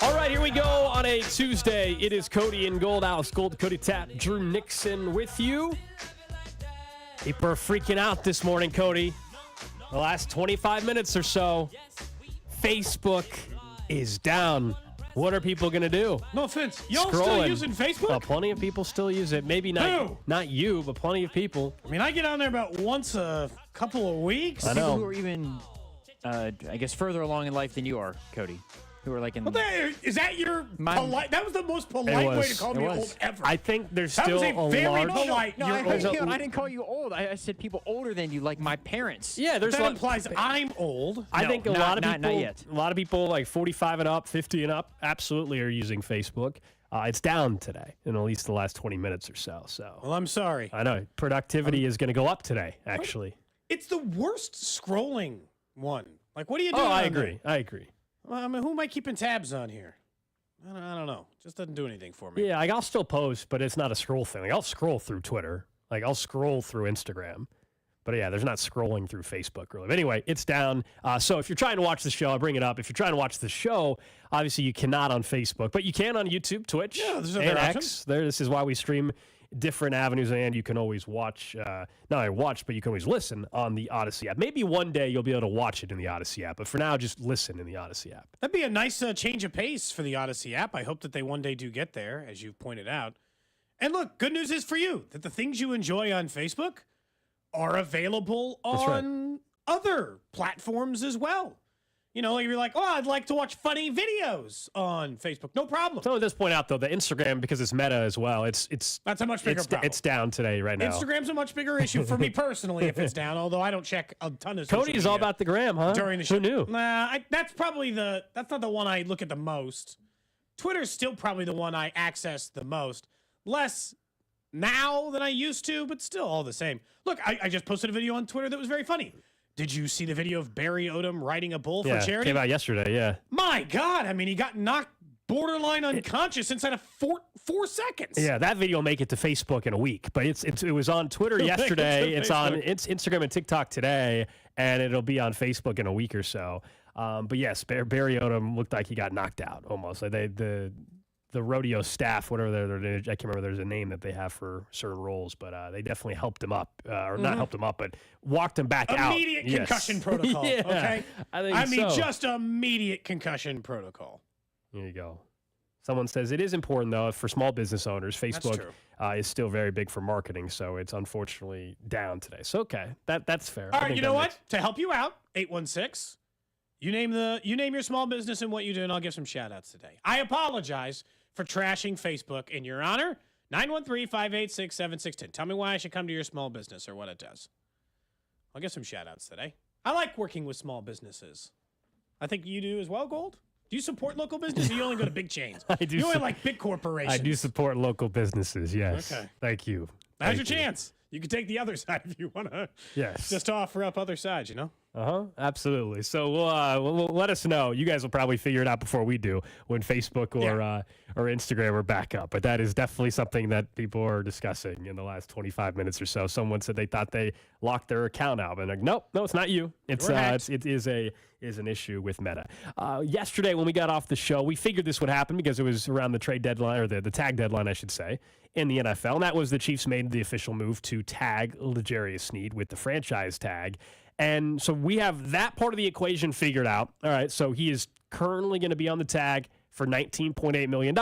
All right, here we go on a Tuesday. It is Cody and Gold. Alex Gold, Cody Tapp, Drew Nixon with you. People are freaking out this morning, Cody. The last 25 minutes or so, Facebook is down. What are people going to do? No offense. Y'all still using Facebook? Well, plenty of people still use it. Maybe not you, but plenty of people. I mean, I get on there about once a couple of weeks. I know. People who are even, I guess, further along in life than you are, Cody. Who are like in... Well, is that your polite... That was the most polite way to call me old ever. I think there's still a very polite... No, I didn't call you old. I said people older than you, like my parents. Yeah, that implies I'm old. I think a lot of people like 45 and up, 50 and up, absolutely are using Facebook. It's down today in at least the last 20 minutes or so. Well, I'm sorry. I know. Productivity is going to go up today, actually. It's the worst scrolling one. Like, what are you doing? Oh, I agree. Well, I mean, who am I keeping tabs on here? I don't know. Just doesn't do anything for me. Yeah, like I'll still post, but it's not a scroll thing. Like I'll scroll through Twitter. Like I'll scroll through Instagram. But yeah, there's not scrolling through Facebook really. But anyway, it's down. So if you're trying to watch the show, I bring it up. If you're trying to watch the show, obviously you cannot on Facebook, but you can on YouTube, Twitch, there's and X. This is why we stream different avenues, and you can always watch, not only watch, but you can always listen on the Odyssey app. Maybe one day you'll be able to watch it in the Odyssey app, but for now, just listen in the Odyssey app. That'd be a nice change of pace for the Odyssey app. I hope that they one day do get there, as you've pointed out. And look, good news is for you that the things you enjoy on Facebook are available on other platforms as well. You know, you're like, I'd like to watch funny videos on Facebook. No problem. So at this point out, though, the Instagram, because it's Meta as well, that's a much bigger problem. It's down today right now. Instagram's a much bigger issue for me personally if it's down, although I don't check a ton of social Cody's media all about the gram, huh? During the show. Who knew? Nah, that's not the one I look at the most. Twitter's still probably the one I access the most. Less now than I used to, but still all the same. Look, I just posted a video on Twitter that was very funny. Did you see the video of Barry Odom riding a bull for charity? Came out yesterday, yeah. My God, I mean, he got knocked borderline unconscious inside of 4 seconds. Yeah, that video will make it to Facebook in a week, but it was on Twitter yesterday. It's on Instagram and TikTok today, and it'll be on Facebook in a week or so. But yes, Barry Odom looked like he got knocked out almost. Like the rodeo staff, whatever I can't remember, there's a name that they have for certain roles, but they definitely helped him up, not helped him up, but walked him back out. Immediate concussion protocol, yeah, okay? I mean, just immediate concussion protocol. There you go. Someone says it is important, though, for small business owners. Facebook is still very big for marketing, so it's unfortunately down today. So, okay, that's fair. All right, you know what? To help you out, 816, you name your small business and what you do, and I'll give some shout-outs today. I apologize for trashing Facebook in your honor. 913-586-7610. Tell me why I should come to your small business or what it does. I'll give some shout-outs today. I like working with small businesses. I think you do as well, Gold. Do you support local business, or you only go to big chains? I do. You only like big corporations. I do support local businesses, yes. Okay. Thank you. Now's your chance. You can take the other side if you want to. Yes. Just offer up other sides, you know? Absolutely. So we'll let us know. You guys will probably figure it out before we do when Facebook or Instagram are back up. But that is definitely something that people are discussing in the last 25 minutes or so. Someone said they thought they locked their account out, and like, no, it's not you. It is an issue with Meta. Yesterday when we got off the show, we figured this would happen because it was around the trade deadline, or the tag deadline, I should say, in the NFL. And that was the Chiefs made the official move to tag L'Jarius Sneed with the franchise tag. And so we have that part of the equation figured out. All right, so he is currently going to be on the tag for $19.8 million.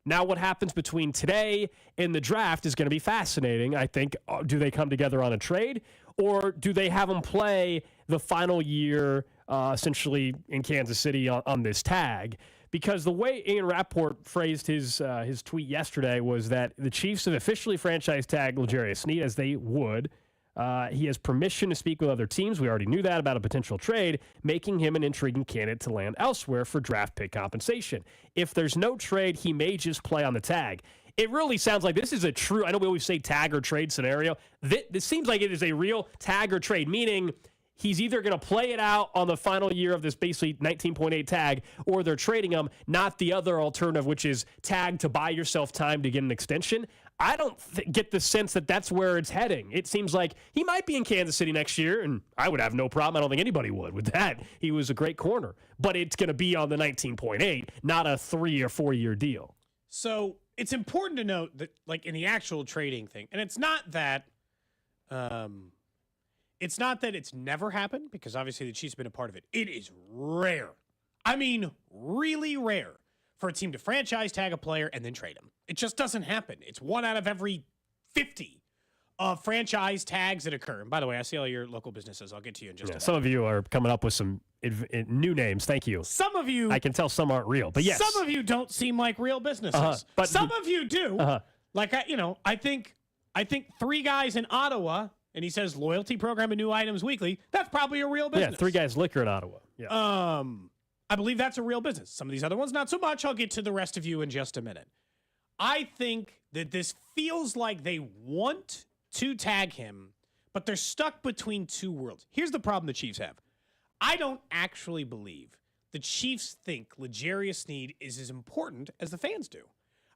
Now what happens between today and the draft is going to be fascinating. I think, do they come together on a trade, or do they have him play the final year essentially in Kansas City on this tag? Because the way Ian Rappaport phrased his tweet yesterday was that the Chiefs have officially franchise tagged L'Jarius Sneed, as they would. He has permission to speak with other teams. We already knew that about a potential trade, making him an intriguing candidate to land elsewhere for draft pick compensation. If there's no trade, he may just play on the tag. It really sounds like this is a true, I know we always say tag or trade scenario. This seems like it is a real tag or trade, meaning he's either going to play it out on the final year of this basically 19.8 tag, or they're trading him, not the other alternative, which is tag to buy yourself time to get an extension. I don't get the sense that that's where it's heading. It seems like he might be in Kansas City next year, and I would have no problem. I don't think anybody would with that. He was a great corner. But it's going to be on the 19.8, not a 3 or 4 year deal. So it's important to note that, like, in the actual trading thing, and it's not that it's never happened, because obviously the Chiefs have been a part of it. It is rare. I mean, really rare for a team to franchise tag a player and then trade him. It just doesn't happen. It's 1 out of every 50 of franchise tags that occur. And by the way, I see all your local businesses. I'll get to you in just a moment. Some of you are coming up with some new names. Thank you. Some of you... I can tell some aren't real, but yes. Some of you don't seem like real businesses. But some of you do. Like, I think 3 guys in Ottawa, and he says loyalty program and new items weekly, that's probably a real business. Yeah, 3 Guys Liquor in Ottawa. Yeah. I believe that's a real business. Some of these other ones, not so much. I'll get to the rest of you in just a minute. I think that this feels like they want to tag him, but they're stuck between 2 worlds. Here's the problem the Chiefs have. I don't actually believe the Chiefs think L'Jarius Sneed is as important as the fans do.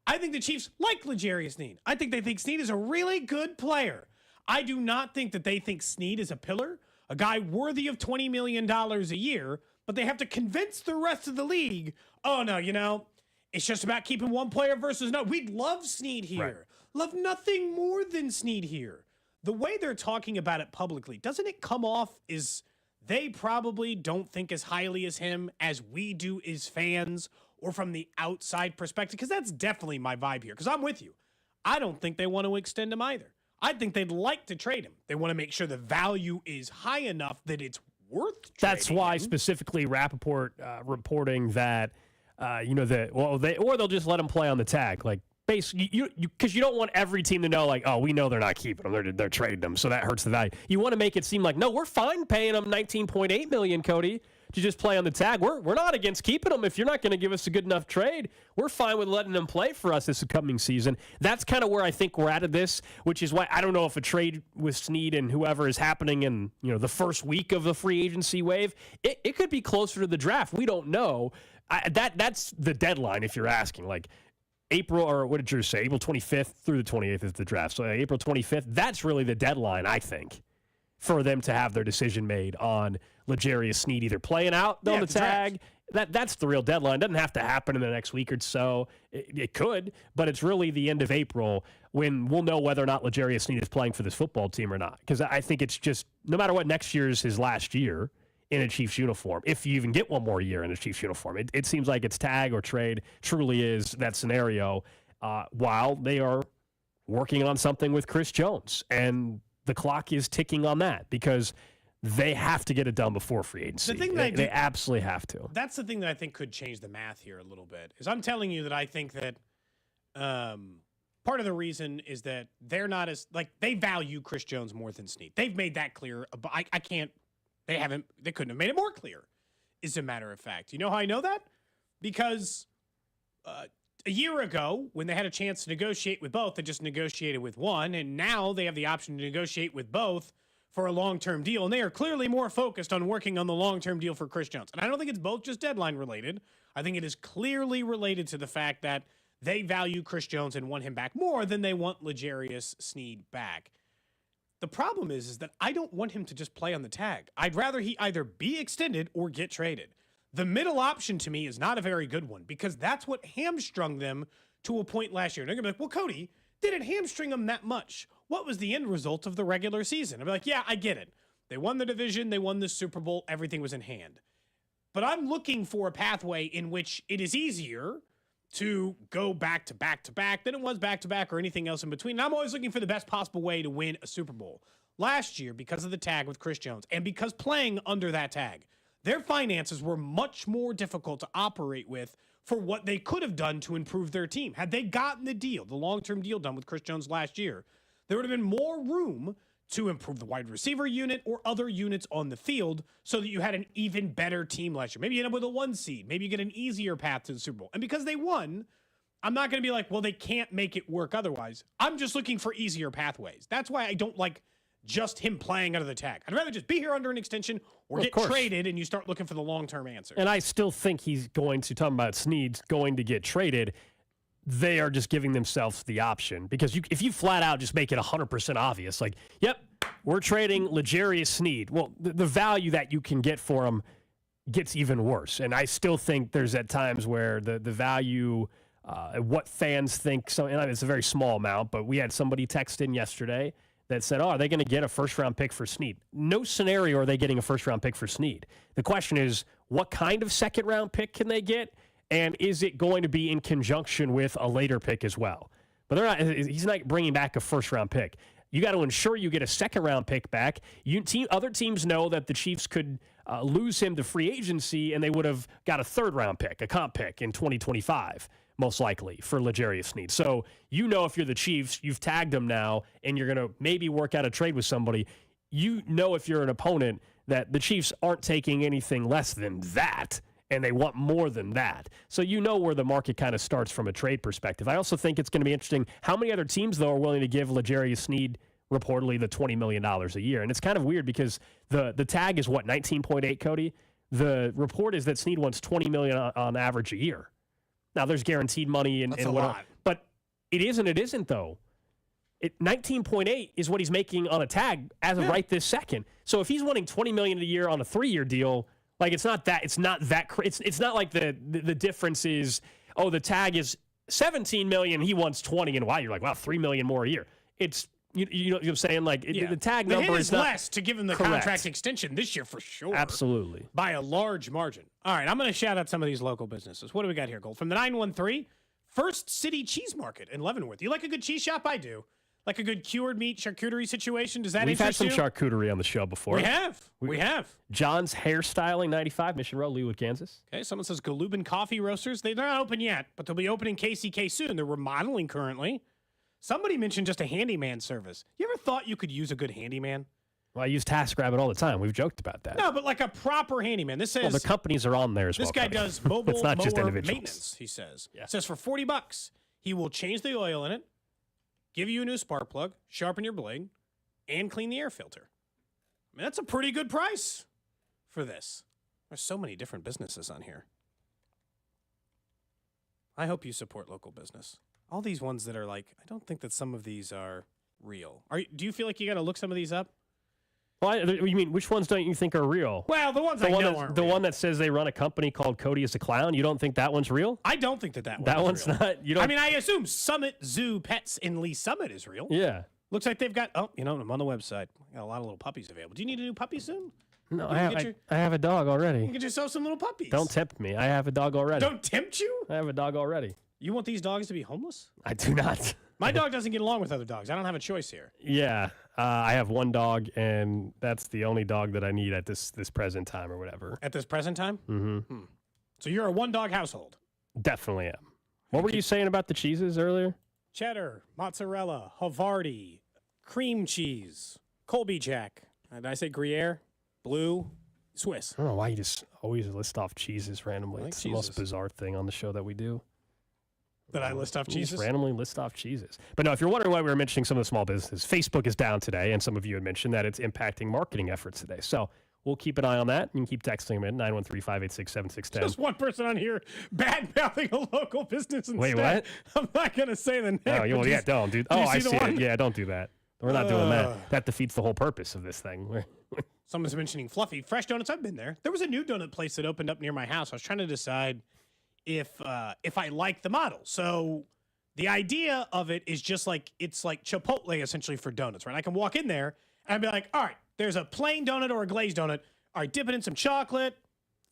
I think the Chiefs like L'Jarius Sneed. I think they think Sneed is a really good player. I do not think that they think Sneed is a pillar, a guy worthy of $20 million a year, but they have to convince the rest of the league, oh, no, it's just about keeping one player versus no. We'd love Sneed here. Right. Love nothing more than Sneed here. The way they're talking about it publicly, doesn't it come off as they probably don't think as highly as him as we do as fans or from the outside perspective? Because that's definitely my vibe here, because I'm with you. I don't think they want to extend him either. I think they'd like to trade him. They want to make sure the value is high enough that it's worth trading. That's why him. specifically Rappaport reporting that, they'll just let him play on the tag. Like, basically, because you don't want every team to know, like, oh, we know they're not keeping him, they're trading him, so that hurts the value. You want to make it seem like, no, we're fine paying him $19.8 million, Cody, to just play on the tag. We're not against keeping him if you're not going to give us a good enough trade. We're fine with letting him play for us this coming season. That's kind of where I think we're at this, which is why I don't know if a trade with Sneed and whoever is happening in the first week of the free agency wave. It could be closer to the draft. We don't know. That's the deadline if you're asking. Like, April, or what did Drew say? April 25th through the 28th is the draft. So April 25th, that's really the deadline, I think, for them to have their decision made on L'Jarius Sneed either playing out on the tag. That's the real deadline. It doesn't have to happen in the next week or so. It could, but it's really the end of April when we'll know whether or not L'Jarius Sneed is playing for this football team or not. Because I think it's just, no matter what, next year's his last year in a Chiefs uniform, if you even get one more year in a Chiefs uniform. It seems like it's tag or trade truly is that scenario, while they are working on something with Chris Jones. And the clock is ticking on that because they have to get it done before free agency. They absolutely have to. That's the thing that I think could change the math here a little bit, is I'm telling you that I think that part of the reason is that they're not as, like, they value Chris Jones more than Sneed. They've made that clear. They couldn't have made it more clear, as a matter of fact. You know how I know that? Because a year ago, when they had a chance to negotiate with both, they just negotiated with one, and now they have the option to negotiate with both for a long-term deal, and they are clearly more focused on working on the long-term deal for Chris Jones. And I don't think it's both just deadline related. I think it is clearly related to the fact that they value Chris Jones and want him back more than they want L'Jarius Sneed back. The problem is that I don't want him to just play on the tag. I'd rather he either be extended or get traded. The middle option to me is not a very good one, because that's what hamstrung them to a point last year. And they're going to be like, well, Cody, did it hamstring them that much? What was the end result of the regular season? I'd be like, yeah, I get it. They won the division. They won the Super Bowl. Everything was in hand. But I'm looking for a pathway in which it is easier to go back to back to back than it was back to back or anything else in between. And I'm always looking for the best possible way to win a Super Bowl. Last year, because of the tag with Chris Jones and because playing under that tag, their finances were much more difficult to operate with for what they could have done to improve their team. Had they gotten the deal, the long-term deal done with Chris Jones last year, there would have been more room to improve the wide receiver unit or other units on the field so that you had an even better team last year. Maybe you end up with a 1 seed. Maybe you get an easier path to the Super Bowl. And because they won, I'm not going to be like, well, they can't make it work otherwise. I'm just looking for easier pathways. That's why I don't like just him playing under the tag. I'd rather just be here under an extension or get traded and you start looking for the long-term answer. And I still think he's going to, talking about Sneed's going to get traded. they are just giving themselves the option. Because if you flat out just make it 100% obvious, like, yep, we're trading L'Jarius Sneed. Well, the value that you can get for him gets even worse. And I still think there's at times where the value, what fans think, and it's a very small amount, but we had somebody text in yesterday that said, are they going to get a first-round pick for Sneed? No scenario are they getting a first-round pick for Sneed. The question is, what kind of second-round pick can they get, and is it going to be in conjunction with a later pick as well? But he's not bringing back a first-round pick. You got to ensure you get a second-round pick back. Other teams know that the Chiefs could lose him to free agency, and they would have got a third-round pick, a comp pick in 2025. Most likely, for L'Jarius Sneed. So you know if you're the Chiefs, you've tagged him now, and you're going to maybe work out a trade with somebody. You know if you're an opponent that the Chiefs aren't taking anything less than that, and they want more than that. So you know where the market kind of starts from a trade perspective. I also think it's going to be interesting how many other teams, though, are willing to give L'Jarius Sneed reportedly the $20 million a year. And it's kind of weird because the tag is, what, 19.8, Cody? The report is that Sneed wants $20 million on average a year. Now, there's guaranteed money and a lot. But it isn't, though. 19.8 is what he's making on a tag as of right this second. So if he's wanting $20 million a year on a 3-year deal, like it's not that it's not like the difference is, the tag is $17 million, he wants 20, and you're like, wow, $3 million more a year. It's you know what I'm saying? Like the tag number is less to give him the contract extension this year for sure. Absolutely. By a large margin. All right, I'm going to shout out some of these local businesses. What do we got here, Gold? From the 913, First City Cheese Market in Leavenworth. You like a good cheese shop? I do. Like a good cured meat charcuterie situation? Does that interest you? We've had some charcuterie on the show before. We have. John's Hairstyling, 95, Mission Road, Leawood, Kansas. Okay, someone says Galubin Coffee Roasters. They're not open yet, but they'll be opening KCK soon. They're remodeling currently. Somebody mentioned just a handyman service. You ever thought you could use a good handyman? Well, I use TaskRabbit all the time. We've joked about that. No, but like a proper handyman. This says the companies are on there as well. This guy does mobile it's not just mower individuals. maintenance, he says. Yeah. It says for $40, he will change the oil in it, give you a new spark plug, sharpen your blade, and clean the air filter. I mean, that's a pretty good price for this. There's so many different businesses on here. I hope you support local business. All these ones that are like, I don't think that some of these are real. Do you feel like you got to look some of these up? Well, you mean, which ones don't you think are real? Well, the ones I know aren't the real. one that says they run a company called Cody is a Clown, you don't think that one's real? I don't think that one's real. not. You don't. I mean, I assume Summit Zoo Pets in Lee Summit is real. Yeah. Looks like they've got, I'm on the website. Got a lot of little puppies available. Do you need a new puppy soon? No, I have a dog already. You get yourself some little puppies. Don't tempt me. I have a dog already. Don't tempt you? I have a dog already. You want these dogs to be homeless? I do not. My dog doesn't get along with other dogs. I don't have a choice here. Yeah. I have one dog, and that's the only dog that I need at this present time or whatever. At this present time? Mm-hmm. So you're a one-dog household? Definitely am. What were you saying about the cheeses earlier? Cheddar, mozzarella, Havarti, cream cheese, Colby Jack. Did I say Gruyere? Blue? Swiss. I don't know why you just always list off cheeses randomly. It's the most bizarre thing on the show that we do. That I list off cheeses? Just randomly list off cheeses. But no, if you're wondering why we were mentioning some of the small businesses, Facebook is down today, and some of you had mentioned that it's impacting marketing efforts today. So we'll keep an eye on that. You can keep texting them in, 913-586-7610. Just one person on here bad-mouthing a local business instead. Wait, what? I'm not going to say the name. Oh, yeah, don't, dude. I see it. Yeah, don't do that. We're not doing that. That defeats the whole purpose of this thing. Someone's mentioning Fluffy. Fresh Donuts, I've been there. There was a new donut place that opened up near my house. I was trying to decide if I like the model. So the idea of it is just like, it's like Chipotle essentially for donuts, right? I can walk in there and I'd be like, all right, there's a plain donut or a glazed donut. All right, dip it in some chocolate,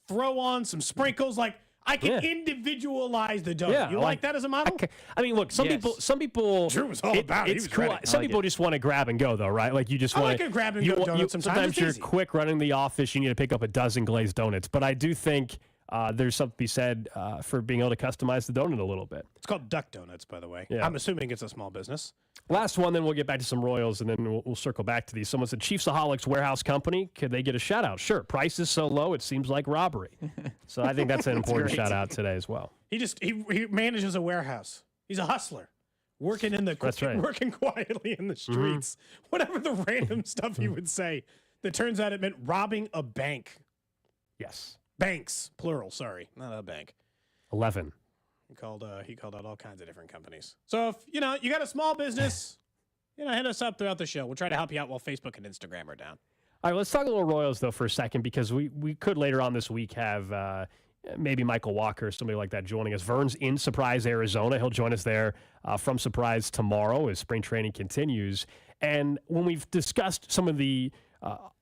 throw on some sprinkles. Like, I can individualize the donut. Yeah, you like that as a model? I mean, look, some people. Drew was all about it. It's cool. Some people just want to grab and go, though, right? Like you just want like a grab and go donut. Sometimes you're quick running the office. You need to pick up a dozen glazed donuts. But I do think there's something to be said for being able to customize the donut a little bit. It's called Duck Donuts, by the way. Yeah. I'm assuming it's a small business. Last one, then we'll get back to some Royals, and then we'll circle back to these. Someone said, Chiefsaholics Warehouse Company, could they get a shout-out? Sure. Price is so low, it seems like robbery. So I think that's an important shout-out today as well. He manages a warehouse. He's a hustler. Working working quietly in the streets. Mm-hmm. Whatever the random stuff he would say that turns out it meant robbing a bank. Yes. Banks, plural, sorry. Not a bank. 11. He called out all kinds of different companies. So if you got a small business, hit us up throughout the show. We'll try to help you out while Facebook and Instagram are down. All right, let's talk a little Royals, though, for a second, because we could later on this week have maybe Michael Walker or somebody like that joining us. Vern's in Surprise, Arizona. He'll join us there from Surprise tomorrow as spring training continues. And when we've discussed some of the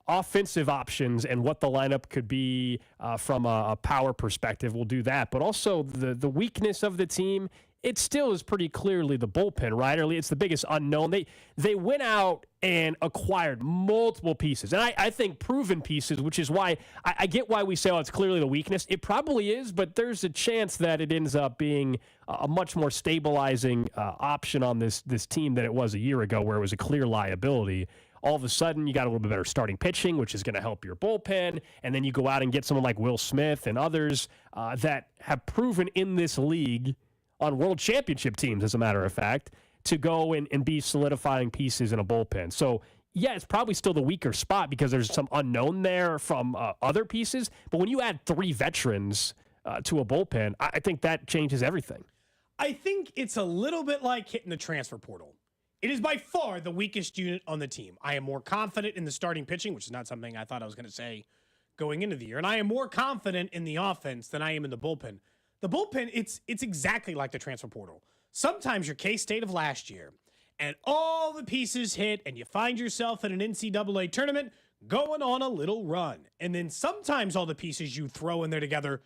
offensive options and what the lineup could be from a power perspective, we'll do that. But also the weakness of the team, it still is pretty clearly the bullpen, right? Or it's the biggest unknown. They went out and acquired multiple pieces. And I think proven pieces, which is why I get why we say, it's clearly the weakness. It probably is, but there's a chance that it ends up being a much more stabilizing option on this team than it was a year ago, where it was a clear liability. All of a sudden, you got a little bit better starting pitching, which is going to help your bullpen. And then you go out and get someone like Will Smith and others that have proven in this league on world championship teams, as a matter of fact, to go and be solidifying pieces in a bullpen. So, yeah, it's probably still the weaker spot because there's some unknown there from other pieces. But when you add 3 veterans to a bullpen, I think that changes everything. I think it's a little bit like hitting the transfer portal. It is by far the weakest unit on the team. I am more confident in the starting pitching, which is not something I thought I was going to say going into the year. And I am more confident in the offense than I am in the bullpen. The bullpen, it's exactly like the transfer portal. Sometimes your K-State of last year, and all the pieces hit, and you find yourself in an NCAA tournament going on a little run. And then sometimes all the pieces you throw in there together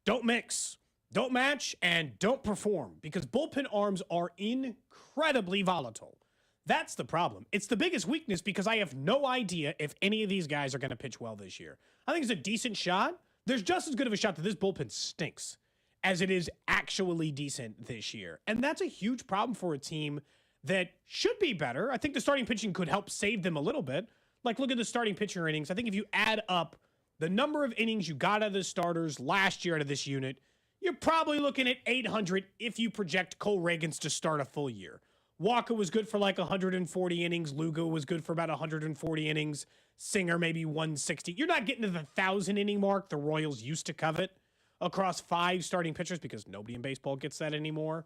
don't mix, don't match, and don't perform, because bullpen arms are incredibly volatile. That's the problem. It's the biggest weakness because I have no idea if any of these guys are going to pitch well this year. I think it's a decent shot. There's just as good of a shot that this bullpen stinks as it is actually decent this year. And that's a huge problem for a team that should be better. I think the starting pitching could help save them a little bit. Like, look at the starting pitcher innings. I think if you add up the number of innings you got out of the starters last year out of this unit, you're probably looking at 800 if you project Cole Reagans to start a full year. Walker was good for like 140 innings. Lugo was good for about 140 innings. Singer maybe 160. You're not getting to the 1,000 inning mark the Royals used to covet across 5 starting pitchers, because nobody in baseball gets that anymore.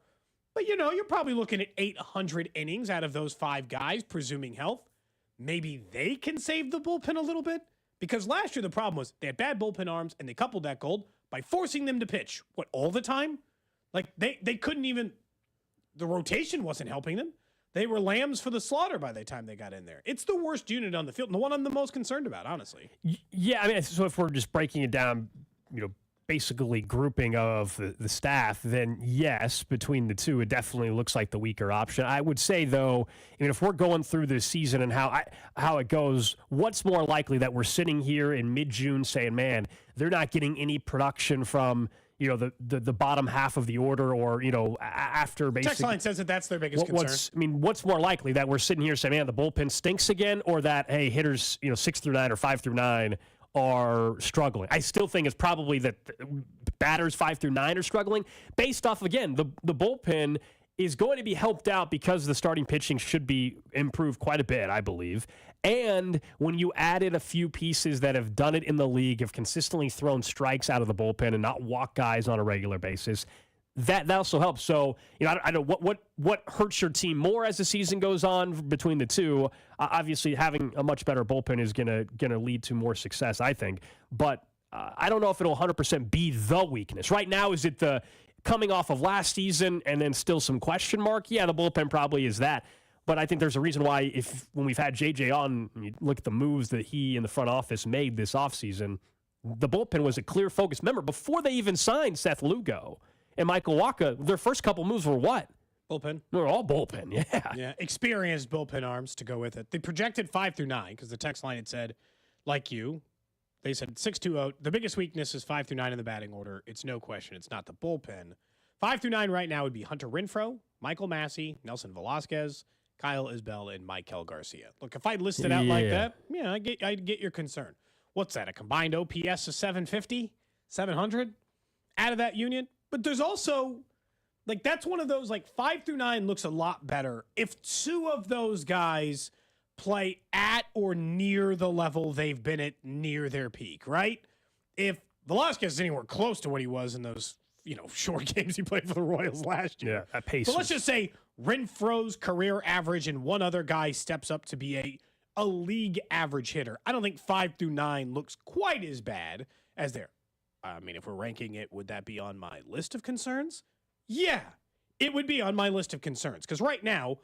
But, you're probably looking at 800 innings out of those 5 guys, presuming health. Maybe they can save the bullpen a little bit, because last year the problem was they had bad bullpen arms, and they coupled that gold by forcing them to pitch, all the time? Like, they couldn't even, the rotation wasn't helping them. They were lambs for the slaughter by the time they got in there. It's the worst unit on the field, and the one I'm the most concerned about, honestly. Yeah, I mean, so if we're just breaking it down, basically grouping of the staff, then yes, between the two, it definitely looks like the weaker option. I would say, though, if we're going through this season and how it goes, what's more likely that we're sitting here in mid-June saying, man, they're not getting any production from the bottom half of the order, or after basically. Text line says that's their biggest concern. What's more likely, that we're sitting here saying, man, the bullpen stinks again, or that, hey, hitters 6 through 9 or 5 through 9 are struggling? I still think it's probably that batters 5 through 9 are struggling, based off, again, the bullpen is going to be helped out because the starting pitching should be improved quite a bit, I believe. And when you added a few pieces that have done it in the league, have consistently thrown strikes out of the bullpen and not walk guys on a regular basis, that also helps. So, I don't know what hurts your team more as the season goes on between the two. Obviously, having a much better bullpen is gonna lead to more success, I think. But I don't know if it'll 100% be the weakness. Right now, is it the coming off of last season and then still some question mark? Yeah, the bullpen probably is that. But I think there's a reason why, when we've had JJ on, and you look at the moves that he and the front office made this offseason, the bullpen was a clear focus. Remember, before they even signed Seth Lugo and Michael Wacha, their first couple moves were what? Bullpen. They were all bullpen, yeah. Yeah, experienced bullpen arms to go with it. They projected 5 through 9, because the text line had said, like you, they said 6-2-0. The biggest weakness is 5 through 9 in the batting order. It's no question. It's not the bullpen. 5 through 9 right now would be Hunter Renfroe, Michael Massey, Nelson Velasquez, Kyle Isbell, and Michael Garcia. Look, if I listed out like that, yeah, I'd get your concern. What's that, a combined OPS of 750, 700 out of that union? But there's also, that's one of those, 5 through 9 looks a lot better if 2 of those guys play at or near the level they've been at near their peak, right? If Velasquez is anywhere close to what he was in those, short games he played for the Royals last year. Yeah, that pace. So let's just say Renfroe's career average and one other guy steps up to be a league average hitter. I don't think 5 through 9 looks quite as bad as there. I mean, if we're ranking it, would that be on my list of concerns? Yeah, it would be on my list of concerns. Because right now,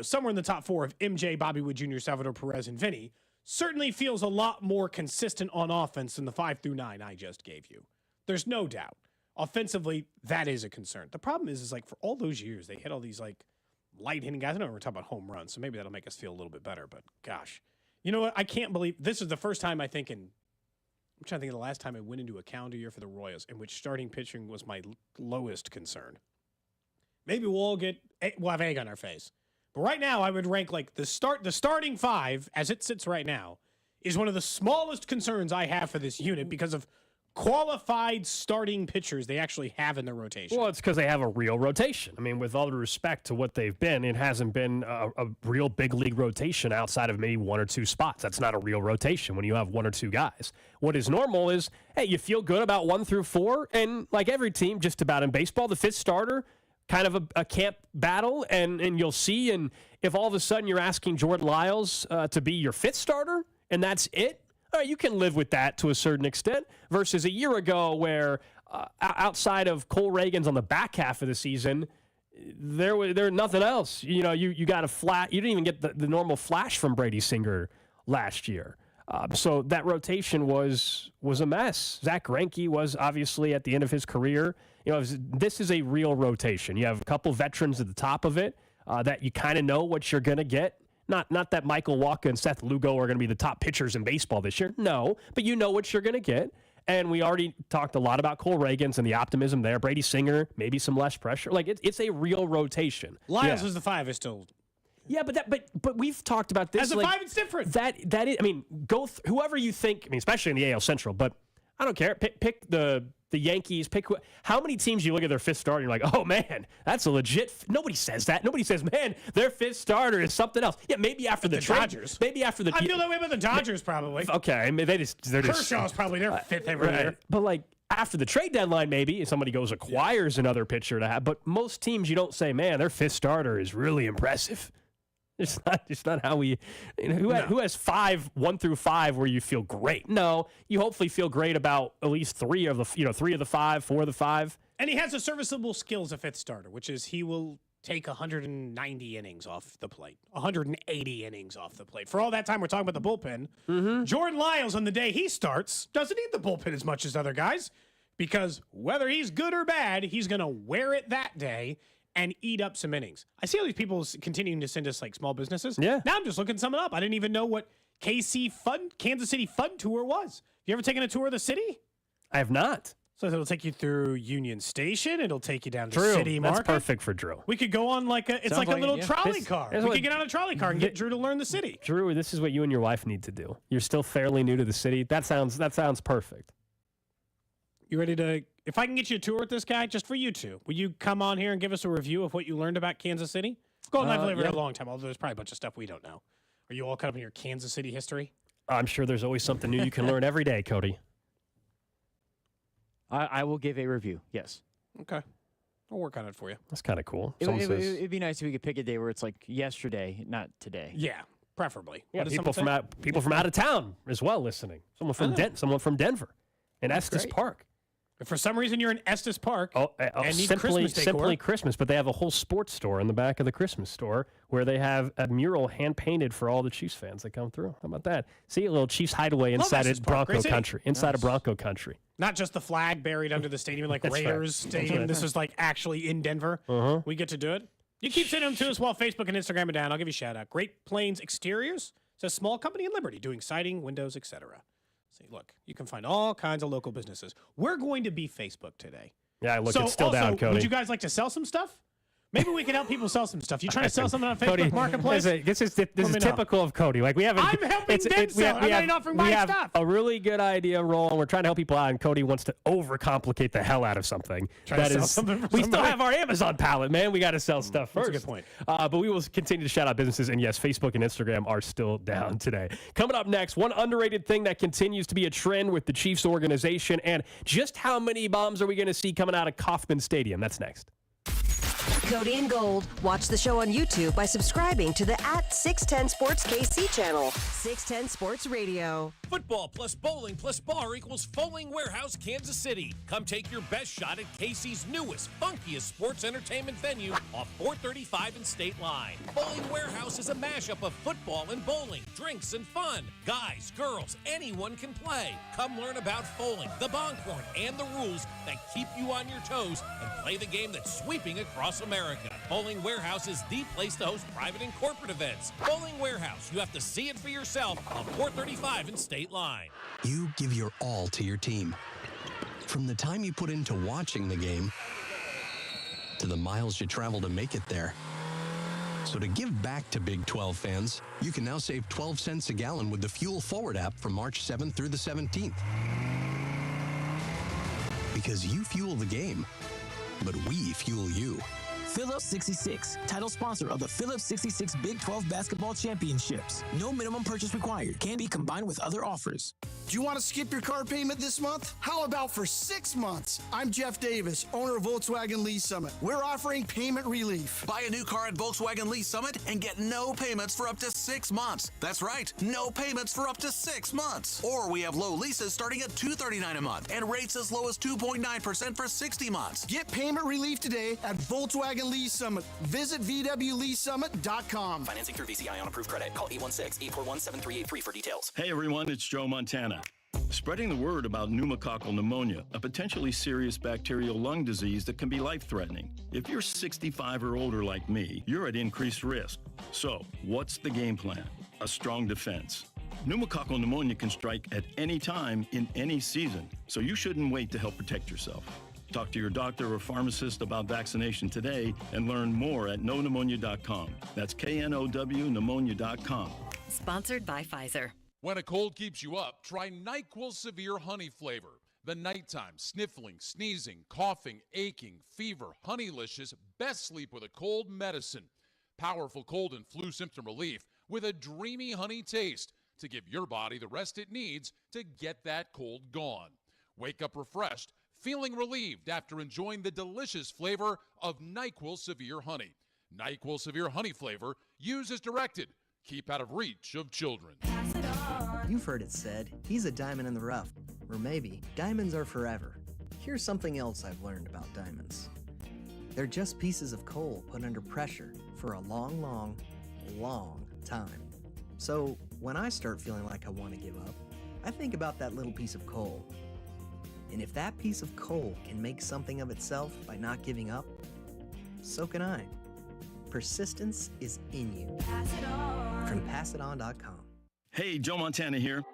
somewhere in the top 4 of MJ, Bobby Wood Jr., Salvador Perez, and Vinny certainly feels a lot more consistent on offense than the 5 through 9 I just gave you. There's no doubt. Offensively, that is a concern. The problem is like for all those years, they hit all these like light hitting guys. I know we're talking about home runs, so maybe that'll make us feel a little bit better. But gosh, you know what? I can't believe this is the first time I'm trying to think of the last time I went into a calendar year for the Royals in which starting pitching was my lowest concern. Maybe we'll have egg on our face. But right now, I would rank like the starting 5 as it sits right now is one of the smallest concerns I have for this unit because of qualified starting pitchers they actually have in their rotation. Well, it's because they have a real rotation. I mean, with all due respect to what they've been, it hasn't been a real big league rotation outside of maybe 1 or 2 spots. That's not a real rotation when you have 1 or 2 guys. What is normal is, hey, you feel good about 1 through 4, and like every team just about in baseball, the 5th starter, kind of a camp battle, and you'll see, and if all of a sudden you're asking Jordan Lyles to be your 5th starter, and that's it, you can live with that to a certain extent versus a year ago where outside of Cole Reagan's on the back half of the season, there was nothing else. You got a flat. You didn't even get the normal flash from Brady Singer last year. So that rotation was a mess. Zach Greinke was obviously at the end of his career. This is a real rotation. You have a couple veterans at the top of it that you kind of know what you're going to get. Not that Michael Walker and Seth Lugo are going to be the top pitchers in baseball this year. No, but you know what you're going to get. And we already talked a lot about Cole Reagan's and the optimism there. Brady Singer, maybe some less pressure. Like it's a real rotation. Lyles is the 5 is still. Yeah, but we've talked about this. As a 5, it's different. That is. I mean, whoever you think. I mean, especially in the AL Central. But I don't care. Pick the Yankees. How many teams you look at their 5th starter and you're like, oh man, that's a legit. Nobody says that. Nobody says, man, their 5th starter is something else. Yeah, maybe after the Dodgers. Maybe after the. I feel that way about the Dodgers probably. Okay, I mean, they're Kershaw's probably their 5th every year. But like after the trade deadline, maybe if somebody goes acquires another pitcher to have. But most teams, you don't say, man, their 5th starter is really impressive. It's not how we. Who has 1 through 5 where you feel great? No, you hopefully feel great about at least 3 of the 3 of the 5, 4 of the 5. And he has a serviceable skill as a 5th starter, which is he will take 190 innings off the plate, 180 innings off the plate. For all that time, we're talking about the bullpen. Mm-hmm. Jordan Lyles, on the day he starts, doesn't need the bullpen as much as other guys because whether he's good or bad, he's going to wear it that day and eat up some innings. I see all these people continuing to send us like small businesses. Yeah. Now I'm just looking something up. I didn't even know what Kansas City Fun Tour was. You ever taken a tour of the city? I have not. So it'll take you through Union Station. It'll take you down to City Market. That's perfect for Drew. We could go on a little trolley car. We could get on a trolley car and get Drew to learn the city. Drew, this is what you and your wife need to do. You're still fairly new to the city. That sounds perfect. You ready to? If I can get you a tour with this guy, just for you two, will you come on here and give us a review of what you learned about Kansas City? Golden I've lived here a long time, although there's probably a bunch of stuff we don't know. Are you all caught up in your Kansas City history? I'm sure there's always something new you can learn every day, Cody. I will give a review, yes. Okay. I'll work on it for you. That's kind of cool. It'd be nice if we could pick a day where it's like yesterday, not today. Yeah, preferably. Yeah, people from out of town as well listening. Someone from Denver in Estes Park. If for some reason you're in Estes Park and need Christmas decor. Simply Christmas, but they have a whole sports store in the back of the Christmas store where they have a mural hand-painted for all the Chiefs fans that come through. How about that? See a little Chiefs hideaway inside of Bronco country. Inside of Bronco country. Not just the flag buried under the stadium like Raiders Stadium. Right. This is like actually in Denver. Uh-huh. We get to do it. You keep sending them to us while Facebook and Instagram are down. I'll give you a shout-out. Great Plains Exteriors. It's a small company in Liberty doing siding, windows, etc. See, look, you can find all kinds of local businesses. We're going to be Facebook today. Yeah, look, it's still also, down, Cody. Would you guys like to sell some stuff? Maybe we can help people sell some stuff. You trying to sell something on Facebook Cody, Marketplace? This is typical of Cody. Like we haven't. I'm helping them sell. I'm not offering my have stuff. a really good idea rolling. We're trying to help people out, and Cody wants to overcomplicate the hell out of something. We still have our Amazon pallet, man. We got to sell stuff first. That's a good point. But we will continue to shout out businesses, and yes, Facebook and Instagram are still down today. Coming up next, one underrated thing that continues to be a trend with the Chiefs organization, and just how many bombs are we going to see coming out of Kauffman Stadium? That's next. Cody and Gold. Watch the show on YouTube by subscribing to the @610 Sports KC channel. 610 Sports Radio. Football plus bowling plus bar equals Foaling Warehouse, Kansas City. Come take your best shot at KC's newest, funkiest sports entertainment venue off 435 and State Line. Foaling Warehouse is a mashup of football and bowling, drinks and fun. Guys, girls, anyone can play. Come learn about foaling, the bonkhorn, and the rules that keep you on your toes and play the game that's sweeping across America. Bowling Warehouse is the place to host private and corporate events. Bowling Warehouse, you have to see it for yourself on 435 and State Line. You give your all to your team. From the time you put into watching the game to the miles you travel to make it there. So to give back to Big 12 fans, you can now save 12 cents a gallon with the Fuel Forward app from March 7th through the 17th. Because you fuel the game, but we fuel you. Phillips 66, title sponsor of the Phillips 66 Big 12 Basketball Championships. No minimum purchase required. Can be combined with other offers. Do you want to skip your car payment this month? How about for 6 months? I'm Jeff Davis, owner of Volkswagen Lease Summit. We're offering payment relief. Buy a new car at Volkswagen Lease Summit and get no payments for up to 6 months. That's right, no payments for up to 6 months. Or we have low leases starting at $239 a month and rates as low as 2.9% for 60 months. Get payment relief today at Volkswagen Lease Summit. Visit VWLeaseSummit.com. Financing through VCI on approved credit. Call 816-841-7383 for details. Hey everyone, it's Joe Montana. Spreading the word about pneumococcal pneumonia, a potentially serious bacterial lung disease that can be life-threatening. If you're 65 or older like me, you're at increased risk. So, what's the game plan? A strong defense. Pneumococcal pneumonia can strike at any time in any season, so you shouldn't wait to help protect yourself. Talk to your doctor or pharmacist about vaccination today and learn more at knowpneumonia.com. That's KNOW pneumonia.com. Sponsored by Pfizer. When a cold keeps you up, try NyQuil Severe Honey Flavor. The nighttime sniffling, sneezing, coughing, aching, fever, Honeylicious, best sleep with a cold medicine. Powerful cold and flu symptom relief with a dreamy honey taste to give your body the rest it needs to get that cold gone. Wake up refreshed, feeling relieved after enjoying the delicious flavor of NyQuil Severe Honey. NyQuil Severe Honey Flavor, use as directed. Keep out of reach of children. You've heard it said, he's a diamond in the rough. Or maybe, diamonds are forever. Here's something else I've learned about diamonds. They're just pieces of coal put under pressure for a long, long, long time. So when I start feeling like I want to give up, I think about that little piece of coal. And if that piece of coal can make something of itself by not giving up, so can I. Persistence is in you. From PassItOn.com. Hey, Joe Montana here.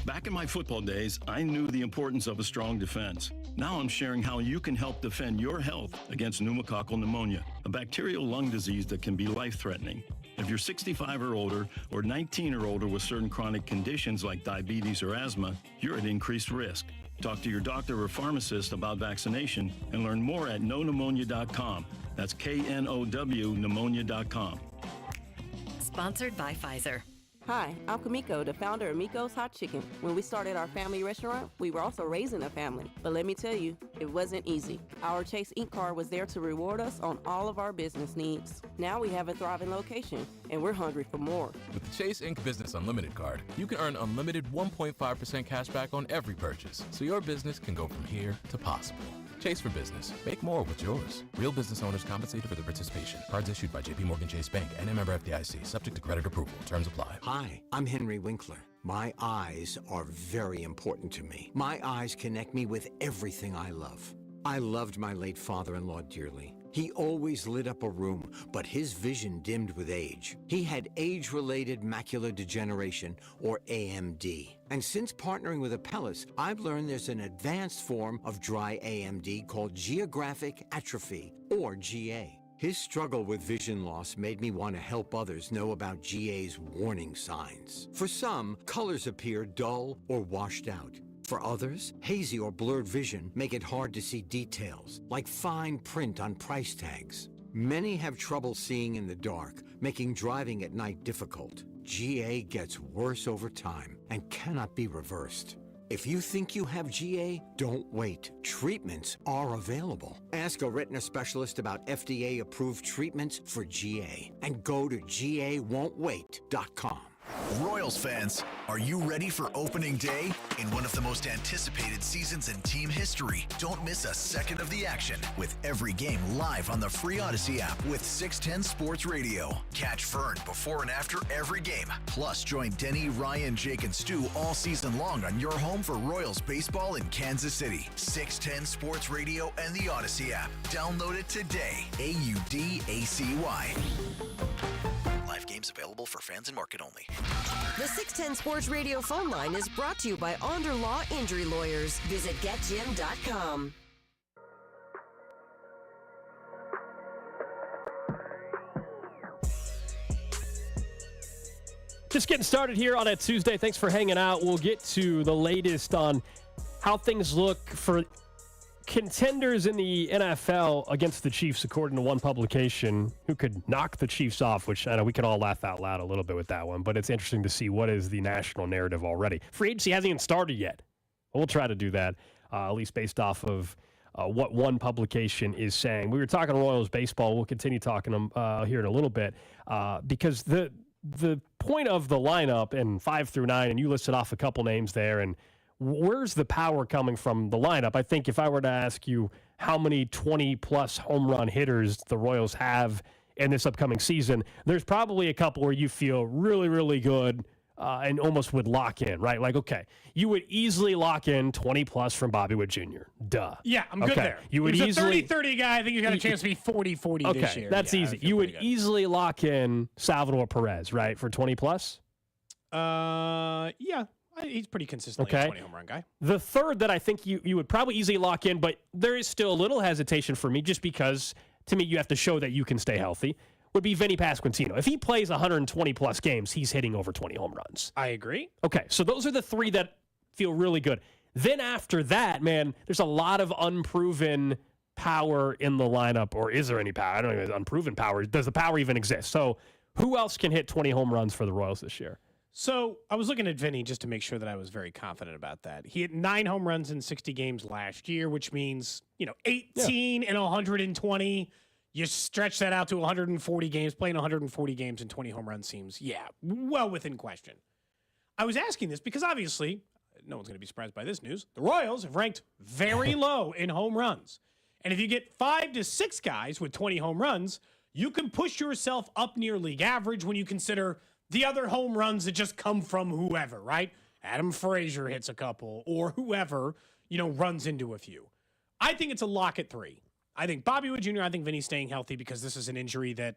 Back in my football days, I knew the importance of a strong defense. Now I'm sharing how you can help defend your health against pneumococcal pneumonia, a bacterial lung disease that can be life-threatening. If you're 65 or older, or 19 or older with certain chronic conditions like diabetes or asthma, you're at increased risk. Talk to your doctor or pharmacist about vaccination and learn more at knowpneumonia.com. That's KNOW pneumonia.com. Sponsored by Pfizer. Hi, I'm Kamiko, the founder of Miko's Hot Chicken. When we started our family restaurant, we were also raising a family. But let me tell you, it wasn't easy. Our Chase Ink card was there to reward us on all of our business needs. Now we have a thriving location, and we're hungry for more. With the Chase Ink Business Unlimited card, you can earn unlimited 1.5% cash back on every purchase, so your business can go from here to possible. Chase for Business. Make more with yours. Real business owners compensated for their participation. Cards issued by J.P. Morgan Chase Bank and a member FDIC. Subject to credit approval. Terms apply. Hi, I'm Henry Winkler. My eyes are very important to me. My eyes connect me with everything I love. I loved my late father-in-law dearly. He always lit up a room, but his vision dimmed with age. He had age-related macular degeneration, or AMD. And since partnering with Apellis, I've learned there's an advanced form of dry AMD called geographic atrophy, or GA. His struggle with vision loss made me want to help others know about GA's warning signs. For some, colors appear dull or washed out. For others, hazy or blurred vision make it hard to see details, like fine print on price tags. Many have trouble seeing in the dark, making driving at night difficult. GA gets worse over time and cannot be reversed. If you think you have GA, don't wait. Treatments are available. Ask a retina specialist about FDA-approved treatments for GA and go to GAWon'tWait.com. Royals fans, are you ready for opening day? In one of the most anticipated seasons in team history, don't miss a second of the action with every game live on the free Odyssey app with 610 Sports Radio. Catch Vern before and after every game. Plus, join Denny, Ryan, Jake, and Stu all season long on your home for Royals baseball in Kansas City. 610 Sports Radio and the Odyssey app. Download it today. AUDACY. Live games available for fans and market only. The 610 Sports Radio phone line is brought to you by Onder Law Injury Lawyers. Visit getjim.com. Just getting started here on a Tuesday. Thanks for hanging out. We'll get to the latest on how things look for contenders in the NFL against the Chiefs, according to one publication, who could knock the Chiefs off, which I know we can all laugh out loud a little bit with that one, but it's interesting to see what is the national narrative already. Free agency hasn't even started yet. We'll try to do that, at least based off of what one publication is saying. We were talking Royals baseball. We'll continue talking here in a little bit because the point of the lineup in 5 through 9, and you listed off a couple names there, and where's the power coming from the lineup? I think if I were to ask you how many 20-plus home run hitters the Royals have in this upcoming season, there's probably a couple where you feel really, really good and almost would lock in, right? Like, okay, you would easily lock in 20-plus from Bobby Witt Jr. Duh. Yeah, I'm good there. You would He's easily, a 30-30 guy. I think he's got a chance to be 40-40 this year. That's easy. You would easily lock in Salvador Perez, right, for 20-plus? Yeah. He's pretty consistently a 20 home run guy. The third that I think you would probably easily lock in, but there is still a little hesitation for me just because, to me, you have to show that you can stay healthy, would be Vinny Pasquantino. If he plays 120-plus games, he's hitting over 20 home runs. I agree. Okay, so those are the three that feel really good. Then after that, man, there's a lot of unproven power in the lineup, or is there any power? I don't know if it's unproven power. Does the power even exist? So who else can hit 20 home runs for the Royals this year? So I was looking at Vinny just to make sure that I was very confident about that. He hit 9 home runs in 60 games last year, which means, 18 and 120. You stretch that out to 140 games. Playing 140 games and 20 home runs seems, well within question. I was asking this because obviously, no one's going to be surprised by this news. The Royals have ranked very low in home runs. And if you get 5 to 6 guys with 20 home runs, you can push yourself up near league average when you consider the other home runs that just come from whoever, right? Adam Frazier hits a couple, or whoever, runs into a few. I think it's a lock at 3. I think Bobby Witt Jr., I think Vinny's staying healthy because this is an injury that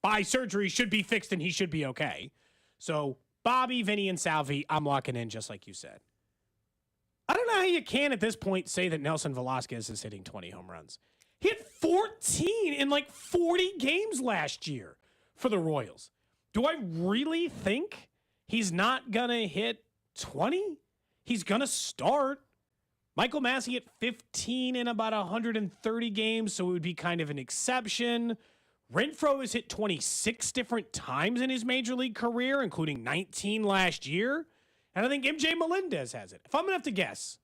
by surgery should be fixed and he should be okay. So Bobby, Vinny, and Salvi, I'm locking in just like you said. I don't know how you can at this point say that Nelson Velasquez is hitting 20 home runs. He hit 14 in 40 games last year for the Royals. Do I really think he's not going to hit 20? He's going to start. Michael Massey hit 15 in about 130 games, so it would be kind of an exception. Renfroe has hit 26 different times in his major league career, including 19 last year. And I think MJ Melendez has it. If I'm going to have to guess,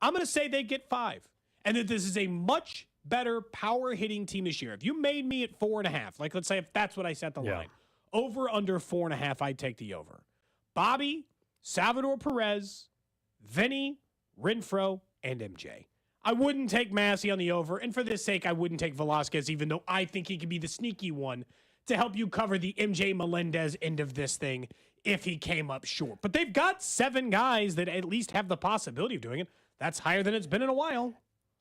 I'm going to say they get 5. And that this is a much better power hitting team this year. If you made me at 4.5, let's say if that's what I set the line. Over, under 4.5, I'd take the over. Bobby, Salvador Perez, Vinny, Renfroe, and MJ. I wouldn't take Massey on the over, and for this sake, I wouldn't take Velasquez, even though I think he could be the sneaky one to help you cover the MJ Melendez end of this thing if he came up short. But they've got 7 guys that at least have the possibility of doing it. That's higher than it's been in a while.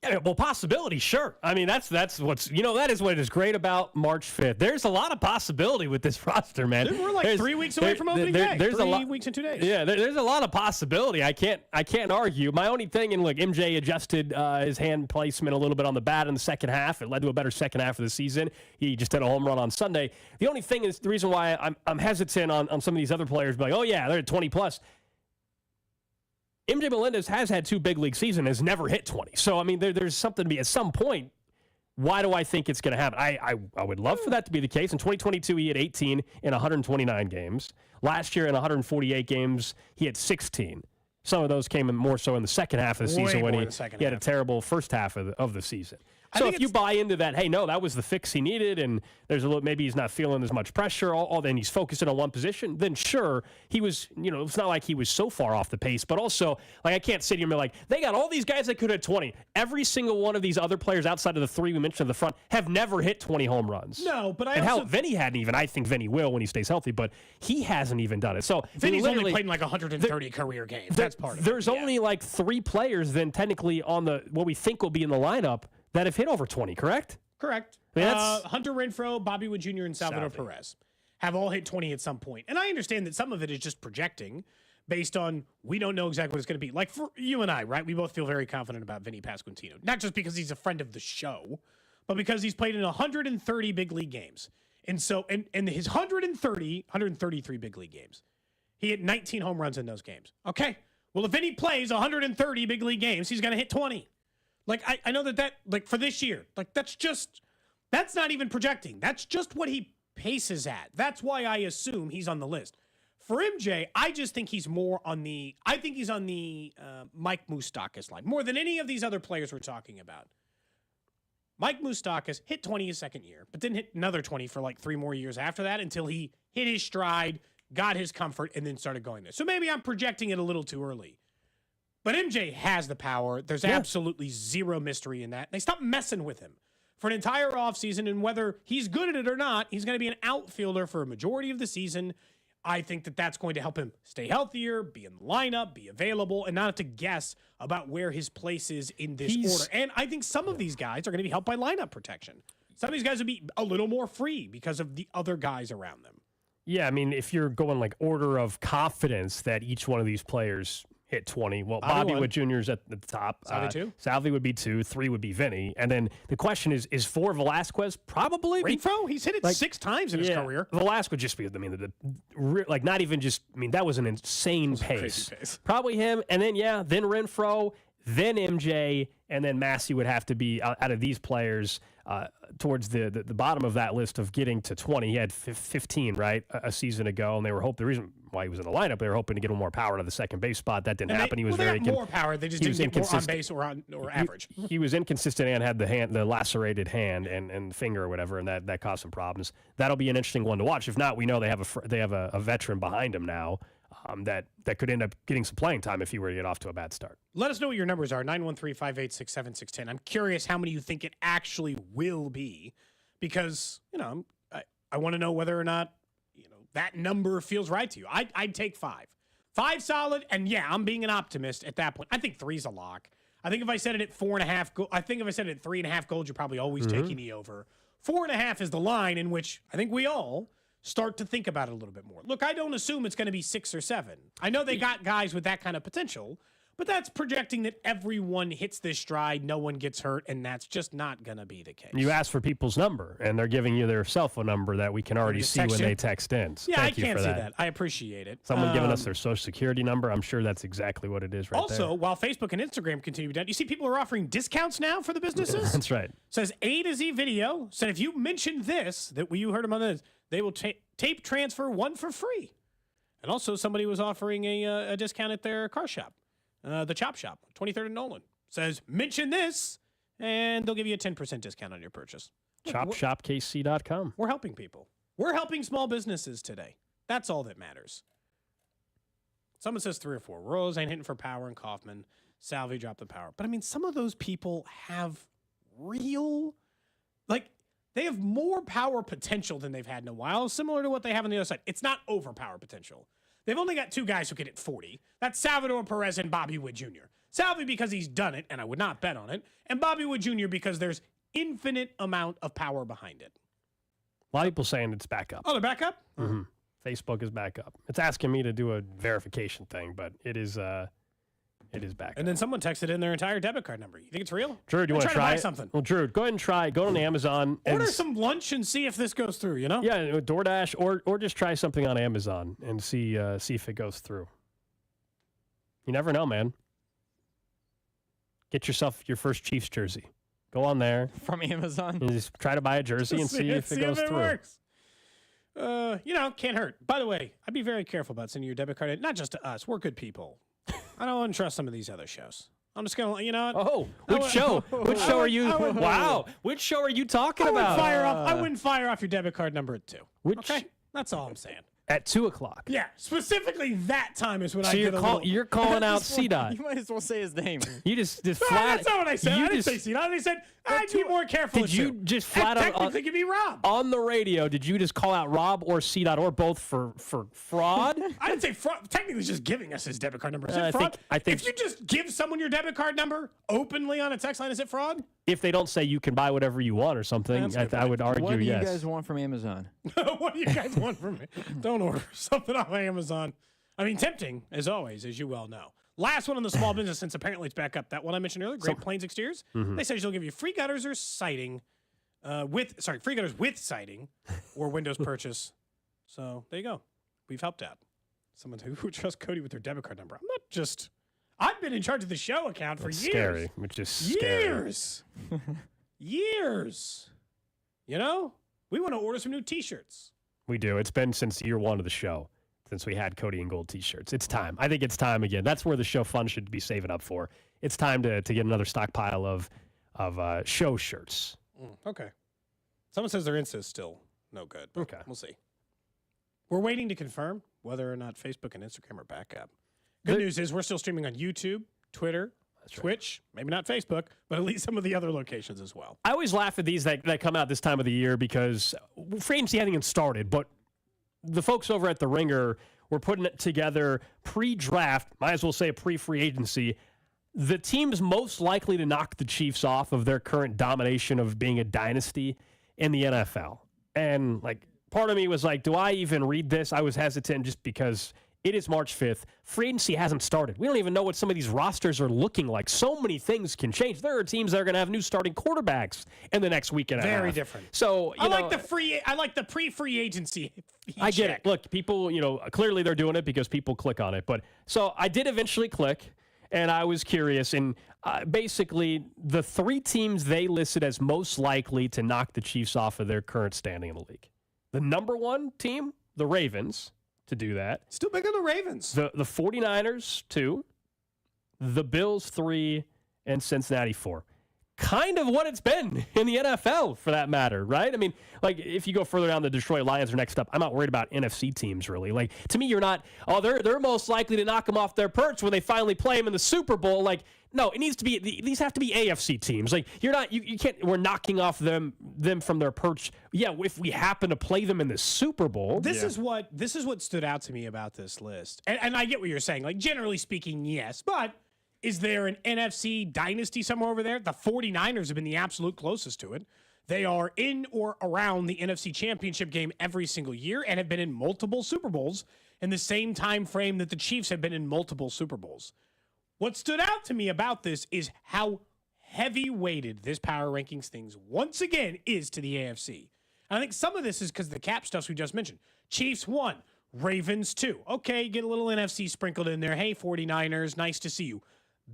Yeah, well, possibility, sure. I mean, that's what's, that is what is great about March 5th. There's a lot of possibility with this roster, man. Dude, we're like 3 weeks away from opening day. There's 3 weeks and 2 days. Yeah, there's a lot of possibility. I can't argue. My only thing, and look, MJ adjusted his hand placement a little bit on the bat in the second half. It led to a better second half of the season. He just had a home run on Sunday. The only thing is the reason why I'm hesitant on some of these other players, like, oh yeah, they're at 20 plus. MJ Melendez has had 2 big league seasons, has never hit 20. So, I mean, there's something to be, at some point, why do I think it's going to happen? I would love for that to be the case. In 2022, he had 18 in 129 games. Last year, in 148 games, he had 16. Some of those came in more so in the second half of the season when he had a terrible first half of the season. So if you buy into that, hey, no, that was the fix he needed, and there's a little, maybe he's not feeling as much pressure, then he's focusing on one position, then sure, he was, it's not like he was so far off the pace, but also, like, I can't sit here and be like, they got all these guys that could hit 20. Every single one of these other players outside of the 3 we mentioned at the front have never hit 20 home runs. No, but Vinny hadn't even. I think Vinny will when he stays healthy, but he hasn't even done it. So Vinny's only played in like 130 career games. That's part of it. There's only like 3 players then technically on what we think will be in the lineup that have hit over 20, correct? Correct. I mean, Hunter Renfroe, Bobby Wood Jr., and Salvador Perez have all hit 20 at some point. And I understand that some of it is just projecting based on we don't know exactly what it's going to be. Like for you and I, right? We both feel very confident about Vinny Pasquantino. Not just because he's a friend of the show, but because he's played in 130 big league games. And so, and his 133 big league games, he hit 19 home runs in those games. Okay. Well, if Vinny plays 130 big league games, he's going to hit 20. Like, I know that like, for this year, like, that's not even projecting. That's just what he paces at. That's why I assume he's on the list. For MJ, I just think he's more on the Mike Moustakas line, more than any of these other players we're talking about. Mike Moustakas hit 20 his second year, but didn't hit another 20 for like 3 more years after that until he hit his stride, got his comfort, and then started going there. So maybe I'm projecting it a little too early. But MJ has the power. There's absolutely zero mystery in that. They stopped messing with him for an entire offseason, and whether he's good at it or not, he's going to be an outfielder for a majority of the season. I think that that's going to help him stay healthier, be in the lineup, be available, and not have to guess about where his place is in this order. And I think some of these guys are going to be helped by lineup protection. Some of these guys will be a little more free because of the other guys around them. Yeah, I mean, if you're going like order of confidence that each one of these players hit 20. Well, Bobby Wood Jr. is at the top. Salvi 2. Salvi would be 2. 3 would be Vinny. And then the question is 4 Velasquez? Probably. Renfroe? He's hit it like, 6 times in his career. Velasquez would just be, not even just, that was an insane pace. Probably him. And then, then Renfroe, then MJ, and then Massey would have to be, out of these players, towards the bottom of that list of getting to 20. He had 15, right, a season ago, and they were hoping, the reason why he was in the lineup, they were hoping to get him more power to the second base spot. That didn't happen. He was they got more power. They just didn't get more on base or average. He was inconsistent and had the lacerated hand and finger or whatever, and that caused some problems. That'll be an interesting one to watch. If not, we know they have a veteran behind him now. That could end up getting some playing time if he were to get off to a bad start. Let us know what your numbers are, 913-586-7610. I'm curious how many you think it actually will be because, I want to know whether or not, that number feels right to you. I'd take 5. 5 solid, and I'm being an optimist at that point. I think 3's a lock. I think if I said it at 4.5, I think if I said it at 3.5 goals, you're probably always taking the over. 4.5 is the line in which I think we all start to think about it a little bit more. Look, I don't assume it's going to be 6 or 7. I know they got guys with that kind of potential, but that's projecting that everyone hits this stride, no one gets hurt, and that's just not going to be the case. You ask for people's number, and they're giving you their cell phone number that we can already see when they text in. So I can't see that. I appreciate it. Someone giving us their social security number, I'm sure that's exactly what it is right there. Also, while Facebook and Instagram continue to be down, you see people are offering discounts now for the businesses? That's right. Says A to Z Video said if you mentioned this, that you heard them on this, they will tape transfer 1 for free. And also somebody was offering a discount at their car shop. The Chop Shop, 23rd and Nolan, says, mention this, and they'll give you a 10% discount on your purchase. ChopShopKC.com. We're helping people. We're helping small businesses today. That's all that matters. Someone says 3 or 4. Rose ain't hitting for power, and Kaufman. Salvi dropped the power. But, some of those people have they have more power potential than they've had in a while, similar to what they have on the other side. It's not overpower potential. They've only got 2 guys who can hit 40. That's Salvador Perez and Bobby Wood Jr. Salvi because he's done it, and I would not bet on it. And Bobby Wood Jr. because there's infinite amount of power behind it. A lot of people saying it's back up. Oh, they're back up? Mm-hmm. Facebook is back up. It's asking me to do a verification thing, but it is back up. And then someone texted in their entire debit card number. You think it's real? Drew, do you want to try something? Well, Drew, go ahead and try. Go on Amazon. Order some lunch and see if this goes through, you know? Yeah, DoorDash, or just try something on Amazon and see if it goes through. You never know, man. Get yourself your first Chiefs jersey. Go on there. From Amazon? And just try to buy a jersey and see if it goes through. Works. Can't hurt. By the way, I'd be very careful about sending your debit card in, not just to us. We're good people. I don't want to trust some of these other shows. I'm just going to, you know what? Oh, which show? Which show are you? Wow. Which show are you talking about? I wouldn't fire off your debit card number at 2. Okay? That's all I'm saying. At 2 o'clock. Yeah, specifically that time is when So I get you're calling out CDOT. You might as well say his name. You just No, flat. that's not what I said. I didn't say CDOT. I said I'd be more careful. Did you just flat out technically could be Rob on the radio? Did you just call out Rob or CDOT or both for fraud? I didn't say fraud. Technically, he's just giving us his debit card number. Is it fraud? I think if you just give someone your debit card number openly on a text line, is it fraud? If they don't say you can buy whatever you want or something, I would argue yes. What do you guys want from Amazon? What do you guys want from me? Don't order something off Amazon. I mean, tempting, as always, as you well know. Last one on the small business, since apparently it's back up. That one I mentioned earlier, Great Plains Exteriors. Mm-hmm. They said they'll give you free gutters or siding, free gutters with siding or windows purchase. So there you go. We've helped out. Someone who trusts Cody with their debit card number. I've been in charge of the show account for years. Scary, which is scary. Years. You know, we want to order some new T-shirts. We do. It's been since year 1 of the show, since we had Cody and Gold T-shirts. It's time. I think it's time again. That's where the show fund should be saving up for. It's time to get another stockpile of show shirts. Okay. Someone says their Insta is still no good. Okay. We'll see. We're waiting to confirm whether or not Facebook and Instagram are back up. Good news is we're still streaming on YouTube, Twitter, Twitch, maybe not Facebook, but at least some of the other locations as well. I always laugh at these that come out this time of the year because free agency hadn't even started, but the folks over at The Ringer were putting it together pre-draft, might as well say pre-free agency, the teams most likely to knock the Chiefs off of their current domination of being a dynasty in the NFL. And part of me was like, do I even read this? I was hesitant just because it is March 5th. Free agency hasn't started. We don't even know what some of these rosters are looking like. So many things can change. There are teams that are going to have new starting quarterbacks in the next week and a half. Very different. So I like the pre-free agency. I get it. Look, people, clearly they're doing it because people click on it. But so I did eventually click, and I was curious. And basically, the 3 teams they listed as most likely to knock the Chiefs off of their current standing in the league. The number 1 team, the Ravens, to do that. Still big on the Ravens. The 49ers, 2. The Bills, 3. And Cincinnati, 4. Kind of what it's been in the NFL, for that matter, right? I mean, if you go further down, the Detroit Lions are next up. I'm not worried about NFC teams, really. To me, you're not, they're most likely to knock them off their perch when they finally play them in the Super Bowl. No, it needs to be, these have to be AFC teams. You're not, you can't, we're knocking off them from their perch. Yeah, if we happen to play them in the Super Bowl. This is what stood out to me about this list. And I get what you're saying. Generally speaking, yes. But is there an NFC dynasty somewhere over there? The 49ers have been the absolute closest to it. They are in or around the NFC Championship game every single year and have been in multiple Super Bowls in the same time frame that the Chiefs have been in multiple Super Bowls. What stood out to me about this is how heavy-weighted this power rankings things once again is to the AFC. And I think some of this is because of the cap stuff we just mentioned. Chiefs 1, Ravens 2. Okay, get a little NFC sprinkled in there. Hey, 49ers, nice to see you.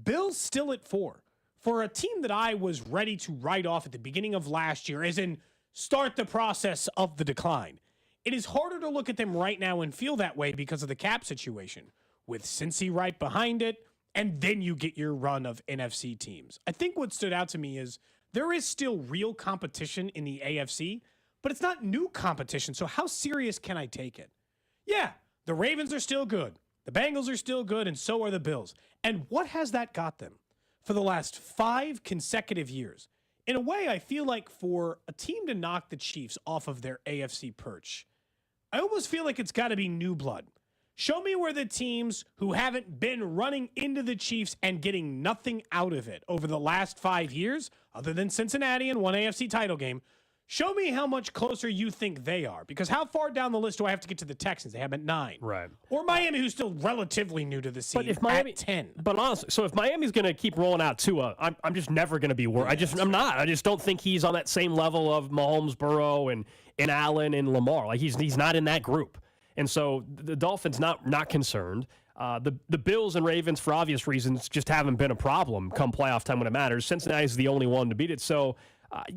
Bills still at 4. For a team that I was ready to write off at the beginning of last year, as in start the process of the decline, it is harder to look at them right now and feel that way because of the cap situation. With Cincy right behind it, and then you get your run of NFC teams. I think what stood out to me is there is still real competition in the AFC, but it's not new competition, so how serious can I take it? Yeah, the Ravens are still good. The Bengals are still good, and so are the Bills. And what has that got them? For the last 5 consecutive years. In a way, I feel like for a team to knock the Chiefs off of their AFC perch, I almost feel like it's got to be new blood. Show me where the teams who haven't been running into the Chiefs and getting nothing out of it over the last 5 years, other than Cincinnati and one AFC title game, show me how much closer you think they are. Because how far down the list do I have to get to the Texans? They have at 9. Right. Or Miami, who's still relatively new to the scene, But if Miami, at 10. But honestly, so if Miami's going to keep rolling out Tua, I'm just never going to be worried. I'm not. I just don't think he's on that same level of Mahomes, Burrow, and Allen and Lamar. Like he's not in that group. And so the Dolphins not concerned. The Bills and Ravens, for obvious reasons, just haven't been a problem come playoff time when it matters. Cincinnati's the only one to beat it. So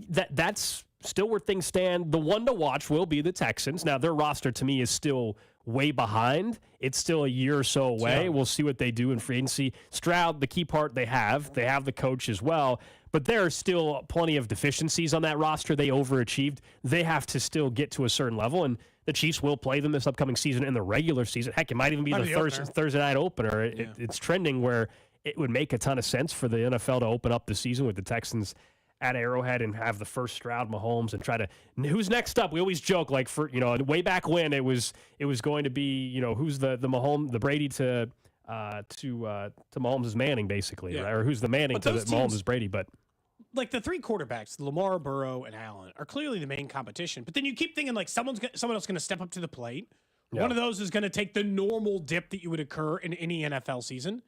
that's still where things stand. The one to watch will be the Texans. Now, their roster, to me, is still way behind. It's still a year or so away. We'll see what they do in free agency. Stroud, the key part they have the coach as well. But there are still plenty of deficiencies on that roster. They overachieved. They have to still get to a certain level, and the Chiefs will play them this upcoming season in the regular season. Heck, it might even be the Thursday night opener. It's trending where it would make a ton of sense for the NFL to open up the season with the Texans at Arrowhead and have the first Stroud, Mahomes, and try to who's next up. We always joke like for way back when it was going to be who's the Mahomes, the Brady to Mahomes' Manning basically, right? Or who's the Manning to Mahomes' Brady, but. Like the 3 quarterbacks, Lamar, Burrow, and Allen, are clearly the main competition. But then you keep thinking like someone else going to step up to the plate. Yeah. One of those is going to take the normal dip that you would occur in any NFL season.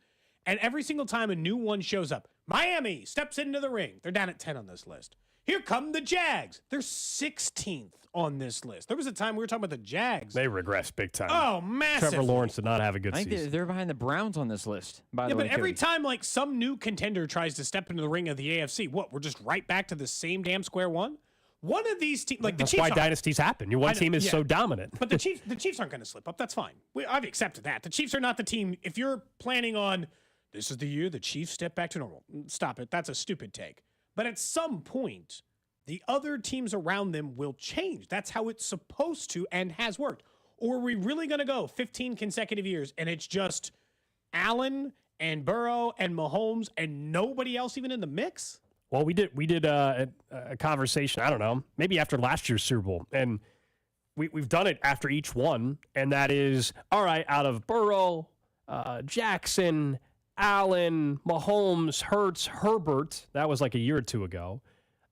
And every single time a new one shows up, Miami steps into the ring. They're down at 10 on this list. Here come the Jags. They're 16th on this list. There was a time we were talking about the Jags. They regressed big time. Oh, massively. Trevor Lawrence did not have a good season. I think they're behind the Browns on this list, by the way. But every time like some new contender tries to step into the ring of the AFC, we're just right back to the same damn square one? One of these teams, like the Chiefs. That's why dynasties happen. Your one team is so dominant. But the Chiefs aren't going to slip up. That's fine. I've accepted that. The Chiefs are not the team. If you're planning on this is the year the Chiefs step back to normal, stop it. That's a stupid take. But at some point, the other teams around them will change. That's how it's supposed to and has worked. Or are we really going to go 15 consecutive years and it's just Allen and Burrow and Mahomes and nobody else even in the mix? Well, we did a conversation, I don't know, maybe after last year's Super Bowl, and we've done it after each one, and that is, all right, out of Burrow, Jackson, Allen, Mahomes, Hurts, Herbert, that was like a year or two ago.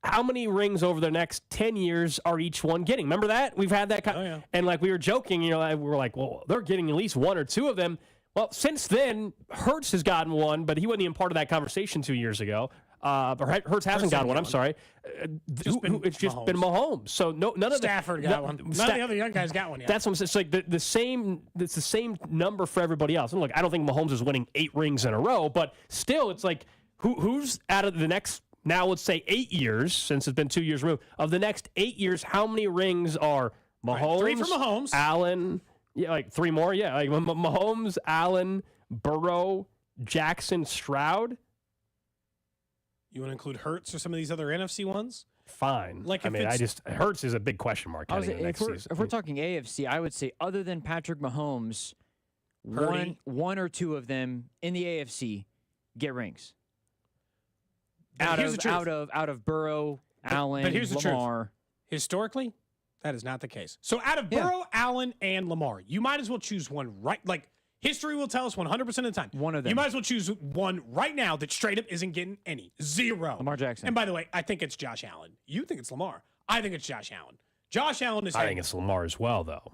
How many rings over the next 10 years are each one getting? Remember that? We've had that and like we were joking, we were like, well, they're getting at least 1 or 2 of them. Well, since then, Hurts has gotten one, but he wasn't even part of that conversation 2 years ago. Hurts hasn't gotten one. I'm sorry. It's just been Mahomes. So none of Stafford got one. None of the other young guys got one yet. That's what I'm saying. It's like the same. It's the same number for everybody else. And look, I don't think Mahomes is winning 8 rings in a row, but still, it's like who's out of the next. Now let's say 8 years, since it's been 2 years removed. Of the next 8 years, how many rings are Mahomes? 3 for Mahomes. Allen. Yeah, like 3 more. Yeah, like Mahomes, Allen, Burrow, Jackson, Stroud. You want to include Hurts or some of these other NFC ones? Fine. Like Hurts is a big question mark heading into next season. If we're talking AFC, I would say other than Patrick Mahomes, one or 2 of them in the AFC get rings. Out of Burrow, Allen, but here's the Lamar. Truth. Historically, that is not the case. So out of Burrow, Allen, and Lamar, you might as well choose one right. Like history will tell us 100% of the time. One of them. You might as well choose one right now that straight up isn't getting any. 0. Lamar Jackson. And by the way, I think it's Josh Allen. You think it's Lamar. I think it's Josh Allen. Josh Allen is. I think it's Lamar as well, though.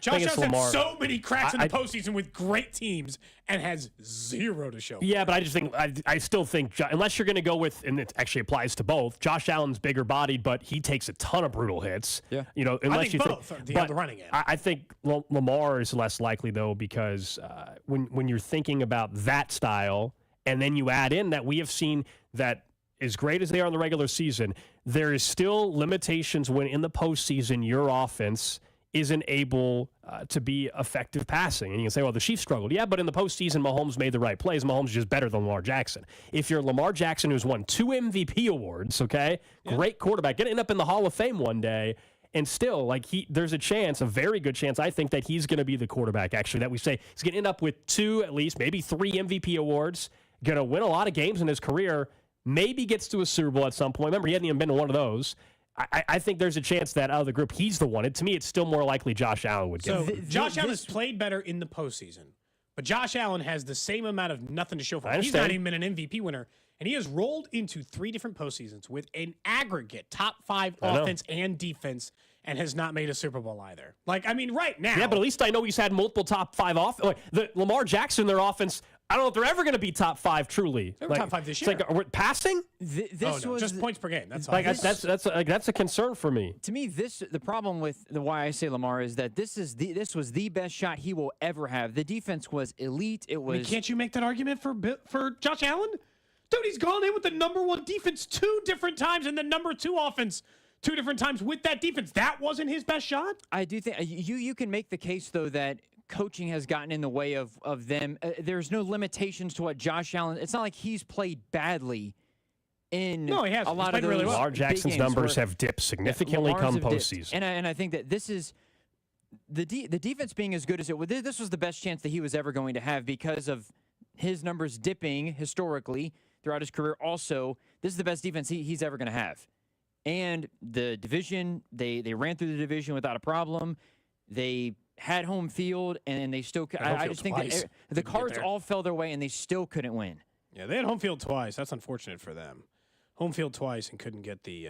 Josh Allen had so many cracks in the postseason with great teams and has 0 to show. Yeah, but I just think I still think unless you're going to go with, and it actually applies to both. Josh Allen's bigger bodied, but he takes a ton of brutal hits. Yeah, unless I think both are the running end. I think Lamar is less likely though because when you're thinking about that style, and then you add in that we have seen that. As great as they are in the regular season, there is still limitations when in the postseason your offense isn't able to be effective passing. And you can say, well, the Chiefs struggled. Yeah, but in the postseason, Mahomes made the right plays. Mahomes is just better than Lamar Jackson. If you're Lamar Jackson, who's won 2 MVP awards, okay, great quarterback, going to end up in the Hall of Fame one day, and still, like there's a chance, a very good chance, I think, that he's going to be the quarterback, actually, that we say he's going to end up with 2, at least, maybe 3 MVP awards, going to win a lot of games in his career, maybe gets to a Super Bowl at some point. Remember, he hadn't even been to one of those. I think there's a chance that out of the group, he's the one. To me, it's still more likely Josh Allen would get it. Josh Allen has played better in the postseason, but Josh Allen has the same amount of nothing to show for I it. He's understand. not even been an MVP winner, and he has rolled into 3 different postseasons with an aggregate top 5 offense and defense, and has not made a Super Bowl either. Like, I mean, right now. Yeah, but at least I know he's had multiple top 5 off. Like, the Lamar Jackson, their offense, I don't know if they're ever going to be top 5 truly. They were top 5 this It's year. like, are we passing? Just points per game. That's all. Like, that's a concern for me. To me, the problem with why I say Lamar is that this was the best shot he will ever have. The defense was elite. It was. I mean, can't you make that argument for Josh Allen? Dude, he's gone in with the number 1 defense 2 different times and the number 2 offense 2 different times with that defense. That wasn't his best shot? I do think you can make the case, though, that coaching has gotten in the way of them. There's no limitations to what Josh Allen. It's not like he's played badly in no, he has. a lot of those really well. Lamar Jackson's numbers have dipped significantly come postseason. And I think that this is the defense being as good as it was. This was the best chance that he was ever going to have because of his numbers dipping historically throughout his career. Also, this is the best defense he's ever going to have. And the division, they ran through the division without a problem. They had home field, and they still. I just think that the cards all fell their way, and they still couldn't win. Yeah, they had home field twice. That's unfortunate for them. Home field twice and couldn't get the.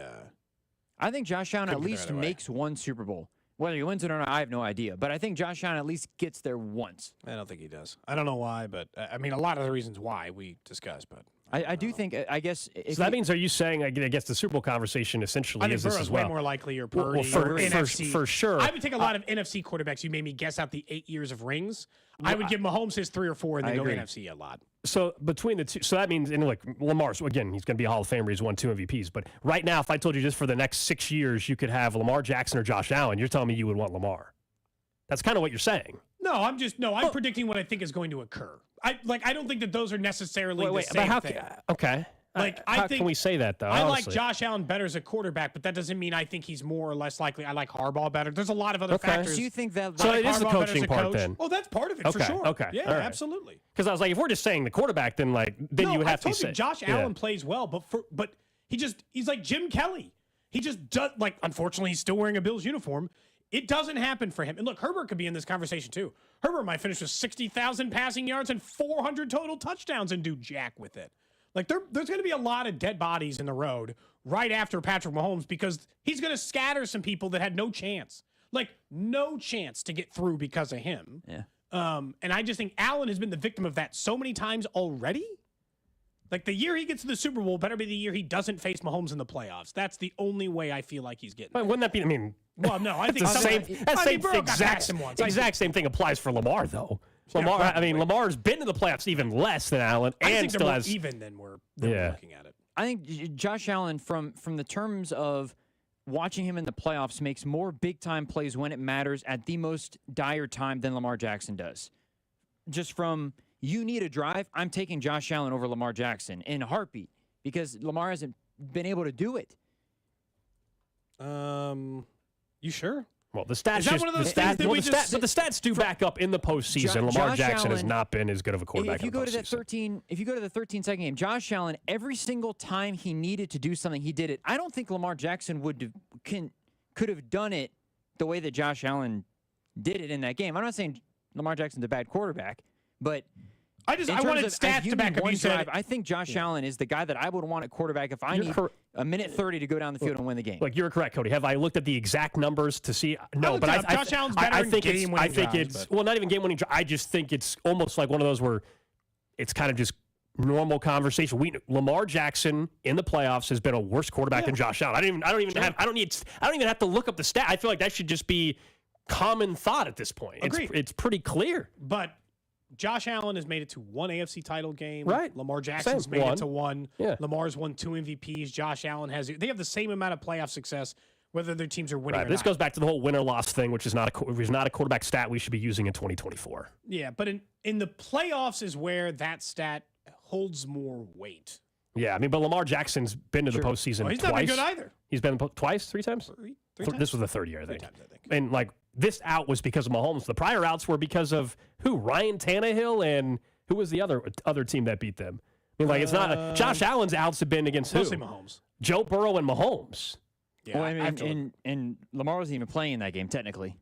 I think Josh Allen at least makes one Super Bowl. Whether he wins it or not, I have no idea. But I think Josh Allen at least gets there once. I don't think he does. I don't know why, but I mean, a lot of the reasons why we discussed, but. I do think, I guess. So that means, are you saying, I guess the Super Bowl conversation essentially is this as well? Way more likely, or Purdy, or NFC. For sure. I would take a lot of NFC quarterbacks. You made me guess out the 8 years of rings. I would give Mahomes his 3 or 4 and then go NFC a lot. So between the two, so that means, and look, Lamar's, again, he's going to be a Hall of Famer. He's won 2 MVPs. But right now, if I told you just for the next 6 years, you could have Lamar Jackson or Josh Allen, you're telling me you would want Lamar. That's kind of what you're saying. No, I'm predicting what I think is going to occur. I don't think that those are necessarily the same thing. Okay. How can we say that, though? I like Josh Allen better as a quarterback, but that doesn't mean I think he's more or less likely. I like Harbaugh better. There's a lot of other factors. Do you think that? So it is the coaching part then? Oh, that's part of it for sure. Okay. Yeah, absolutely. Because I was like, if we're just saying the quarterback, then you would have to say Josh Allen plays well, but he's like Jim Kelly. He just does, unfortunately, he's still wearing a Bills uniform. It doesn't happen for him. And look, Herbert could be in this conversation too. Herbert might finish with 60,000 passing yards and 400 total touchdowns and do jack with it. Like, there's going to be a lot of dead bodies in the road right after Patrick Mahomes because he's going to scatter some people that had no chance. Like, no chance to get through because of him. Yeah. And I just think Allen has been the victim of that so many times already. Like, the year he gets to the Super Bowl better be the year he doesn't face Mahomes in the playoffs. That's the only way I feel like he's getting there. Wouldn't that be, well, no, I think exact same thing applies for Lamar, though. Lamar, Lamar's been to the playoffs even less than Allen, and still has even than we're looking at it. I think Josh Allen, from the terms of watching him in the playoffs, makes more big time plays when it matters at the most dire time than Lamar Jackson does. Just from you need a drive, I'm taking Josh Allen over Lamar Jackson in a heartbeat because Lamar hasn't been able to do it. You sure? Well, the stats but the stats do back up in the postseason. Lamar Jackson has not been as good of a quarterback. If you go to the 13-second game, Josh Allen, every single time he needed to do something, he did it. I don't think Lamar Jackson could have done it the way that Josh Allen did it in that game. I'm not saying Lamar Jackson's a bad quarterback, but I wanted stats to back up. You said I think Josh Allen is the guy that I would want at quarterback if I need a minute 30 to go down the field and win the game. Look, you're correct, Cody. Have I looked at the exact numbers to see? No, but Josh Allen's better in game-winning drives. Well, not even game-winning. I just think it's almost like one of those where it's kind of just normal conversation. Lamar Jackson in the playoffs has been a worse quarterback than Josh Allen. I don't even have to look up the stat. I feel like that should just be common thought at this point. Agreed. It's pretty clear. But Josh Allen has made it to 1 AFC title game. Right. Lamar Jackson's made it to 1. Yeah. Lamar's won 2 MVPs. Josh Allen has. They have the same amount of playoff success, whether their teams are winning or this not. Goes back to the whole win-or-loss thing, which is not a quarterback stat we should be using in 2024. Yeah, but in the playoffs is where that stat holds more weight. Yeah, but Lamar Jackson's been to the postseason twice. He's not been good either. He's been twice, 3 times? Three times? This was the third year, I think. 3 times, I think. And, this out was because of Mahomes. The prior outs were because of who? Ryan Tannehill and who was the other team that beat them? It's not Josh Allen's outs have been against who? Mostly Mahomes. Joe Burrow and Mahomes. Yeah, Well, I mean, and Lamar wasn't even playing in that game, technically.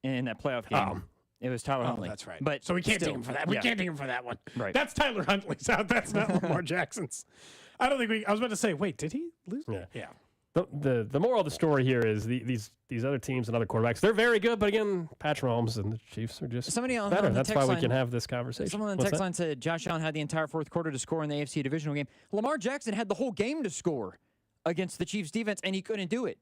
In that playoff game. It was Tyler Huntley. That's right. But so we can't still, take him for that. We yeah. can't take him for that one. Right. That's Tyler Huntley's out. That's not Lamar Jackson's. I don't think I was about to say, wait, did he lose? Yeah. The moral of the story here is these other teams and other quarterbacks, they're very good, but again, Patrick Mahomes and the Chiefs are just better. That's why we can have this conversation. Someone on the text line said Josh Allen had the entire fourth quarter to score in the AFC divisional game. Lamar Jackson had the whole game to score against the Chiefs defense, and he couldn't do it.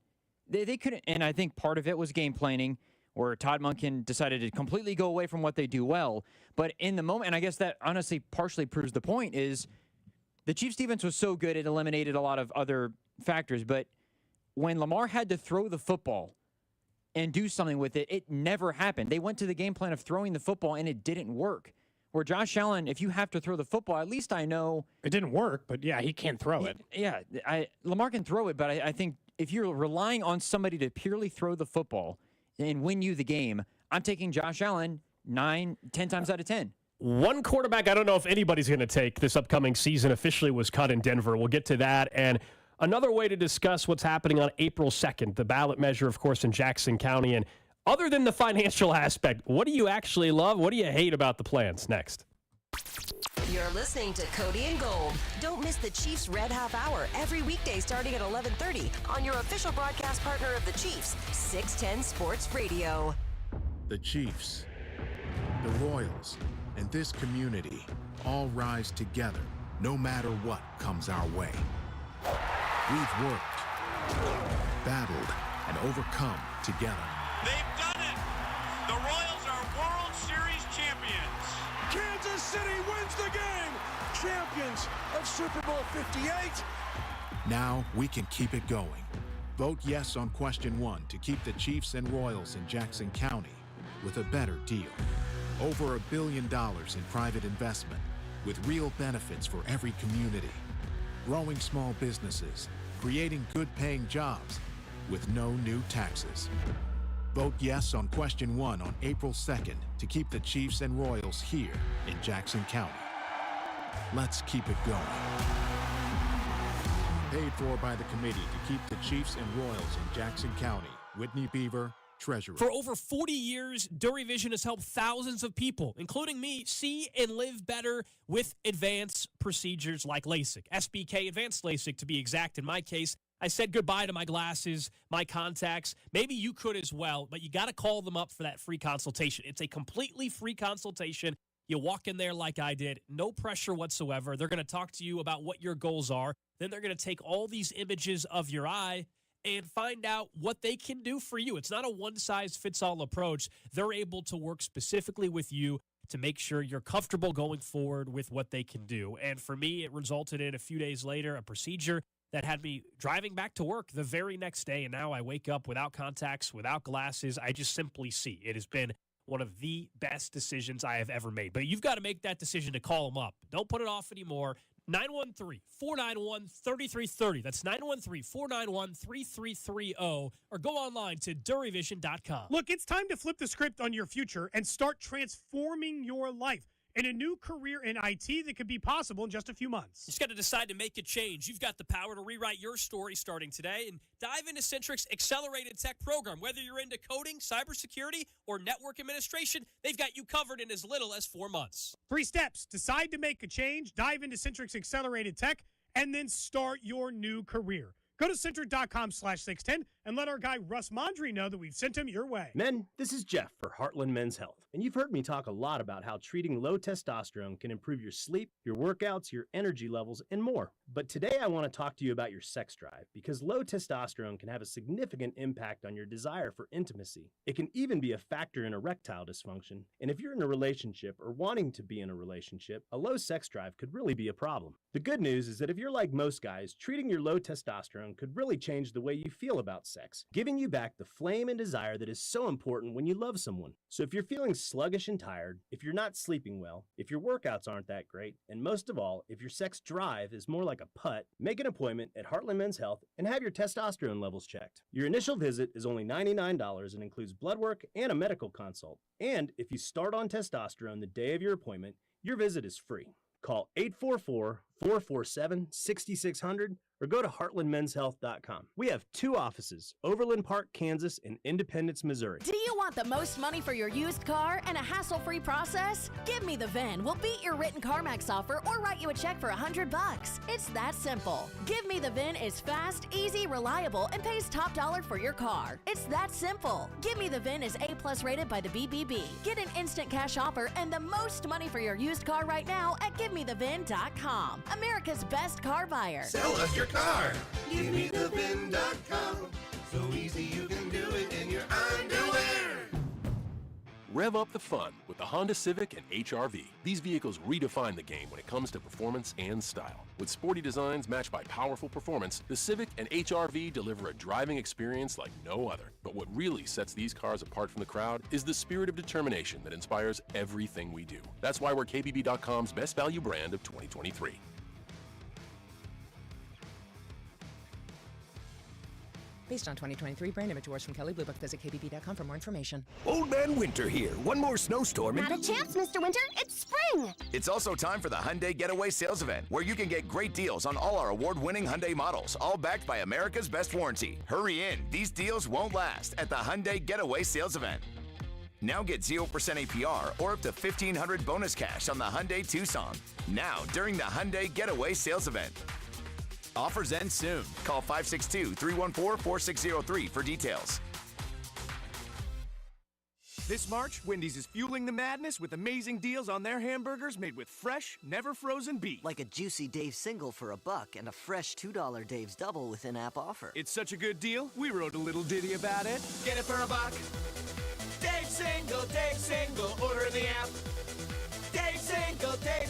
They couldn't, and I think part of it was game planning, where Todd Monken decided to completely go away from what they do well. But in the moment, and I guess that honestly partially proves the point, is the Chiefs defense was so good it eliminated a lot of other factors. But when Lamar had to throw the football and do something with it, it never happened. They went to the game plan of throwing the football, and it didn't work. Where Josh Allen, if you have to throw the football, at least I know. It didn't work, but yeah, he can throw it. Yeah, Lamar can throw it, but I think if you're relying on somebody to purely throw the football and win you the game, I'm taking Josh Allen 9, 10 times out of 10. One quarterback I don't know if anybody's going to take this upcoming season officially was cut in Denver. We'll get to that. And another way to discuss what's happening on April 2nd, the ballot measure, of course, in Jackson County. And other than the financial aspect, what do you actually love? What do you hate about the plans? Next. You're listening to Cody and Gold. Don't miss the Chiefs Red Half Hour every weekday starting at 11:30 on your official broadcast partner of the Chiefs, 610 Sports Radio. The Chiefs, the Royals, and this community all rise together no matter what comes our way. We've worked, battled, and overcome together. They've done it! The Royals are World Series champions! Kansas City wins the game! Champions of Super Bowl 58! Now we can keep it going. Vote yes on question 1 to keep the Chiefs and Royals in Jackson County with a better deal. Over $1 billion in private investment with real benefits for every community. Growing small businesses, creating good-paying jobs with no new taxes. Vote yes on question 1 on April 2nd to keep the Chiefs and Royals here in Jackson County. Let's keep it going. Paid for by the committee to keep the Chiefs and Royals in Jackson County. Whitney Beaver, Treasurer. For over 40 years, DuraVision has helped thousands of people, including me, see and live better with advanced procedures like LASIK. SBK Advanced LASIK, to be exact. In my case, I said goodbye to my glasses, my contacts. Maybe you could as well, but you got to call them up for that free consultation. It's a completely free consultation. You walk in there like I did, no pressure whatsoever. They're going to talk to you about what your goals are. Then they're going to take all these images of your eye and find out what they can do for you. It's not a one-size-fits-all approach. They're able to work specifically with you to make sure you're comfortable going forward with what they can do. And for me, it resulted in a few days later, a procedure that had me driving back to work the very next day. And now I wake up without contacts, without glasses. I just simply see. It has been one of the best decisions I have ever made. But you've got to make that decision to call them up. Don't put it off anymore. 913-491-3330. That's 913-491-3330. Or go online to DuraVision.com. Look, it's time to flip the script on your future and start transforming your life in a new career in IT that could be possible in just a few months. You just got to decide to make a change. You've got the power to rewrite your story starting today and dive into Centric's Accelerated Tech program. Whether you're into coding, cybersecurity, or network administration, they've got you covered in as little as 4 months. 3 steps. Decide to make a change, dive into Centric's Accelerated Tech, and then start your new career. Go to Centric.com/610 and let our guy Russ Mondry know that we've sent him your way. Men, this is Jeff for Heartland Men's Health. And you've heard me talk a lot about how treating low testosterone can improve your sleep, your workouts, your energy levels, and more. But today I want to talk to you about your sex drive, because low testosterone can have a significant impact on your desire for intimacy. It can even be a factor in erectile dysfunction. And if you're in a relationship or wanting to be in a relationship, a low sex drive could really be a problem. The good news is that if you're like most guys, treating your low testosterone could really change the way you feel about sex, giving you back the flame and desire that is so important when you love someone. So if you're feeling sluggish and tired, if you're not sleeping well, if your workouts aren't that great, and most of all, if your sex drive is more like a putt, make an appointment at Heartland Men's Health and have your testosterone levels checked. Your initial visit is only $99 and includes blood work and a medical consult. And if you start on testosterone the day of your appointment, your visit is free. Call 447-6600 or go to heartlandmenshealth.com. We have 2 offices, Overland Park, Kansas, and Independence, Missouri. Do you want the most money for your used car and a hassle-free process? Give Me the VIN will beat your written CarMax offer or write you a check for $100. It's that simple. Give Me the VIN is fast, easy, reliable, and pays top dollar for your car. It's that simple. Give Me the VIN is A+ rated by the BBB. Get an instant cash offer and the most money for your used car right now at GiveMeTheVIN.com. America's best car buyer. Sell us your car. GiveMeTheVIN.com. So easy you can do it in your underwear. Rev up the fun with the Honda Civic and HR-V. These vehicles redefine the game when it comes to performance and style. With sporty designs matched by powerful performance, the Civic and HR-V deliver a driving experience like no other. But what really sets these cars apart from the crowd is the spirit of determination that inspires everything we do. That's why we're KBB.com's best value brand of 2023. Based on 2023 brand image awards from Kelley Blue Book, visit kbb.com for more information. Old Man Winter here. One more snowstorm. Not a chance, Mr. Winter. It's spring. It's also time for the Hyundai Getaway Sales Event, where you can get great deals on all our award-winning Hyundai models, all backed by America's best warranty. Hurry in. These deals won't last at the Hyundai Getaway Sales Event. Now get 0% APR or up to $1,500 bonus cash on the Hyundai Tucson. Now, during the Hyundai Getaway Sales Event. Offers end soon. Call 562-314-4603 for details. This March, Wendy's is fueling the madness with amazing deals on their hamburgers made with fresh, never frozen beef. Like a juicy Dave's single for $1 and a fresh $2 Dave's double with in-app offer. It's such a good deal, we wrote a little ditty about it. Get it for $1. Dave's single, order in the app. Dave's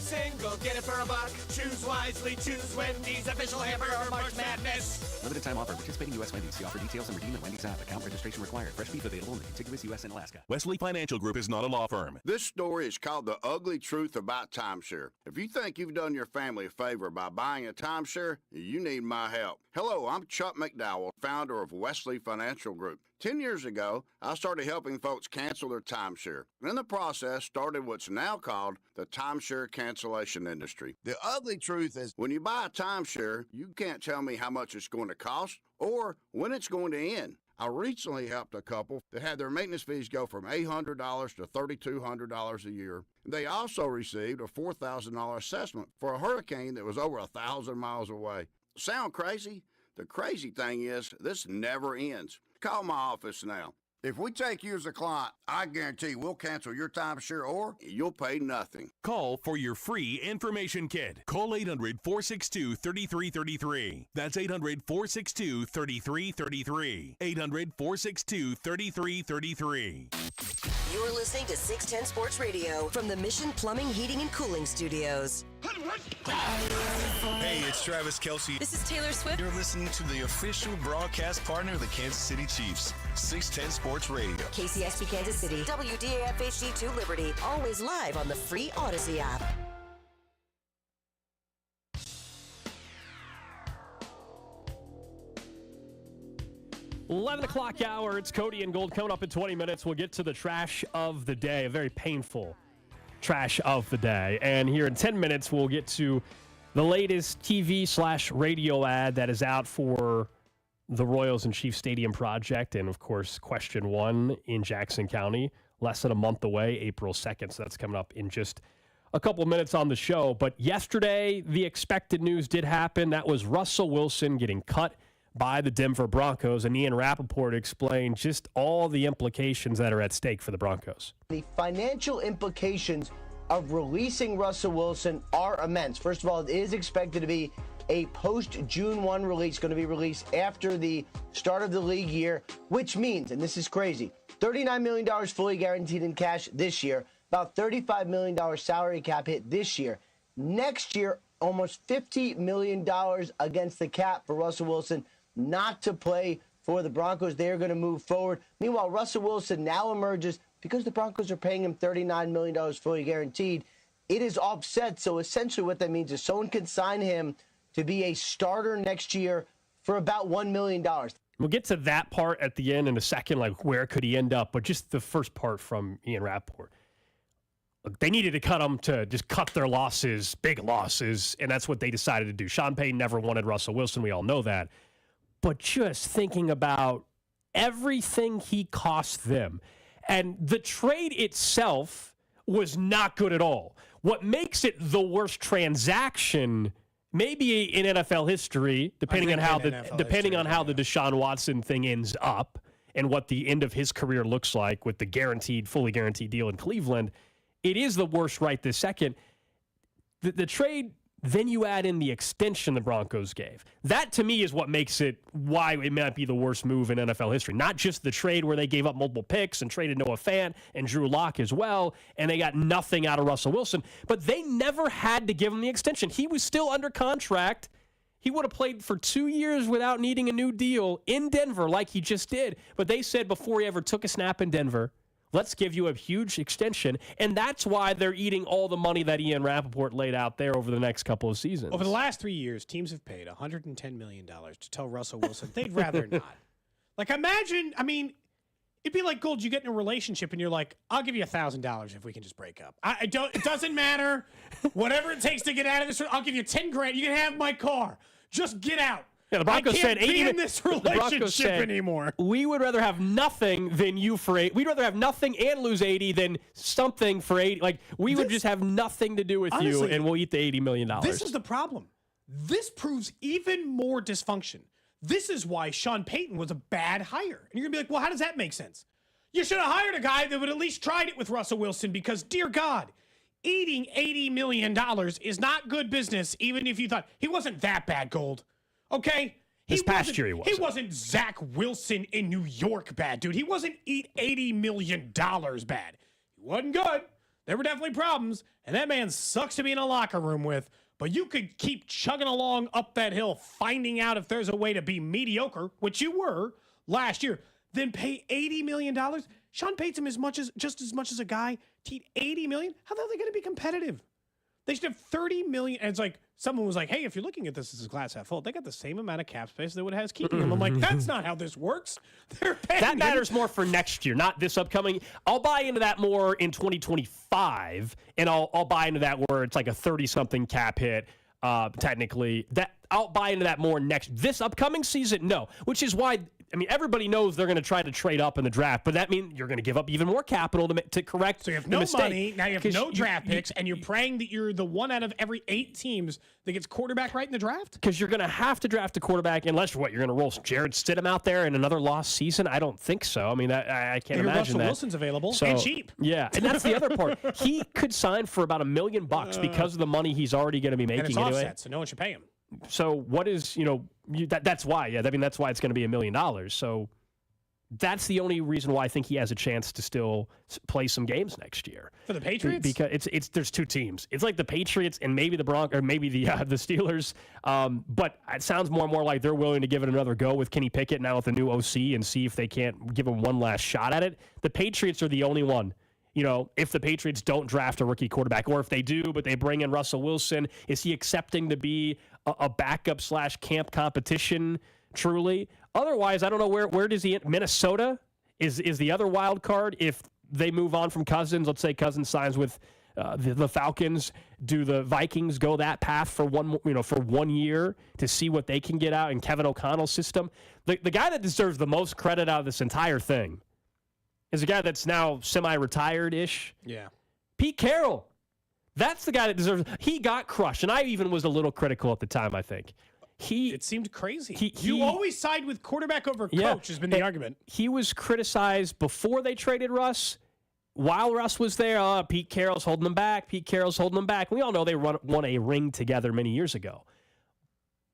single, get it for $1. Choose wisely, choose Wendy's, official hamburger March Madness. Limited time offer. Participating U.S. Wendy's. See offer details and redeem at Wendy's app. Account registration required. Fresh beef available in the contiguous U.S. and Alaska. Wesley Financial Group is not a law firm. This story is called The Ugly Truth About Timeshare. If you think you've done your family a favor by buying a timeshare, you need my help. Hello, I'm Chuck McDowell, founder of Wesley Financial Group. 10 years ago, I started helping folks cancel their timeshare. And in the process, started what's now called the timeshare cancellation industry. The ugly truth is, when you buy a timeshare, you can't tell me how much it's going to cost or when it's going to end. I recently helped a couple that had their maintenance fees go from $800 to $3,200 a year. They also received a $4,000 assessment for a hurricane that was over 1,000 miles away. Sound crazy? The crazy thing is, this never ends. Call my office now. If we take you as a client, I guarantee we'll cancel your timeshare or you'll pay nothing. Call for your free information kit. Call 800-462-3333. That's 800-462-3333. 800-462-3333. You're listening to 610 Sports Radio from the Mission Plumbing, Heating, and Cooling Studios. Hey, it's Travis Kelce. This is Taylor Swift. You're listening to the official broadcast partner of the Kansas City Chiefs, 610 Sports Radio. KCSP Kansas City, WDAF HD2 Liberty, always live on the free Odyssey app. $11 o'clock hour. It's Cody and Gold coming up in 20 minutes. We'll get to the trash of the day, a very painful trash of the day. And here in 10 minutes, we'll get to the latest TV/radio ad that is out for the Royals and Chiefs Stadium project. And, of course, question 1 in Jackson County, less than a month away, April 2nd. So that's coming up in just a couple of minutes on the show. But yesterday, the expected news did happen. That was Russell Wilson getting cut by the Denver Broncos, and Ian Rappaport explained just all the implications that are at stake for the Broncos. The financial implications of releasing Russell Wilson are immense. First of all, it is expected to be a post-June 1 release, going to be released after the start of the league year, which means, and this is crazy, $39 million fully guaranteed in cash this year, about $35 million salary cap hit this year. Next year, almost $50 million against the cap for Russell Wilson not to play for the Broncos. They are going to move forward. Meanwhile, Russell Wilson now emerges because the Broncos are paying him $39 million fully guaranteed. It is offset. So essentially what that means is someone can sign him to be a starter next year for about $1 million. We'll get to that part at the end in a second, like where could he end up, but just the first part from Ian Rappaport. they needed to cut them to just cut their losses, big losses, and that's what they decided to do. Sean Payton never wanted Russell Wilson. We all know that. But just thinking about everything he cost them, and the trade itself was not good at all. What makes it the worst transaction, maybe in NFL history, depending on how the Deshaun Watson thing ends up and what the end of his career looks like with the fully guaranteed deal in Cleveland, it is the worst right this second. The trade, then you add in the extension the Broncos gave. That, to me, is what makes it why it might be the worst move in NFL history. Not just the trade where they gave up multiple picks and traded Noah Fant and Drew Lock as well, and they got nothing out of Russell Wilson, but they never had to give him the extension. He was still under contract. He would have played for 2 years without needing a new deal in Denver like he just did. But they said before he ever took a snap in Denver, let's give you a huge extension, and that's why they're eating all the money that Ian Rappaport laid out there over the next couple of seasons. Over the last 3 years, teams have paid $110 million to tell Russell Wilson they'd rather not. Like, imagine, it'd be like, Gold, you get in a relationship and you're like, I'll give you $1,000 if we can just break up. It doesn't matter. Whatever it takes to get out of this, I'll give you $10,000. You can have my car. Just get out. Yeah, the Broncos said be in this relationship anymore. We would rather have nothing than you for 8. We'd rather have nothing and lose 80 than something for 80. Like, we would just have nothing to do with you, and we'll eat the $80 million. This is the problem. This proves even more dysfunction. This is why Sean Payton was a bad hire. And you're going to be like, well, how does that make sense? You should have hired a guy that would at least tried it with Russell Wilson because, dear God, eating $80 million is not good business, even if you thought he wasn't that bad, Gold. Okay? This past year he wasn't. He wasn't Zach Wilson in New York bad, dude. He wasn't eat $80 million bad. He wasn't good. There were definitely problems, and that man sucks to be in a locker room with, but you could keep chugging along up that hill, finding out if there's a way to be mediocre, which you were last year, then pay $80 million. Sean pays him just as much as a guy to eat $80 million. How the hell are they going to be competitive? They should have $30 million. And it's like, someone was like, hey, if you're looking at this as a glass half full, they got the same amount of cap space that would have keeping him. I'm like, that's not how this works. They're paying that matters more for next year, not this upcoming. I'll buy into that more in 2025, and I'll buy into that where it's like a 30-something cap hit, technically. I'll buy into that more this upcoming season, no. Which is why, everybody knows they're going to try to trade up in the draft, but that means you're going to give up even more capital to correct So you have the no mistake. money, now you have no draft picks, and you're praying that you're the one out of every 8 teams that gets quarterback right in the draft? Because you're going to have to draft a quarterback unless you're going to roll Jared Stidham out there in another lost season? I don't think so. I can't imagine Russell that. Wilson's available and cheap. Yeah, and that's the other part. He could sign for about $1 million because of the money he's already going to be making and it's anyway. offset, so no one should pay him. So what is, that's why. Yeah, that's why it's going to be $1 million. So that's the only reason why I think he has a chance to still play some games next year. For the Patriots? Because there's 2 teams. It's like the Patriots and maybe the Broncos or maybe the Steelers. But it sounds more and more like they're willing to give it another go with Kenny Pickett now with the new OC and see if they can't give him one last shot at it. The Patriots are the only one. If the Patriots don't draft a rookie quarterback, or if they do, but they bring in Russell Wilson, is he accepting to be a backup / camp competition truly? Otherwise, I don't know where does he. Minnesota is the other wild card. If they move on from Cousins, let's say Cousins signs with the Falcons, do the Vikings go that path for one year to see what they can get out in Kevin O'Connell's system? The guy that deserves the most credit out of this entire thing is a guy that's now semi-retired-ish. Yeah. Pete Carroll. That's the guy that deserves. He got crushed, and I even was a little critical at the time, I think. It seemed crazy. You always side with quarterback over coach has been the argument. He was criticized before they traded Russ. While Russ was there, Pete Carroll's holding them back. Pete Carroll's holding them back. We all know they won a ring together many years ago.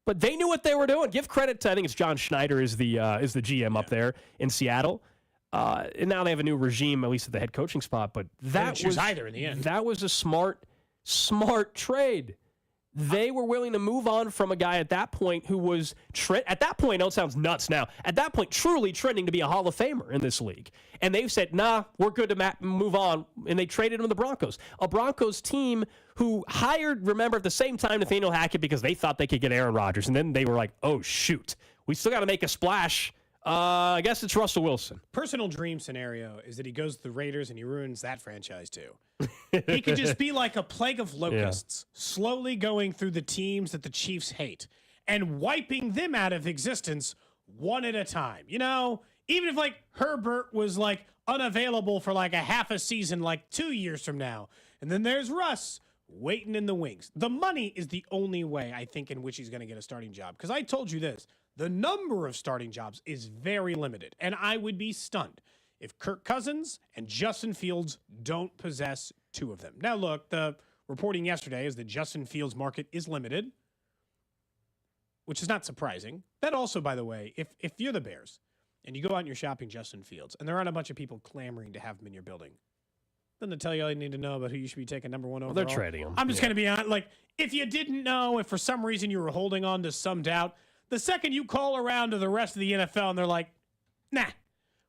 But they knew what they were doing. Give credit to, I think it's John Schneider is the GM up there in Seattle. And now they have a new regime, at least at the head coaching spot. But that was either in the end. That was a smart trade. They were willing to move on from a guy at that point who was, at that point, it sounds nuts now, at that point, truly trending to be a Hall of Famer in this league. And they've said, nah, we're good to move on. And they traded him to the Broncos. A Broncos team who hired, remember, at the same time, Nathaniel Hackett because they thought they could get Aaron Rodgers. And then they were like, oh, shoot, we still got to make a splash I guess it's Russell Wilson. Personal dream scenario is that he goes to the Raiders and he ruins that franchise too. He could just be like a plague of locusts, slowly going through the teams that the Chiefs hate and wiping them out of existence one at a time. You know, even if like Herbert was like unavailable for like a half a season, like 2 years from now, and then there's Russ waiting in the wings. The money is the only way I think in which he's going to get a starting job. Because I told you this. The number of starting jobs is very limited, and I would be stunned if Kirk Cousins and Justin Fields don't possess 2 of them. Now, look, the reporting yesterday is that Justin Fields' market is limited, which is not surprising. That also, by the way, if you're the Bears and you go out and you're shopping Justin Fields, and there aren't a bunch of people clamoring to have him in your building, then to tell you all you need to know about who you should be taking number 1 overall. Well, they're trading him. I'm just going to be honest. Like, if you didn't know, if for some reason you were holding on to some doubt, the second you call around to the rest of the NFL and they're like, nah,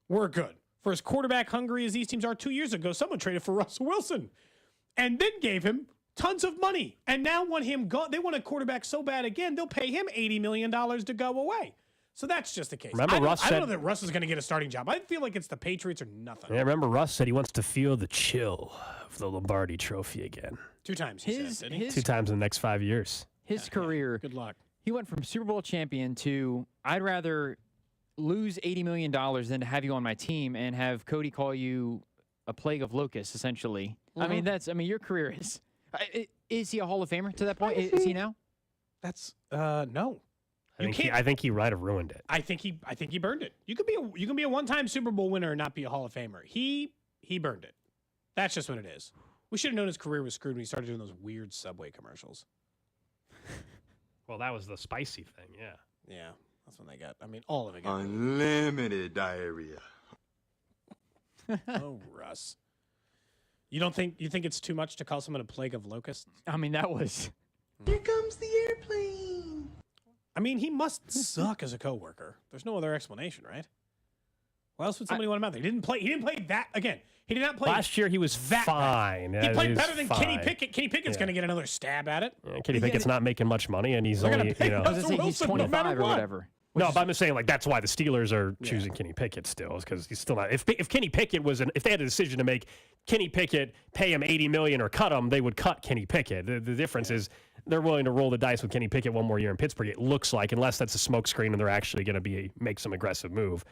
we're good. For as quarterback hungry as these teams are, 2 years ago, someone traded for Russell Wilson and then gave him tons of money. And now want him gone. They want a quarterback so bad again, they'll pay him $80 million to go away. So that's just the case. Remember I Russ don't said- know that Russ is going to get a starting job. I feel like it's the Patriots or nothing. Yeah, remember Russ said he wants to feel the chill of the Lombardi Trophy again. 2 times, he said, didn't he? 2 times in the next 5 years. His career. Good luck. He went from Super Bowl champion to I'd rather lose $80 million than to have you on my team and have Cody call you a plague of locusts, essentially. I mean, your career is. Is he a Hall of Famer to that point? Is he now? That's no. I think he might have ruined it. I think he burned it. You can be a one-time Super Bowl winner and not be a Hall of Famer. He burned it. That's just what it is. We should have known his career was screwed when he started doing those weird Subway commercials. Well, that was the spicy thing, yeah. Yeah, that's when they got. I mean, all of it got. Unlimited diarrhea. Oh, Russ. You think it's too much to call someone a plague of locusts? I mean, that was. Here comes the airplane. I mean, he must suck as a coworker. There's no other explanation, right? Why else would somebody want him out there? He didn't play that again. He did not play. Last year he was fine. He played better than fine. Kenny Pickett. Kenny Pickett's going to get another stab at it. Yeah, Kenny Pickett's not making much money, and he's only, He's 25 or whatever. No, but I'm just saying, like, that's why the Steelers are choosing Kenny Pickett still, is because he's still not. If Kenny Pickett was, if they had a decision to make, Kenny Pickett, pay him $80 million or cut him, they would cut Kenny Pickett. The difference is they're willing to roll the dice with Kenny Pickett one more year in Pittsburgh. It looks like, unless that's a smokescreen and they're actually going to make some aggressive move.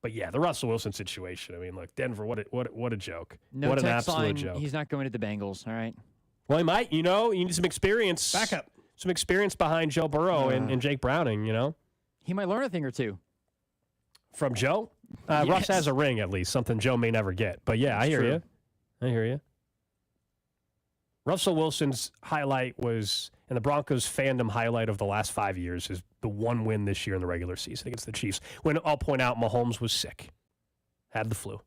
But yeah, the Russell Wilson situation. I mean, look, Denver, what a joke. No what an text absolute line, joke. He's not going to the Bengals. All right. Well, he might. You need some experience. Backup. Some experience behind Joe Burrow and Jake Browning. He might learn a thing or two. From Joe? Russ has a ring, at least, something Joe may never get. But yeah, I hear you. Russell Wilson's highlight was, and the Broncos' fandom highlight of the last 5 years, is the one win this year in the regular season against the Chiefs. When I'll point out Mahomes was sick, had the flu.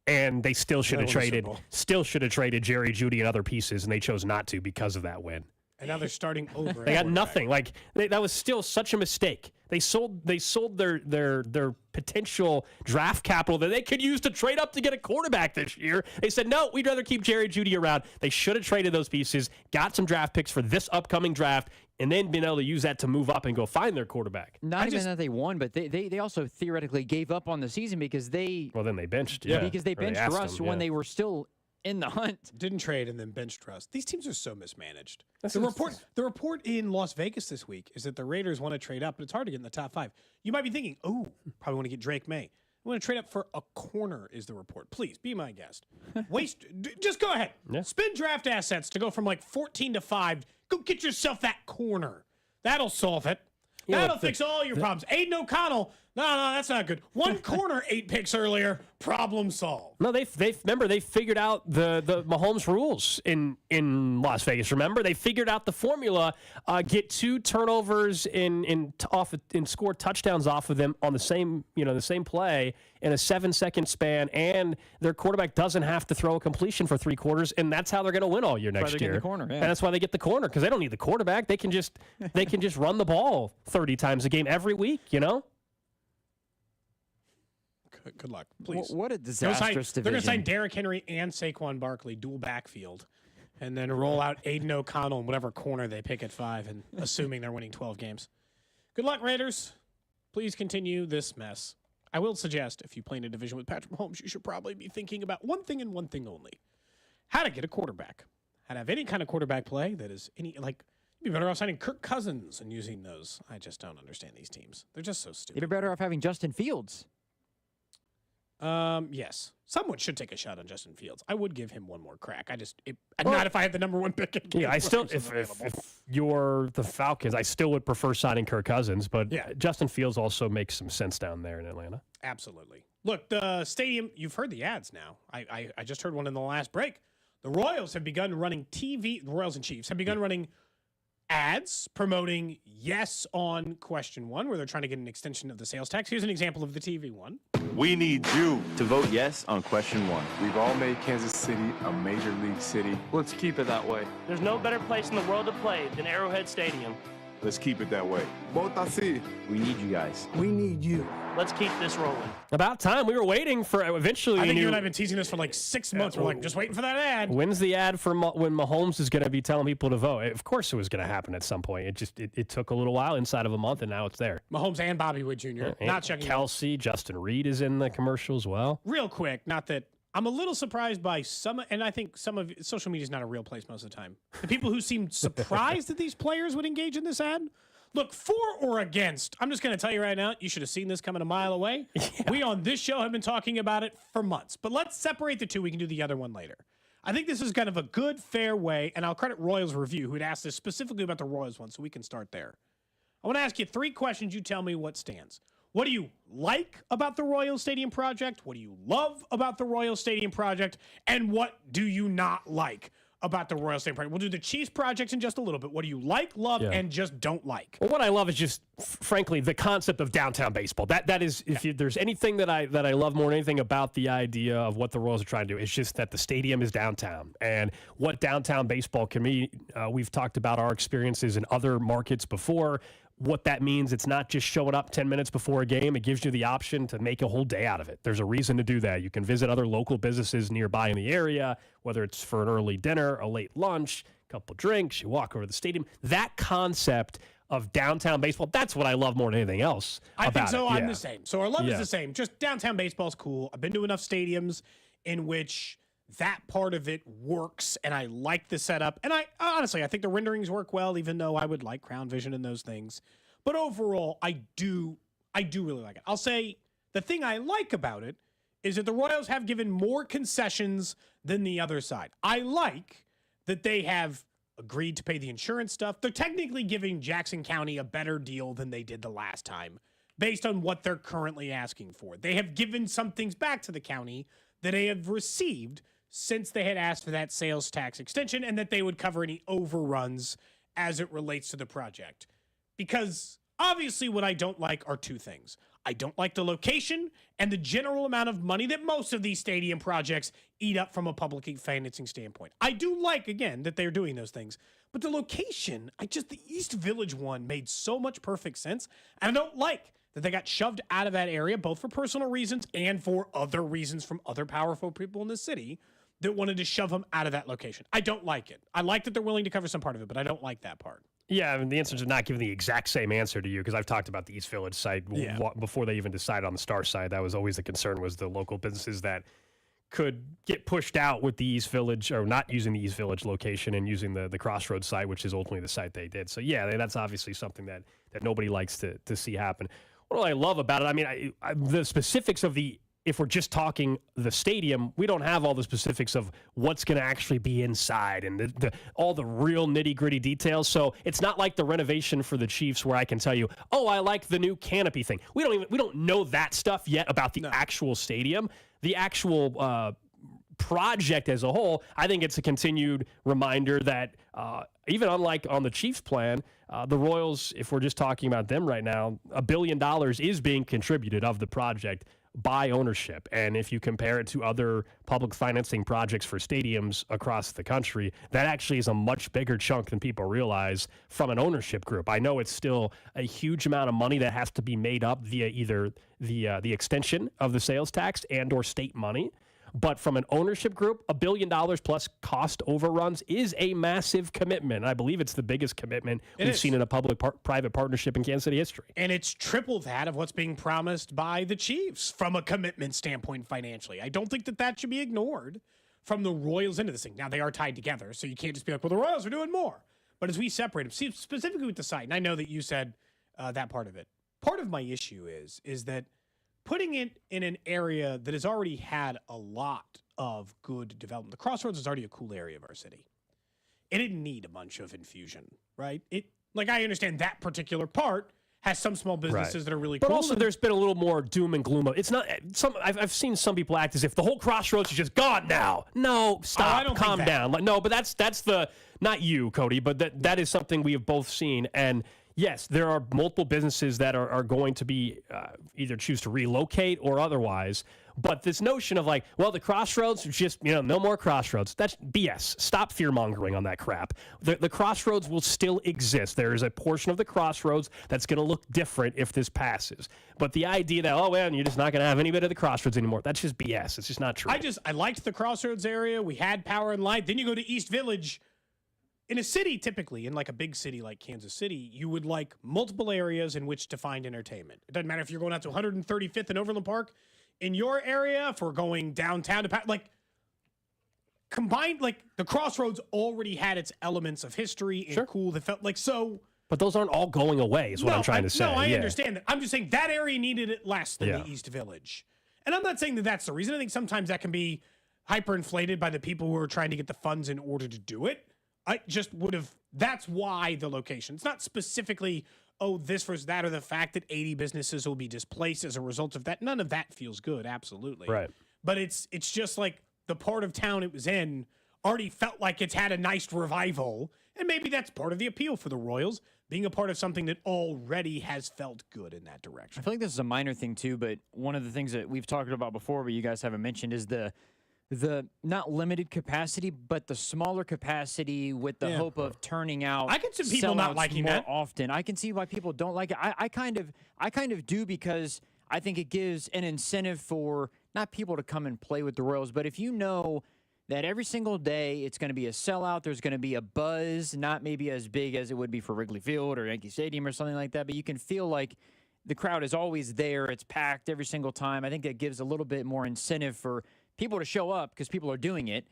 And they still should have traded Jerry Jeudy and other pieces, and they chose not to because of that win. And now they're starting over. They got nothing. Like that was still such a mistake. They sold their potential draft capital that they could use to trade up to get a quarterback this year. They said, no, we'd rather keep Jerry Jeudy around. They should have traded those pieces, got some draft picks for this upcoming draft, and then been able to use that to move up and go find their quarterback. Not even that they won, but they also theoretically gave up on the season because they. Well, then they benched. Because they benched Russ when they were still in the hunt. Didn't trade and then benched Russ. These teams are so mismanaged. The report in Las Vegas this week is that the Raiders want to trade up, but it's hard to get in the top 5. You might be thinking, oh, probably want to get Drake May. We want to trade up for a corner is the report. Please, be my guest. Just go ahead. Yeah. Spend draft assets to go from like 14 to 5. Go get yourself that corner. That'll solve it. That'll fix all your problems. Aiden O'Connell, no, that's not good. One corner, 8 picks earlier, problem solved. No, they figured out the Mahomes rules in Las Vegas. Remember, they figured out the formula. Get 2 turnovers and score touchdowns off of them on the same play in a 7-second span, and their quarterback doesn't have to throw a completion for 3 quarters, and that's how they're going to win all year next year. The corner, yeah. And that's why they get the corner, because they don't need the quarterback. They can just run the ball 30 times a game every week. Good luck, please. What a disastrous division. They're going to sign Derrick Henry and Saquon Barkley, dual backfield, and then roll out Aiden O'Connell in whatever corner they pick at 5, and assuming they're winning 12 games. Good luck, Raiders. Please continue this mess. I will suggest if you play in a division with Patrick Mahomes, you should probably be thinking about one thing and one thing only: how to get a quarterback, how to have any kind of quarterback play that is any like. You'd be better off signing Kirk Cousins and using those. I just don't understand these teams. They're just so stupid. You'd be better off having Justin Fields. Yes. Someone should take a shot on Justin Fields. I would give him one more crack. Not if I had the number one pick. Yeah, I still, if you're the Falcons, I still would prefer signing Kirk Cousins, but Justin Fields also makes some sense down there in Atlanta. Absolutely. Look, the stadium, you've heard the ads now. I just heard one in the last break. The Royals have begun running the Royals and Chiefs have begun running ads promoting yes on question one, where they're trying to get an extension of the sales tax. Here's an example of the TV one. We need you to vote yes on question one. We've all made Kansas City a major league city. Let's keep it that way. There's no better place in the world to play than Arrowhead Stadium. Let's keep it that way. Vote así. We need you guys. We need you. Let's keep this rolling. About time. We were waiting for eventually. I think you and I have been teasing this for like 6 months. We're like, just waiting for that ad. When's the ad for when Mahomes is going to be telling people to vote? Of course it was going to happen at some point. It took a little while, inside of a month, and now it's there. Mahomes and Bobby Wood Jr. Not checking. Kelsey, Justin Reed is in the commercial as well. Real quick, not that I'm a little surprised by some, and I think some of social media is not a real place most of the time. The people who seem surprised that these players would engage in this ad. Look, for or against, I'm just going to tell you right now, you should have seen this coming a mile away. Yeah. We on this show have been talking about it for months. But let's separate the two. We can do the other one later. I think this is kind of a good, fair way, and I'll credit Royals Review, who had asked this specifically about the Royals one, so we can start there. I want to ask you 3 questions. You tell me what stands. What do you like about the Royal Stadium project? What do you love about the Royal Stadium project? And what do you not like about the Royal Stadium project? We'll do the Chiefs project in just a little bit. What do you like, love, and just don't like? Well, what I love is just, frankly, the concept of downtown baseball. That is, if there's anything that I love more than anything about the idea of what the Royals are trying to do, it's just that the stadium is downtown. And what downtown baseball can mean, we've talked about our experiences in other markets before. What that means, it's not just showing up 10 minutes before a game. It gives you the option to make a whole day out of it. There's a reason to do that. You can visit other local businesses nearby in the area, whether it's for an early dinner, a late lunch, a couple drinks, you walk over to the stadium. That concept of downtown baseball, that's what I love more than anything else. I think so. I'm the same. So our love is the same. Just downtown baseball's cool. I've been to enough stadiums in which that part of it works, and I like the setup. And I honestly think the renderings work well, even though I would like Crown Vision and those things. But overall, I do really like it. I'll say the thing I like about it is that the Royals have given more concessions than the other side. I like that they have agreed to pay the insurance stuff. They're technically giving Jackson County a better deal than they did the last time, based on what they're currently asking for. They have given some things back to the county that they have received since they had asked for that sales tax extension, and that they would cover any overruns as it relates to the project. Because obviously what I don't like are 2 things. I don't like the location and the general amount of money that most of these stadium projects eat up from a public financing standpoint. I do like, again, that they're doing those things. But the location, the East Village one made so much perfect sense. And I don't like that they got shoved out of that area, both for personal reasons and for other reasons from other powerful people in the city that wanted to shove them out of that location. I don't like it. I like that they're willing to cover some part of it, but I don't like that part. Yeah, I mean, the answer is not giving the exact same answer to you, because I've talked about the East Village site before they even decided on the Star side. That was always the concern, was the local businesses that could get pushed out with the East Village, or not using the East Village location and using the Crossroads site, which is ultimately the site they did. So, yeah, that's obviously something that nobody likes to see happen. What do I love about it? I mean, the specifics of if we're just talking the stadium, we don't have all the specifics of what's going to actually be inside and all the real nitty-gritty details. So it's not like the renovation for the Chiefs where I can tell you, oh, I like the new canopy thing. We don't know that stuff yet about the actual stadium. The actual project as a whole, I think it's a continued reminder that even unlike on the Chiefs plan, the Royals, if we're just talking about them right now, $1 billion is being contributed of the project by ownership. And if you compare it to other public financing projects for stadiums across the country, that actually is a much bigger chunk than people realize from an ownership group. I know it's still a huge amount of money that has to be made up via either the extension of the sales tax and or state money. But from an ownership group, $1 billion plus cost overruns is a massive commitment. I believe it's the biggest commitment we've seen in a public-private partnership in Kansas City history. And it's triple that of what's being promised by the Chiefs from a commitment standpoint financially. I don't think that should be ignored from the Royals into this thing. Now, they are tied together, so you can't just be like, well, the Royals are doing more. But as we separate them, see, specifically with the site, and I know that you said that part of it, part of my issue is that putting it in an area that has already had a lot of good development. The Crossroads is already a cool area of our city. It didn't need a bunch of infusion, right? I understand that particular part has some small businesses that are really cool. But also there's been a little more doom and gloom. It's not I've seen some people act as if the whole Crossroads is just gone now. No, stop, calm down. No, but that's the not you, Cody, but that is something we have both seen. And yes, there are multiple businesses that are going to be either choose to relocate or otherwise. But this notion of the Crossroads, just, no more Crossroads. That's BS. Stop fear-mongering on that crap. The Crossroads will still exist. There is a portion of the Crossroads that's going to look different if this passes. But the idea that, you're just not going to have any bit of the Crossroads anymore, that's just BS. It's just not true. I liked the Crossroads area. We had power and light. Then you go to East Village. In a city, typically, in a big city like Kansas City, you would like multiple areas in which to find entertainment. It doesn't matter if you're going out to 135th and Overland Park. In your area, if we're going downtown to combined, the Crossroads already had its elements of history and cool that felt so. But those aren't all going away, is what I'm trying to say. No, I understand that. I'm just saying that area needed it less than the East Village. And I'm not saying that that's the reason. I think sometimes that can be hyperinflated by the people who are trying to get the funds in order to do it. I just that's why the location. It's not specifically, this versus that, or the fact that 80 businesses will be displaced as a result of that. None of that feels good, absolutely. Right. But it's just the part of town it was in already felt like it's had a nice revival. And maybe that's part of the appeal for the Royals, being a part of something that already has felt good in that direction. I feel like this is a minor thing too, but one of the things that we've talked about before, but you guys haven't mentioned, is the not limited capacity, but the smaller capacity with the hope of turning out. I can see people not liking more that often. I can see why people don't like it. I kind of do, because I think it gives an incentive for not people to come and play with the Royals, but if you know that every single day it's going to be a sellout, there's going to be a buzz, not maybe as big as it would be for Wrigley Field or Yankee Stadium or something like that, but you can feel like the crowd is always there. It's packed every single time. I think that gives a little bit more incentive for people to show up because people are doing it,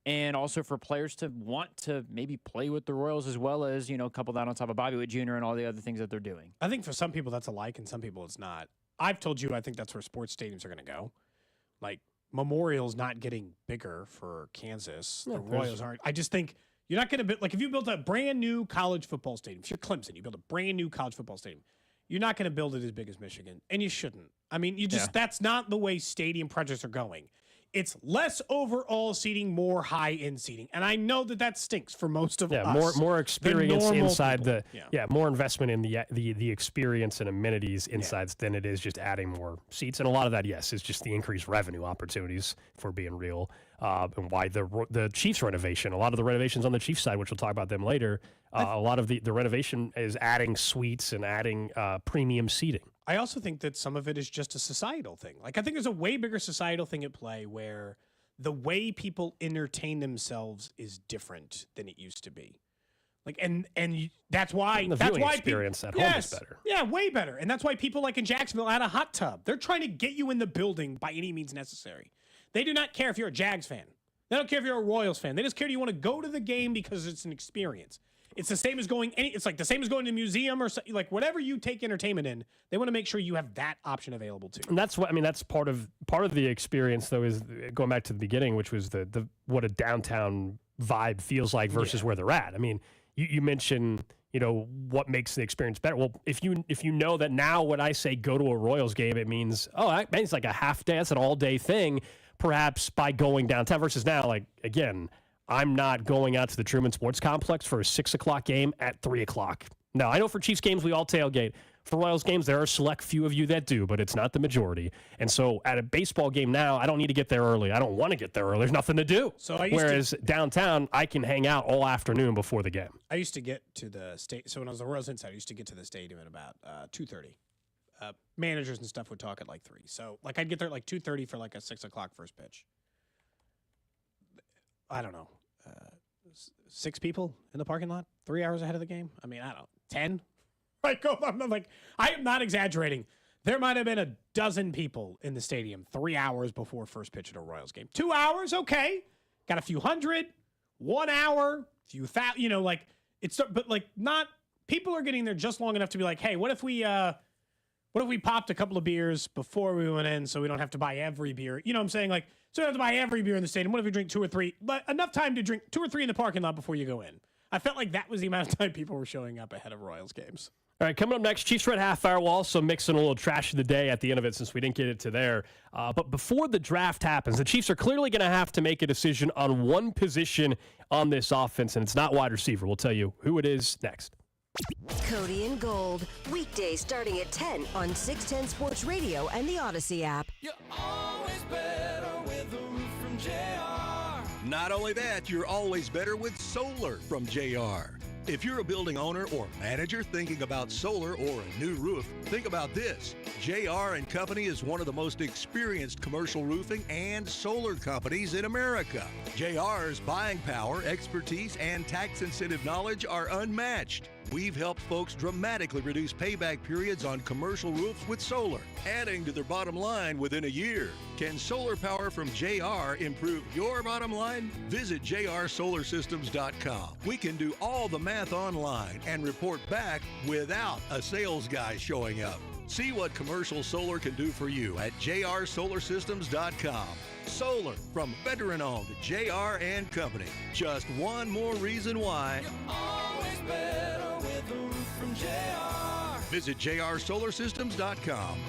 and also for players to want to maybe play with the Royals, as well as, couple that on top of Bobby Witt Jr. and all the other things that they're doing. I think for some people that's a like, and some people it's not. I've told you I think that's where sports stadiums are going to go. Memorial's not getting bigger for Kansas. The Royals aren't. I just think you're not going to build, if you built a brand new college football stadium, if you're Clemson, you build a brand new college football stadium, you're not going to build it as big as Michigan, and you shouldn't. I mean, that's not the way stadium projects are going. It's less overall seating, more high-end seating. And I know that stinks for most of us. More experience inside people. more investment in the experience and amenities inside than it is just adding more seats. And a lot of that, yes, is just the increased revenue opportunities, for being real. And why the Chiefs renovation, a lot of the renovations on the Chiefs side, which we'll talk about them later, a lot of the renovation is adding suites and adding premium seating. I also think that some of it is just a societal thing. I think there's a way bigger societal thing at play where the way people entertain themselves is different than it used to be. And that's why the viewing experience at home is better. Yeah, way better. And that's why people in Jacksonville add a hot tub. They're trying to get you in the building by any means necessary. They do not care if you're a Jags fan. They don't care if you're a Royals fan. They just care, do you want to go to the game because it's an experience. It's the same as going the same as going to a museum or whatever you take entertainment in. They want to make sure you have that option available too. And that's that's part of the experience, though, is going back to the beginning, which was the what a downtown vibe feels like versus where they're at. I mean, you mentioned, what makes the experience better. Well, if you know that now when I say go to a Royals game, it means that means a half day, that's an all day thing. Perhaps by going downtown versus now, again, I'm not going out to the Truman Sports Complex for a 6 o'clock game at 3 o'clock. Now, I know for Chiefs games, we all tailgate. For Royals games, there are a select few of you that do, but it's not the majority. And so at a baseball game now, I don't need to get there early. I don't want to get there early. There's nothing to do. Whereas downtown, I can hang out all afternoon before the game. I used to get to the state. So when I was the Royals insider, I used to get to the stadium at about 2:30. Managers and stuff would talk at 3. So I'd get there at 2:30 for a 6 o'clock first pitch. I don't know, 6 people in the parking lot 3 hours ahead of the game. I mean, I don't know, 10. Like, I am not exaggerating. There might have been a dozen people in the stadium 3 hours before first pitch at a Royals game. 2 hours, okay. Got a few hundred. 1 hour, few thousand. Like it's, but like not. People are getting there just long enough to be like, hey, what if we popped a couple of beers before we went in, so we don't have to buy every beer? You know what I'm saying? Like, so we don't have to buy every beer in the stadium. What if we drink 2 or 3? But enough time to drink 2 or 3 in the parking lot before you go in. I felt like that was the amount of time people were showing up ahead of Royals games. All right, coming up next, Chiefs Red Half Hour. We'll also mix in a little trash of the day at the end of it since we didn't get it to there. But before the draft happens, the Chiefs are clearly going to have to make a decision on one position on this offense, and it's not wide receiver. We'll tell you who it is next. Cody and Gold, weekdays starting at 10 on 610 Sports Radio and the Odyssey app. You're always better with a roof from JR. Not only that, you're always better with solar from JR. If you're a building owner or manager thinking about solar or a new roof, think about this. JR & Company is one of the most experienced commercial roofing and solar companies in America. JR's buying power, expertise, and tax incentive knowledge are unmatched. We've helped folks dramatically reduce payback periods on commercial roofs with solar, adding to their bottom line within a year. Can solar power from JR improve your bottom line? Visit jrsolarsystems.com. We can do all the math online and report back without a sales guy showing up. See what commercial solar can do for you at jrsolarsystems.com. Solar from veteran-owned JR & Company. Just one more reason why. You're always better with a roof from JR. Visit jrsolarsystems.com.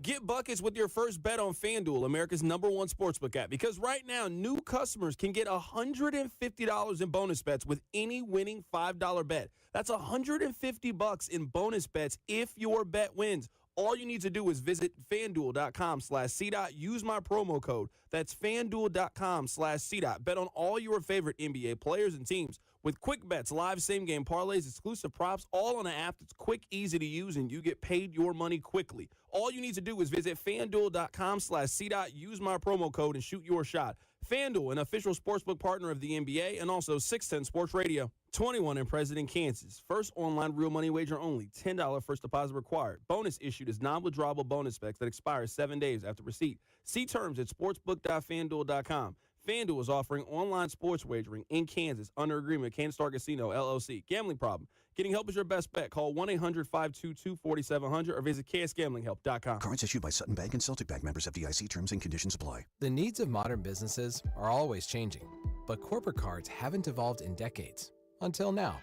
Get buckets with your first bet on FanDuel, America's #1 sportsbook app. Because right now, new customers can get $150 in bonus bets with any winning $5 bet. That's $150 in bonus bets if your bet wins. All you need to do is visit FanDuel.com/CDOT. Use my promo code. That's FanDuel.com/CDOT. Bet on all your favorite NBA players and teams with quick bets, live same-game parlays, exclusive props, all on an app that's quick, easy to use, and you get paid your money quickly. All you need to do is visit FanDuel.com/CDOT. Use my promo code and shoot your shot. FanDuel, an official sportsbook partner of the NBA, and also 610 Sports Radio. 21 and present in Kansas. First online real money wager only. $10 first deposit required. Bonus issued as non-withdrawable bonus specs that expires 7 days after receipt. See terms at sportsbook.fanduel.com. FanDuel is offering online sports wagering in Kansas under agreement with Kansas Star Casino, LLC. Gambling problem? Getting help is your best bet. Call 1-800-522-4700 or visit ksgamblinghelp.com. Cards issued by Sutton Bank and Celtic Bank, members of FDIC. Terms and conditions apply. The needs of modern businesses are always changing, but corporate cards haven't evolved in decades. Until now.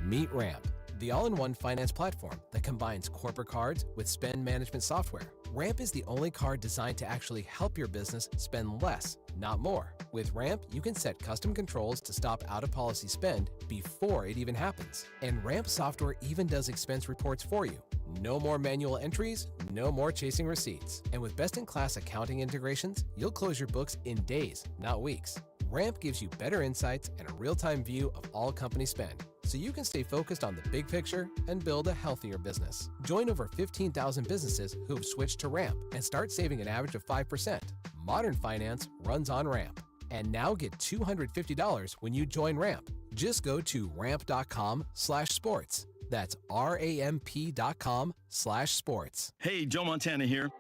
Meet Ramp, the all-in-one finance platform that combines corporate cards with spend management software. Ramp is the only card designed to actually help your business spend less, not more. With Ramp, you can set custom controls to stop out-of-policy spend before it even happens. And Ramp software even does expense reports for you. No more manual entries, no more chasing receipts. And with best-in-class accounting integrations, you'll close your books in days, not weeks. Ramp gives you better insights and a real-time view of all company spend, so you can stay focused on the big picture and build a healthier business. Join over 15,000 businesses who have switched to Ramp and start saving an average of 5%. Modern finance runs on Ramp. And now get $250 when you join Ramp. Just go to ramp.com/sports. That's RAMP.com/sports. Hey, Joe Montana here.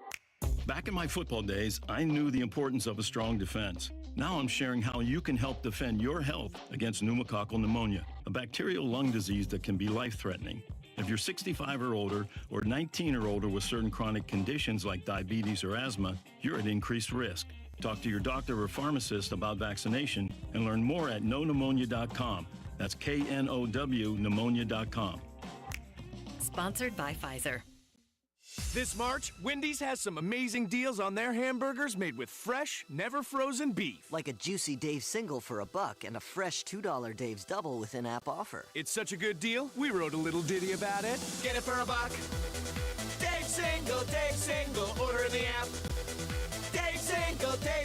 Back in my football days, I knew the importance of a strong defense. Now I'm sharing how you can help defend your health against pneumococcal pneumonia, a bacterial lung disease that can be life-threatening. If you're 65 or older, or 19 or older with certain chronic conditions like diabetes or asthma, you're at increased risk. Talk to your doctor or pharmacist about vaccination and learn more at knowpneumonia.com. That's KNOW pneumonia.com. Sponsored by Pfizer. This March, Wendy's has some amazing deals on their hamburgers made with fresh, never frozen beef. Like a juicy Dave's single for $1 and a fresh $2 Dave's double with in-app offer. It's such a good deal, we wrote a little ditty about it. Get it for $1. Dave's single, order in the app. Dave's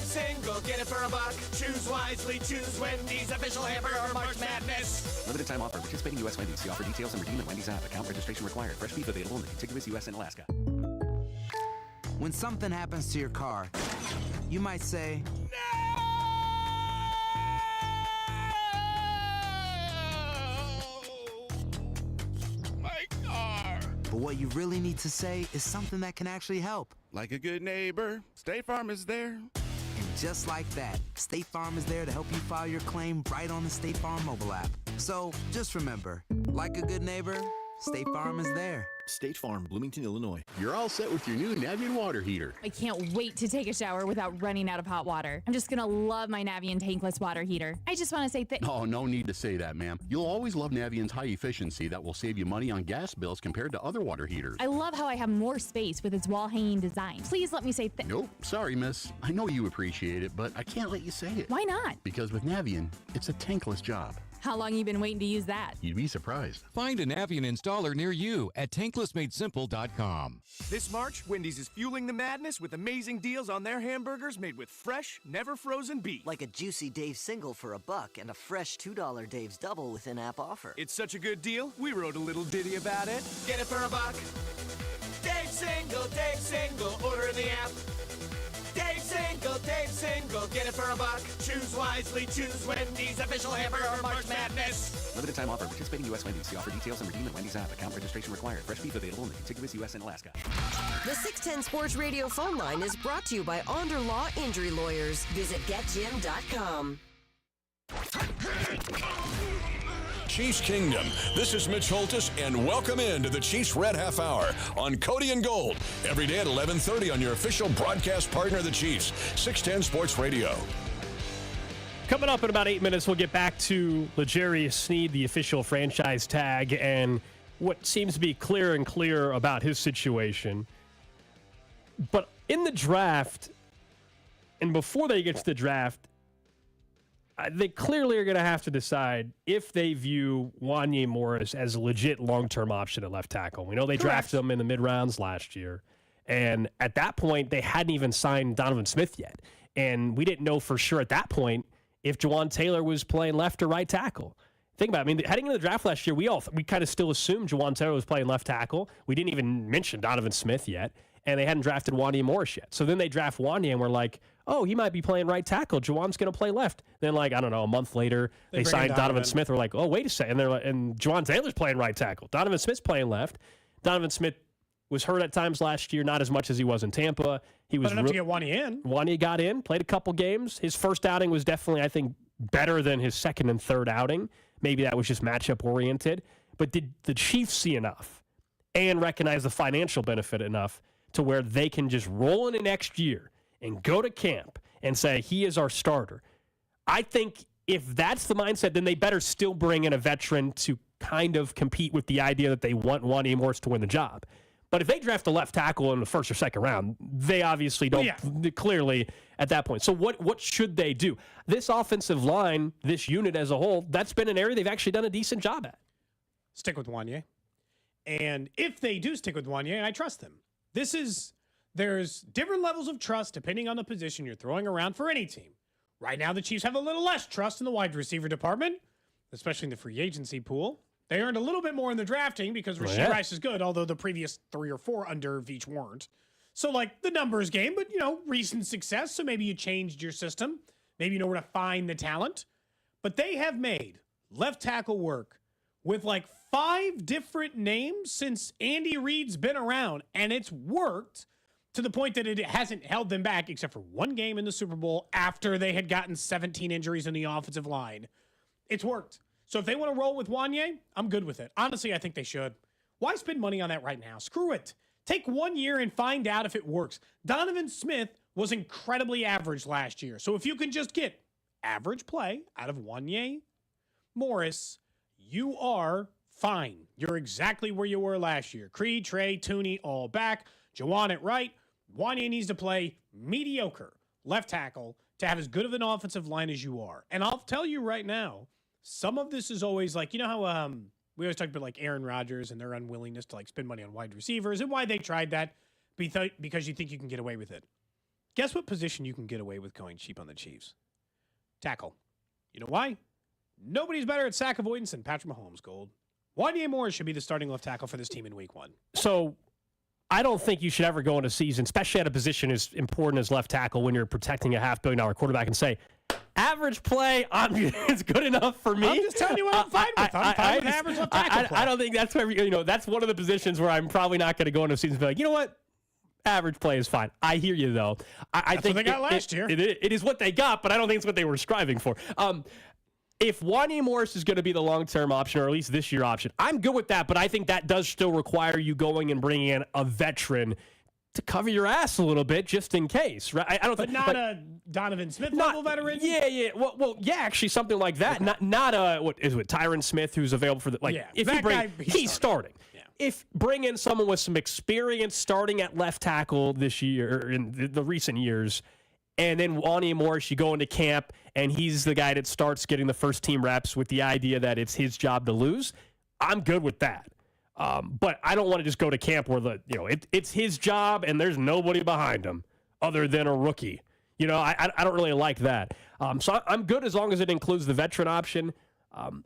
single, get it for $1. Choose wisely, choose Wendy's, official hamburger March Madness. Limited time offer. Participating U.S. Wendy's. See offer details and redeem at Wendy's app. Account registration required. Fresh beef available in the contiguous U.S. and Alaska. When something happens to your car, you might say, No! But what you really need to say is something that can actually help. Like a good neighbor, State Farm is there. And just like that, State Farm is there to help you file your claim right on the State Farm mobile app. So just remember, like a good neighbor, State Farm is there. State Farm, Bloomington, Illinois. You're all set with your new Navien water heater. I can't wait to take a shower without running out of hot water. I'm just going to love my Navien tankless water heater. I just want to say Oh, no need to say that, ma'am. You'll always love Navien's high efficiency that will save you money on gas bills compared to other water heaters. I love how I have more space with its wall-hanging design. Please let me say Nope, sorry, miss. I know you appreciate it, but I can't let you say it. Why not? Because with Navien, it's a tankless job. How long you been waiting to use that? You'd be surprised. Find a Navien installer near you at tanklessmadesimple.com. This March, Wendy's is fueling the madness with amazing deals on their hamburgers made with fresh, never frozen beef. Like a juicy Dave's single for $1 and a fresh $2 Dave's double with in-app offer. It's such a good deal, we wrote a little ditty about it. Get it for $1. Dave's single, order in the app. Dave's single, get it for $1. Choose wisely, choose Wendy's, official hamburger March Madness. Limited time offer. Participating U.S. Wendy's. See offer details and redeem at Wendy's app. Account registration required. Fresh beef available in the contiguous U.S. and Alaska. The 610 Sports Radio phone line is brought to you by Onder Law Injury Lawyers. Visit getjim.com. Chiefs Kingdom. This is Mitch Holtis, and welcome into the Chiefs Red Half Hour on Cody and Gold. Every day at 11:30 on your official broadcast partner of the Chiefs, 610 Sports Radio. Coming up in about 8 minutes, we'll get back to L'Jarius Sneed, the official franchise tag, and what seems to be clearer and clearer about his situation. But in the draft, and before they get to the draft, they clearly are going to have to decide if they view Wanye Morris as a legit long-term option at left tackle. We know they drafted him in the mid-rounds last year, and at that point, they hadn't even signed Donovan Smith yet. And we didn't know for sure at that point if Jawan Taylor was playing left or right tackle. Think about it. I mean, heading into the draft last year, we kind of still assumed Jawan Taylor was playing left tackle. We didn't even mention Donovan Smith yet, and they hadn't drafted Wanye Morris yet. So then they draft Wanye, and we're like, oh, he might be playing right tackle. Jawan's going to play left. Then, I don't know, a month later, they signed Donovan Smith. We're like, oh, wait a second. And Jawan Taylor's playing right tackle. Donovan Smith's playing left. Donovan Smith was hurt at times last year, not as much as he was in Tampa. He was enough to get Wanye in. Wanye got in, played a couple games. His first outing was definitely, I think, better than his second and third outing. Maybe that was just matchup oriented. But did the Chiefs see enough and recognize the financial benefit enough to where they can just roll into next year and go to camp and say, he is our starter? I think if that's the mindset, then they better still bring in a veteran to kind of compete with the idea that they want Wanye Morris to win the job. But if they draft a left tackle in the first or second round, they obviously don't clearly at that point. So what should they do? This offensive line, this unit as a whole, that's been an area they've actually done a decent job at. Stick with Wanye. And if they do stick with Wanye, I trust them. There's different levels of trust depending on the position you're throwing around for any team. Right now, the Chiefs have a little less trust in the wide receiver department, especially in the free agency pool. They earned a little bit more in the drafting because Rashee Rice is good, although the previous 3 or 4 under Veach weren't. So, the numbers game, but, recent success, so maybe you changed your system. Maybe you know where to find the talent. But they have made left tackle work with, 5 different names since Andy Reid's been around, and it's worked to the point that it hasn't held them back except for one game in the Super Bowl after they had gotten 17 injuries in the offensive line. It's worked. So if they want to roll with Wanye, I'm good with it. Honestly, I think they should. Why spend money on that right now? Screw it. Take 1 year and find out if it works. Donovan Smith was incredibly average last year. So if you can just get average play out of Wanye Morris, you are fine. You're exactly where you were last year. Creed, Trey, Tooney, all back. Jawan at right. Wanye needs to play mediocre left tackle to have as good of an offensive line as you are. And I'll tell you right now, some of this is always how we always talk about Aaron Rodgers and their unwillingness to spend money on wide receivers and why they tried that because you think you can get away with it. Guess what position you can get away with going cheap on the Chiefs? Tackle. You know why? Nobody's better at sack avoidance than Patrick Mahomes, Gold. Wanye Morris should be the starting left tackle for this team in week 1. So I don't think you should ever go into a season, especially at a position as important as left tackle when you're protecting a $500 million quarterback, and say, average play, it's good enough for me. I'm just telling you what I'm fine with. I'm fine with average left tackle play. I don't think that's where, that's one of the positions where I'm probably not going to go into a season and be like, you know what? Average play is fine. I hear you, though. I That's think what they got last year. It is what they got, but I don't think it's what they were striving for. If Wanya Morris is going to be the long-term option, or at least this year option, I'm good with that, but I think that does still require you going and bringing in a veteran to cover your ass a little bit, just in case, right? I don't But think, not a Donovan Smith level veteran? Yeah. Well, yeah, actually, something like that. Okay. Not a, what is it, Tyron Smith, who's available for the, if that you bring, guy, he's starting. Yeah. If bring in someone with some experience starting at left tackle this year, or in the recent years, and then Wanya Morris, you go into camp, and he's the guy that starts getting the first team reps with the idea that it's his job to lose, I'm good with that. But I don't want to just go to camp where it's his job and there's nobody behind him other than a rookie. I don't really like that. So I'm good as long as it includes the veteran option.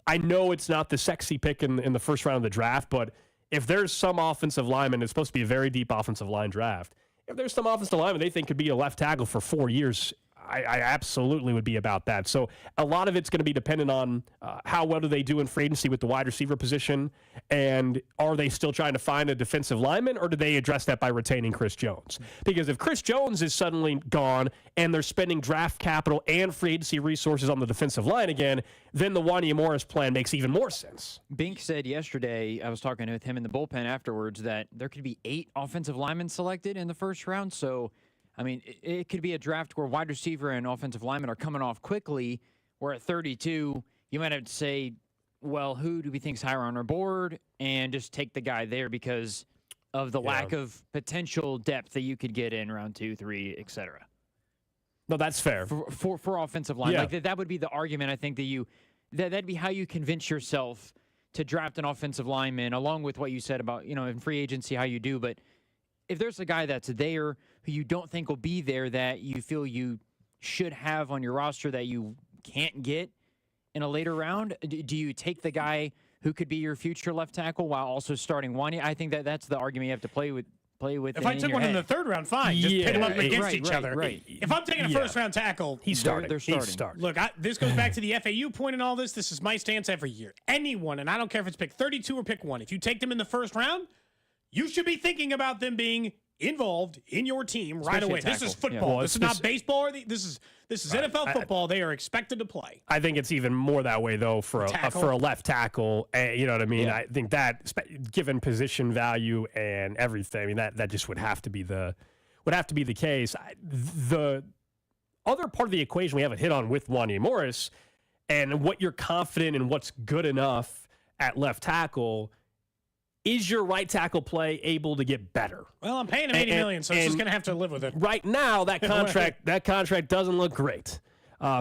I know it's not the sexy pick in the first round of the draft, but if there's some offensive lineman, it's supposed to be a very deep offensive line draft. If there's some offensive lineman they think could be a left tackle for 4 years, I absolutely would be about that. So a lot of it's going to be dependent on how well do they do in free agency with the wide receiver position, and are they still trying to find a defensive lineman, or do they address that by retaining Chris Jones? Because if Chris Jones is suddenly gone and they're spending draft capital and free agency resources on the defensive line again, then the Wanya Morris plan makes even more sense. Bink said yesterday, I was talking with him in the bullpen afterwards, that there could be 8 offensive linemen selected in the first round. So I mean, it could be a draft where wide receiver and offensive linemen are coming off quickly, where at 32, you might have to say, well, who do we think is higher on our board, and just take the guy there because of the lack of potential depth that you could get in round 2, 3, et cetera. No, that's fair. For offensive line. Like that would be the argument, I think, that'd be how you convince yourself to draft an offensive lineman, along with what you said about, in free agency, how you do. But if there's a guy that's there who you don't think will be there that you feel you should have on your roster that you can't get in a later round, do you take the guy who could be your future left tackle while also starting Wanya? I think that's the argument you have to play with. If I took one in the third round, fine. Just pit them up against each other. Right. If I'm taking a first round tackle, he's starting. They're starting. He's starting. Look, this goes back to the FAU point and all this. This is my stance every year. Anyone, and I don't care if it's pick 32 or pick 1, if you take them in the first round, you should be thinking about them being involved in your team right away. This is football. Yeah. Well, this is not baseball. This is NFL football. They are expected to play. I think it's even more that way though for a left tackle. You know what I mean? Yeah. I think that given position value and everything, I mean that just would have to be the case. The other part of the equation we haven't hit on with Wanya Morris and what you're confident in what's good enough at left tackle. Is your right tackle play able to get better? Well, I'm paying him $80 million, so he's just going to have to live with it. Right now, that contract doesn't look great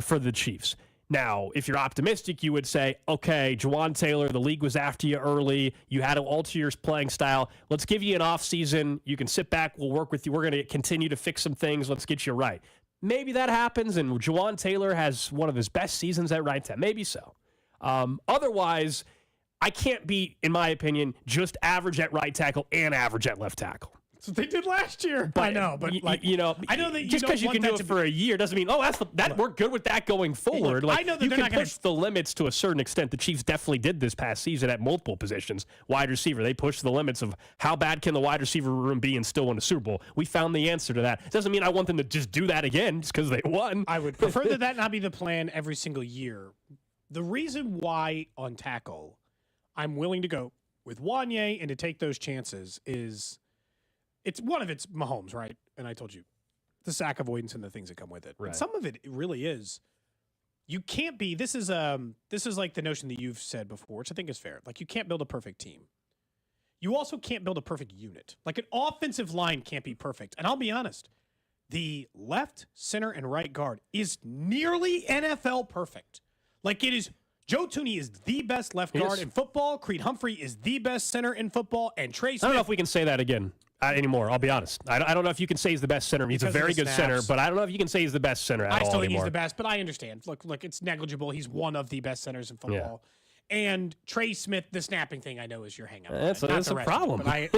for the Chiefs. Now, if you're optimistic, you would say, okay, Juwan Taylor, the league was after you early. You had to alter your playing style. Let's give you an offseason. You can sit back. We'll work with you. We're going to continue to fix some things. Let's get you right. Maybe that happens, and Juwan Taylor has one of his best seasons at right tackle. Maybe so. Otherwise, I can't be, in my opinion, just average at right tackle and average at left tackle. That's what they did last year. I know, but I know that just because you can do it for a year doesn't mean we're good with that going forward. I know that you they're can not going push the limits to a certain extent. The Chiefs definitely did this past season at multiple positions. Wide receiver, they pushed the limits of how bad can the wide receiver room be and still win a Super Bowl. We found the answer to that. It doesn't mean I want them to just do that again just because they won. I would prefer that not be the plan every single year. The reason why on tackle I'm willing to go with Wanya and to take those chances is it's Mahomes, right? And I told you the sack avoidance and the things that come with it. Right. But some of it really is. You can't be. This is like the notion that you've said before, which I think is fair. Like you can't build a perfect team. You also can't build a perfect unit. Like an offensive line can't be perfect. And I'll be honest, the left, center, and right guard is nearly NFL perfect. Like it is. Joe Thuney is the best left guard in football. Creed Humphrey is the best center in football. And Trey Smith. I don't know if we can say that again anymore. I'll be honest. I don't know if you can say he's the best center. He's a very good center, but I don't know if you can say he's the best center at all I still think anymore. He's the best, but I understand. Look, it's negligible. He's one of the best centers in football. Yeah. And Trey Smith, the snapping thing, I know is your hang-up. That's a problem. But I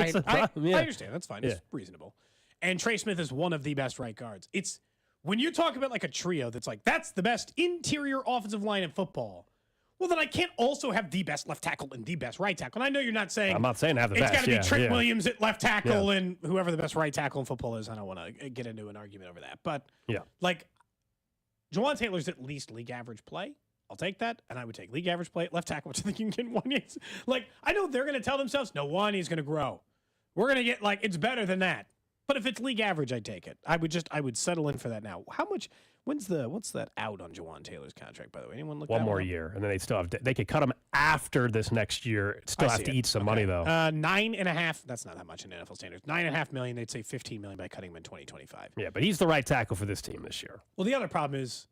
understand. That's fine. It's reasonable. And Trey Smith is one of the best right guards. It's when you talk about like a trio that's like, that's the best interior offensive line in football, well, then I can't also have the best left tackle and the best right tackle. And I know you're not saying... I'm not saying have the best. It's got to be Trent yeah. Williams at left tackle and whoever the best right tackle in football is. I don't want to get into an argument over that. But, like, Jawan Taylor's at least league average play. I'll take that. And I would take league average play at left tackle, which I think you can get Wanye. Like, I know they're going to tell themselves, no, Wanye's going to grow. We're going to get, like, it's better than that. But if it's league average, I'd take it. I would settle in for that now. How much... what's that out on Jawan Taylor's contract, by the way? Anyone look one that more up? year, and then they could cut him after this next year. Still have to eat some money though. 9.5. That's not that much in NFL standards. $9.5 million. They'd say $15 million by cutting him in 2025. Yeah, but he's the right tackle for this team this year. Well, the other problem is,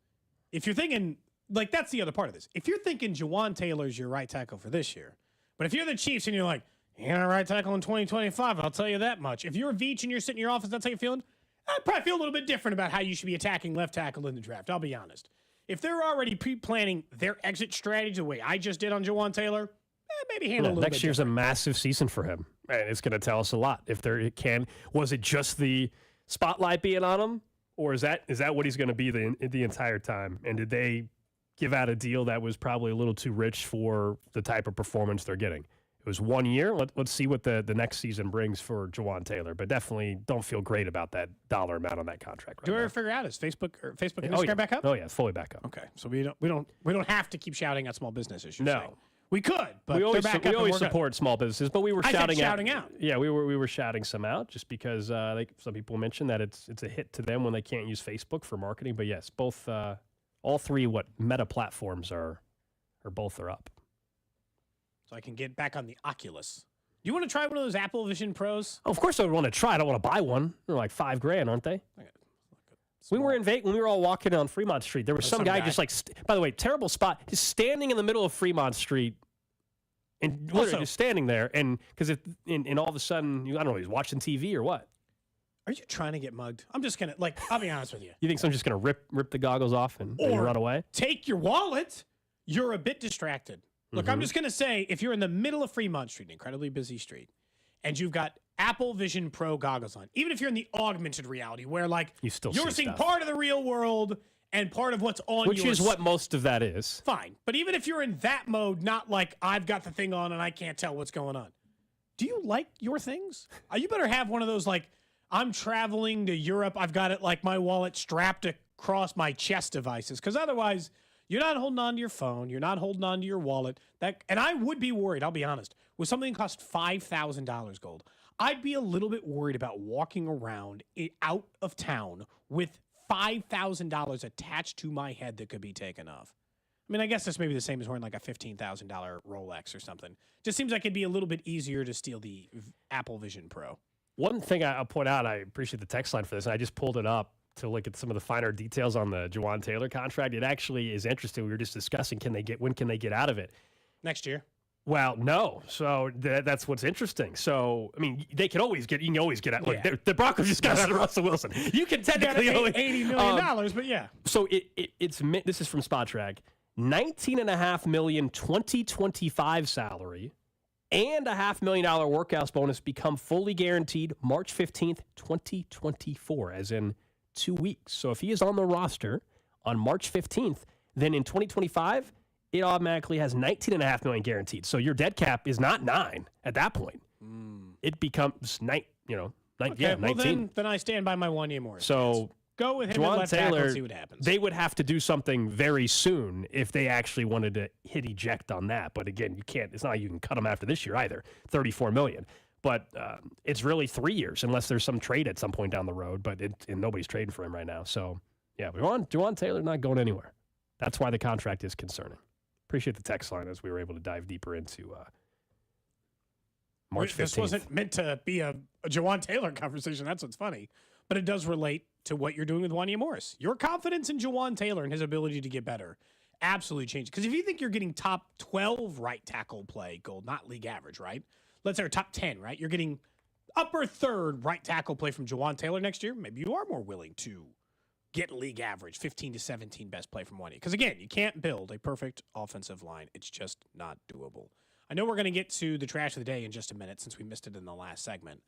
if you're thinking like that's the other part of this. If you're thinking Jawan Taylor's your right tackle for this year, but if you're the Chiefs and you're like, you're not a right tackle in 2025, I'll tell you that much. If you're Veach and you're sitting in your office, that's how you're feeling. I'd probably feel a little bit different about how you should be attacking left tackle in the draft. I'll be honest. If they're already pre-planning their exit strategy the way I just did on Jawan Taylor, maybe handle a little bit next year's different. a massive season for him, and it's going to tell us a lot. If was it just the spotlight being on him, or is that what he's going to be the entire time? And did they give out a deal that was probably a little too rich for the type of performance they're getting? It was 1 year. Let's see what the next season brings for Jawan Taylor. But definitely don't feel great about that dollar amount on that contract. Right Do we now. ever figure out is Facebook and Instagram back up? Oh yeah, fully back up. Okay, so we don't have to keep shouting at small businesses. You're No, saying. We could, but we always they're back up. We always and we're support small businesses, but we were I said shouting out. Yeah, we were shouting some out just because some people mentioned that it's a hit to them when they can't use Facebook for marketing. But yes, both all three Meta platforms are both up. So I can get back on the Oculus. Do you want to try one of those Apple Vision Pros? Oh, of course I would want to try. I don't want to buy one. They're like $5,000, aren't they? We were in Vegas when we were all walking on Fremont Street. There was some guy just like, by the way, terrible spot, just standing in the middle of Fremont Street and literally just standing there. And because and all of a sudden, I don't know, he's watching TV or what? Are you trying to get mugged? I'm just going to, I'll be honest with you. You think someone's just going to rip the goggles off and run away? Take your wallet. You're a bit distracted. Look, I'm just going to say, if you're in the middle of Fremont Street, an incredibly busy street, and you've got Apple Vision Pro goggles on, even if you're in the augmented reality where, you're seeing part of the real world and part of what's on Which is what most of that is. Fine. But even if you're in that mode, not like I've got the thing on and I can't tell what's going on, do you like your things? You better have one of those, I'm traveling to Europe, I've got it my wallet strapped across my chest devices, because otherwise... You're not holding on to your phone. You're not holding on to your wallet. And I would be worried, I'll be honest, with something that costs $5,000 gold. I'd be a little bit worried about walking around out of town with $5,000 attached to my head that could be taken off. I mean, I guess that's maybe the same as wearing a $15,000 Rolex or something. Just seems like it'd be a little bit easier to steal the Apple Vision Pro. One thing I'll point out, I appreciate the text line for this, and I just pulled it up to look at some of the finer details on the Jawan Taylor contract. It actually is interesting. We were just discussing, when can they get out of it? Next year. Well, no. So that's what's interesting. So, I mean, you can always get out. Look, the Broncos just got out of Russell Wilson. You can technically $80 million, but yeah. So this is from Spotrac. $19.5 million 2025 salary and a $500,000 workouts bonus become fully guaranteed March 15th, 2024, as in 2 weeks. So if he is on the roster on March 15th, then in 2025, it automatically has $19.5 million guaranteed. So your dead cap is not 9 at that point. It becomes 19. Well, then I stand by my 1 year more. So go with him Jawan and left Taylor, tackle and see what happens. They would have to do something very soon if they actually wanted to hit eject on that. But again, you can't. It's not like you can cut him after this year either. $34 million. But it's really 3 years unless there's some trade at some point down the road. But and nobody's trading for him right now. So, yeah, Jawan Taylor not going anywhere. That's why the contract is concerning. Appreciate the text line as we were able to dive deeper into March 15th. This wasn't meant to be a Jawan Taylor conversation. That's what's funny. But it does relate to what you're doing with Wanya Morris. Your confidence in Jawan Taylor and his ability to get better absolutely changed. Because if you think you're getting top 12 right tackle play, Gold, not league average, right? Let's say top 10, right? You're getting upper third right tackle play from Jawan Taylor next year. Maybe you are more willing to get league average 15 to 17 best play from Wanya. Because again, you can't build a perfect offensive line. It's just not doable. I know we're going to get to the trash of the day in just a minute since we missed it in the last segment.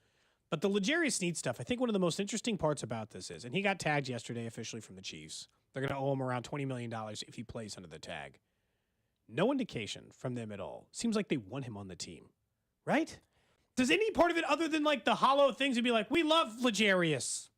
But the L'Jarius Sneed stuff, I think one of the most interesting parts about this is, and he got tagged yesterday officially from the Chiefs. They're going to owe him around $20 million if he plays under the tag. No indication from them at all. Seems like they want him on the team, right? Does any part of it other than like the hollow things would be like, we love L'Jarius?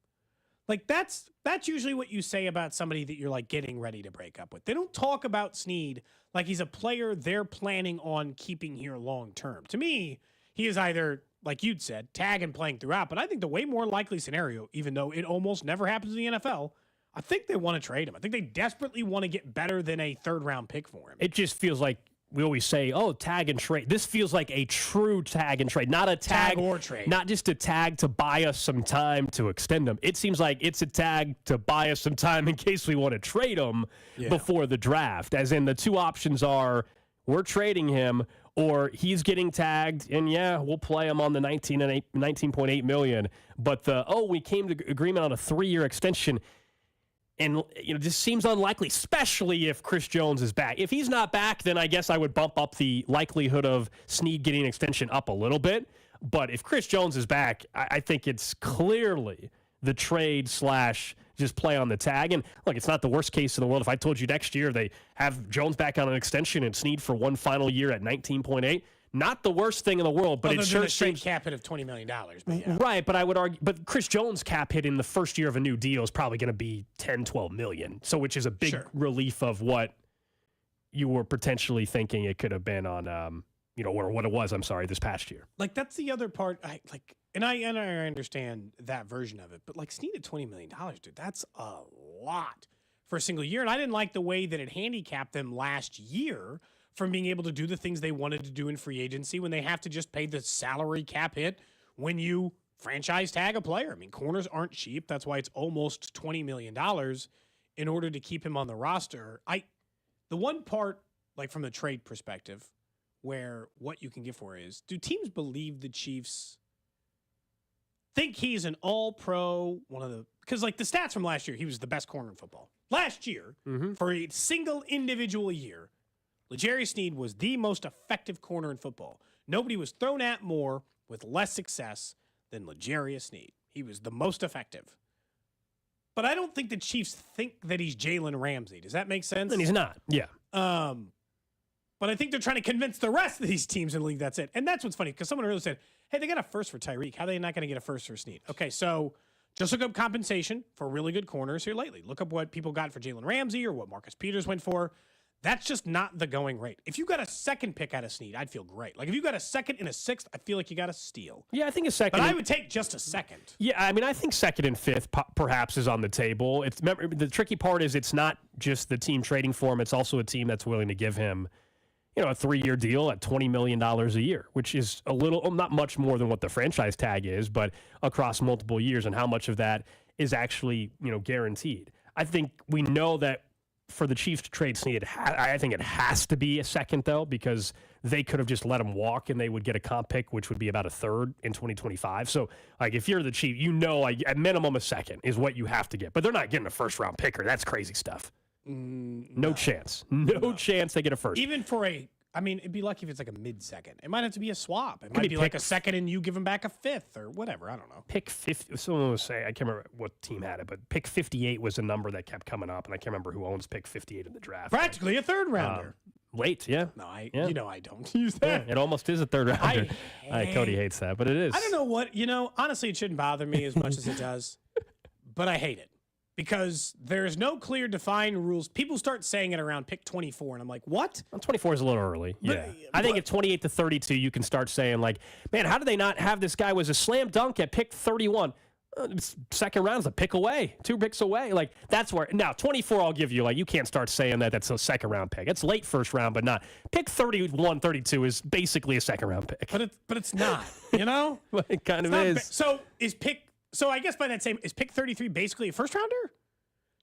Like that's usually what you say about somebody that you're like getting ready to break up with. They don't talk about Sneed like he's a player they're planning on keeping here long term. To me, he is either, like you'd said, tag and playing throughout. But I think the way more likely scenario, even though it almost never happens in the NFL, I think they want to trade him. I think they desperately want to get better than a third-round pick for him. It just feels like we always say, oh, tag and trade. This feels like a true tag and trade, not a tag or trade. Not just a tag to buy us some time to extend them. It seems like it's a tag to buy us some time in case we want to trade him before the draft. As in the two options are we're trading him or he's getting tagged and we'll play him on the $19.8 million. But we came to agreement on a 3-year extension. And, just seems unlikely, especially if Chris Jones is back. If he's not back, then I guess I would bump up the likelihood of Sneed getting an extension up a little bit. But if Chris Jones is back, I think it's clearly the trade / just play on the tag. And, look, it's not the worst case in the world. If I told you next year they have Jones back on an extension and Sneed for one final year at 19.8, not the worst thing in the world, but Other it than sure a straight seems cap hit of $20 million. But right. But I would argue, but Chris Jones' cap hit in the first year of a new deal is probably going to be 10, 12 million. So, which is a big relief of what you were potentially thinking it could have been on, or what it was. I'm sorry, this past year. Like that's the other part. I understand that version of it, but like Sneed at $20 million, dude, that's a lot for a single year. And I didn't like the way that it handicapped them last year from being able to do the things they wanted to do in free agency when they have to just pay the salary cap hit when you franchise tag a player. I mean, corners aren't cheap. That's why it's almost $20 million in order to keep him on the roster. The one part, like from the trade perspective, where what you can get for is, do teams believe the Chiefs think he's an all-pro, because like the stats from last year, he was the best corner in football. Last year, for a single individual year, L'Jarius Sneed was the most effective corner in football. Nobody was thrown at more with less success than L'Jarius Sneed. He was the most effective. But I don't think the Chiefs think that he's Jalen Ramsey. Does that make sense? And he's not. Yeah. But I think they're trying to convince the rest of these teams in the league that's it. And that's what's funny, because someone earlier said, hey, they got a first for Tyreek. How are they not going to get a first for Sneed? Okay, so just look up compensation for really good corners here lately. Look up what people got for Jalen Ramsey or what Marcus Peters went for. That's just not the going rate. If you got a second pick out of Sneed, I'd feel great. Like if you got a second and a sixth, I feel like you got a steal. Yeah, I think a second. But I would take just a second. Yeah, I mean, I think second and fifth perhaps is on the table. The tricky part is it's not just the team trading for him. It's also a team that's willing to give him, a 3-year deal at $20 million a year, which is not much more than what the franchise tag is, but across multiple years, and how much of that is actually, guaranteed. I think we know that for the Chiefs to trade Sneed, I think it has to be a second, though, because they could have just let him walk and they would get a comp pick, which would be about a third in 2025. So, like, if you're the Chiefs, like, at minimum a second is what you have to get. But they're not getting a first-round picker. That's crazy stuff. No chance. No chance they get a first. Even for it'd be lucky if it's like a mid-second. It might have to be a swap. It might be like a second and you give them back a fifth or whatever. I don't know. Pick 50. Someone was saying, I can't remember what team had it, but pick 58 was a number that kept coming up, and I can't remember who owns pick 58 in the draft. Practically a third rounder. Late, yeah. No, I don't use that. Yeah, it almost is a third rounder. Cody hates that, but it is. I don't know what, honestly, it shouldn't bother me as much as it does, but I hate it. Because there's no clear defined rules. People start saying it around pick 24, and I'm like, what? Well, 24 is a little early. Yeah. I think at 28 to 32, you can start saying, like, man, how did they not have this guy was a slam dunk at pick 31? Second round's a pick away, 2 picks away. Like, that's where. Now, 24, I'll give you. Like, you can't start saying that's a second round pick. It's late first round, but not. Pick 31, 32 is basically a second round pick. But it's not, It kind of is. So I guess by that same, is pick 33 basically a first rounder?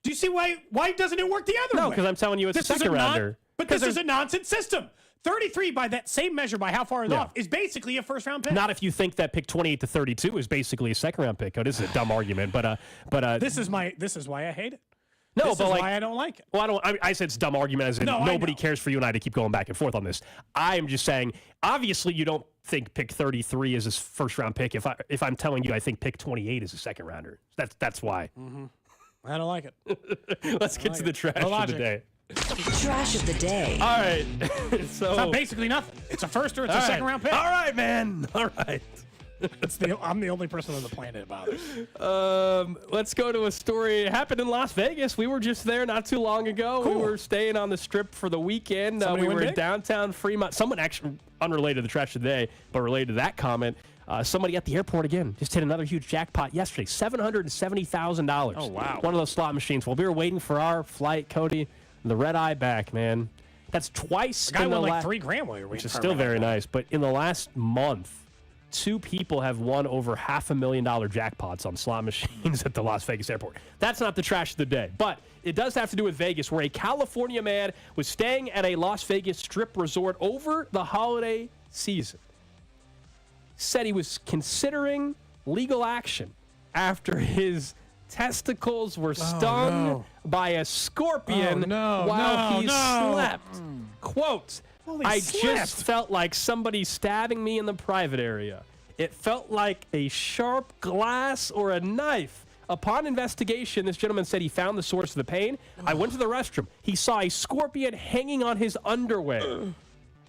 Do you see why doesn't it work the other way? No, because I'm telling you it's a second rounder. But this is a nonsense system. 33 by that same measure by how far it's off is basically a first round pick. Not if you think that pick 28 to 32 is basically a second round pick. Oh, this is a dumb argument, but this is why I hate it. No, this but is like, why I don't like it. Well, I said it's a dumb argument as in nobody cares for you and I to keep going back and forth on this. I am just saying, obviously you don't think pick 33 is a first round pick if I'm telling you I think pick 28 is a second rounder. That's why. Mm-hmm. I don't like it. Let's get to the trash of the day. Trash of the day. All right. So it's not basically nothing. It's a first or it's a second round pick. All right, man. All right. I'm the only person on the planet about it. Let's go to a story. It happened in Las Vegas. We were just there not too long ago. Cool. We were staying on the Strip for the weekend. We were in downtown Fremont. Someone actually, unrelated to the trash today, but related to that comment, somebody at the airport again just hit another huge jackpot yesterday, $770,000. Oh, wow. One of those slot machines. While we were waiting for our flight, Cody, the red eye back, man. That's twice. The guy in the won like $3,000 while you were waiting. Which is for still a very red eye. nice. But in the last month, 2 people have won over $500,000 jackpots on slot machines at the Las Vegas airport. That's not the trash of the day, but it does have to do with Vegas, where a California man was staying at a Las Vegas Strip resort over the holiday season. Said he was considering legal action after his testicles were stung by a scorpion while he slept. Quote, I just felt like somebody stabbing me in the private area. It felt like a sharp glass or a knife. Upon investigation, this gentleman said he found the source of the pain. I went to the restroom. He saw a scorpion hanging on his underwear.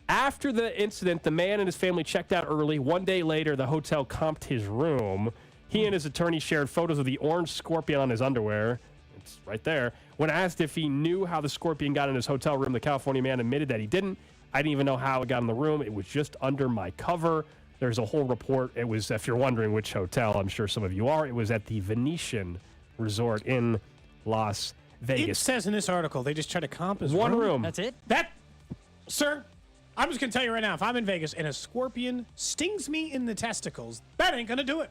After the incident, the man and his family checked out early. 1 day later, the hotel comped his room. He and his attorney shared photos of the orange scorpion on his underwear. It's right there. When asked if he knew how the scorpion got in his hotel room, the California man admitted that he didn't. I didn't even know how it got in the room. It was just under my cover. There's a whole report. It was, if you're wondering which hotel, I'm sure some of you are, it was at the Venetian Resort in Las Vegas. It says in this article they just try to comp his One room. That's it? Sir, I'm just going to tell you right now, if I'm in Vegas and a scorpion stings me in the testicles, that ain't going to do it.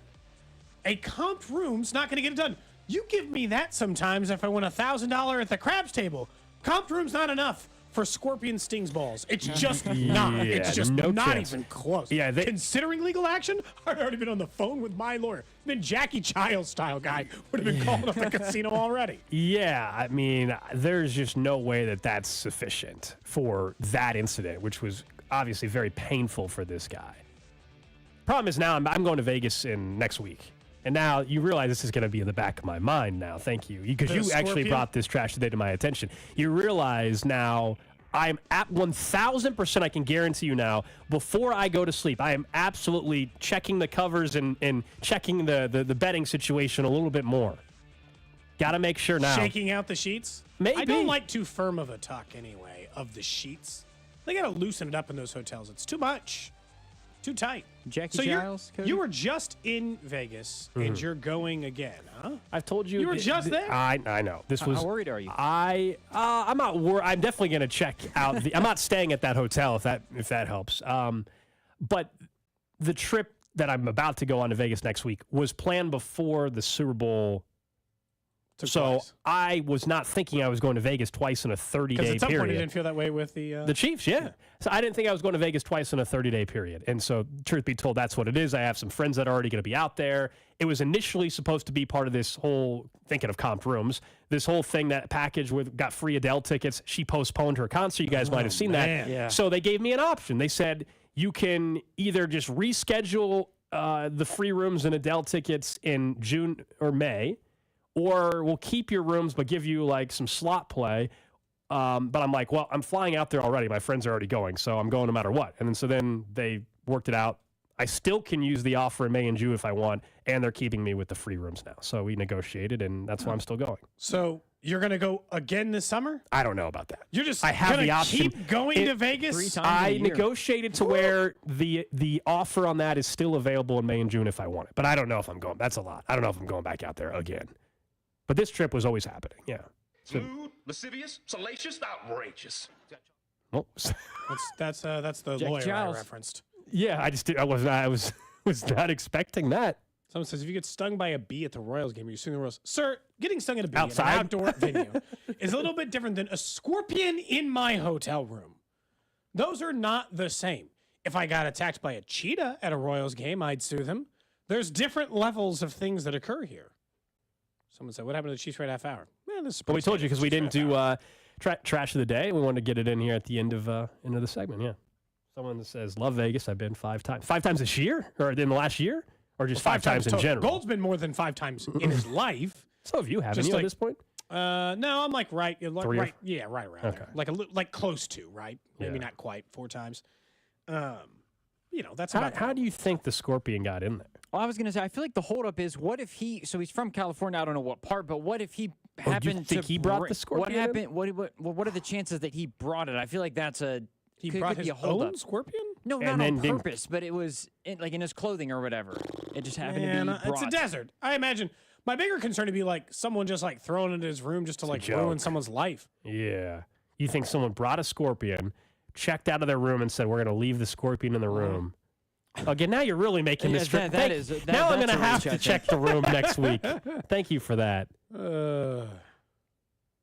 A comped room's not going to get it done. You give me that sometimes if I win $1,000 at the craps table. Comped room's not enough for scorpion stings balls. It's just not. It's just no not chance. even close. Yeah, considering legal action, I've already been on the phone with my lawyer. Been Jackie Childs style guy would have been calling up the casino already. Yeah, I mean, there's just no way that that's sufficient for that incident, which was obviously very painful for this guy. Problem is now I'm going to Vegas in next week. And now you realize this is going to be in the back of my mind now. Thank you. Because you actually brought this trash today to my attention. You realize now I'm at 1,000%, I can guarantee you now, before I go to sleep, I am absolutely checking the covers and checking the betting situation a little bit more. Got to make sure now. Shaking out the sheets? Maybe. I don't like too firm of a tuck anyway of the sheets. They got to loosen it up in those hotels. It's too much. Too tight. Jackie So Giles, Cody? you were just in Vegas and you're going again, huh? I've told you. You were just there? I know. This was. How worried are you? I'm not worried. I'm definitely going to check out. I'm not staying at that hotel if that helps. But the trip that I'm about to go on to Vegas next week was planned before the Super Bowl. So I was not thinking I was going to Vegas twice in a 30-day period. Because at some point you didn't feel that way with the Chiefs, yeah. So I didn't think I was going to Vegas twice in a 30-day period. And so, truth be told, that's what it is. I have some friends that are already going to be out there. It was initially supposed to be part of this whole, thinking of comped rooms, this whole thing, that package with got free Adele tickets. She postponed her concert. You guys might have seen that. Yeah. So they gave me an option. They said, you can either just reschedule the free rooms and Adele tickets in June or May, or we'll keep your rooms but give you like some slot play. But I'm like, well, I'm flying out there already. My friends are already going, so I'm going no matter what. And then they worked it out. I still can use the offer in May and June if I want, and they're keeping me with the free rooms now. So we negotiated, and that's why I'm still going. So you're going to go again this summer? I don't know about that. You're just I have the option. Keep going to Vegas? 3 times I a year. negotiated to where the offer on that is still available in May and June if I want it. But I don't know if I'm going. That's a lot. I don't know if I'm going back out there again. But this trip was always happening, yeah. So, Smooth, lascivious, salacious, outrageous. well, That's the Jackie lawyer Giles. I referenced. yeah, I was not expecting that. Someone says, if you get stung by a bee at the Royals game, you're suing the Royals. Sir, getting stung at a bee Outside? in an outdoor venue is a little bit different than a scorpion in my hotel room. Those are not the same. If I got attacked by a cheetah at a Royals game, I'd sue them. There's different levels of things that occur here. Someone said, what happened to the Chiefs right half hour? Well, this is But we pretty told you because we didn't standard. do trash of the day. We wanted to get it in here at the end of the segment. Yeah. Someone that says, love Vegas. I've been 5 times. 5 times this year? Or in the last year? Or just 5 times in total. general? Gold's been more than 5 times in his life. So have you, haven't Just you, like- at this point? No, I'm like right around Okay. there. Like close to, right? Maybe not quite 4 times. That's about How do you think the Scorpion got in there? Well, I was going to say, I feel like the holdup is, what if he's from California, I don't know what part, but what if he happened think to he brought bring- the Scorpion What in? happened? What are the chances that he brought it? I feel like that's He could brought be his a holdup. own Scorpion? No, And not then on didn't- purpose, but it was in his clothing or whatever. It just happened Man, to be brought. it's a desert. I imagine my bigger concern would be like someone just like throwing it in his room just to like ruin joke. someone's life. Yeah. You think someone brought a Scorpion, checked out of their room, and said, we're going to leave the Scorpion in the room. Okay, now you're really making this trip. that Thank- is- that- now I'm that's going to a have reach, to I think. check the room next week. Thank you for that.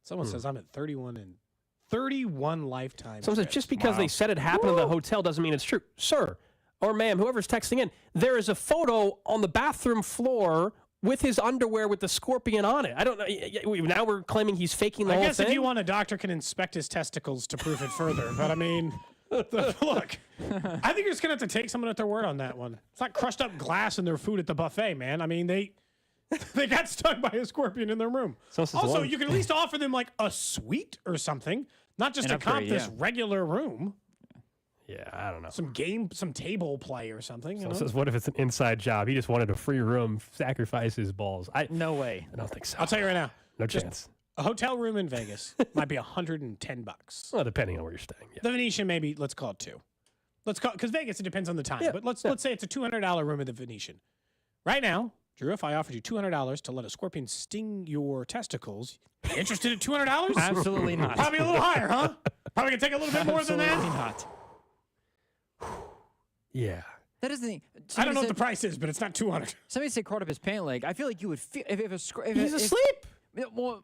Someone says I'm at 31 lifetimes. Someone says, just because they said it happened in the hotel doesn't mean it's true. Sir or ma'am, whoever's texting in, there is a photo on the bathroom floor with his underwear with the Scorpion on it. I don't know. Now we're claiming he's faking the I whole guess thing? if you want, a doctor can inspect his testicles to prove it further. But I mean, look, I think you're just gonna have to take someone at their word on that one. It's not crushed up glass in their food at the buffet, man. I mean, they got stung by a scorpion in their room. Also, you can at least offer them like a suite or something, not just An a comp upgrade, this yeah. regular room. Yeah, I don't know. Some table play or something. You Someone know? says, what if it's an inside job? He just wanted a free room, sacrifice his balls. No way. I don't think so. I'll tell you right now. No just chance. A hotel room in Vegas might be $110. Well, depending on where you're staying. Yeah. The Venetian, maybe let's call it 2. Let's call because Vegas, it depends on the time. Yeah, But let's say it's a $200 room at the Venetian. Right now, Drew, if I offered you $200 to let a scorpion sting your testicles, you interested at $200? Absolutely not. Probably a little higher, huh? Probably gonna take a little bit more than that. Absolutely not. Yeah. That is the thing. I don't know what the price is, but it's not $200. Somebody said crawled up his pant leg. I feel like you would feel if He's asleep. Well,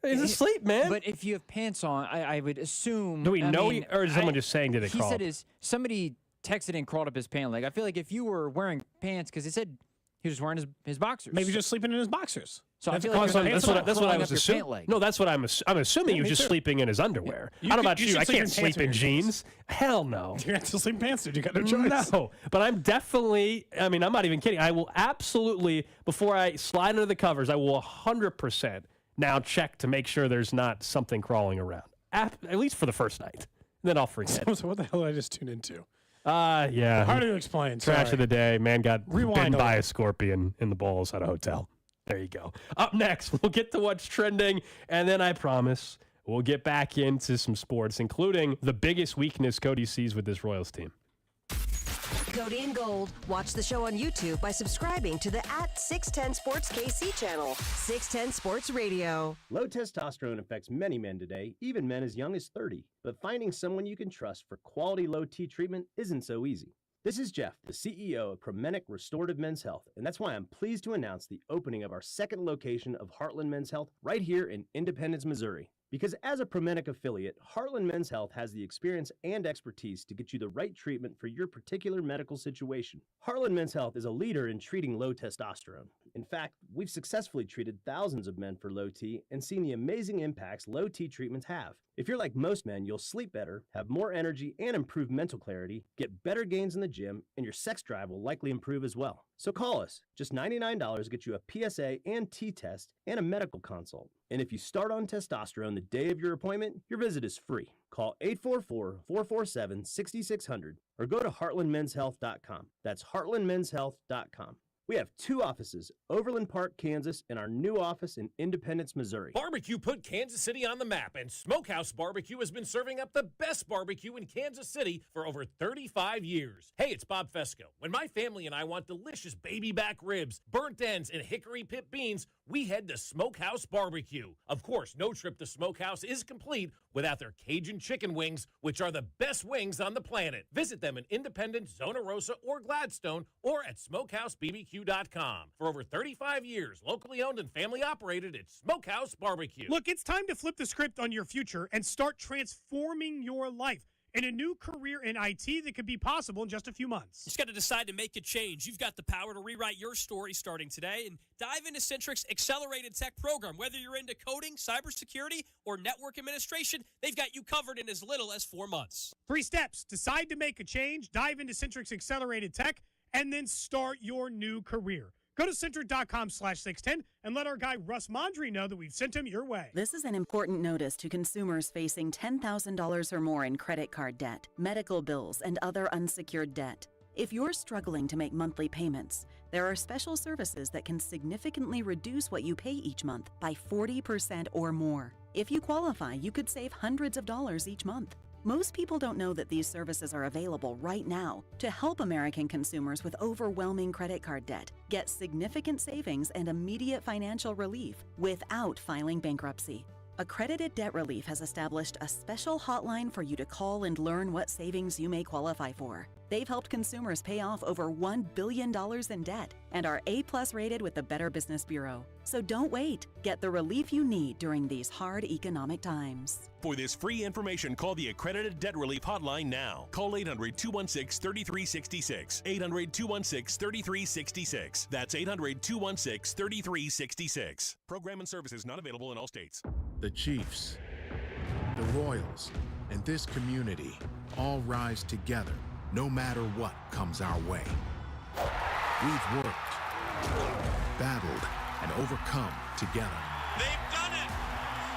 He's asleep, man. But if you have pants on, I would assume. Do we I know mean, or is someone just saying did it He crawl said up? somebody texted and crawled up his pant leg. I feel like if you were wearing pants, because he said he was wearing his boxers. Maybe just sleeping in his boxers. So I That's feel a like cause your on- pants That's are what I crawling was up your assuming. pant leg. No, that's what I'm assuming. Yeah, He was me just too. sleeping in his underwear. You I don't know could- about you you. should I sleep in can't pants sleep when in you're in jeans. Hell no. You have to sleep in pants, dude. You got no choice. No, but I'm definitely, I mean, I'm not even kidding. I will absolutely, before I slide under the covers, I will 100% now check to make sure there's not something crawling around, at least for the first night. Then I'll forget. So what the hell did I just tune into? Yeah. Hard to explain. Trash Sorry. of the day. Man got Rewind bitten a by little. a scorpion in the balls at a hotel. There you go. Up next, we'll get to what's trending, and then I promise we'll get back into some sports, including the biggest weakness Cody sees with this Royals team. Cody and Gold. Watch the show on YouTube by subscribing to the @610 Sports KC channel. 610 Sports Radio. Low testosterone affects many men today, even men as young as 30. But finding someone you can trust for quality low T treatment isn't so easy. This is Jeff, the CEO of Promenic Restorative Men's Health, and that's why I'm pleased to announce the opening of our second location of Heartland Men's Health right here in Independence, Missouri. Because as a Promenic affiliate, Heartland Men's Health has the experience and expertise to get you the right treatment for your particular medical situation. Heartland Men's Health is a leader in treating low testosterone. In fact, we've successfully treated thousands of men for low T and seen the amazing impacts low T treatments have. If you're like most men, you'll sleep better, have more energy, and improve mental clarity, get better gains in the gym, and your sex drive will likely improve as well. So call us. Just $99 gets you a PSA and T test and a medical consult. And if you start on testosterone the day of your appointment, your visit is free. Call 844-447-6600 or go to heartlandmenshealth.com. That's heartlandmenshealth.com. We have 2 offices, Overland Park, Kansas, and our new office in Independence, Missouri. Barbecue put Kansas City on the map, and Smokehouse Barbecue has been serving up the best barbecue in Kansas City for over 35 years. Hey, it's Bob Fesco. When my family and I want delicious baby back ribs, burnt ends, and hickory pit beans, we head to Smokehouse Barbecue. Of course, no trip to Smokehouse is complete without their Cajun chicken wings, which are the best wings on the planet. Visit them in Independence, Zona Rosa, or Gladstone, or at SmokehouseBBQ.com. For over 35 years, locally owned and family operated, it's Smokehouse Barbecue. Look, it's time to flip the script on your future and start transforming your life. in a new career in IT that could be possible in just a few months. You just got to decide to make a change. You've got the power to rewrite your story starting today and dive into Centric's Accelerated Tech program. Whether you're into coding, cybersecurity, or network administration, they've got you covered in as little as 4 months. 3 steps. Decide to make a change, dive into Centric's Accelerated Tech, and then start your new career. Go to Centric.com/610 and let our guy Russ Mondry know that we've sent him your way. This is an important notice to consumers facing $10,000 or more in credit card debt, medical bills, and other unsecured debt. If you're struggling to make monthly payments, there are special services that can significantly reduce what you pay each month by 40% or more. If you qualify, you could save hundreds of dollars each month. Most people don't know that these services are available right now to help American consumers with overwhelming credit card debt get significant savings and immediate financial relief without filing bankruptcy. Accredited Debt Relief has established a special hotline for you to call and learn what savings you may qualify for. They've helped consumers pay off over $1 billion in debt and are A+ rated with the Better Business Bureau. So don't wait. Get the relief you need during these hard economic times. For this free information, call the Accredited Debt Relief Hotline now. Call 800-216-3366. 800-216-3366. That's 800-216-3366. Program and services not available in all states. The Chiefs, the Royals, and this community all rise together no matter what comes our way. We've worked, battled, and overcome together. They've done it!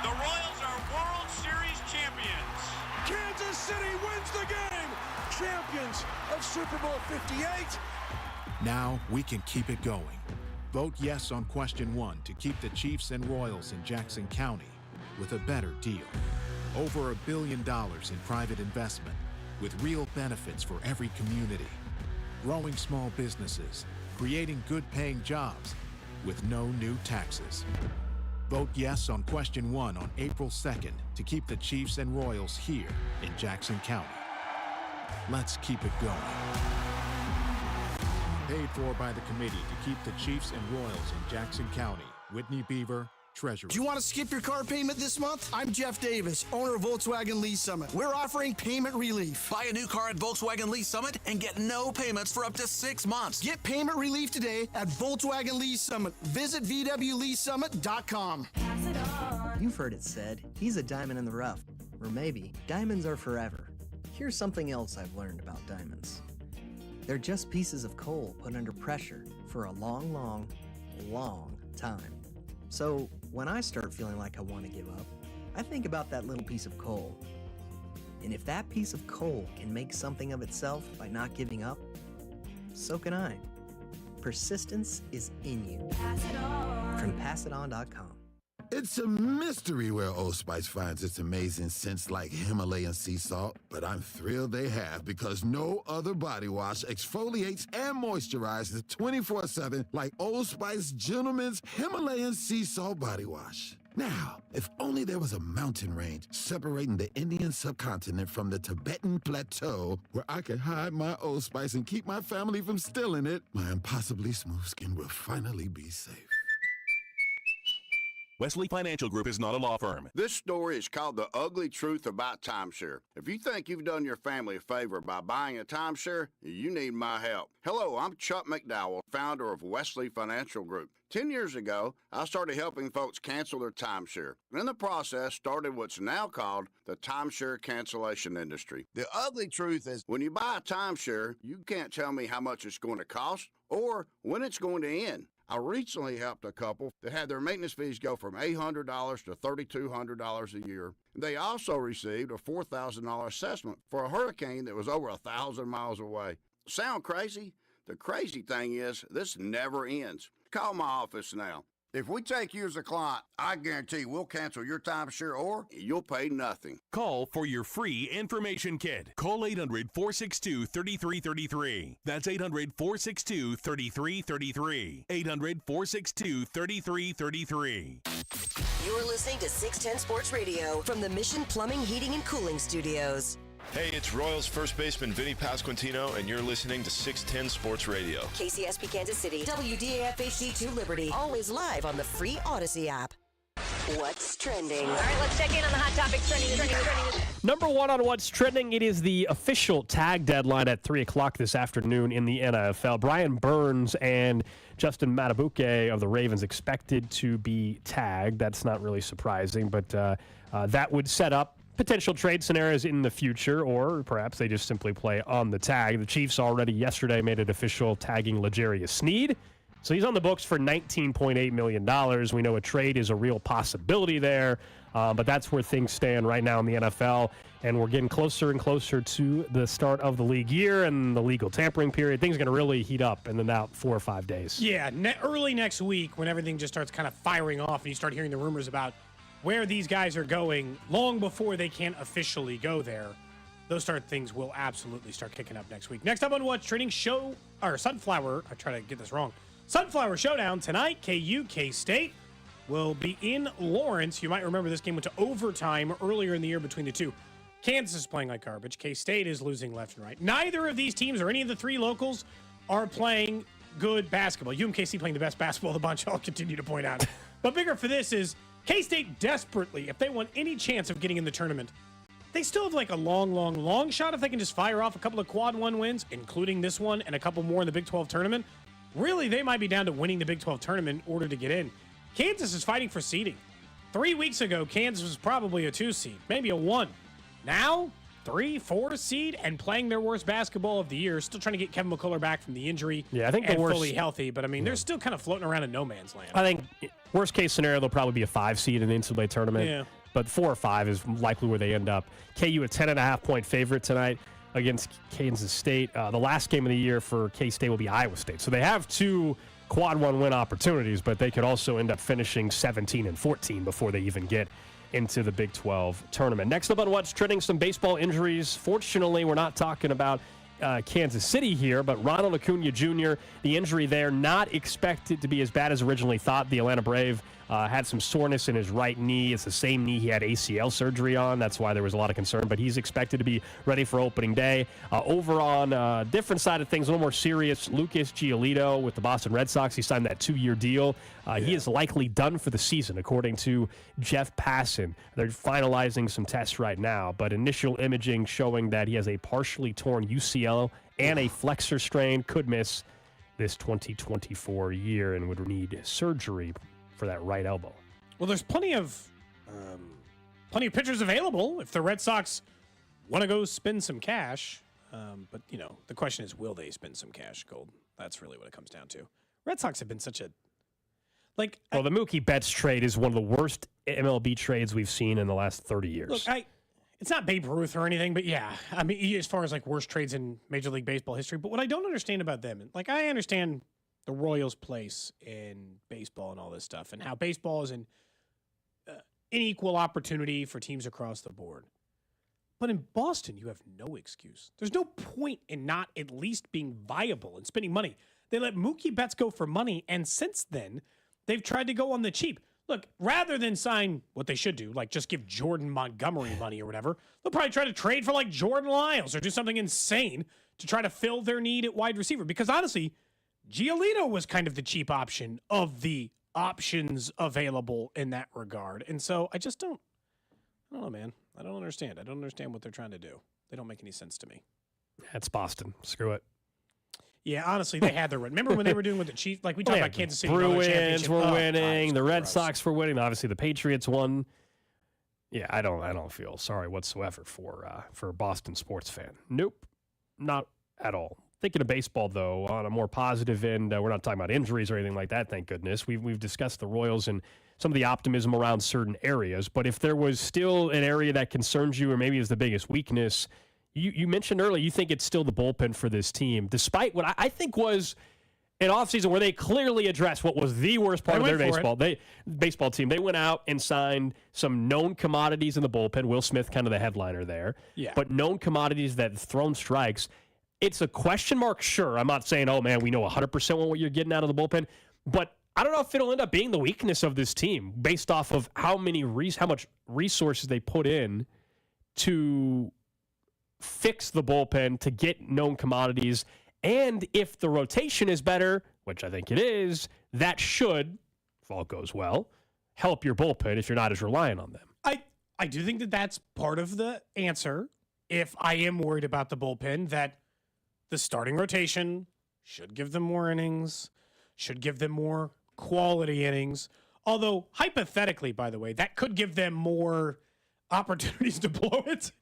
The Royals are World Series champions! Kansas City wins the game! Champions of Super Bowl 58! Now we can keep it going. Vote yes on question 1 to keep the Chiefs and Royals in Jackson County with a better deal. Over $1 billion in private investment with real benefits for every community. Growing small businesses, creating good-paying jobs with no new taxes. Vote yes on question 1 on April 2nd to keep the Chiefs and Royals here in Jackson County. Let's keep it going. Paid for by the committee to keep the Chiefs and Royals in Jackson County. Whitney Beaver, Treasurer. Do you want to skip your car payment this month? I'm Jeff Davis, owner of Volkswagen Lease Summit. We're offering payment relief. Buy a new car at Volkswagen Lease Summit and get no payments for up to 6 months. Get payment relief today at Volkswagen Lease Summit. Visit VWLeaseSummit.com. You've heard it said, he's a diamond in the rough. Or maybe, diamonds are forever. Here's something else I've learned about diamonds. They're just pieces of coal put under pressure for a long, long, long time. So when I start feeling like I want to give up, I think about that little piece of coal. And if that piece of coal can make something of itself by not giving up, so can I. Persistence is in you. From PassItOn.com. It's a mystery where Old Spice finds its amazing scents like Himalayan sea salt, but I'm thrilled they have because no other body wash exfoliates and moisturizes 24/7 like Old Spice Gentleman's Himalayan Sea Salt Body Wash. Now, if only there was a mountain range separating the Indian subcontinent from the Tibetan plateau where I could hide my Old Spice and keep my family from stealing it, my impossibly smooth skin will finally be safe. Wesley Financial Group is not a law firm. This story is called The Ugly Truth About Timeshare. If you think you've done your family a favor by buying a timeshare, you need my help. Hello, I'm Chuck McDowell, founder of Wesley Financial Group. 10 years ago, I started helping folks cancel their timeshare. In the process, started what's now called the timeshare cancellation industry. The ugly truth is, when you buy a timeshare, you can't tell me how much it's going to cost or when it's going to end. I recently helped a couple that had their maintenance fees go from $800 to $3,200 a year. They also received a $4,000 assessment for a hurricane that was over 1,000 miles away. Sound crazy? The crazy thing is, this never ends. Call my office now. If we take you as a client, I guarantee we'll cancel your timeshare or you'll pay nothing. Call for your free information kit. Call 800-462-3333. That's 800-462-3333. 800-462-3333. You're listening to 610 Sports Radio from the Mission Plumbing, Heating, and Cooling Studios. Hey, it's Royals first baseman Vinny Pasquantino, and you're listening to 610 Sports Radio. KCSP Kansas City, WDAF HD2 Liberty, always live on the free Odyssey app. What's trending? All right, let's check in on the hot topics trending. Number one on what's trending, it is the official tag deadline at 3 o'clock this afternoon in the NFL. Brian Burns and Justin Matabuke of the Ravens expected to be tagged. That's not really surprising, but that would set up potential trade scenarios in the future, or perhaps they just simply play on the tag. The Chiefs already yesterday made it official tagging L'Jarius Sneed. So he's on the books for $19.8 million. We know a trade is a real possibility there, but that's where things stand right now in the NFL. And we're getting closer and closer to the start of the league year and the legal tampering period. Things are going to really heat up in about 4 or 5 days. Yeah, early next week when everything just starts kind of firing off and you start hearing the rumors about where these guys are going long before they can't officially go there. Those things will absolutely start kicking up next week. Next up on What's Trending, Sunflower. I try to get this wrong. Sunflower Showdown tonight. K-State will be in Lawrence. You might remember this game went to overtime earlier in the year between the two. Kansas is playing like garbage. K-State is losing left and right. Neither of these teams or any of the three locals are playing good basketball. UMKC playing the best basketball of the bunch, I'll continue to point out. But bigger for this is K-State desperately, if they want any chance of getting in the tournament, they still have like a long shot if they can just fire off a couple of quad one wins, including this one and a couple more in the Big 12 tournament. Really, they might be down to winning the Big 12 tournament in order to get in. Kansas is fighting for seeding. 3 weeks ago, Kansas was probably a 2 seed, maybe a 1. Now, 3, 4 seed and playing their worst basketball of the year. Still trying to get Kevin McCullough back from the injury. Yeah, I think and fully healthy. But I mean, they're still kind of floating around in no man's land. I think worst case scenario, they'll probably be a 5 seed in the NCAA tournament. Yeah. But 4 or 5 is likely where they end up. KU a 10.5-point favorite tonight against Kansas State. The last game of the year for K-State will be Iowa State. So they have 2 quad one win opportunities, but they could also end up finishing 17-14 before they even get into the Big 12 tournament. Next up on What's Trending, some baseball injuries. Fortunately, we're not talking about Kansas City here, but Ronald Acuna Jr., the injury there, not expected to be as bad as originally thought. The Atlanta Brave had some soreness in his right knee. It's the same knee he had ACL surgery on. That's why there was a lot of concern, but he's expected to be ready for opening day. Over on different side of things, a little more serious, Lucas Giolito with the Boston Red Sox. He signed that 2-year deal. He is likely done for the season, according to Jeff Passan. They're finalizing some tests right now, but initial imaging showing that he has a partially torn UCL and a flexor strain, could miss this 2024 year and would need surgery for that right elbow. Well, there's plenty of pitchers available if the Red Sox want to go spend some cash. But, you know, the question is, will they spend some cash, Gold? That's really what it comes down to. Red Sox have been such a... Well, the Mookie Betts trade is one of the worst MLB trades we've seen in the last 30 years. Look, it's not Babe Ruth or anything, but yeah, I mean, as far as like worst trades in Major League Baseball history. But what I don't understand about them, like I understand the Royals' place in baseball and all this stuff, and how baseball is an unequal opportunity for teams across the board. But in Boston, you have no excuse. There's no point in not at least being viable and spending money. They let Mookie Betts go for money, and since then, they've tried to go on the cheap. Look, rather than sign what they should do, like just give Jordan Montgomery money or whatever, they'll probably try to trade for like Jordan Lyles or do something insane to try to fill their need at wide receiver. Because honestly, Giolito was kind of the cheap option of the options available in that regard. And so I don't know, man. I don't understand. I don't understand what they're trying to do. They don't make any sense to me. That's Boston. Screw it. Yeah, honestly, they had their run. Remember when they were doing with the Chiefs? Like we talked about Kansas City. Bruins were winning. The Red Sox were winning. Obviously, the Patriots won. Yeah, I don't feel sorry whatsoever for a Boston sports fan. Nope, not at all. Thinking of baseball, though, on a more positive end, we're not talking about injuries or anything like that, thank goodness. We've discussed the Royals and some of the optimism around certain areas. But if there was still an area that concerns you or maybe is the biggest weakness, you mentioned earlier you think it's still the bullpen for this team, despite what I think was an offseason where they clearly addressed what was the worst part of their baseball team. They went out and signed some known commodities in the bullpen. Will Smith, kind of the headliner there. Yeah. But known commodities that have thrown strikes. It's a question mark, sure. I'm not saying, oh, man, we know 100% what you're getting out of the bullpen. But I don't know if it'll end up being the weakness of this team based off of how much resources they put in to fix the bullpen, to get known commodities. And if the rotation is better, which I think it is, that should, if all goes well, help your bullpen if you're not as reliant on them. I do think that that's part of the answer. If I am worried about the bullpen, that the starting rotation should give them more innings, should give them more quality innings. Although, hypothetically, by the way, that could give them more opportunities to blow it.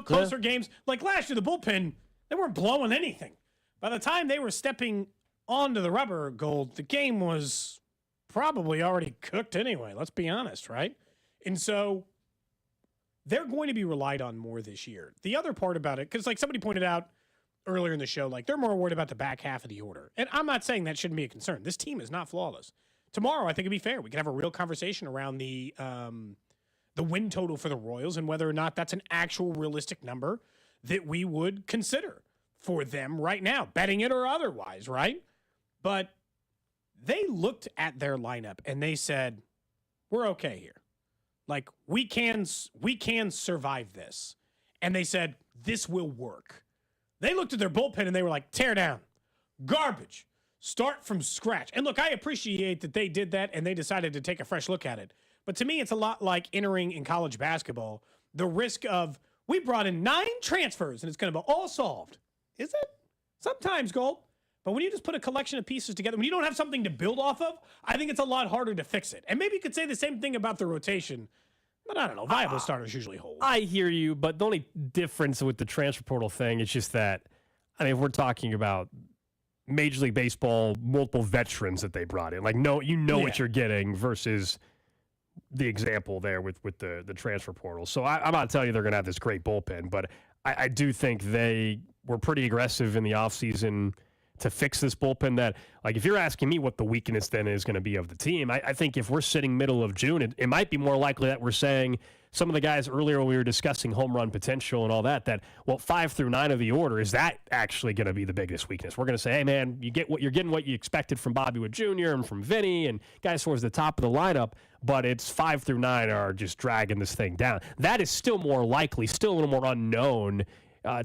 Closer games. Like last year, the bullpen, they weren't blowing anything. By the time they were stepping onto the rubber, Gold, the game was probably already cooked anyway. Let's be honest, right? And so they're going to be relied on more this year. The other part about it, because like somebody pointed out earlier in the show, like they're more worried about the back half of the order. And I'm not saying that shouldn't be a concern. This team is not flawless. Tomorrow, I think it'd be fair. We can have a real conversation around the win total for the Royals and whether or not that's an actual realistic number that we would consider for them right now, betting it or otherwise, right? But they looked at their lineup and they said, we're okay here. Like, we can survive this. And they said, this will work. They looked at their bullpen and they were like, tear down. Garbage. Start from scratch. And look, I appreciate that they did that and they decided to take a fresh look at it. But to me, it's a lot like entering in college basketball. The risk of, we brought in 9 transfers and it's going to be all solved. Is it? Sometimes, Gold. But when you just put a collection of pieces together, when you don't have something to build off of, I think it's a lot harder to fix it. And maybe you could say the same thing about the rotation. But I don't know. Viable starters usually hold. I hear you, but the only difference with the transfer portal thing is just that, if we're talking about Major League Baseball, multiple veterans that they brought in. Like, what you're getting versus the example there with the transfer portal. So I'm not telling you they're going to have this great bullpen, but I do think they were pretty aggressive in the offseason to fix this bullpen. That, like, if you're asking me what the weakness then is going to be of the team, I think if we're sitting middle of June, it might be more likely that we're saying some of the guys earlier when we were discussing home run potential and all that 5 through 9 of the order, is that actually going to be the biggest weakness? We're going to say, hey, man, you're getting what you expected from Bobby Wood Jr. and from Vinny and guys towards the top of the lineup, but it's 5 through 9 are just dragging this thing down. That is still more likely, still a little more unknown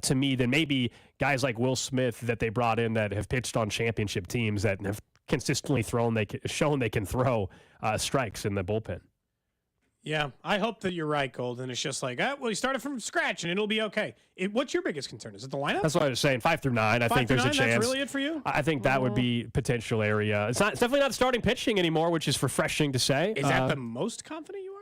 to me than maybe guys like Will Smith that they brought in that have pitched on championship teams that have consistently shown they can throw strikes in the bullpen. Yeah, I hope that you're right, Gold. And it's just like, he started from scratch and it'll be okay. What's your biggest concern? Is it the lineup? That's what I was saying. 5 through 9. I think there's a chance. That's really it for you? I think that would be potential area. It's definitely not starting pitching anymore, which is refreshing to say. Is that the most confident you are?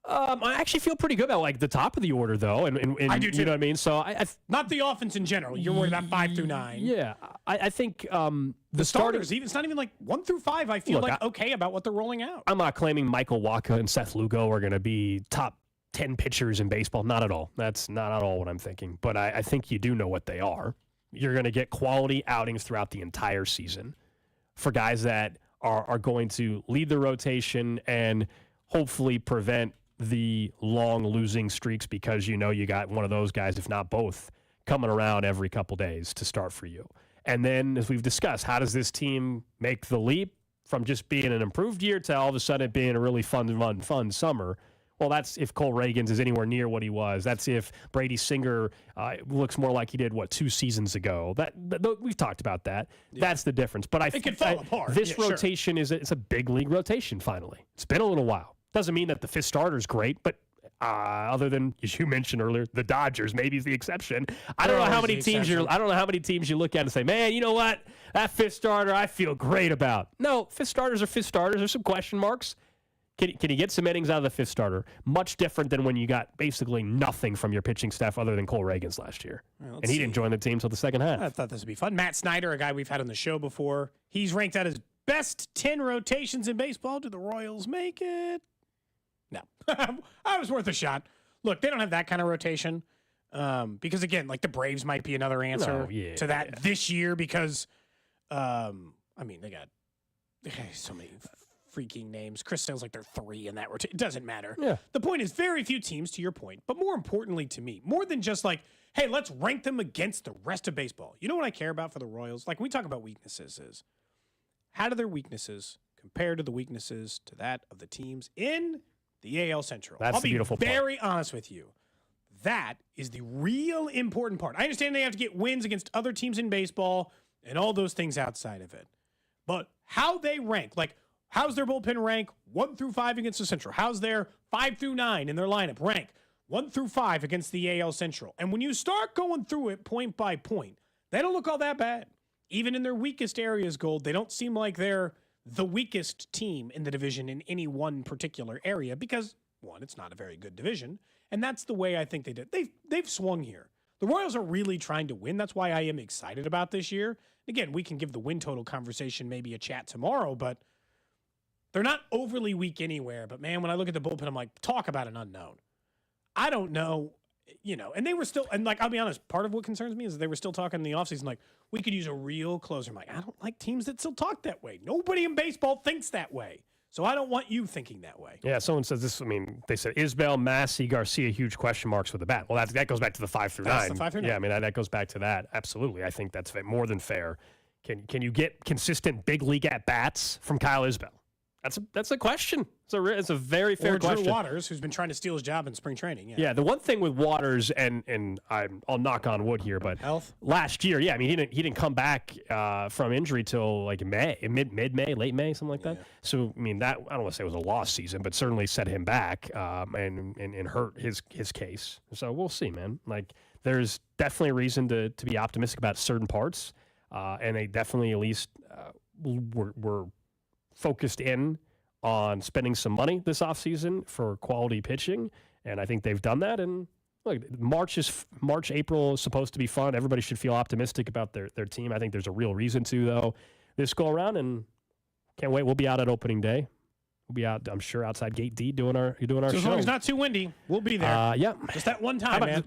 I actually feel pretty good about the top of the order though, and I do too. You know what I mean. So I not the offense in general. You're worried about 5 through 9. Yeah, I think the starters. It's not even like 1 through 5. I feel okay about what they're rolling out. I'm not claiming Michael Wacha and Seth Lugo are going to be top 10 pitchers in baseball. Not at all. That's not at all what I'm thinking. But I think you do know what they are. You're going to get quality outings throughout the entire season for guys that are going to lead the rotation and hopefully prevent the long losing streaks, because you got one of those guys, if not both, coming around every couple days to start for you. And then, as we've discussed, how does this team make the leap from just being an improved year to all of a sudden it being a really fun summer? Well, that's if Cole Reagans is anywhere near what he was. That's if Brady Singer looks more like he did, 2 seasons ago. We've talked about that. Yeah. That's the difference. But it can fall apart. This rotation it's a big league rotation finally. It's been a little while. Doesn't mean that the fifth starter is great, but other than, as you mentioned earlier, the Dodgers maybe is the exception. I don't know how many teams you look at and say, man, you know what? That fifth starter I feel great about. No, fifth starters are fifth starters. There's some question marks. Can you get some innings out of the fifth starter? Much different than when you got basically nothing from your pitching staff other than Cole Reagans last year. And he didn't join the team until the second half. I thought this would be fun. Matt Snyder, a guy we've had on the show before, he's ranked out as best 10 rotations in baseball. Do the Royals make it? No. I was worth a shot. Look, they don't have that kind of rotation because, again, the Braves might be another answer to that this year because, they got so many freaking names. Chris sounds like they're 3 in that rotation. It doesn't matter. Yeah. The point is very few teams, to your point, but more importantly to me, more than just hey, let's rank them against the rest of baseball. You know what I care about for the Royals? When we talk about weaknesses is how do their weaknesses compare to the weaknesses to that of the teams in the AL Central? That's the beautiful part. I'll be very honest with you. That is the real important part. I understand they have to get wins against other teams in baseball and all those things outside of it. But how they rank, How's their bullpen rank 1 through 5 against the Central? How's their 5 through 9 in their lineup rank 1 through 5 against the AL Central? And when you start going through it point by point, they don't look all that bad. Even in their weakest areas, Gold, they don't seem like they're the weakest team in the division in any one particular area because, one, it's not a very good division, and that's the way I think they did. They've swung here. The Royals are really trying to win. That's why I am excited about this year. Again, we can give the win total conversation maybe a chat tomorrow, but they're not overly weak anywhere. But, man, when I look at the bullpen, I'm like, talk about an unknown. I don't know, and they were still, and like, I'll be honest, part of what concerns me is that they were still talking in the offseason, like, we could use a real closer. I'm like, I don't like teams that still talk that way. Nobody in baseball thinks that way. So I don't want you thinking that way. Yeah, someone says this, they said Isbell, Massey, Garcia, huge question marks with the bat. Well, that goes back to the 5 through 9. That's the 5 through 9. Yeah, that goes back to that. Absolutely. I think that's more than fair. Can you get consistent big league at-bats from Kyle Isbell? That's a question. It's a very fair question. Drew Waters, who's been trying to steal his job in spring training. Yeah, the one thing with Waters, and I'll knock on wood here, but health last year, he didn't come back from injury till like May, mid-May, late May, something like that. So that I don't want to say it was a lost season, but certainly set him back and hurt his case. So we'll see, man. Like there's definitely a reason to be optimistic about certain parts, and they definitely at least were focused in on spending some money this offseason for quality pitching, and I think they've done that. And look, March, April is supposed to be fun. Everybody should feel optimistic about their team. I think there's a real reason to, though, this go around, and can't wait. We'll be out at opening day. We'll be out, I'm sure, outside Gate D doing our show. As long as it's not too windy, we'll be there. Yeah, just that one time, man.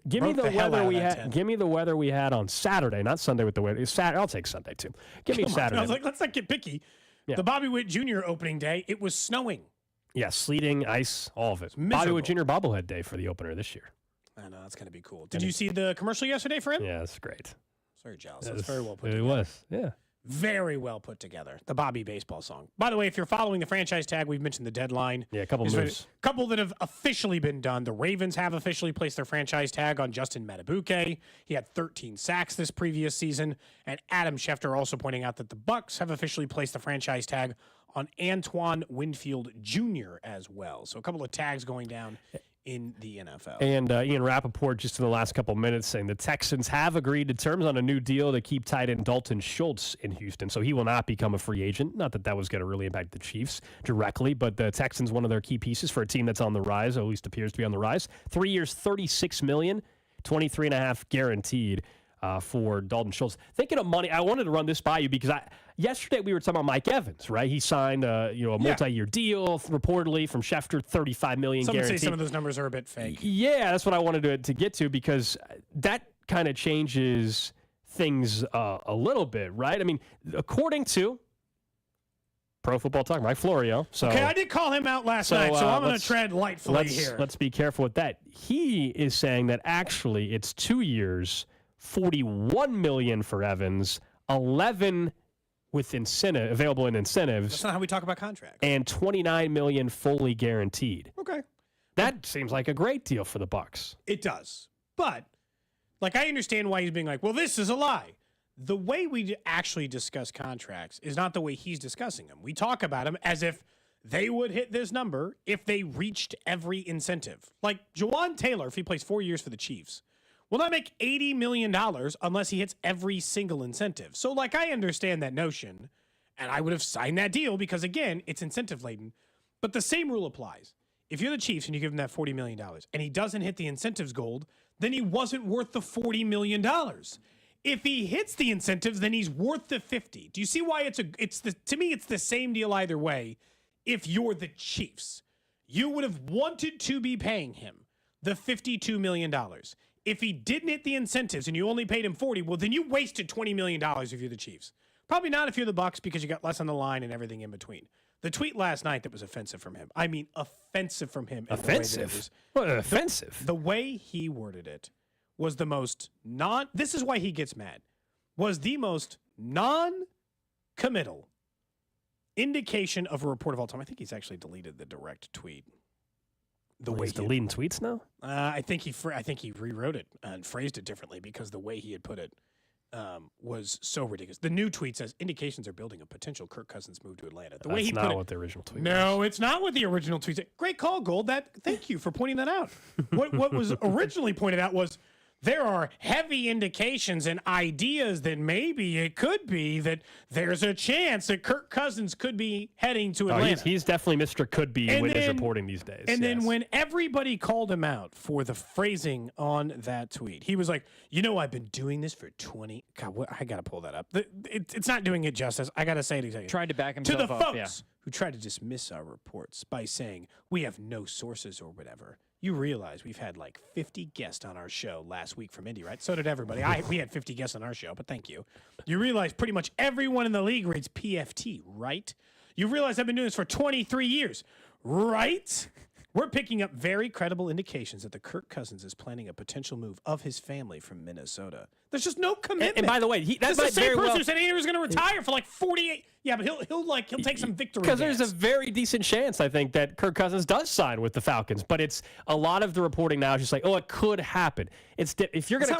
Give me the weather we had. Give me the weather we had on Saturday, not Sunday with the weather. Saturday, I'll take Sunday too. Give me Saturday. I was like, let's not get picky. Yeah. The Bobby Witt Jr. opening day, it was snowing. Yeah, sleeting, ice, all of it. Bobby Witt Jr. bobblehead day for the opener this year. I know, that's going to be cool. Did you see the commercial yesterday for him? Yeah, that's great. Very jealous. That's very well put together. It was, yeah. Very well put together. The Bobby baseball song. By the way, if you're following the franchise tag, we've mentioned the deadline. Yeah, a couple moves. A couple that have officially been done. The Ravens have officially placed their franchise tag on Justin Matabuke. He had 13 sacks this previous season. And Adam Schefter also pointing out that the Bucks have officially placed the franchise tag on Antoine Winfield Jr. as well. So a couple of tags going down in the NFL. And Ian Rappaport just in the last couple minutes saying the Texans have agreed to terms on a new deal to keep tight end Dalton Schultz in Houston. So he will not become a free agent. Not that was going to really impact the Chiefs directly, but the Texans, one of their key pieces for a team that's on the rise, or at least appears to be on the rise. 3 years, $36 million, 23.5 guaranteed for Dalton Schultz. Thinking of money, I wanted to run this by you because yesterday we were talking about Mike Evans, right? He signed a multi-year deal reportedly from Schefter, $35 million some guaranteed. Say some of those numbers are a bit fake. Yeah, that's what I wanted to get to because that kind of changes things a little bit, right? I mean, according to Pro Football Talk, Mike Florio. Okay, I did call him out last night, so I'm going to tread lightly here. Let's be careful with that. He is saying that actually it's 2 years, $41 million for Evans, 11 with available in incentives. That's not how we talk about contracts. And $29 million fully guaranteed. Okay. That seems like a great deal for the Bucs. It does. But I understand why he's being like, well, this is a lie. The way we actually discuss contracts is not the way he's discussing them. We talk about them as if they would hit this number if they reached every incentive. Like Jawan Taylor, if he plays 4 years for the Chiefs, will not make $80 million unless he hits every single incentive. So, I understand that notion, and I would have signed that deal because, again, it's incentive-laden. But the same rule applies. If you're the Chiefs and you give him that $40 million and he doesn't hit the incentives gold, then he wasn't worth the $40 million. If he hits the incentives, then he's worth the 50. Do you see why to me, it's the same deal either way. If you're the Chiefs, you would have wanted to be paying him the $52 million. If he didn't hit the incentives and you only paid him 40, well, then you wasted $20 million if you're the Chiefs. Probably not if you're the Bucs because you got less on the line and everything in between. The tweet last night that was offensive from him. I mean, offensive from him. Offensive? What offensive? The way he worded it was the most this is why he gets mad, was the most non-committal indication of a report of all time. I think he's actually deleted the direct tweet. He's deleting tweets now? I think he rewrote it and phrased it differently because the way he had put it. was so ridiculous. The new tweet says indications are building a potential Kirk Cousins move to Atlanta. The way That's he not put it, what the original tweet was. No, it's not what the original tweet said. Great call, Gold. Thank you for pointing that out. What was originally pointed out was there are heavy indications and ideas that maybe it could be that there's a chance that Kirk Cousins could be heading to Atlanta. He's definitely Mr. Could Be when he's reporting these days. And then when everybody called him out for the phrasing on that tweet, he was like, I've been doing this for 20. God, I got to pull that up. It's not doing it justice. I got to say it exactly. Tried to back to himself the up, folks who tried to dismiss our reports by saying we have no sources or whatever. You realize we've had like 50 guests on our show last week from Indy, right? So did everybody. We had 50 guests on our show, but thank you. You realize pretty much everyone in the league reads PFT, right? You realize I've been doing this for 23 years, right? We're picking up very credible indications that the Kirk Cousins is planning a potential move of his family from Minnesota. There's just no commitment. And by the way, that's the same person who said he was going to retire for like 48. Yeah, but he'll take some victory. Because there's a very decent chance, I think, that Kirk Cousins does sign with the Falcons. But it's a lot of the reporting now is just like, it could happen. If you're going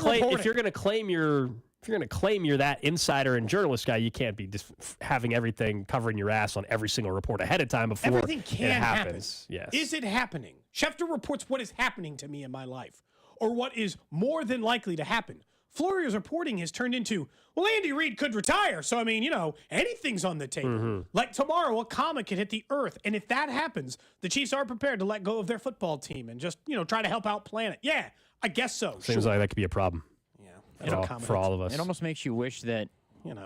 to claim you're that insider and journalist guy, you can't be just having everything covering your ass on every single report ahead of time before everything can it happens. Happen. Yes. Is it happening? Schefter reports what is happening to me in my life, or what is more than likely to happen. Florio's reporting has turned into, Andy Reid could retire. So, anything's on the table. Mm-hmm. Like tomorrow, a comet could hit the earth. And if that happens, the Chiefs are prepared to let go of their football team and just, try to help out Planet. Yeah, I guess so. Seems like that could be a problem. Yeah. For all of us. It almost makes you wish that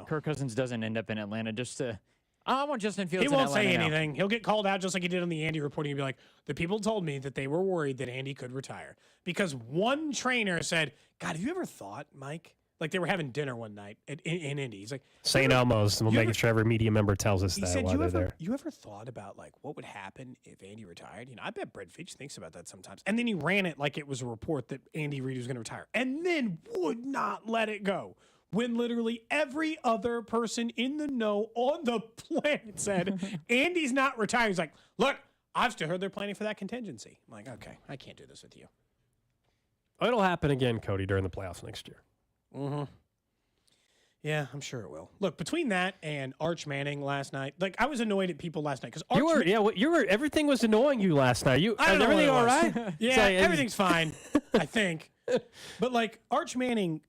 Kirk Cousins doesn't end up in Atlanta just to. I want Justin Fields. He won't say Atlanta anything. He'll get called out just like he did on the Andy reporting. He'll be like, the people told me that they were worried that Andy could retire. Because one trainer said, God, have you ever thought, Mike? Like they were having dinner one night in Indy. He's like, St. Elmo's. We'll make sure every media member tells us that while they're there. You ever thought about like what would happen if Andy retired? I bet Brett Veach thinks about that sometimes. And then he ran it like it was a report that Andy Reid was going to retire, and then would not let it go. When literally every other person in the know on the planet said Andy's not retiring. He's like, look, I've still heard they're planning for that contingency. I'm like, okay, I can't do this with you. It'll happen again, Cody, during the playoffs next year. Mm-hmm. Yeah, I'm sure it will. Look, between that and Arch Manning last night, like I was annoyed at people last night because everything was annoying you last night. Is everything all right? Yeah, everything's fine, I think. But like Arch Manning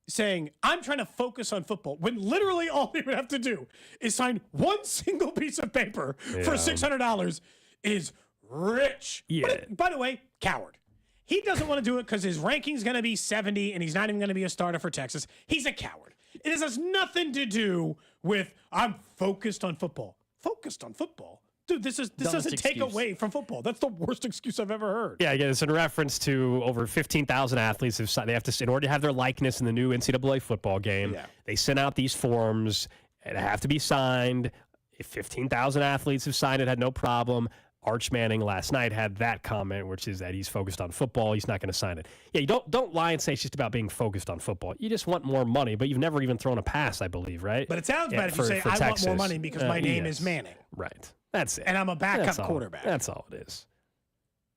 saying, I'm trying to focus on football, when literally all he would have to do is sign one single piece of paper for $600 is rich. Yeah. By the way, coward. He doesn't want to do it because his ranking's going to be 70 and he's not even going to be a starter for Texas. He's a coward. It has nothing to do with I'm focused on football. Focused on football? Dude, this doesn't take away from football. That's the worst excuse I've ever heard. Yeah, again, it's in reference to over 15,000 athletes have signed. They have to, in order to have their likeness in the new NCAA football game, they sent out these forms and have to be signed. If 15,000 athletes have signed it, had no problem. Arch Manning last night had that comment, which is that he's focused on football. He's not going to sign it. Yeah, you don't lie and say it's just about being focused on football. You just want more money, but you've never even thrown a pass, I believe, right? But it sounds bad if you say, I want more money because my name is Manning. Right. That's it. And I'm a backup quarterback. That's all it is.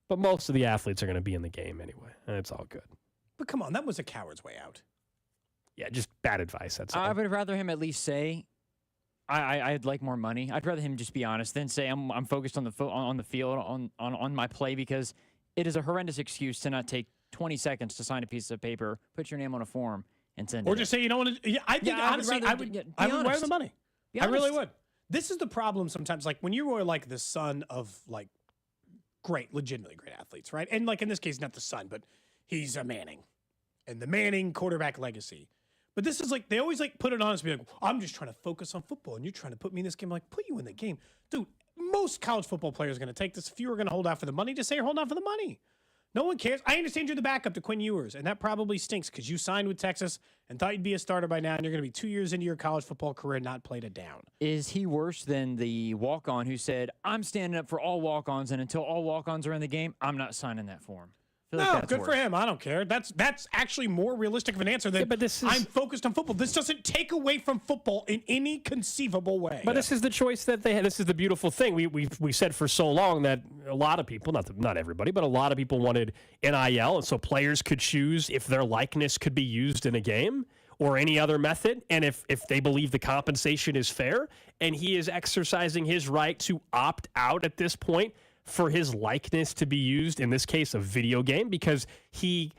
But most of the athletes are going to be in the game anyway. And it's all good. But come on, that was a coward's way out. Yeah, just bad advice. That's all. I would rather him at least say, I'd like more money. I'd rather him just be honest than say I'm focused on the field on my play, because it is a horrendous excuse to not take 20 seconds to sign a piece of paper, put your name on a form, and send it. Or just say you don't want to. Yeah, I think honestly, I would wear the money. I really would. This is the problem sometimes. Like when you are like the son of like legitimately great athletes, right? And like in this case, not the son, but he's a Manning, and the Manning quarterback legacy. But this is like, they always like put it on us, be like, I'm just trying to focus on football, and you're trying to put me in this game. I'm like, put you in the game. Dude, most college football players are going to take this. Few are going to hold out for the money. Just say you're holding out for the money. No one cares. I understand you're the backup to Quinn Ewers, and that probably stinks because you signed with Texas and thought you'd be a starter by now, and you're going to be 2 years into your college football career and not played a down. Is he worse than the walk-on who said, I'm standing up for all walk-ons, and until all walk-ons are in the game, I'm not signing that form? No, good for him. I don't care. That's actually more realistic of an answer than I'm focused on football. This doesn't take away from football in any conceivable way. But this is the choice that they had. This is the beautiful thing. We said for so long that a lot of people, not everybody, but a lot of people wanted NIL, and so players could choose if their likeness could be used in a game. or any other method, and if they believe the compensation is fair, and he is exercising his right to opt out at this point for his likeness to be used, in this case, a video game, because he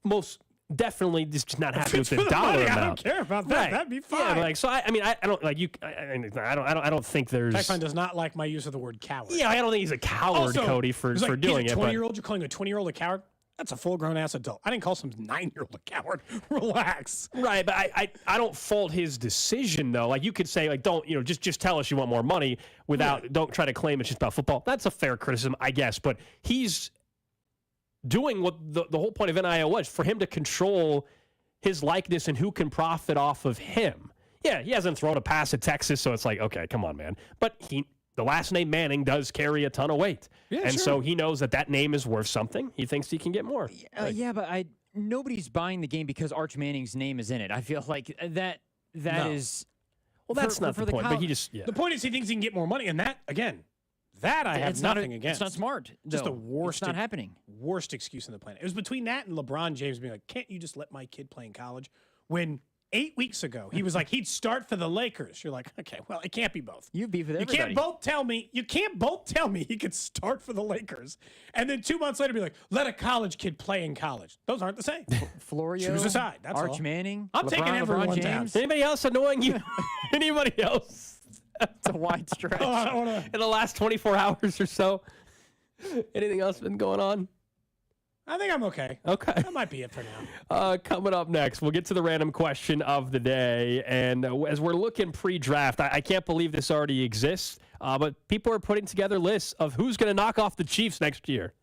most definitely just not happy with the dollar money, amount. I don't care about that. Right. That'd be fine. Yeah, like so. I don't like you. I don't think there's. Typhon does not like my use of the word coward. Yeah, I don't think he's a coward, Also, Cody, for it's like, doing he's it. a But 20-year-old, you're calling a 20-year-old a coward? That's a full-grown ass adult. I didn't call some 9-year-old a coward. Relax. right, but I don't fault his decision though. Like you could say, like, don't just tell us you want more money without don't try to claim it's just about football. That's a fair criticism, I guess. But he's doing what the whole point of NIL was, for him to control his likeness and who can profit off of him. Yeah, he hasn't thrown a pass at Texas, so it's like, okay, come on, man. But the last name Manning does carry a ton of weight. Yeah, and sure. so he knows that name is worth something. He thinks he can get more. Yeah, but nobody's buying the game because Arch Manning's name is in it. I feel like that No. is. Well, that's not the point, but he just, The point is he thinks he can get more money, and that, again, that I have It's not nothing a- against. it's not smart, Just though. the worst. It's not happening. Worst excuse in the planet. It was between that and LeBron James being like, can't you just let my kid play in college? When 8 weeks ago, he was like, he'd start for the Lakers. You're like, okay, well, it can't be both. You beef with You everybody. can't both tell me he could start for the Lakers, and then 2 months later be like, let a college kid play in college. Those aren't the same. Florio, Choose a side. That's Arch all. Manning, I'm taking LeBron everyone James. down. Anybody else annoying you? Anybody else? It's a wide stretch. Oh, I don't wanna... In the last 24 hours or so? Anything else been going on? I think I'm okay. Okay. That might be it for now. Coming up next, we'll get to the random question of the day. And as we're looking pre-draft, I can't believe this already exists, but people are putting together lists of who's going to knock off the Chiefs next year.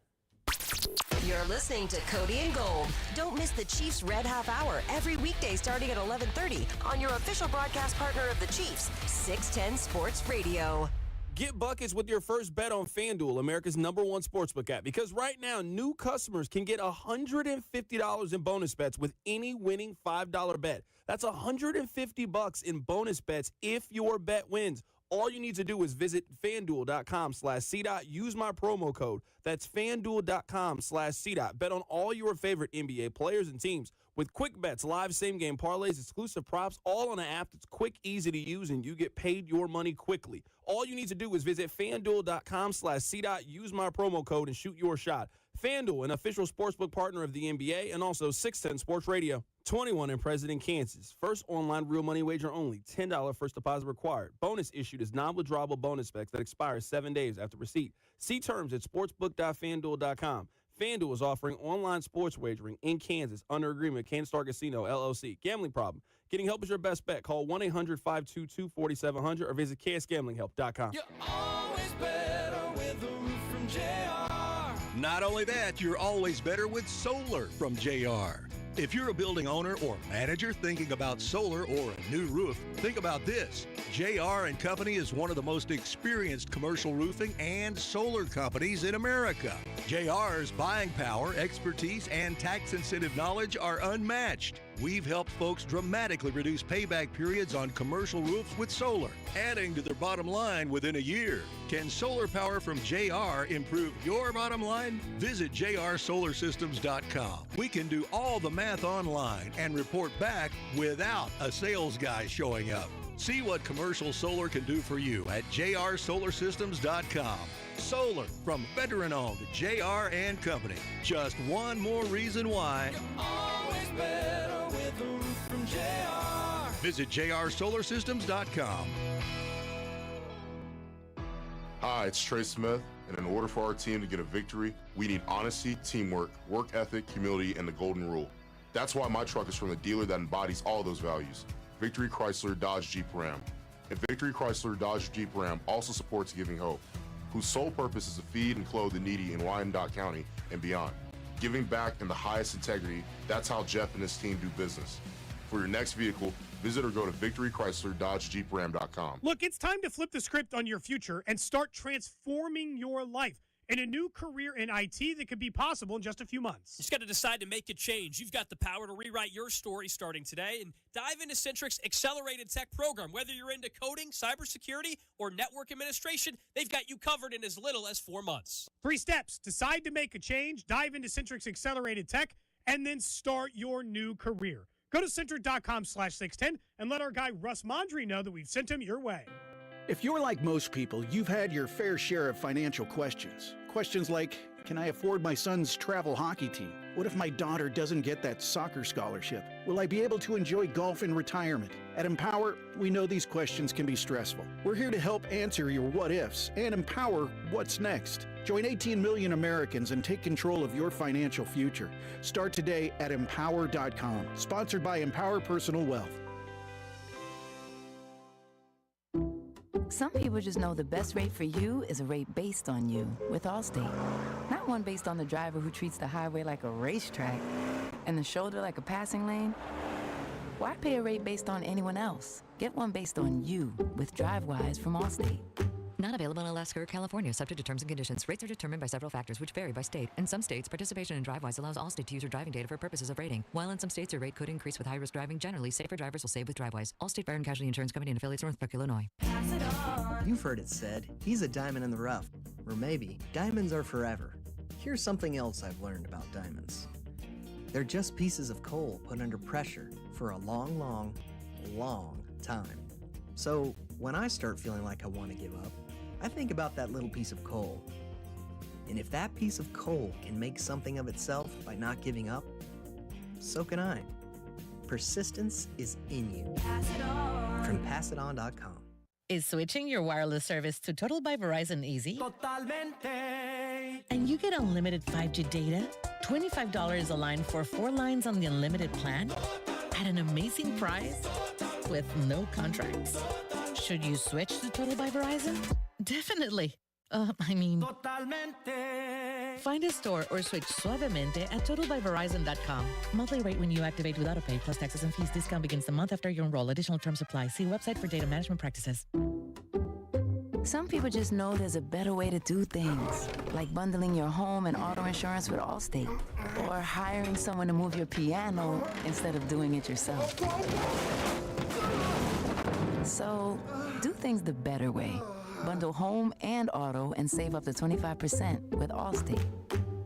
You're listening to Cody and Gold. Don't miss the Chiefs Red Half Hour every weekday starting at 11:30 on your official broadcast partner of the Chiefs, 610 Sports Radio. Get buckets with your first bet on FanDuel, America's #1 sportsbook app, because right now, new customers can get $150 in bonus bets with any winning $5 bet. That's $150 in bonus bets if your bet wins. All you need to do is visit FanDuel.com/CDOT. Use my promo code. That's FanDuel.com/CDOT. Bet on all your favorite NBA players and teams with quick bets, live same-game parlays, exclusive props, all on an app that's quick, easy to use, and you get paid your money quickly. All you need to do is visit FanDuel.com/CDOT. Use my promo code and shoot your shot. FanDuel, an official sportsbook partner of the NBA, and also 610 Sports Radio. 21 and present in Kansas. First online real money wager only. $10 first deposit required. Bonus issued as non-withdrawable bonus specs that expire 7 days after receipt. See terms at sportsbook.fanduel.com. FanDuel is offering online sports wagering in Kansas under agreement with Kansas Star Casino, LLC. Gambling problem? Getting help is your best bet. Call 1-800-522-4700 or visit ksgamblinghelp.com. You're always better with a roof from JR. Not only that, you're always better with solar from JR. If you're a building owner or manager thinking about solar or a new roof, think about this. JR & Company is one of the most experienced commercial roofing and solar companies in America. JR's buying power, expertise, and tax incentive knowledge are unmatched. We've helped folks dramatically reduce payback periods on commercial roofs with solar, adding to their bottom line within a year. Can solar power from JR improve your bottom line? Visit jrsolarsystems.com. We can do all the math online and report back without a sales guy showing up. See what commercial solar can do for you at jrsolarsystems.com. Solar from veteran-owned JR & Company. Just one more reason why. Always better with a roof from JR. Visit jrsolarsystems.com. Hi, it's Trey Smith, and in order for our team to get a victory, we need honesty, teamwork, work ethic, humility, and the golden rule. That's why my truck is from the dealer that embodies all those values, Victory Chrysler Dodge Jeep Ram. And Victory Chrysler Dodge Jeep Ram also supports Giving Hope, whose sole purpose is to feed and clothe the needy in Wyandotte County and beyond. Giving back in the highest integrity, that's how Jeff and his team do business. For your next vehicle, visit or go to victorychrysler-dodge-jeepram.com. Look, it's time to flip the script on your future and start transforming your life in a new career in IT that could be possible in just a few months. You just got to decide to make a change. You've got the power to rewrite your story starting today and dive into Centric's Accelerated Tech program. Whether you're into coding, cybersecurity, or network administration, they've got you covered in as little as 4 months. 3 steps. Decide to make a change, dive into Centric's Accelerated Tech, and then start your new career. Go to Centric.com/610 and let our guy Russ Mondry know that we've sent him your way. If you're like most people, you've had your fair share of financial questions. Questions like, can I afford my son's travel hockey team? What if my daughter doesn't get that soccer scholarship? Will I be able to enjoy golf in retirement? At Empower, we know these questions can be stressful. We're here to help answer your what ifs and empower what's next. Join 18 million Americans and take control of your financial future. Start today at empower.com. Sponsored by Empower Personal Wealth. Some people just know the best rate for you is a rate based on you with Allstate. Not one based on the driver who treats the highway like a racetrack and the shoulder like a passing lane. Why pay a rate based on anyone else? Get one based on you with DriveWise from Allstate. Not available in Alaska or California, subject to terms and conditions. Rates are determined by several factors, which vary by state. In some states, participation in DriveWise allows Allstate to use your driving data for purposes of rating. While in some states, your rate could increase with high-risk driving. Generally, safer drivers will save with DriveWise. Allstate Fire and Casualty Insurance Company and affiliates, Northbrook, Illinois. You've heard it said, he's a diamond in the rough. Or maybe, diamonds are forever. Here's something else I've learned about diamonds. They're just pieces of coal put under pressure for a long, long, long time. So, when I start feeling like I want to give up, I think about that little piece of coal. And if that piece of coal can make something of itself by not giving up, so can I. Persistence is in you. From PassItOn.com. Is switching your wireless service to Total by Verizon easy? Totalmente. And you get unlimited 5G data, $25 a line for 4 lines on the unlimited plan, at an amazing price, with no contracts. Should you switch to Total by Verizon? Definitely. Totalmente. Find a store or switch suavemente at totalbyverizon.com. Monthly rate when you activate with autopay plus taxes and fees. Discount begins the month after you enroll. Additional terms apply. See website for data management practices. Some people just know there's a better way to do things, like bundling your home and auto insurance with Allstate, or hiring someone to move your piano instead of doing it yourself. So, do things the better way. Bundle home and auto and save up to 25% with Allstate.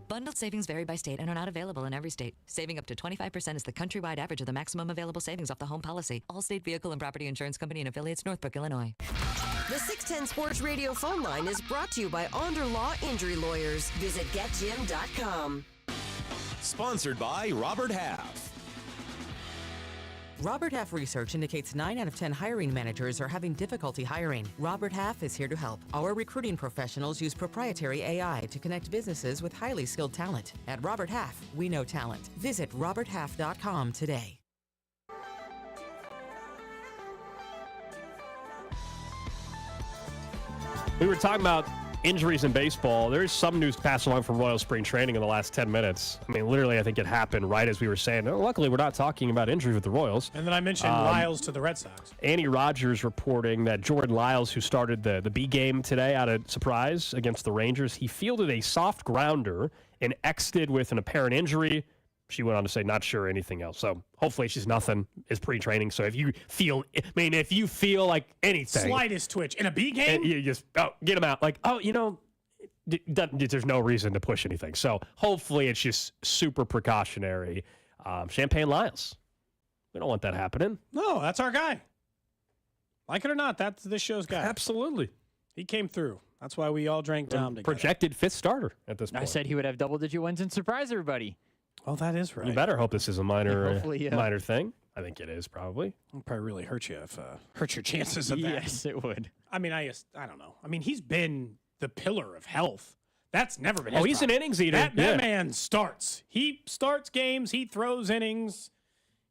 Bundled savings vary by state and are not available in every state. Saving up to 25% is the countrywide average of the maximum available savings off the home policy. Allstate Vehicle and Property Insurance Company and affiliates, Northbrook, Illinois. The 610 Sports Radio phone line is brought to you by Onder Law Injury Lawyers. Visit getjim.com. Sponsored by Robert Half. Robert Half research indicates 9 out of 10 hiring managers are having difficulty hiring. Robert Half is here to help. Our recruiting professionals use proprietary AI to connect businesses with highly skilled talent. At Robert Half, we know talent. Visit roberthalf.com today. We were talking about injuries in baseball. There's some news passed along from Royal Spring Training in the last 10 minutes. I mean, literally, I think it happened right as we were saying. Luckily, we're not talking about injuries with the Royals. And then I mentioned Lyles to the Red Sox. Andy Rogers reporting that Jordan Lyles, who started the B game today out of surprise against the Rangers, he fielded a soft grounder and exited with an apparent injury. She went on to say, not sure anything else. So hopefully it's just nothing. It's pre-training. So if you feel like anything. Slightest twitch in a B game? You just, get him out. Like, there's no reason to push anything. So hopefully it's just super precautionary. Champagne Lyles. We don't want that happening. No, that's our guy. Like it or not, that's this show's guy. Absolutely. He came through. That's why we all drank Dom together. Projected 5th starter at this point. I said he would have double-digit wins and surprise everybody. Oh, that is right. You better hope this is a minor minor thing. I think it is probably. It'll probably really hurt you if hurt your chances of that. Yes, it would. I mean, I don't know. I mean, he's been the pillar of health. That's never been his he's problem. An innings eater. That man starts. He starts games. He throws innings.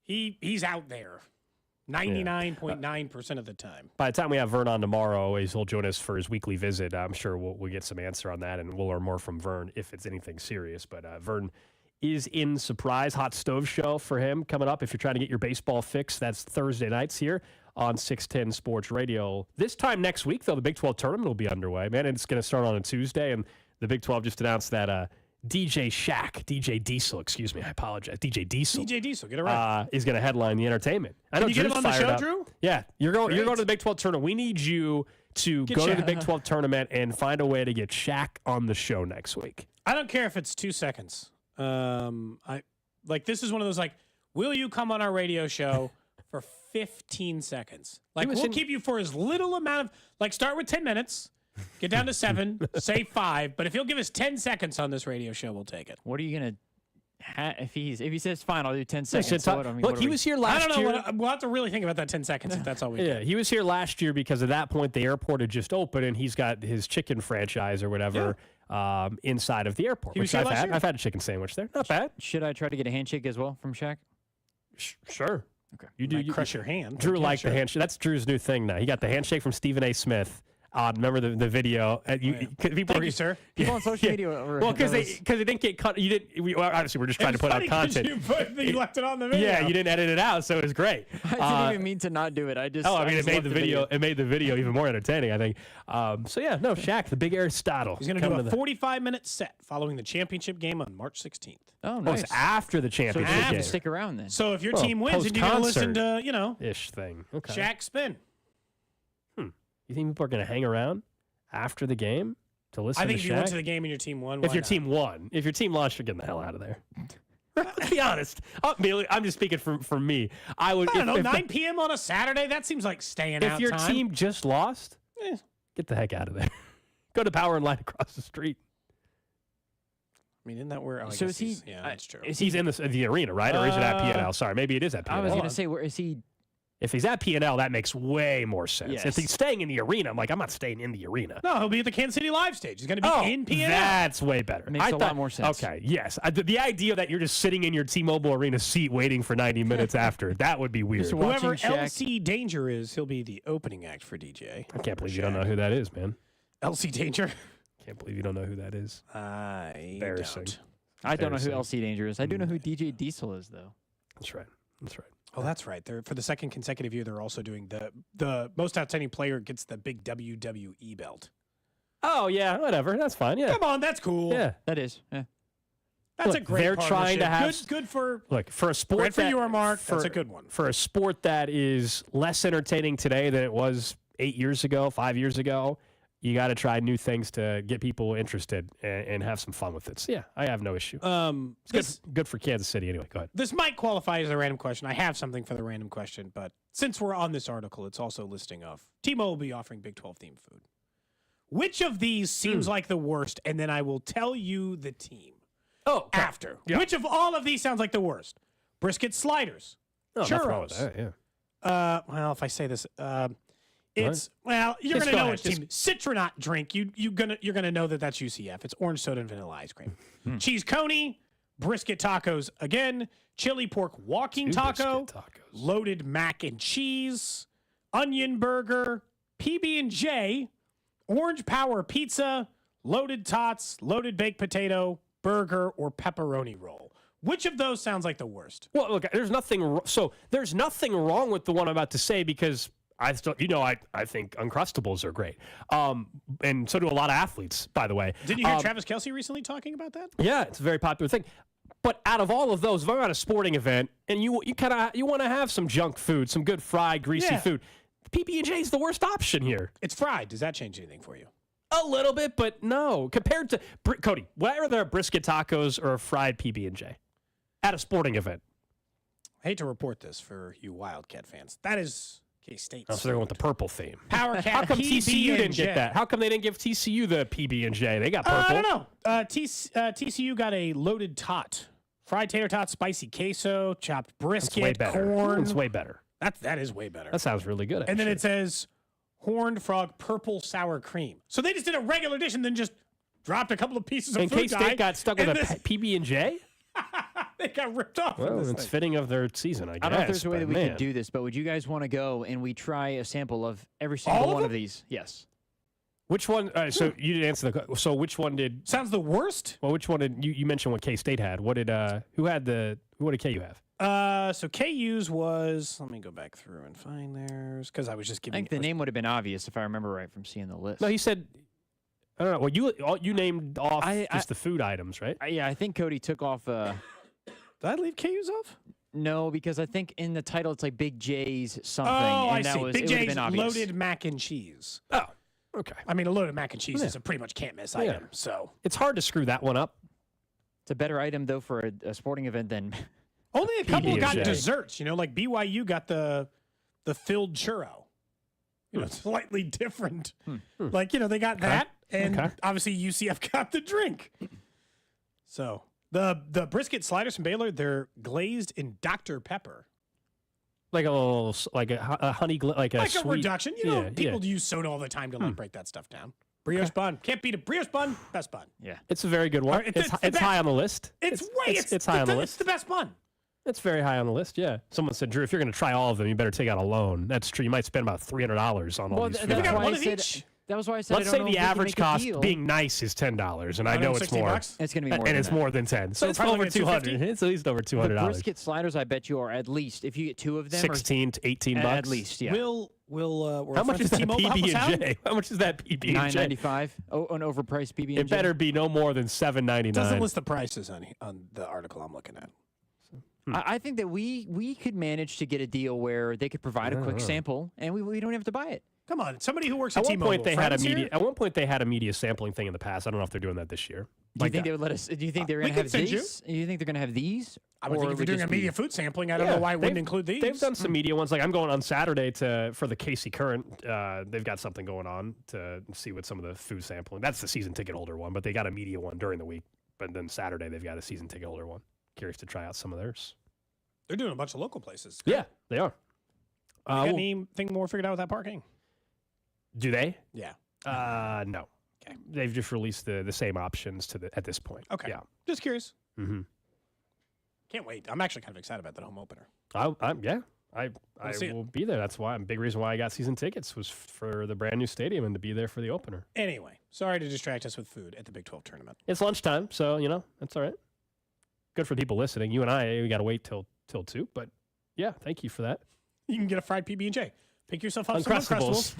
He's out there 99.9% of the time. By the time we have Vern on tomorrow, he'll join us for his weekly visit. I'm sure we'll get some answer on that, and we'll learn more from Vern if it's anything serious. But Vern is in surprise hot stove show for him coming up. If you're trying to get your baseball fix, that's Thursday nights here on 610 Sports Radio. This time next week, though, the Big 12 tournament will be underway, man. And it's going to start on a Tuesday, and the Big 12 just announced that DJ Diesel, I apologize. DJ Diesel, get it right. Is going to headline the entertainment. I know Can you Drew's get him on the show, up. Drew? Yeah, you're going to the Big 12 tournament. We need you to go to the Big 12 tournament and find a way to get Shaq on the show next week. I don't care if it's 2 seconds. This is one of those will you come on our radio show for 15 seconds? Like, we'll keep you for as little amount of, like, start with 10 minutes, get down to 7, say 5. But if he'll give us 10 seconds on this radio show, we'll take it. What are you going to if he says fine, I'll do 10 seconds. Look, he was here last year. I don't know. We'll have to really think about that 10 seconds if that's all we Yeah, he was here last year because at that point the airport had just opened and he's got his chicken franchise or whatever inside of the airport. He was here last year? I've had a chicken sandwich there. Not bad. Should I try to get a handshake as well from Shaq? Sure. Okay. You crush your hand. Drew Yeah, liked sure. the handshake. That's Drew's new thing now. He got the handshake from Stephen A. Smith. Remember the video? Thank you, sir. People on social media. Well, because they didn't get cut. You didn't. Obviously, we're just trying to put out content. You left it on the video. Yeah, you didn't edit it out, so it was great. I didn't even mean to not do it. I just. It made the video. It made the video even more entertaining, I think. Shaq, the big Aristotle. He's going to do a 45-minute set following the championship game on March 16th. Oh, nice. It's after the So championship you have game. to stick around then. So if your team wins, and you're going to listen to, ish thing. Okay. Shaq spin. You think people are going to hang around after the game to listen I think to if you Shaq? went to the game and your team won, If why your not? team won. If your team lost, you're getting the hell out of there. Let's be honest. I'm just speaking for me. I would. I don't know, if 9 p.m. on a Saturday? That seems like staying out If your time. team just lost, get the heck out of there. Go to Power and Light across the street. I mean, isn't that where? Oh, I So guess is he- he's- Yeah, that's true. He's in the arena, right? Or is it at PNL? Sorry, maybe it is at PNL. I was going to say, where is he? If he's at PNL, that makes way more sense. Yes. If he's staying in the arena, I'm not staying in the arena. No, he'll be at the Kansas City live stage. He's going to be in PNL. That's way better. Makes a lot more sense. Okay, yes. The idea that you're just sitting in your T-Mobile Arena seat waiting for 90 minutes after, that would be weird. Whoever LC Danger is, he'll be the opening act for DJ. I can't believe you don't know who that is, man. LC Danger? Can't believe you don't know who that is. Embarrassing. don't. I don't know who Embarrassing. LC Danger is. I do know who DJ Diesel is, though. That's right. That's right. Oh, that's right. They're, for the second consecutive year, they're also doing the most outstanding player gets the big WWE belt. Oh, yeah, whatever. That's fine. Yeah. Come on, that's cool. Yeah. That is. Yeah. That's a Look, great they're trying to partnership. have good for for a sport great for that, you, Mark. for- That's a good one. For a sport that is less entertaining today than it was 8 years ago, 5 years ago, you got to try new things to get people interested and have some fun with it. So, yeah, I have no issue. It's good for Kansas City anyway. Go ahead. This might qualify as a random question. I have something for the random question, but since we're on this article, it's also listing of T-Mobile will be offering Big 12 themed food. Which of these seems like the worst? And then I will tell you the team. Oh, after. Yeah. Which of all of these sounds like the worst? Brisket sliders. Oh, nothing wrong with Churros. that, yeah. Well, if I say this, it's you're Just gonna go know ahead. which team. Citronaut drink. You're gonna know that that's UCF. It's orange soda and vanilla ice cream. Cheese coney, brisket tacos again, chili pork walking taco, loaded mac and cheese, onion burger, PB&J, orange power pizza, loaded tots, loaded baked potato, burger, or pepperoni roll. Which of those sounds like the worst? Well, look, there's nothing wrong with the one I'm about to say because I think Uncrustables are great. And so do a lot of athletes, by the way. Didn't you hear Travis Kelce recently talking about that? Yeah, it's a very popular thing. But out of all of those, if I'm at a sporting event and you want to have some junk food, some good fried, greasy food, PB&J is the worst option here. It's fried. Does that change anything for you? A little bit, but no. Compared to Cody, whether they're brisket tacos or a fried PB&J at a sporting event. I hate to report this for you Wildcat fans. That is K-State. Oh, so they're going with the purple theme. Power Cat. How come TCU didn't PB&J. get that? How come they didn't give TCU the PB&J? They got purple. I don't know. TCU got a loaded tot. Fried tater tot, spicy queso, chopped brisket, That's way better. corn. It's way better. That is way better. That sounds really good, And then it says horned frog purple sour cream. So they just did a regular dish and then just dropped a couple of pieces of and food dye. K-State got stuck with and a PB&J? They got ripped off. Well, this it's thing. fitting of their season, I guess. I don't know if there's a way but that we man. could do this, but would you guys want to go and we try a sample of every single All of one of them? these? Yes. Which one? So you didn't answer the. So which one did? Sounds the worst. Well, which one did you mentioned? What K-State had? What did? What did KU have? So KU's was. Let me go back through and find theirs because I was just I giving. think the name would have been obvious if I remember right from seeing the list. No, he said. I don't know. Well, you named off just the food items, right? Yeah, I think Cody took off. Did I leave KU's off? No, because I think in the title it's like Big J's something. Oh, and I that see. Was, Big it would've J's been obvious. loaded mac and cheese. Oh, okay. I mean, a loaded mac and cheese is a pretty much can't miss item. So It's hard to screw that one up. It's a better item though for a sporting event than Only a couple got PB&J. desserts. Like BYU got the filled churro. Slightly different. Like, they got that, and obviously UCF got the drink. So the brisket sliders from Baylor, they're glazed in Dr. Pepper. Like a little, like a honey, like a sweet reduction. People use soda all the time to break that stuff down. Brioche bun. Can't beat a brioche bun. Best bun. Yeah. It's a very good one. It's high on the list. It's high on the list. It's the best bun. It's very high on the list, yeah. Someone said, Drew, if you're going to try all of them, you better take out a loan. That's true. You might spend about $300 on all these food. That was why I said Let's say the average cost being nice is $10, and I know it's more. It's going to be more and it's more than 10. So it's over 200. It's at least over $200. The brisket sliders, I bet you, are at least, if you get two of them, 16 to 18 bucks. At least, yeah. How much is that PB&J? How much is that PB&J? $9.95. An overpriced PB&J. It better be no more than $7.99. Doesn't list the prices on the article I'm looking at. I think that we could manage to get a deal where they could provide a quick sample, and we don't have to buy it. Come on, somebody who works at one T-Mobile. point they had a media. At one point they had a media sampling thing in the past. I don't know if they're doing that this year. Do you think they would let us? Do you think they're going to have these? Do you think they're going to have these? I would think if you're doing a media food sampling, I don't know why I wouldn't include these. They've done some media ones. Like I'm going on Saturday for the Casey Current. They've got something going on to see what some of the food sampling. That's the season ticket holder one, but they got a media one during the week. But then Saturday they've got a season ticket holder one. Curious to try out some of theirs. They're doing a bunch of local places. Yeah, they are. You got anything more figured out with that parking? Do they? Yeah. No. Okay. They've just released the same options at this point. Okay. Yeah. Just curious. Mm-hmm. Can't wait. I'm actually kind of excited about that home opener. I will be there. That's why. A big reason why I got season tickets was for the brand new stadium and to be there for the opener. Anyway, sorry to distract us with food at the Big 12 tournament. It's lunchtime, so that's all right. Good for people listening. You and I, we got to wait till 2. But yeah, thank you for that. You can get a fried PB&J. Pick yourself up some Uncrustables.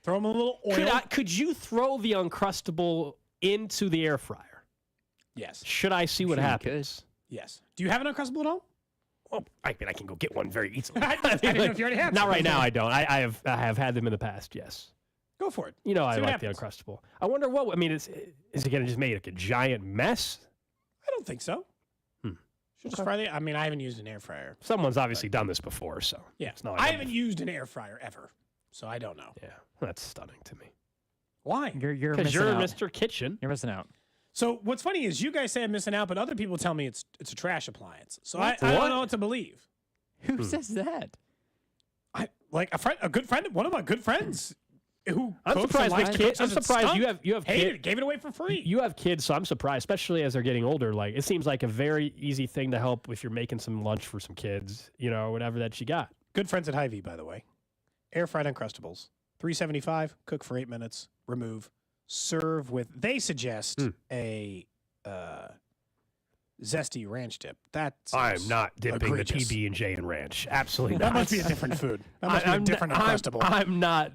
Throw them in a little oil. Could you throw the Uncrustable into the air fryer? Yes. Should I see what happens? Yes. Do you have an Uncrustable at home? Well, I mean, I can go get one very easily. I didn't know if you already have. Not right now. I don't. I have had them in the past. Yes. Go for it. I like the Uncrustable. I wonder what. I mean, is it going to just make like a giant mess? I don't think so. Should just fry the. I mean, I haven't used an air fryer. Someone's obviously done this before, so yeah. I haven't used an air fryer ever, so I don't know. Yeah, that's stunning to me. Why? You're because you're Mr. Kitchen. You're missing out. So what's funny is you guys say I'm missing out, but other people tell me it's a trash appliance. So I don't know what to believe. Who says that? A good friend, one of my good friends. I'm surprised you have kids. Gave it away for free. You have kids, so I'm surprised, especially as they're getting older. Like it seems like a very easy thing to help if you're making some lunch for some kids, whatever that you got. Good friends at Hy-Vee, by the way. Air fried Uncrustables, $3.75. Cook for 8 minutes. Remove. Serve with. They suggest a zesty ranch dip. I'm not dipping egregious. the PB&J in ranch. Absolutely that not. must be a different food. That must be a different Uncrustable. I'm not.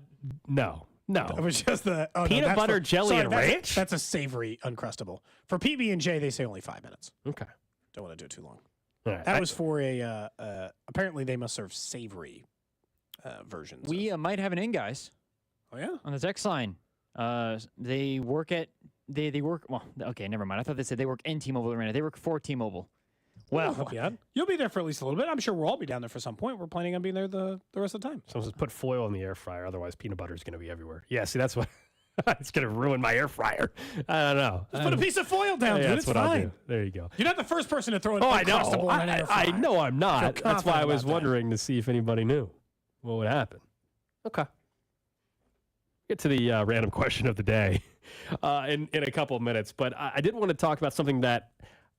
No. It was just the peanut butter jelly and ranch. That's a savory Uncrustable. For PB&J, they say only 5 minutes. Okay. Don't want to do it too long. Right. That was for a. Apparently, they must serve savory versions. We might have an in, guys. Oh yeah. On the text line, they work at they work. Well, okay, never mind. I thought they said they work in T-Mobile Arena. They work for T-Mobile. Well, you'll be there for at least a little bit. I'm sure we'll all be down there for some point. We're planning on being there the rest of the time. Someone says put foil in the air fryer, otherwise peanut butter is going to be everywhere. Yeah, see, that's what it's going to ruin my air fryer. I don't know. Just put a piece of foil down, dude. That's it's fine. I'll do. There you go. You're not the first person to throw an Uncrustable in an air fryer. I know I'm not. That's why I was wondering to see if anybody knew what would happen. Okay. Get to the random question of the day in a couple of minutes, but I did want to talk about something that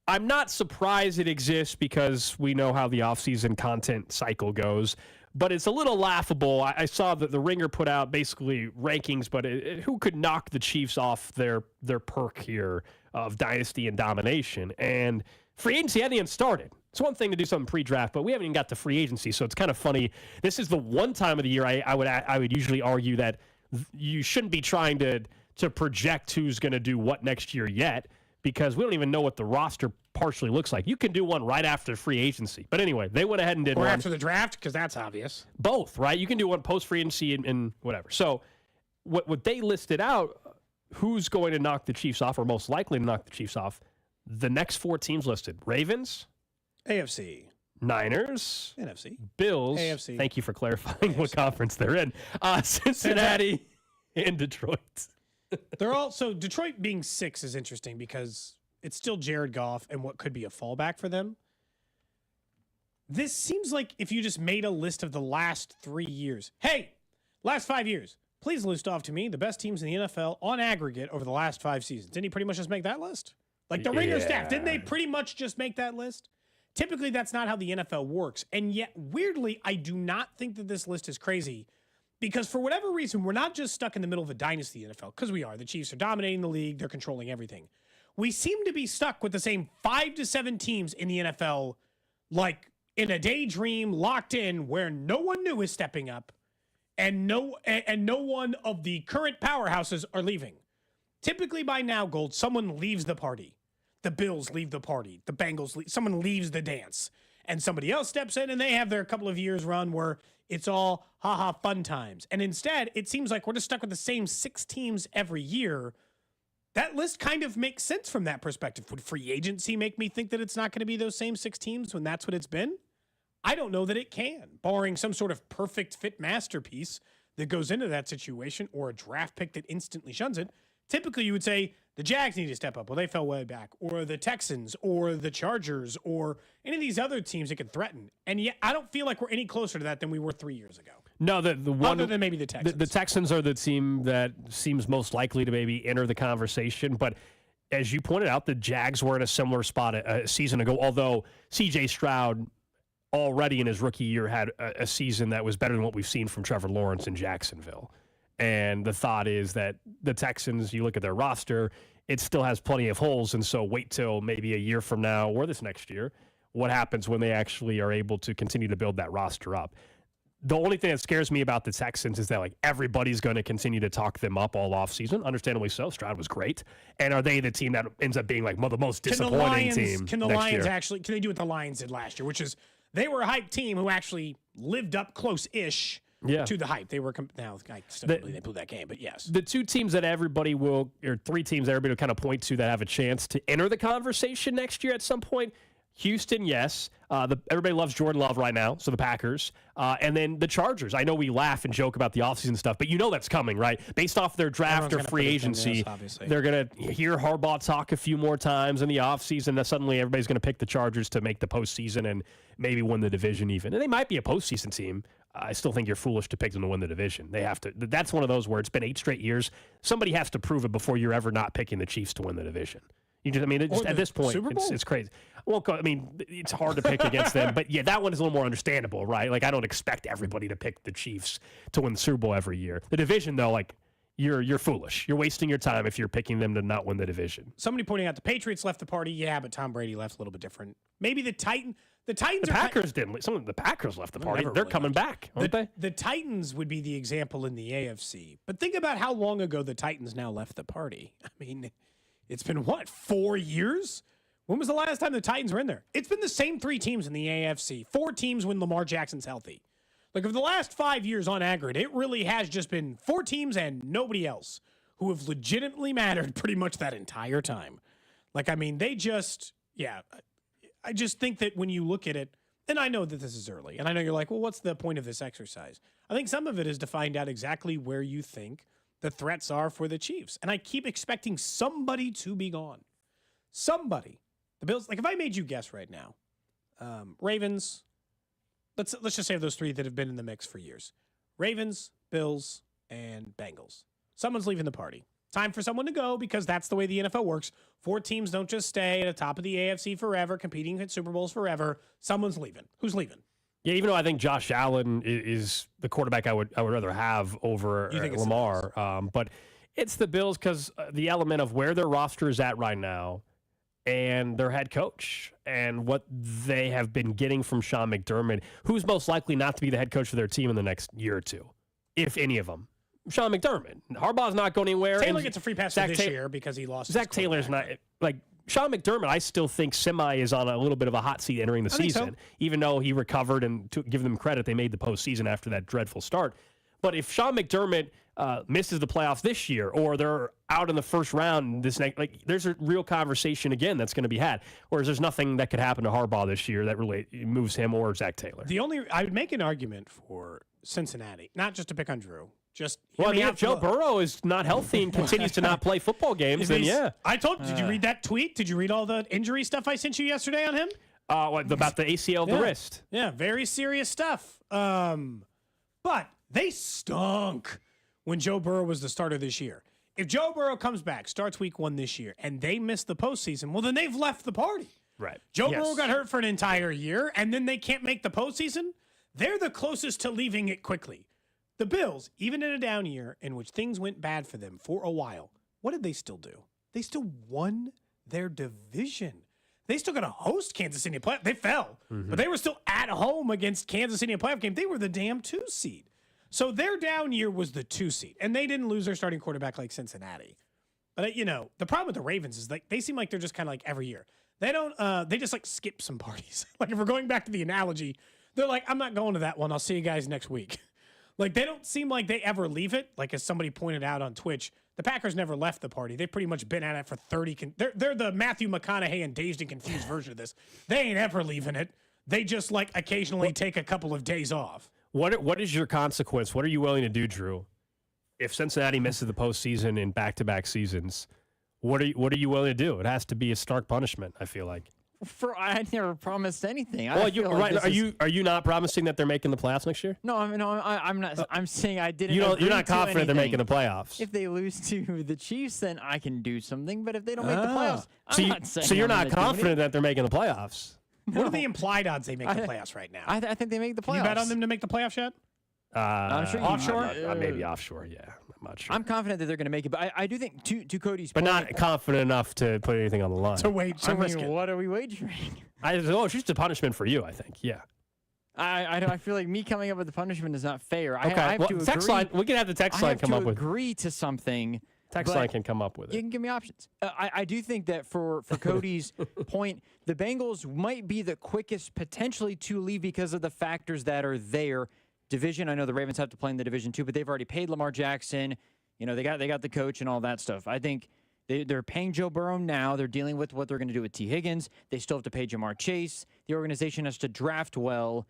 I'm not surprised it exists because we know how the off-season content cycle goes, but it's a little laughable. I saw that the Ringer put out basically rankings, but who could knock the Chiefs off their perk here of dynasty and domination? And free agency hadn't even started. It's one thing to do something pre-draft, but we haven't even got to free agency, so it's kind of funny. This is the one time of the year I would usually argue that you shouldn't be trying to project who's going to do what next year yet, because we don't even know what the roster partially looks like. You can do one right after free agency. But anyway, they went ahead and did one. Or after the draft, because that's obvious. Both, right? You can do one post-free agency and whatever. So what they listed out, who's going to knock the Chiefs off, or most likely to knock the Chiefs off, the next 4 teams listed: Ravens, AFC, Niners, NFC, Bills, AFC. Thank you for clarifying what conference they're in. Cincinnati and Detroit. They're all so Detroit being 6 is interesting because it's still Jared Goff and what could be a fallback for them. This seems like if you just made a list of the last 3 years. Hey, last 5 years. Please list off to me the best teams in the NFL on aggregate over the last 5 seasons. Didn't he pretty much just make that list? Like the Raiders staff, didn't they pretty much just make that list? Typically, that's not how the NFL works. And yet, weirdly, I do not think that this list is crazy because for whatever reason, we're not just stuck in the middle of a dynasty in the NFL, because we are. The Chiefs are dominating the league. They're controlling everything. We seem to be stuck with the same 5 to 7 teams in the NFL, like in a daydream, locked in, where no one new is stepping up and no one of the current powerhouses are leaving. Typically by now, Gold, someone leaves the party. The Bills leave the party. The Bengals leave. Someone leaves the dance. And somebody else steps in and they have their couple of years run where it's all ha-ha fun times. And instead, it seems like we're just stuck with the same 6 teams every year. That list kind of makes sense from that perspective. Would free agency make me think that it's not going to be those same 6 teams when that's what it's been? I don't know that it can, barring some sort of perfect fit masterpiece that goes into that situation or a draft pick that instantly shuns it. Typically, you would say the Jags need to step up. Well, they fell way back. Or the Texans or the Chargers or any of these other teams that could threaten. And yet, I don't feel like we're any closer to that than we were 3 years ago. No, the one other than maybe the Texans. The Texans are the team that seems most likely to maybe enter the conversation. But as you pointed out, the Jags were in a similar spot a season ago, although C.J. Stroud already in his rookie year had a season that was better than what we've seen from Trevor Lawrence in Jacksonville. And the thought is that the Texans, you look at their roster, it still has plenty of holes. And so wait till maybe a year from now or this next year, what happens when they actually are able to continue to build that roster up. The only thing that scares me about the Texans is that like everybody's going to continue to talk them up all offseason. Understandably so. Stroud was great. And are they the team that ends up being like the most disappointing team? Can the Lions actually, can they do what the Lions did last year, which is they were a hype team who actually lived up close-ish to the hype. They were now I still don't believe they blew that game, but yes. The 2 teams that everybody will, or 3 teams that everybody will kind of point to that have a chance to enter the conversation next year at some point. Houston, yes. Everybody loves Jordan Love right now, so the Packers. And then the Chargers. I know we laugh and joke about the offseason stuff, but you know that's coming, right? Based off their draft or free agency, they're going to hear Harbaugh talk a few more times in the offseason. That suddenly everybody's going to pick the Chargers to make the postseason and maybe win the division even. And they might be a postseason team. I still think you're foolish to pick them to win the division. They have to. That's one of those where it's been 8 straight years. Somebody has to prove it before you're ever not picking the Chiefs to win the division. At this point, it's crazy. Well, I mean, it's hard to pick against them, but yeah, that one is a little more understandable, right? Like, I don't expect everybody to pick the Chiefs to win the Super Bowl every year. The division, though, like, you're foolish. You're wasting your time if you're picking them to not win the division. Somebody pointing out the Patriots left the party, yeah, but Tom Brady left a little bit different. Maybe the Titans. The Packers didn't. Some of the Packers left the party. They're coming back, aren't they? The Titans would be the example in the AFC. But think about how long ago the Titans now left the party. I mean, it's been, 4 years? When was the last time the Titans were in there? It's been the same 3 teams in the AFC. 4 teams when Lamar Jackson's healthy. Like, of the last 5 years on aggregate, it really has just been 4 teams and nobody else who have legitimately mattered pretty much that entire time. Like, I mean, they just, I just think that when you look at it, and I know that this is early, and I know you're like, well, what's the point of this exercise? I think some of it is to find out exactly where you think the threats are for the Chiefs. And I keep expecting somebody to be gone. Somebody. The Bills, like if I made you guess right now, Ravens, let's just say those 3 that have been in the mix for years. Ravens, Bills, and Bengals. Someone's leaving the party. Time for someone to go because that's the way the NFL works. 4 teams don't just stay at the top of the AFC forever, competing at Super Bowls forever. Someone's leaving. Who's leaving? Yeah, even though I think Josh Allen is the quarterback I would rather have over Lamar, but it's the Bills because the element of where their roster is at right now and their head coach and what they have been getting from Sean McDermott, who's most likely not to be the head coach of their team in the next year or 2, if any of them. Sean McDermott. Harbaugh's not going anywhere. Taylor gets a free pass for this year because he lost. Zach Taylor's not like Sean McDermott. I still think semi is on a little bit of a hot seat entering the season, even though he recovered and to give them credit, they made the postseason after that dreadful start. But if Sean McDermott misses the playoffs this year, or they're out in the first round this next, like there's a real conversation again that's going to be had. Whereas there's nothing that could happen to Harbaugh this year that really moves him or Zach Taylor. I would make an argument for Cincinnati, not just to pick on Drew. Just if Joe Burrow is not healthy and continues to not play football games, then yeah. I told. Did you read that tweet? Did you read all the injury stuff I sent you yesterday on him? About the ACL of the wrist. Yeah, very serious stuff. But they stunk when Joe Burrow was the starter this year. If Joe Burrow comes back, starts week 1 this year, and they miss the postseason, well, then they've left the party. Right. Joe Burrow got hurt for an entire year, and then they can't make the postseason. They're the closest to leaving it quickly. The Bills, even in a down year in which things went bad for them for a while, what did they still do? They still won their division. They still got to host Kansas City in a playoff. They fell, but they were still at home against Kansas City in a playoff game. They were the damn 2 seed. So their down year was the 2 seed, and they didn't lose their starting quarterback like Cincinnati. But, the problem with the Ravens is they seem like they're just kind of like every year. They don't, they just like skip some parties. Like if we're going back to the analogy, they're like, I'm not going to that one. I'll see you guys next week. Like, they don't seem like they ever leave it. Like, as somebody pointed out on Twitch, the Packers never left the party. They've pretty much been at it for 30. They're the Matthew McConaughey and Dazed and Confused version of this. They ain't ever leaving it. They just, like, occasionally take a couple of days off. What is your consequence? What are you willing to do, Drew? If Cincinnati misses the postseason in back-to-back seasons, what are you willing to do? It has to be a stark punishment, I feel like. I never promised anything. Well, are you not promising that they're making the playoffs next year? No, I'm not. I'm saying I didn't. You're not confident they're making the playoffs. If they lose to the Chiefs, then I can do something. But if they don't make the playoffs, so you're not confident that they're making the playoffs. No. What are the implied odds they make the playoffs right now? I think they make the playoffs. You bet on them to make the playoffs yet? I'm sure offshore. Maybe offshore. Yeah, I'm not sure. I'm confident that they're going to make it, but I do think to Cody's but point, not confident enough to put anything on the line. To risk it. What are we wagering? It's just a punishment for you, I think. Yeah. I feel like me coming up with the punishment is not fair. Okay. I have to text agree. line. We can have the text line come up with. Agree to something. Text line can come up with it. You can give me options. I do think that for Cody's point, the Bengals might be the quickest potentially to leave because of the factors that are there. Division, I know the Ravens have to play in the division too, but they've already paid Lamar Jackson. They got the coach and all that stuff. I think they're paying Joe Burrow now. They're dealing with what they're going to do with T. Higgins. They still have to pay Jamar Chase. The organization has to draft well.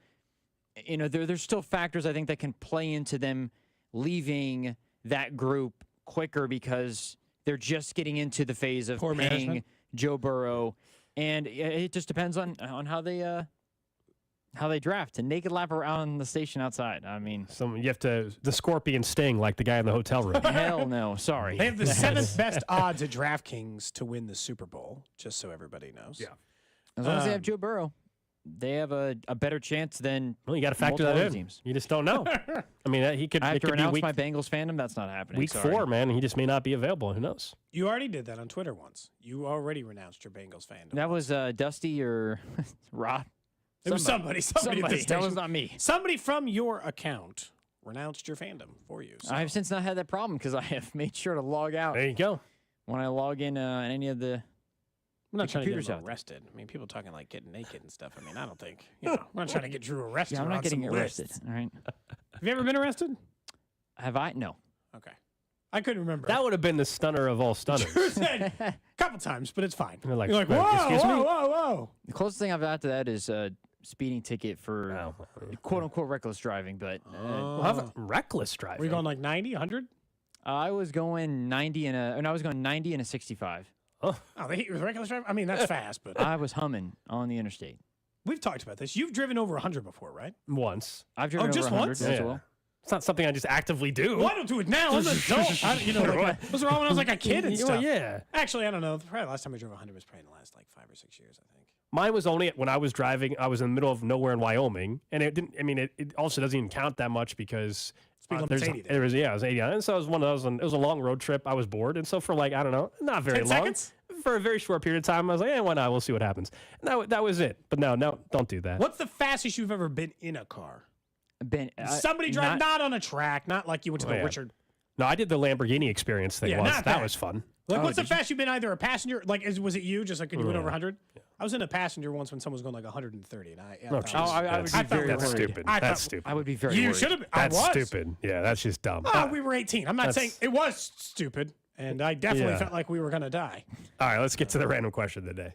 There's still factors I think that can play into them leaving that group quicker because they're just getting into the phase of paying Joe Burrow, and it just depends on how they draft. A naked lap around the station outside. I mean, you have to the scorpion sting like the guy in the hotel room. Hell no, sorry. They have the 7th best odds at DraftKings to win the Super Bowl. Just so everybody knows. Yeah, as long as they have Joe Burrow, they have a better chance than. Well, you got to factor that in. Teams. You just don't know. I mean, he could. I have to could announce be my Bengals fandom. That's not happening. Week 4, man. He just may not be available. Who knows? You already did that on Twitter once. You already renounced your Bengals fandom. That was Dusty or Rob. It was somebody. That was not me. Somebody from your account renounced your fandom for you. So. I have since not had that problem because I have made sure to log out. There you go. When I log in any of the I'm not trying to get out arrested. I mean, people talking like getting naked and stuff. I mean, I don't think, I'm not trying to get Drew arrested. Yeah, I'm not getting arrested. Lists. All right. Have you ever been arrested? Have I? No. Okay. I couldn't remember. That would have been the stunner of all stunners. Drew said a couple times, but it's fine. You're like, whoa, excuse me? whoa. The closest thing I've got to that is speeding ticket for quote-unquote reckless driving, but reckless driving. Were you going like 90, 100? I was going 90 and I was going 90 and a 65. Oh, they hit you with reckless driving? I mean, that's fast, but I was humming on the interstate. We've talked about this. You've driven over 100 before, right? Once. I've driven over just 100 once? as well. It's not something I just actively do. Well, I don't do it now. I'm an adult. Those were all when I was like a kid and stuff. Well, yeah. Actually, I don't know. Probably the last time I drove 100 was probably in the last like 5 or 6 years, I think. Mine was only when I was driving. I was in the middle of nowhere in Wyoming, and it didn't. I mean, it also doesn't even count that much because it was 80. It was 80, and so it was one of those. And it was a long road trip. I was bored, and so for like I don't know, not very 10 long. seconds? For a very short period of time, I was like, why not? We'll see what happens. And that was it. But no, don't do that. What's the fastest you've ever been in a car? Been somebody driving, not on a track, not like you went to the Richard. No, I did the Lamborghini experience thing. Yeah, once. not That that. was fun. Like, what's the fastest you've been? Either a passenger, like, was it you? Just like, could you went over 100? Yeah. I was in a passenger once when someone was going like 130, and I Oh, thought- jeez. I would be very That's worried. stupid. I That's thought- stupid. I would be very You worried. should have. I That's was. stupid. Yeah, that's just dumb. Oh, we were 18. I'm not saying it was stupid, and I definitely Yeah. felt like we were going to die. All right, let's get to the random question of the day.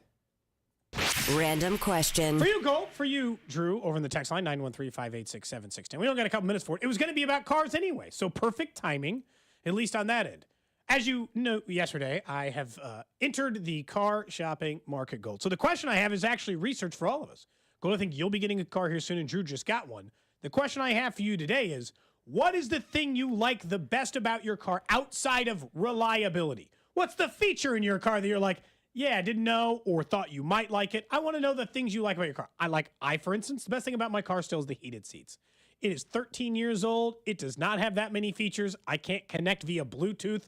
Random question. For you, Gold. For you, Drew, over in the text line, 913-586-7610. We only got a couple minutes for it. It was going to be about cars anyway, so perfect timing, at least on that end. As you know, yesterday, I have entered the car shopping market, Gold. So the question I have is actually research for all of us. Gold, I think you'll be getting a car here soon, and Drew just got one. The question I have for you today is, what is the thing you like the best about your car outside of reliability? What's the feature in your car that you're like, yeah, I didn't know or thought you might like it? I want to know the things you like about your car. For instance, the best thing about my car still is the heated seats. It is 13 years old. It does not have that many features. I can't connect via Bluetooth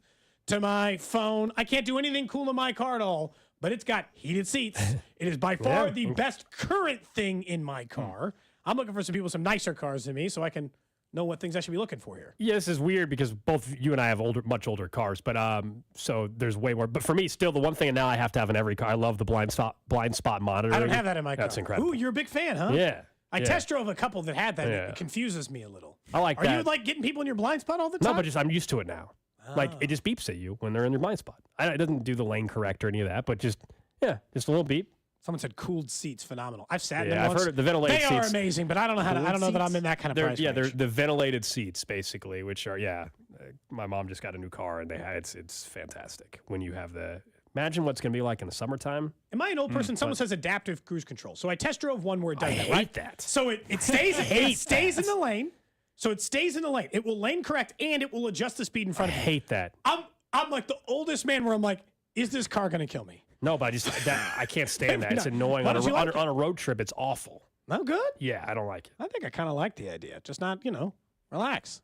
to my phone. I can't do anything cool in my car at all, but it's got heated seats. It is by far the best current thing in my car. I'm looking for some people with some nicer cars than me so I can know what things I should be looking for here. Yeah, this is weird because both you and I have much older cars, but so there's way more. But for me, still, the one thing now I have to have in every car, I love the blind spot monitor. I don't have that in my car. That's incredible. Ooh, you're a big fan, huh? Yeah. I test drove a couple that had that. Yeah. It confuses me a little. I like Are that. you like getting people in your blind spot all the time? No, but just I'm used to it now. Like it just beeps at you when they're in your blind spot. It doesn't do the lane correct or any of that, but just a little beep. Someone said cooled seats, phenomenal. I've sat in Yeah, them I've once. heard it, the ventilated They seats. are amazing, but I don't know how to, I don't know that I'm in that kind of price they're range. the ventilated seats basically, which are my mom just got a new car and it's fantastic when you have the. Imagine what's going to be like in the summertime. Am I an old person? Someone says adaptive cruise control. So I test drove one where it does I that, hate right? that. So it stays in the lane. So it stays in the lane. It will lane correct and it will adjust the speed in front of you. I hate that. I'm like the oldest man where I'm like, is this car going to kill me? No, but I can't stand that. It's annoying. Why don't you like On a road trip, it's awful. No good? Yeah, I don't like it. I think I kind of like the idea. Just not, relax.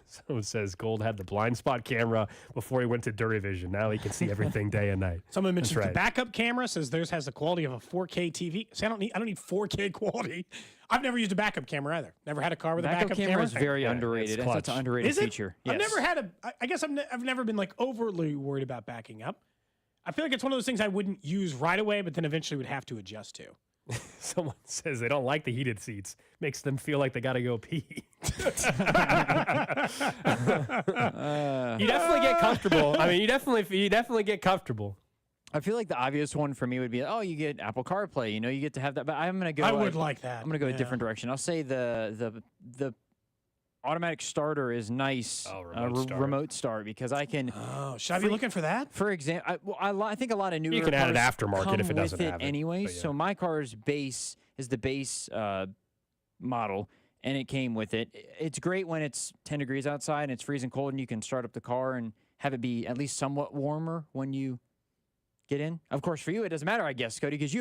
Someone says Gold had the blind spot camera before he went to Duravision. Now he can see everything day and night. Someone mentioned That's the right. backup camera, says theirs has the quality of a 4K TV. See, I don't need 4K quality. I've never used a backup camera either. Never had a car with a backup camera. is very underrated. That's an underrated Is it? feature. I've Yes. never had I guess I've never been like overly worried about backing up. I feel like it's one of those things I wouldn't use right away, but then eventually would have to adjust to. Someone says they don't like the heated seats. Makes them feel like they got to go pee. You definitely get comfortable. I mean, you definitely get comfortable. I feel like the obvious one for me would be, you get Apple CarPlay. You get to have that. But I'm gonna go. I would like that. I'm gonna go a Yeah. different direction. I'll say the automatic starter is nice. Remote start because I can. Oh, should I be looking for that? For example, I think a lot of newer You can add it cars aftermarket come if it doesn't with have it, anyway. but yeah. So my car's base is the base model, and it came with it. It's great when it's 10 degrees outside and it's freezing cold, and you can start up the car and have it be at least somewhat warmer when you get in. Of course, for you, it doesn't matter, I guess, Cody, because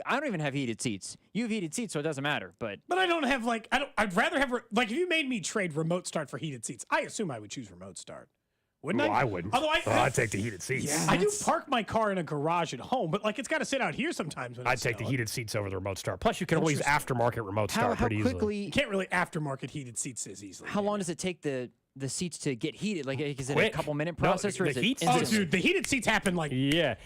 I don't even have heated seats. You have heated seats, so it doesn't matter. But I don't have I'd rather have if you made me trade remote start for heated seats, I assume I would choose remote start. Wouldn't Well, I? I wouldn't. Although I'd take the heated seats. I do park my car in a garage at home, but it's got to sit out here sometimes. When I'd it's take the snowing. heated seats over the remote start. Plus, you can always aftermarket remote start pretty easily. You can't really aftermarket heated seats as easily. how long does it take the seats to get heated? Like, is it a Quick. couple minute No, process or the is it heat Oh, instant? dude, the heated seats happen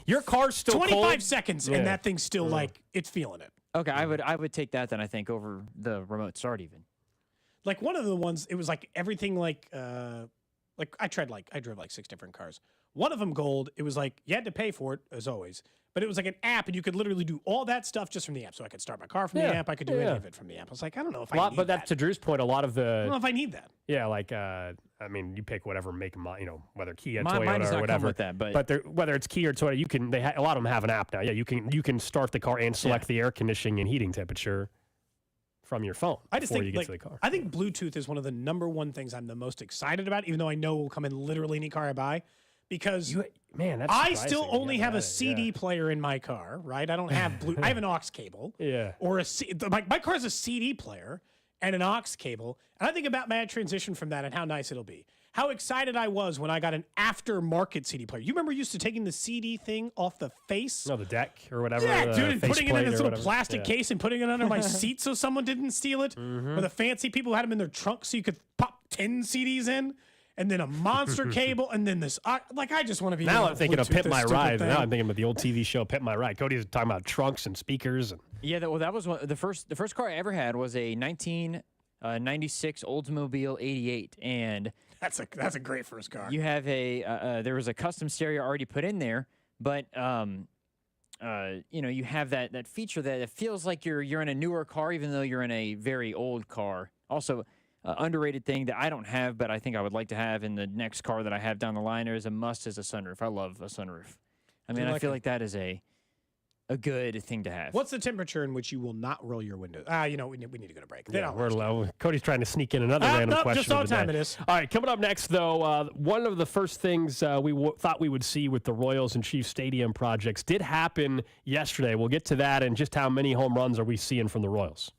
your car's still 25 cold. seconds, Yeah. and that thing's still it's feeling it. Okay, I would take that then, I think, over the remote start even. Like one of the ones, it was like everything I drove 6 different cars. One of them, Gold, it was like you had to pay for it as always, but it was like an app and you could literally do all that stuff just from the app. So I could start my car from the app. I could do any of it from the app. I was like, I don't know if I need But that. that's to Drew's point. A lot of I the don't know if I need that. yeah, you pick whatever make, whether Kia, Mine Toyota, does or not whatever. come with that, but whether it's Kia or Toyota, a lot of them have an app now. Yeah, you can start the car and select the air conditioning and heating temperature from your phone I just before think you get to the car. I think Bluetooth is one of the number one things I'm the most excited about, even though I know it will come in literally any car I buy. Because that's I surprising. still You only haven't have a had it, CD player in my car, right? I don't have I have an aux cable. Yeah. Or my car's a CD player and an aux cable. And I think about my transition from that and how nice it'll be. How excited I was when I got an aftermarket CD player. You remember used to taking the CD thing off the face? No, the deck or whatever. Yeah, the dude, and putting it in faceplate this or little whatever. plastic Yeah. case and putting it under my seat so someone didn't steal it. Or the fancy people who had them in their trunk so you could pop 10 CDs in. and then a monster cable, and then this. I just want to be. Now able I'm to thinking of Bluetooth Pit this My stupid Ride. thing. Now I'm thinking of the old TV show Pit My Ride. Cody's talking about trunks and speakers. And Yeah, that was the first car I ever had was a 1996 Oldsmobile 88, and that's a great first car. You have there was a custom stereo already put in there, but you have that feature that it feels like you're in a newer car, even though you're in a very old car. Also, underrated thing that I don't have, but I think I would like to have in the next car that I have down the line is a sunroof. I love a sunroof. I mean, I feel like that is a good thing to have. What's the temperature in which you will not roll your windows? We need to go to break. yeah, we're low. Cody's trying to sneak in another random question. Just all of the time day. it is. All right, coming up next, though, one of the first things thought we would see with the Royals and Chiefs Stadium projects did happen yesterday. We'll get to that and just how many home runs are we seeing from the Royals.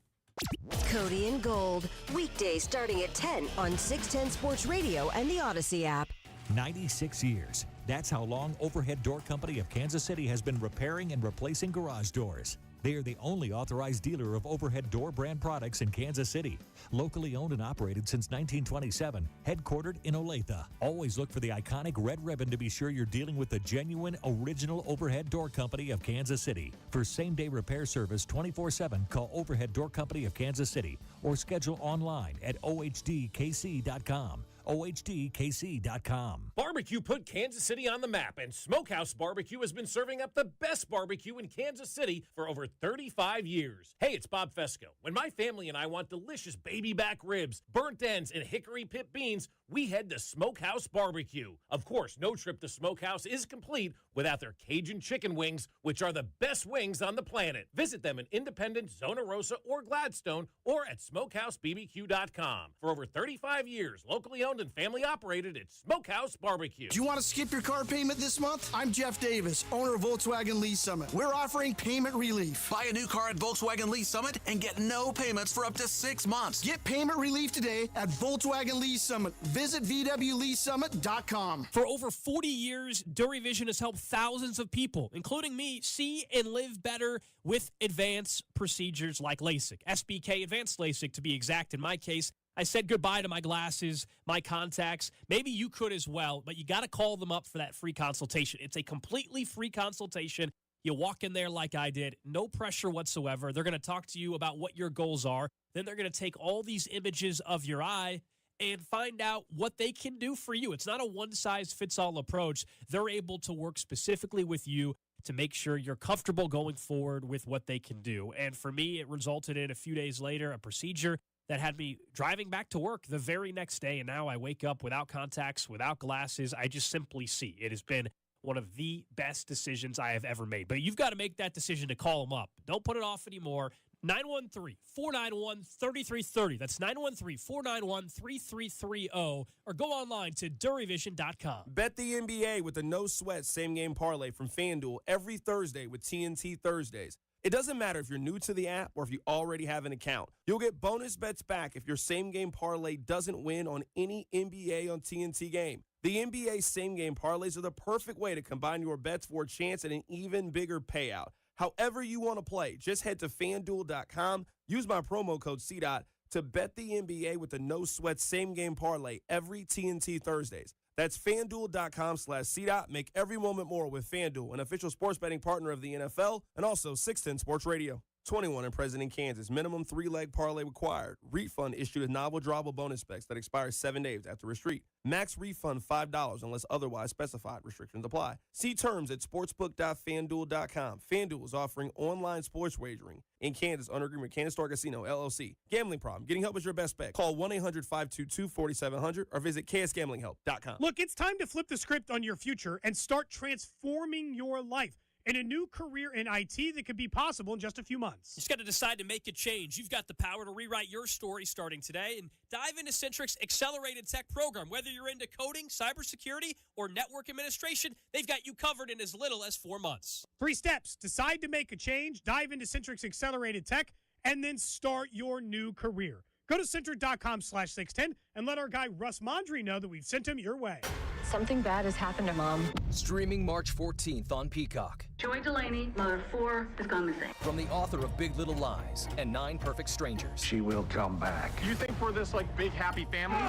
Cody and Gold, weekdays starting at 10 on 610 Sports Radio and the Odyssey app. 96 years. That's how long Overhead Door Company of Kansas City has been repairing and replacing garage doors. They are the only authorized dealer of Overhead Door brand products in Kansas City. Locally owned and operated since 1927, headquartered in Olathe. Always look for the iconic red ribbon to be sure you're dealing with the genuine, original Overhead Door Company of Kansas City. For same-day repair service 24/7, call Overhead Door Company of Kansas City or schedule online at ohdkc.com. ohdkc.com. Barbecue put Kansas City on the map, and Smokehouse Barbecue has been serving up the best barbecue in Kansas City for over 35 years. Hey, it's Bob Fesco. When my family and I want delicious baby back ribs, burnt ends, and hickory pit beans, we head to Smokehouse Barbecue. Of course, no trip to Smokehouse is complete without their Cajun chicken wings, which are the best wings on the planet. Visit them in Independence, Zona Rosa, or Gladstone, or at smokehousebbq.com. For over 35 years, locally owned and family operated, it's Smokehouse Barbecue. Do you want to skip your car payment this month? I'm Jeff Davis, owner of Volkswagen Lease Summit. We're offering payment relief. Buy a new car at Volkswagen Lease Summit and get no payments for up to 6 months. Get payment relief today at Volkswagen Lease Summit. Visit VWLeaseSummit.com. For over 40 years, Dury Vision has helped thousands of people, including me, see and live better with advanced procedures like LASIK. SBK Advanced LASIK, to be exact. In my case, I said goodbye to my glasses, my contacts. Maybe you could as well, but you got to call them up for that free consultation. It's a completely free consultation. You walk in there like I did, no pressure whatsoever. They're going to talk to you about what your goals are. Then they're going to take all these images of your eye and find out what they can do for you. It's not a one-size-fits-all approach. They're able to work specifically with you to make sure you're comfortable going forward with what they can do. And for me, it resulted in a few days later a procedure that had me driving back to work the very next day, and now I wake up without contacts, without glasses. I just simply see. It has been one of the best decisions I have ever made. But you've got to make that decision to call them up. Don't put it off anymore. 913-491-3330. That's 913-491-3330. Or go online to DuryVision.com. Bet the NBA with the no-sweat same-game parlay from FanDuel every Thursday with TNT Thursdays. It doesn't matter if you're new to the app or if you already have an account. You'll get bonus bets back if your same-game parlay doesn't win on any NBA on TNT game. The NBA same-game parlays are the perfect way to combine your bets for a chance at an even bigger payout. However you want to play, just head to FanDuel.com, use my promo code CDOT to bet the NBA with the no-sweat same-game parlay every TNT Thursdays. That's FanDuel.com/CDOT. Make every moment more with FanDuel, an official sports betting partner of the NFL, and also 610 Sports Radio. 21 and present in Kansas. Minimum 3-leg parlay required. Refund issued as novel drawable bonus specs that expires 7 days after retreat. Max refund $5 unless otherwise specified. Restrictions apply. See terms at sportsbook.fanduel.com. FanDuel is offering online sports wagering in Kansas under agreement with Kansas Star Casino, LLC. Gambling problem? Getting help is your best bet. Call 1-800-522-4700 or visit ksgamblinghelp.com. Look, it's time to flip the script on your future and start transforming your life in a new career in IT that could be possible in just a few months. You just got to decide to make a change. You've got the power to rewrite your story starting today and dive into Centric's Accelerated Tech program. Whether you're into coding, cybersecurity, or network administration, they've got you covered in as little as 4 months. 3 steps. Decide to make a change, dive into Centric's Accelerated Tech, and then start your new career. Go to Centric.com/610 and let our guy Russ Mondry know that we've sent him your way. Something bad has happened to Mom. Streaming March 14th on Peacock. Joy Delaney, mother 4, has gone missing. From the author of Big Little Lies and 9 Perfect Strangers. She will come back. You think we're this, big, happy family?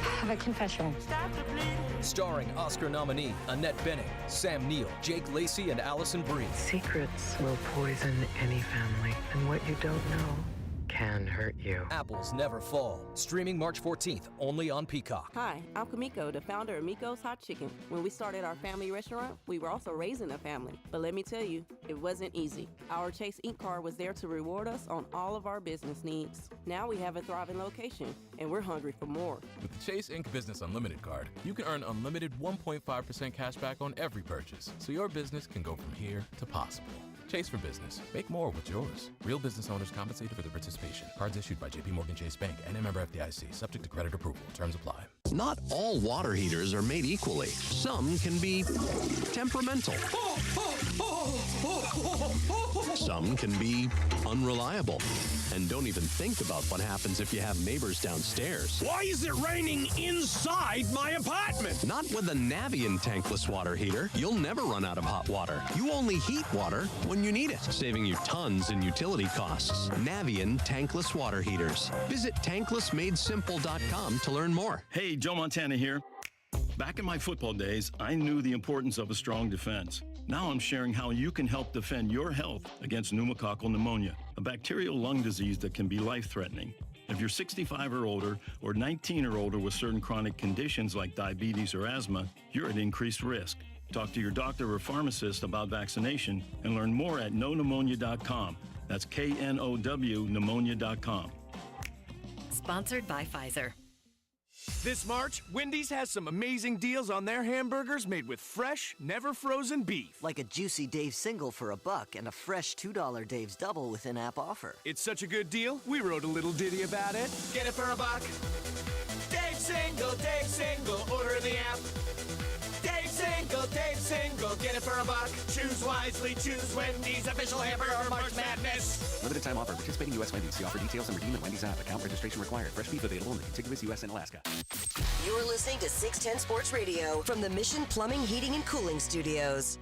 have a confession. Starring Oscar nominee Annette Bening, Sam Neill, Jake Lacey, and Allison Brie. Secrets will poison any family, and what you don't know can hurt you. Apples Never Fall. Streaming March 14th, only on Peacock. Hi, I'm Kamiko, the founder of Miko's Hot Chicken. When we started our family restaurant, we were also raising a family. But let me tell you, it wasn't easy. Our Chase Ink card was there to reward us on all of our business needs. Now we have a thriving location, and we're hungry for more. With the Chase Ink Business Unlimited card, you can earn unlimited 1.5% cash back on every purchase, so your business can go from here to possible. Chase for Business. Make more with yours. Real business owners compensated for their participation. Cards issued by JPMorgan Chase Bank and a member FDIC. Subject to credit approval. Terms apply. Not all water heaters are made equally. Some can be temperamental. Some can be unreliable and don't even think about what happens if you have neighbors downstairs. Why is it raining inside my apartment? Not with a Navien tankless water heater. You'll never run out of hot water. You only heat water when you need it, saving you tons in utility costs. Navien tankless water heaters. Visit tanklessmadesimple.com to learn more. Hey, Joe Montana here. Back in my football days, I knew the importance of a strong defense. Now I'm sharing how you can help defend your health against pneumococcal pneumonia, a bacterial lung disease that can be life-threatening. If you're 65 or older, or 19 or older with certain chronic conditions like diabetes or asthma, you're at increased risk. Talk to your doctor or pharmacist about vaccination and learn more at knowpneumonia.com. That's KNOW pneumonia.com. Sponsored by Pfizer. This March, Wendy's has some amazing deals on their hamburgers made with fresh, never frozen beef. Like a juicy Dave's single for $1 and a fresh $2 Dave's double with in-app offer. It's such a good deal, we wrote a little ditty about it. Get it for $1. Dave's single, order in the app. Dave's single, get it for $1. Choose wisely, choose Wendy's, official hamburger March Madness. Limited time offer. Participating U.S. Wendy's. See offer details and redeem at Wendy's app. Account registration required. Fresh beef available in the contiguous U.S. and Alaska. You're listening to 610 Sports Radio from the Mission Plumbing, Heating, and Cooling Studios.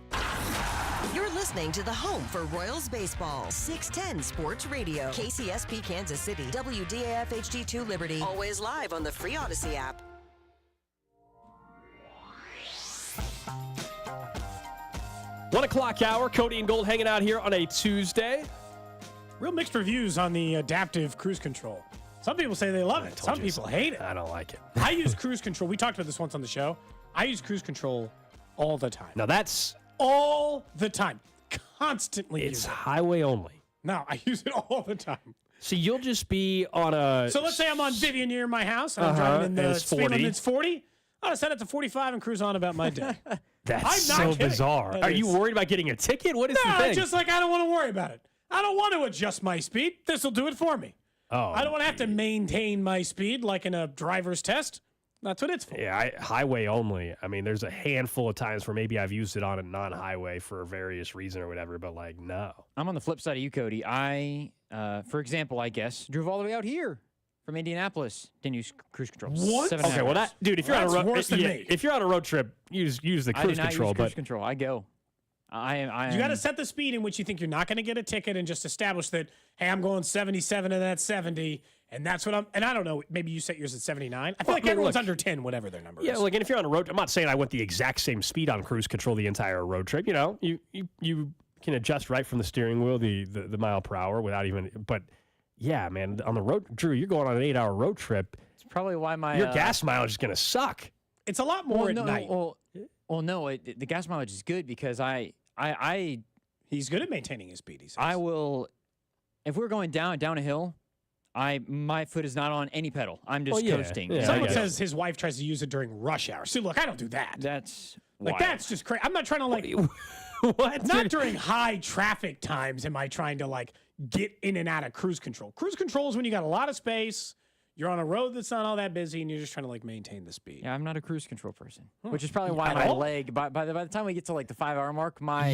You're listening to the home for Royals baseball. 610 Sports Radio. KCSP Kansas City. WDAF HD2 Liberty. Always live on the free Odyssey app. One o'clock hour. Cody and Gold hanging out here on a Tuesday. Real mixed reviews on the adaptive cruise control. Some people say they love it. Some people hate it. I don't like it. I use cruise control. We talked about this once on the show. I use cruise control all the time. Now that's all the time. Constantly. It's highway only. No, I use it all the time. So you'll just be on a... So let's say I'm on Vivian near my house. And I'm driving in the speed limit's 40. I'll set it to 45 and cruise on about my day. That's so bizarre. Are you worried about getting a ticket? What is the thing? Just like I don't want to worry about it. I don't want to adjust my speed. This will do it for me. Oh, I don't want to have to maintain my speed like in a driver's test. That's what it's for. Yeah, highway only. I mean, there's a handful of times where maybe I've used it on a non-highway for various reason or whatever, but like, no. I'm on the flip side of you, Cody. I, for example, I guess, drove all the way out here from Indianapolis. Didn't use cruise control. What? 7 Okay, well, dude, if you're on a road, if you're on a road trip, use the cruise control. Use cruise control. I go. You got to set the speed in which you think you're not going to get a ticket, and just establish that, hey, I'm going 77 and that's 70, and that's what I'm. And I don't know, maybe you set yours at 79. I feel like everyone's under 10, whatever their number is. Yeah, like, and if you're on a road, I'm not saying I went the exact same speed on cruise control the entire road trip. You know, you can adjust right from the steering wheel the mile per hour without even. But yeah, man, on the road, Drew, you're going on an 8-hour road trip. It's probably why your gas mileage is going to suck. It's a lot more at night. The gas mileage is good because he's good at maintaining his speed. He says. I will, if we're going down a hill, my foot is not on any pedal. I'm just coasting. Yeah, someone says his wife tries to use it during rush hour. See, look, I don't do that. That's like wild. That's just crazy. I'm not trying to like. What? Not during high traffic times am I trying to like get in and out of cruise control. Cruise control is when you got a lot of space. You're on a road that's not all that busy, and you're just trying to like maintain the speed. Yeah, I'm not a cruise control person, which is probably why my leg. By the time we get to like the 5-hour mark, my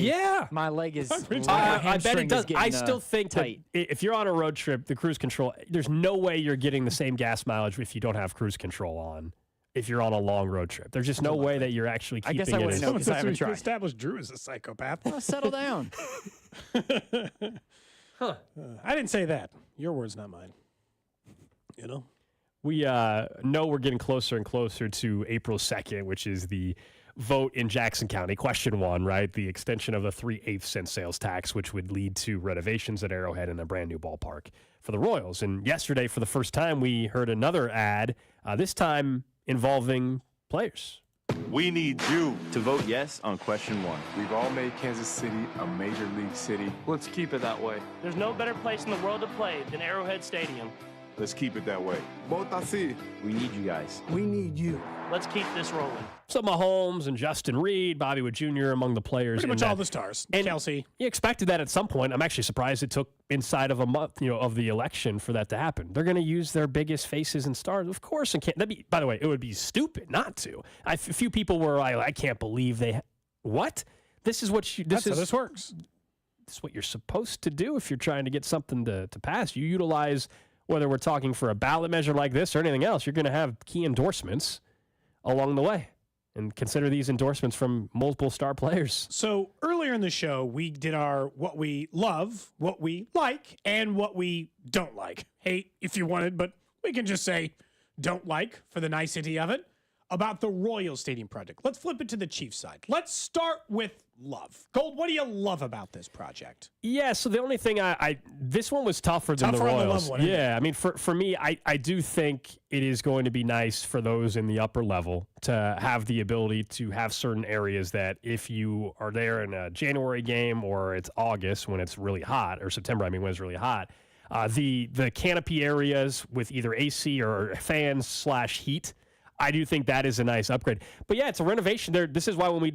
leg is. I bet it does. I still think tight. That if you're on a road trip, the cruise control, there's no way you're getting the same gas mileage if you don't have cruise control on. If you're on a long road trip, there's just no way that you're actually keeping it. I guess I wouldn't know because I haven't tried. Established Drew as a psychopath. Well, settle down. I didn't say that. Your words, not mine. You know. We know we're getting closer and closer to April 2nd, which is the vote in Jackson County. Question 1, right? The extension of the 3/8 cent sales tax, which would lead to renovations at Arrowhead and a brand new ballpark for the Royals. And yesterday, for the first time, we heard another ad, this time involving players. We need you to vote yes on question 1. We've all made Kansas City a major league city. Let's keep it that way. There's no better place in the world to play than Arrowhead Stadium. Let's keep it that way. Vote así. We need you guys. We need you. Let's keep this rolling. So Mahomes and Justin Reed, Bobby Wood Jr. among the players. Pretty much all the stars. And Kelsey. You expected that at some point. I'm actually surprised it took inside of a month, of the election for that to happen. They're going to use their biggest faces and stars, of course. And by the way, it would be stupid not to. A few people were like, I can't believe they. What? This is what you. That's how this works. This is what you're supposed to do if you're trying to get something to pass. You utilize. Whether we're talking for a ballot measure like this or anything else, you're going to have key endorsements along the way. And consider these endorsements from multiple star players. So earlier in the show, we did our what we love, what we like, and what we don't like. Hate, if you wanted, but we can just say don't like for the nicety of it. About the Royal Stadium project. Let's flip it to the Chiefs side. Let's start with love. Gold, what do you love about this project? Yeah, so the only thing this one was tougher than the Royals. On the love one, yeah, I mean, for me, I do think it is going to be nice for those in the upper level to have the ability to have certain areas that if you are there in a January game or it's August when it's really hot, or September, when it's really hot, the canopy areas with either AC or fans/heat, I do think that is a nice upgrade. But yeah, it's a renovation there. This is why when we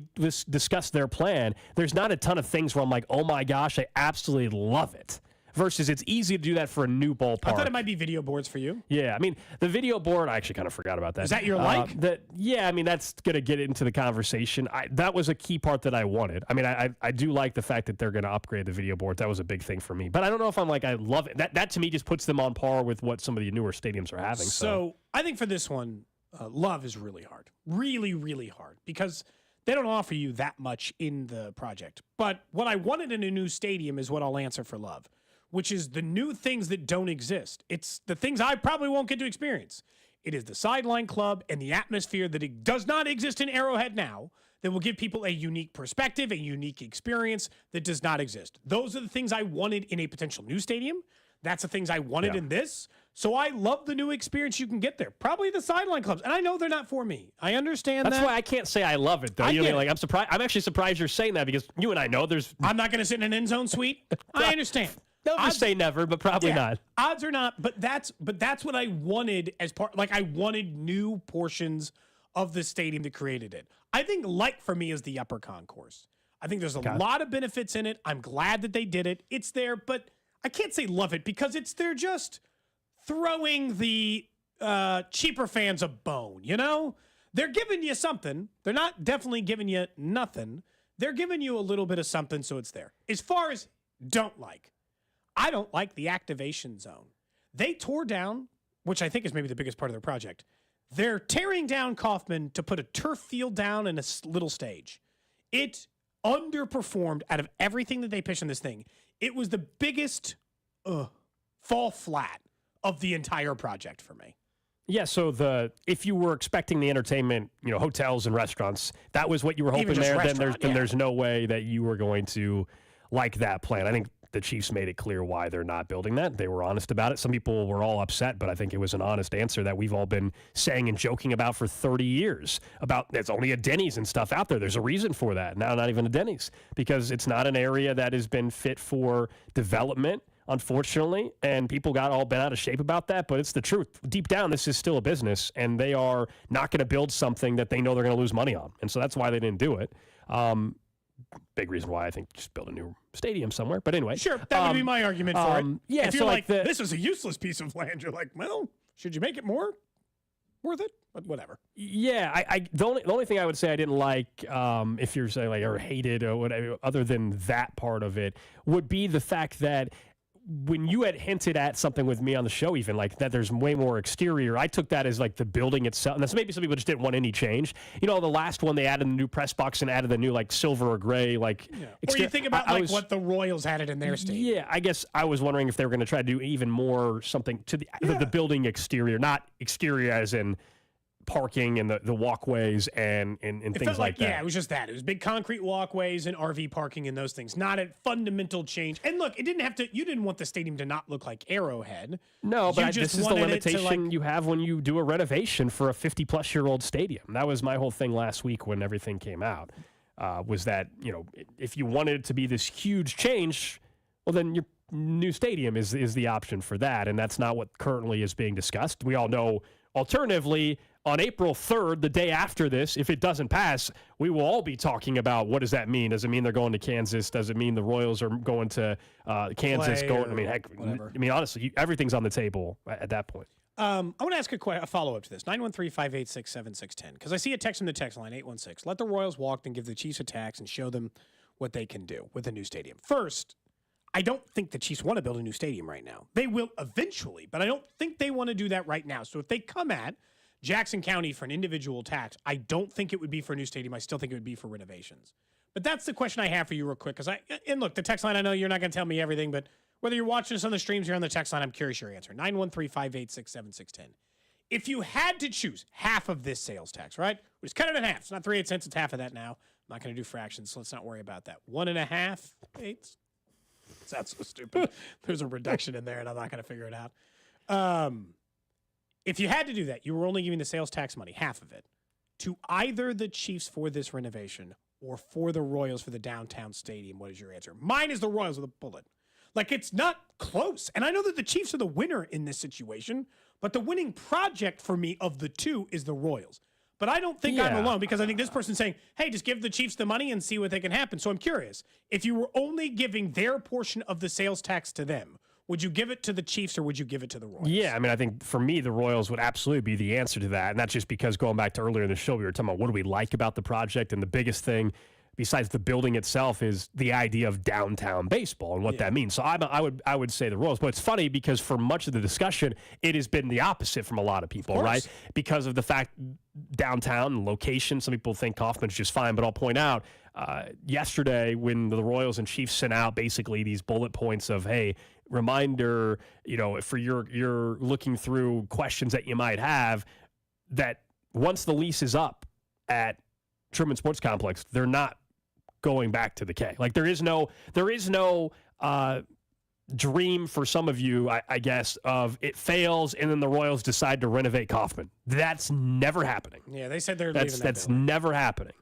discussed their plan, there's not a ton of things where I'm like, oh my gosh, I absolutely love it. Versus it's easy to do that for a new ballpark. I thought it might be video boards for you. Yeah, I mean, the video board, I actually kind of forgot about that. Is that your like? That's going to get into the conversation. That was a key part that I wanted. I mean, I do like the fact that they're going to upgrade the video board. That was a big thing for me. But I don't know if I'm like, I love it. That to me just puts them on par with what some of the newer stadiums are having. So I think for this one, love is really hard. Really, really hard. Because they don't offer you that much in the project. But what I wanted in a new stadium is what I'll answer for love, which is the new things that don't exist. It's the things I probably won't get to experience. It is the sideline club and the atmosphere that does not exist in Arrowhead now that will give people a unique perspective, a unique experience that does not exist. Those are the things I wanted in a potential new stadium. That's the things I wanted in this. So I love the new experience you can get there. Probably the sideline clubs. And I know they're not for me. I understand that. That's why I can't say I love it, though. I'm surprised. I'm actually surprised you're saying that because you and I know there's... I'm not going to sit in an end zone suite. I understand. Never say never, but probably not. Odds are not, but that's what I wanted as part. Like I wanted new portions of the stadium that created it. I think for me is the upper concourse. I think there's a lot of benefits in it. I'm glad that they did it. It's there, but I can't say love it because they're just throwing the cheaper fans a bone. They're giving you something. They're not definitely giving you nothing. They're giving you a little bit of something, so it's there. As far as don't like. I don't like the activation zone. They tore down, which I think is maybe the biggest part of their project. They're tearing down Kauffman to put a turf field down and a little stage. It underperformed out of everything that they pitched in this thing. It was the biggest fall flat of the entire project for me. Yeah, so if you were expecting the entertainment, hotels and restaurants, that was what you were hoping there, then there's no way that you were going to like that plan. I think the Chiefs made it clear why they're not building that. They were honest about it. Some people were all upset, but I think it was an honest answer that we've all been saying and joking about for 30 years about there's only a Denny's and stuff out there. There's a reason for that. Now, not even a Denny's because it's not an area that has been fit for development, unfortunately, and people got all bent out of shape about that, but it's the truth. Deep down, this is still a business, and they are not going to build something that they know they're going to lose money on, and so that's why they didn't do it. Big reason why I think just build a new stadium somewhere. But anyway. Sure, that would be my argument for it. Yeah, if you're this is a useless piece of land, you're like, well, should you make it more worth it? But whatever. Yeah, the only thing I would say I didn't like, if you're saying or hated or whatever, other than that part of it, would be the fact that when you had hinted at something with me on the show, even like that there's way more exterior, I took that as like the building itself. And that's maybe some people just didn't want any change. You know, the last one they added the new press box and added the new like silver or gray, like. Yeah. Or you think about what the Royals had it in their stadium. Yeah, I guess I was wondering if they were going to try to do even more something to the building exterior, not exterior as in parking and the walkways and things like that. Yeah, it was just that. It was big concrete walkways and RV parking and those things. Not a fundamental change. And look, it didn't have to. You didn't want the stadium to not look like Arrowhead. No, but this is the limitation you have when you do a renovation for a 50-plus-year-old stadium. That was my whole thing last week when everything came out. Was that, you know, if you wanted it to be this huge change, well, then your new stadium is the option for that, and that's not what currently is being discussed. We all know, alternatively, on April 3rd, the day after this, if it doesn't pass, we will all be talking about what does that mean? Does it mean they're going to Kansas? Does it mean the Royals are going to Kansas? Whatever. I mean, honestly, everything's on the table at that point. I want to ask a follow-up to this. 913-586-7610. Because I see a text from the text line, 816. Let the Royals walk, then give the Chiefs a tax and show them what they can do with a new stadium. First, I don't think the Chiefs want to build a new stadium right now. They will eventually, but I don't think they want to do that right now. So if they come at Jackson County for an individual tax, I don't think it would be for a new stadium. I still think it would be for renovations. But that's the question I have for you real quick. And look, the text line, I know you're not going to tell me everything, but whether you're watching us on the streams or on the text line, I'm curious your answer. 913-586-7610. If you had to choose half of this sales tax, right? We just cut it in half. It's not 3/8 cents. It's half of that now. I'm not going to do fractions, so let's not worry about that. 1.5 eighths. That's so stupid. There's a reduction in there, and I'm not going to figure it out. If you had to do that, you were only giving the sales tax money, half of it, to either the Chiefs for this renovation or for the Royals for the downtown stadium. What is your answer? Mine is the Royals with a bullet. Like, it's not close. And I know that the Chiefs are the winner in this situation, but the winning project for me of the two is the Royals. But I don't think I'm alone, because I think this person's saying, hey, just give the Chiefs the money and see what they can happen. So I'm curious, if you were only giving their portion of the sales tax to them, would you give it to the Chiefs or would you give it to the Royals? Yeah, I mean, I think for me, the Royals would absolutely be the answer to that. And that's just because going back to earlier in the show, we were talking about what do we like about the project. And the biggest thing, besides the building itself, is the idea of downtown baseball and what that means. So I would say the Royals. But it's funny because for much of the discussion, it has been the opposite from a lot of people, right? Because of the fact downtown and location, some people think Kauffman's just fine. But I'll point out, yesterday when the Royals and Chiefs sent out basically these bullet points of, hey, reminder, you know, for you're looking through questions that you might have, that once the lease is up at Truman Sports Complex, they're not going back to the K. Like there is no dream for some of you, I guess, of it fails and then the Royals decide to renovate Kauffman. That's never happening. Yeah, they said they're leaving that's never happening.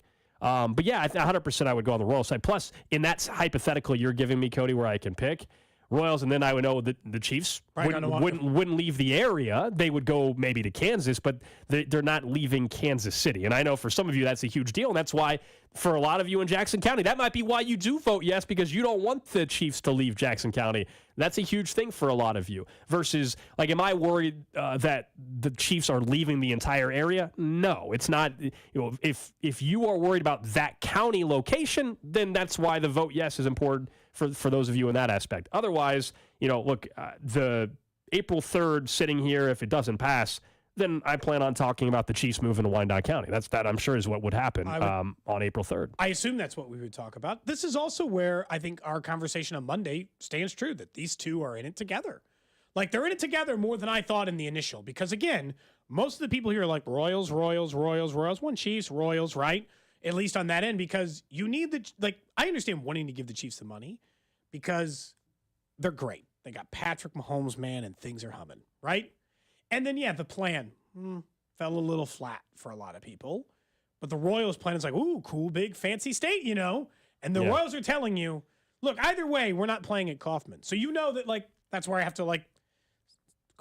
But yeah, 100% I would go on the Royals side. Plus, in that hypothetical you're giving me, Cody, where I can pick Royals, and then I would know that the Chiefs wouldn't leave the area. They would go maybe to Kansas, but they're not leaving Kansas City. And I know for some of you that's a huge deal, and that's why for a lot of you in Jackson County, that might be why you do vote yes, because you don't want the Chiefs to leave Jackson County. That's a huge thing for a lot of you. Versus, like, am I worried that the Chiefs are leaving the entire area? No, it's not. You know, if you are worried about that county location, then that's why the vote yes is important for those of you in that aspect. Otherwise, you know, look, the April 3rd sitting here, if it doesn't pass, then I plan on talking about the Chiefs moving to Wyandotte County. That I'm sure is what would happen on April 3rd. I assume that's what we would talk about. This is also where I think our conversation on Monday stands true, that these two are in it together. Like, they're in it together more than I thought in the initial. Because, again, most of the people here are like Royals, one Chiefs, Royals, right? At least on that end, because you need I understand wanting to give the Chiefs the money because they're great. They got Patrick Mahomes, man, and things are humming, right? And then, yeah, the plan fell a little flat for a lot of people. But the Royals plan is like, ooh, cool, big, fancy state, you know? And the Royals are telling you, look, either way, we're not playing at Kauffman. So you know that, like, that's where I have to, like,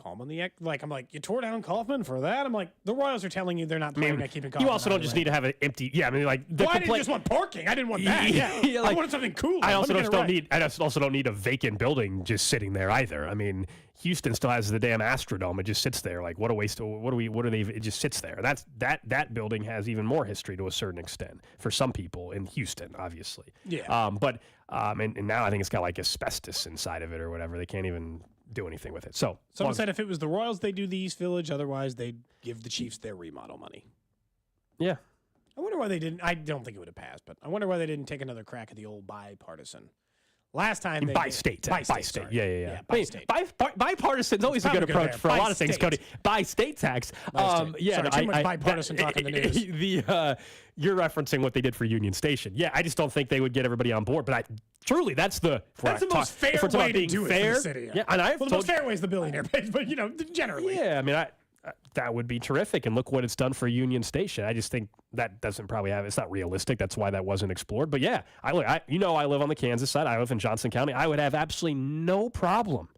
calm on the I'm like, you tore down Kaufman for that? I'm like, the Royals are telling you they're not planning on keeping Kaufman. You also don't just need to have an empty. Yeah, I mean, like I didn't just want parking. I didn't want that. Yeah, I wanted something cool. I also don't need a vacant building just sitting there either. I mean, Houston still has the damn Astrodome. It just sits there. Like, what a waste. What are they? It just sits there. That building has even more history to a certain extent for some people in Houston, obviously. Yeah. And now I think it's got like asbestos inside of it or whatever. They can't even do anything with it. So someone said if it was the Royals, they'd do the East Village. Otherwise, they'd give the Chiefs their remodel money. Yeah. I wonder why they didn't. I don't think it would have passed, but I wonder why they didn't take another crack at the old bipartisan. Last time they by state. Yeah. By state. Bipartisan's always a good approach for a lot of things, Cody. By state tax. Yeah, sorry, too much bipartisan talk in the news. You're referencing what they did for Union Station. Yeah, I just don't think they would get everybody on board. But truly, that's the most fair way to do it fair, for the city. Yeah, and the most fair way is the billionaire pays, but generally. Yeah, I mean, that would be terrific, and look what it's done for Union Station. I just think that doesn't probably have. It's not realistic. That's why that wasn't explored. But yeah, I live on the Kansas side. I live in Johnson County. I would have absolutely no problem,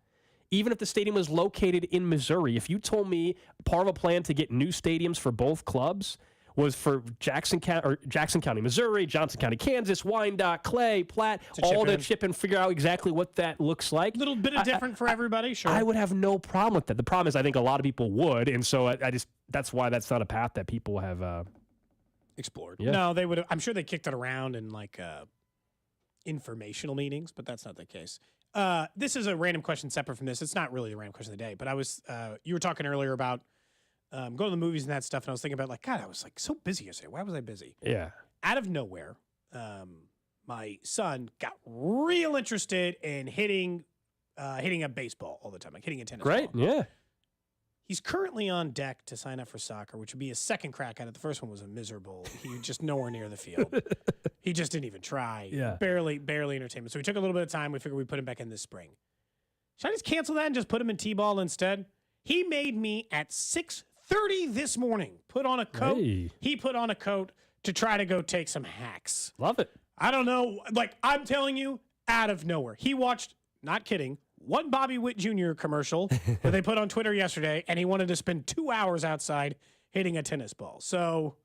even if the stadium was located in Missouri. If you told me part of a plan to get new stadiums for both clubs was for Jackson County, Missouri, Johnson County, Kansas, Wyandotte, Clay, Platte, all to chip and figure out exactly what that looks like. A little bit of different for everybody, sure. I would have no problem with that. The problem is I think a lot of people would, and so that's why that's not a path that people have explored. Yeah. No, they would have. I'm sure they kicked it around in informational meetings, but that's not the case. This is a random question separate from this. It's not really a random question of the day, but you were talking earlier about going to the movies and that stuff, and I was thinking about God, I was so busy yesterday. Why was I busy? Yeah. Out of nowhere, my son got real interested in hitting a baseball all the time, like hitting a tennis ball. Yeah. He's currently on deck to sign up for soccer, which would be his second crack at it. The first one was a miserable. He was just nowhere near the field. He just didn't even try. Yeah. Barely entertainment. So we took a little bit of time. We figured we'd put him back in this spring. Should I just cancel that and just put him in T-ball instead? He made me at 6:30 this morning put on a coat. Hey. He put on a coat to try to go take some hacks. Love it. I don't know. I'm telling you, out of nowhere. He watched, not kidding, one Bobby Witt Jr. commercial that they put on Twitter yesterday, and he wanted to spend 2 hours outside hitting a tennis ball. So,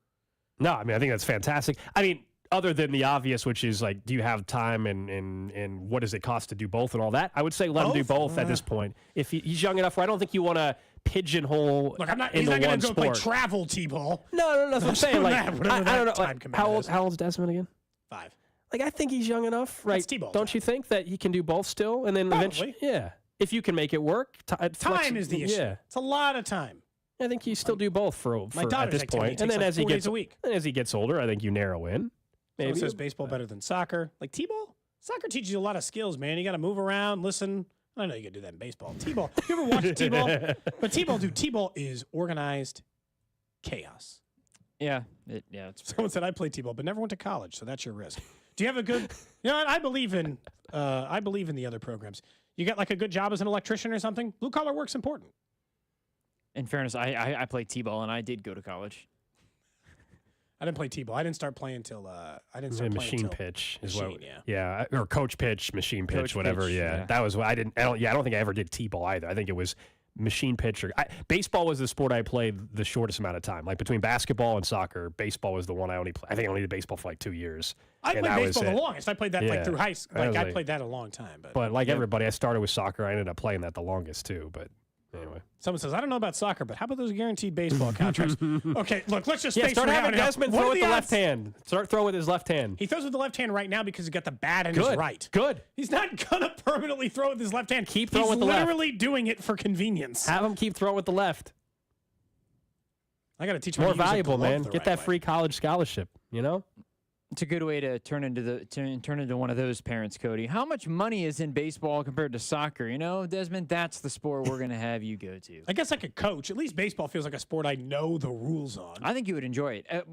no, I mean, I think that's fantastic. I mean, other than the obvious, which is do you have time and what does it cost to do both and all that? I would say let him do both at this point. If he's young enough, where I don't think you want to pigeonhole. Look, he's not going to go play travel T-ball. No, that's what I'm saying. I don't know. How old's Desmond again? 5. I think he's young enough, right? T-ball don't you think that he can do both still? And then eventually, yeah. If you can make it work. Time is the issue. Yeah. It's a lot of time. I think you still do both for at this point. And then as he gets older, I think you narrow in. Maybe. Someone says baseball better than soccer. Like T-ball? Soccer teaches you a lot of skills, man. You got to move around, listen. I know you can do that in baseball. T-ball. You ever watch T-ball? But T-ball is organized chaos. Yeah. Someone said I played T-ball, but never went to college, so that's your risk. Do you have a good? You know what? I believe in the other programs. You got a good job as an electrician or something. Blue collar work's important. In fairness, I played T-ball and I did go to college. I didn't play T-ball. I didn't start playing until machine pitch is what. Yeah. Or coach pitch, machine pitch, whatever. Yeah, that was what I didn't. I don't think I ever did T-ball either. I think it was machine pitch. Baseball was the sport I played the shortest amount of time. Between basketball and soccer, baseball was the one I only played. I think I only did baseball for 2 years. I played baseball the longest. I played that through high school. I played that a long time. But everybody, I started with soccer. I ended up playing that the longest too. But anyway, someone says I don't know about soccer, but how about those guaranteed baseball contracts? Okay, look, let's just start having Desmond throw with the left hand. Start throw with his left hand. He throws with the left hand right now because he's got the bat in his right. Good. He's not gonna permanently throw with his left hand. Keep throwing with the left. He's literally doing it for convenience. Have him keep throwing with the left. I got to teach him more valuable, man. Get that free college scholarship. You know. It's a good way to turn into one of those parents, Cody. How much money is in baseball compared to soccer? Desmond, that's the sport we're going to have you go to. I guess I could coach. At least baseball feels like a sport I know the rules on. I think you would enjoy it.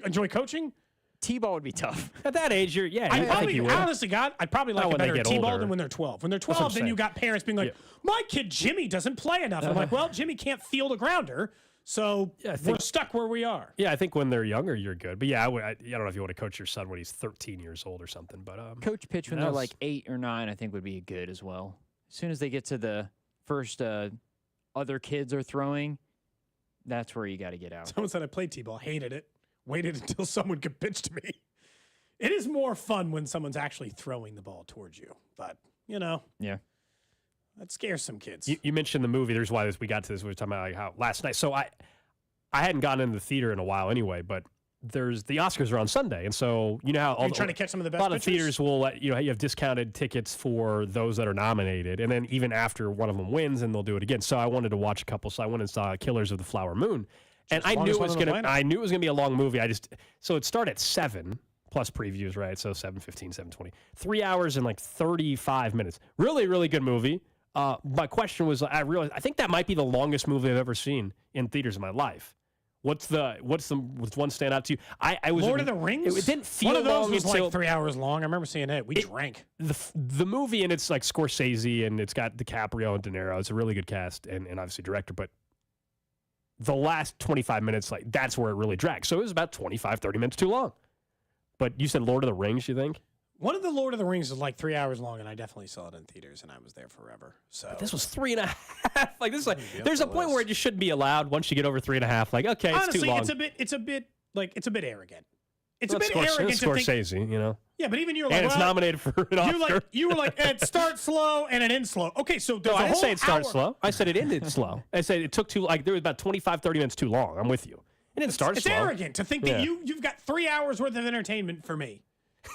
Enjoy coaching? T-ball would be tough. At that age, I think you would. Honestly, God, I'd probably like it better at T-ball than when they're 12. When they're 12, then you got parents being like, my kid Jimmy doesn't play enough. I'm like, well, Jimmy can't field a grounder. So we're stuck where we are. Yeah, I think when they're younger, you're good. But yeah, I don't know if you want to coach your son when he's 13 years old or something. But coach pitch when they're 8 or 9, I think would be good as well. As soon as they get to the first other kids are throwing, that's where you got to get out. Someone said I played T-ball, hated it, waited until someone could pitch to me. It is more fun when someone's actually throwing the ball towards you, but, Yeah. that scares some kids. You mentioned the movie. There's why we got to this. We were talking about like how last night. So I hadn't gotten into the theater in a while anyway, but there's the Oscars are on Sunday, and so you know how Are you trying to catch some of the best a lot of pictures? theaters will let you have discounted tickets for those that are nominated, and then even after one of them wins, and they'll do it again. So I wanted to watch a couple, so I went and saw Killers of the Flower Moon, and I knew it was gonna be a long movie. So it started at 7 plus previews, right? So 7:15, 7:20, 3 hours and like 35 minutes. Really, really good movie. My question was, I think that might be the longest movie I've ever seen in theaters in my life. What's one stand out to you? I was Lord of the Rings? It didn't feel one of those long was until like 3 hours long. I remember seeing it. We drank. the movie, and it's like Scorsese, and it's got DiCaprio and De Niro. It's a really good cast, and obviously director, but the last 25 minutes, like that's where it really drags. So it was about 25, 30 minutes too long. But you said Lord of the Rings, you think? One of the Lord of the Rings is like 3 hours long, and I definitely saw it in theaters, and I was there forever. So But this was 3.5. Like this is like there's a point where it just shouldn't be allowed once you get over 3.5. Like okay, honestly, it's too long. it's a bit arrogant. It's Well, a bit arrogant it's to think. Scorsese, you know. Yeah, but even you're And like, it's well, nominated for an Oscar. You were like, it starts slow and it ends slow. Okay, so there's No, a I didn't whole say it started hour. slow. I said it ended slow. I said it took there was about 25, 30 minutes too long. I'm with you. It didn't start It's slow. arrogant to think that you've got 3 hours worth of entertainment for me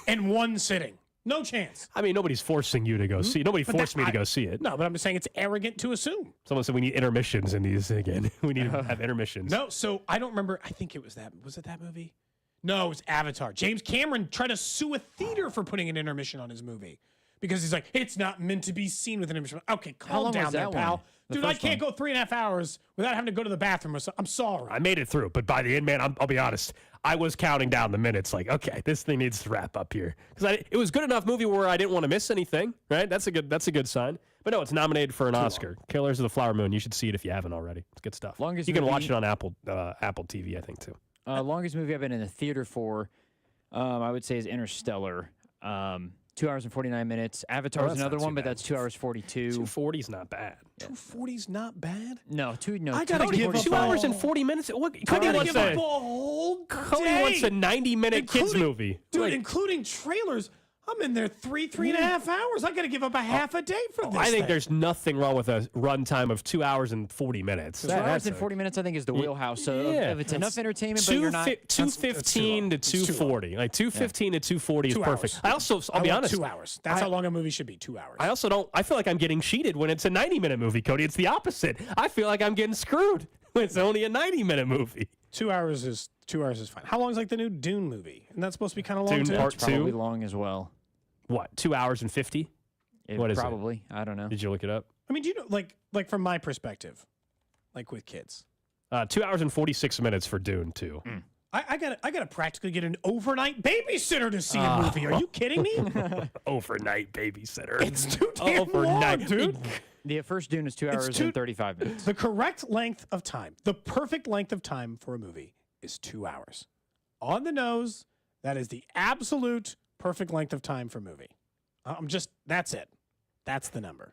in one sitting. No chance. I mean, nobody's forcing you to go see it. Nobody forced me to go see it. No, but I'm just saying it's arrogant to assume. Someone said we need intermissions in these again. We need to have intermissions. No, so I don't remember. I think it was that. Was it that movie? No, it was Avatar. James Cameron tried to sue a theater for putting an intermission on his movie because he's like, it's not meant to be seen with an intermission. Okay, How calm long down was there, that pal. one? The Dude, I first can't one. go 3.5 hours without having to go to the bathroom or something. I'm sorry. I made it through, but by the end, man, I'll be honest. I was counting down the minutes like, okay, this thing needs to wrap up here. Because it was good enough movie where I didn't want to miss anything, right? That's a good sign. But no, it's nominated for an Oscar. Killers of the Flower Moon. You should see it if you haven't already. It's good stuff. Longest you can movie- watch it on Apple TV, I think, too. Longest movie I've been in the theater for, I would say, is Interstellar. 2 hours and 49 minutes. Avatar's that's another not too one, but bad. that's 2 hours 42. 240's not bad. 240's not bad. No, I gotta give up 2 hours and 40 minutes. What? Cody Gotta wants give up a a whole Cody day. wants a 90-minute kids Including- movie. Dude, Like, including trailers. I'm in there 3.5 hours. I got to give up a half a day for this. I think thing. there's nothing wrong with a runtime of 2 hours and 40 minutes. 2 hours and 40 minutes, I think, is the wheelhouse. So if it's enough entertainment, but you're not... 215 to 240. Like 215 to 240 is 2 perfect. hours. I also, I'll be want honest. 2 hours. That's how long a movie should be. 2 hours. I also don't. I feel like I'm getting cheated when it's a 90-minute movie, Cody. It's the opposite. I feel like I'm getting screwed when it's only a 90-minute movie. 2 hours is fine. How long is like the new Dune movie? And that's supposed to be kind of long Dune too. Part It's probably 2? long as well. What? 2 hours and 50? What is it? Probably. I don't know. Did you look it up? I mean, do you know, like from my perspective, like with kids, 2 hours and 46 minutes for Dune 2. I gotta practically get an overnight babysitter to see a movie. Are you kidding me? Overnight babysitter. It's too damn long, dude. The first Dune is 2 hours and 35 minutes. The correct length of time, the perfect length of time for a movie is 2 hours. On the nose, that is the absolute perfect length of time for a movie. That's it. That's the number.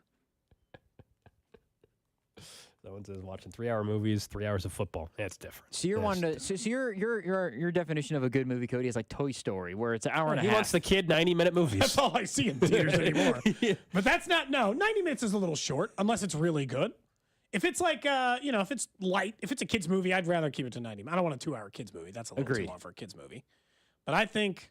Someone says watching 3-hour movies, 3 hours of football. That's different. So you're wanting to. So your definition of a good movie, Cody, is like Toy Story, where it's an hour and a He half. wants the kid 90-minute movies. That's all I see in theaters anymore. But that's not, no, 90 minutes is a little short unless it's really good. If it's like, if it's light, if it's a kid's movie, I'd rather keep it to 90. I don't want a 2 hour kid's movie. That's a little too long for a kid's movie. But I think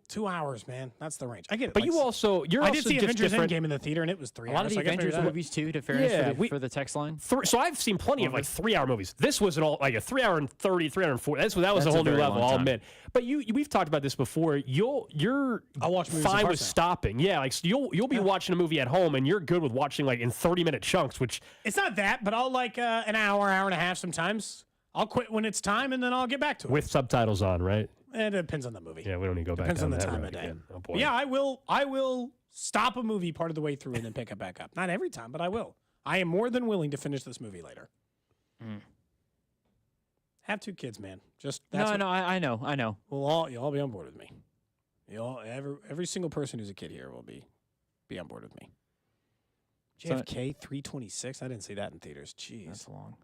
2 hours, man. That's the range. I get it. But Like, you're I also did see just Avengers different. Endgame in the theater, and it was 3 a hours. lot of the so I gotta figure Avengers that out. movies too. To fairness Yeah, for the text line. So I've seen plenty of like 3-hour movies. This was an all like a 3 hour and 30, 3 hour and 40. That was That's a a whole new very level. long I'll time. admit. But we've talked about this before. You're I'll watch movies in fine parts with now. stopping. Yeah, like so you'll be watching a movie at home, and you're good with watching like in 30-minute chunks. Which It's not that, but I'll like an hour and a half sometimes. I'll quit when it's time, and then I'll get back to it. with subtitles on, right? It depends on the movie. Yeah, we don't need to go Depends back on down the that time road of day. again. Oh boy. But yeah, I will stop a movie part of the way through and then pick it back up. Not every time, but I will. I am more than willing to finish this movie later. Have 2 kids, man. Just that's No, I know. Well, you'll all be on board with me. Every single person who's a kid here will be on board with me. JFK 326. I didn't see that in theaters. Jeez, that's long.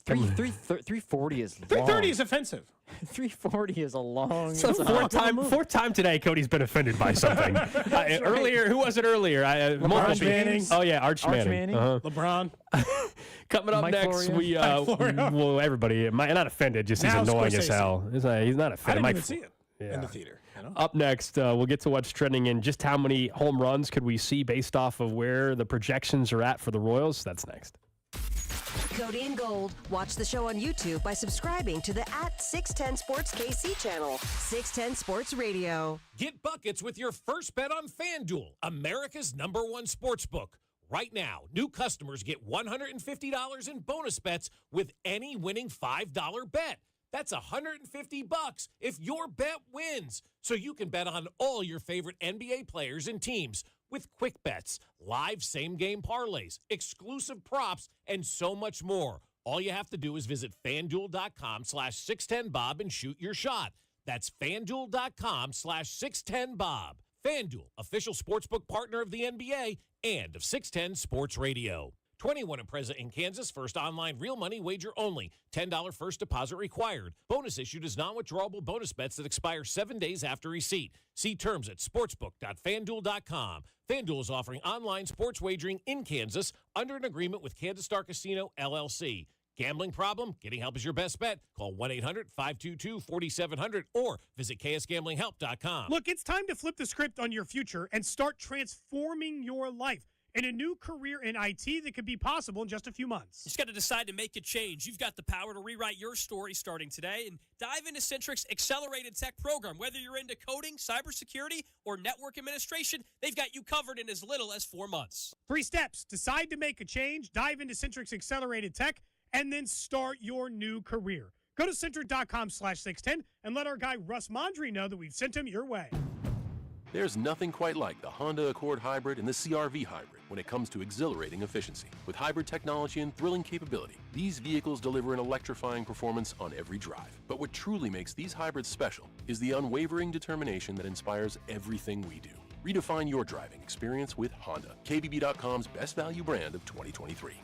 340 is long. 330 is offensive. 340 is a long. So fourth time today, Cody's been offended by something. Earlier, who was it earlier? Arch Manning. Oh yeah, Arch Manning. LeBron. Coming up Mike next, Florio. well, everybody, not offended, just he's Now annoying Scorsese. as hell. He's not I offended. didn't even see it in Yeah. the theater. You know? Up next, we'll get to what's trending and just how many home runs could we see based off of where the projections are at for the Royals. That's next. Cody and Gold. Watch the show on YouTube by subscribing to the @610 Sports KC channel. 610 Sports Radio. Get buckets with your first bet on FanDuel, America's #1 sportsbook. Right now, new customers get $150 in bonus bets with any winning $5 bet. That's $150 if your bet wins. So you can bet on all your favorite NBA players and teams with quick bets, live same-game parlays, exclusive props, and so much more. All you have to do is visit FanDuel.com/610Bob and shoot your shot. That's FanDuel.com/610Bob. FanDuel, official sportsbook partner of the NBA and of 610 Sports Radio. 21 and present in Kansas. First online real money wager only. $10 first deposit required. Bonus issued as non-withdrawable bonus bets that expire 7 days after receipt. See terms at sportsbook.fanduel.com. FanDuel is offering online sports wagering in Kansas under an agreement with Kansas Star Casino, LLC. Gambling problem? Getting help is your best bet. Call 1-800-522-4700 or visit ksgamblinghelp.com. Look, it's time to flip the script on your future and start transforming your life in a new career in IT that could be possible in just a few months. You just got to decide to make a change. You've got the power to rewrite your story starting today and dive into Centric's Accelerated Tech program. Whether you're into coding, cybersecurity, or network administration, they've got you covered in as little as 4 months. 3 steps. Decide to make a change, dive into Centric's Accelerated Tech, and then start your new career. Go to Centric.com/610 and let our guy Russ Mondry know that we've sent him your way. There's nothing quite like the Honda Accord Hybrid and the CR-V Hybrid when it comes to exhilarating efficiency. With hybrid technology and thrilling capability, these vehicles deliver an electrifying performance on every drive. But what truly makes these hybrids special is the unwavering determination that inspires everything we do. Redefine your driving experience with Honda, KBB.com's best value brand of 2023.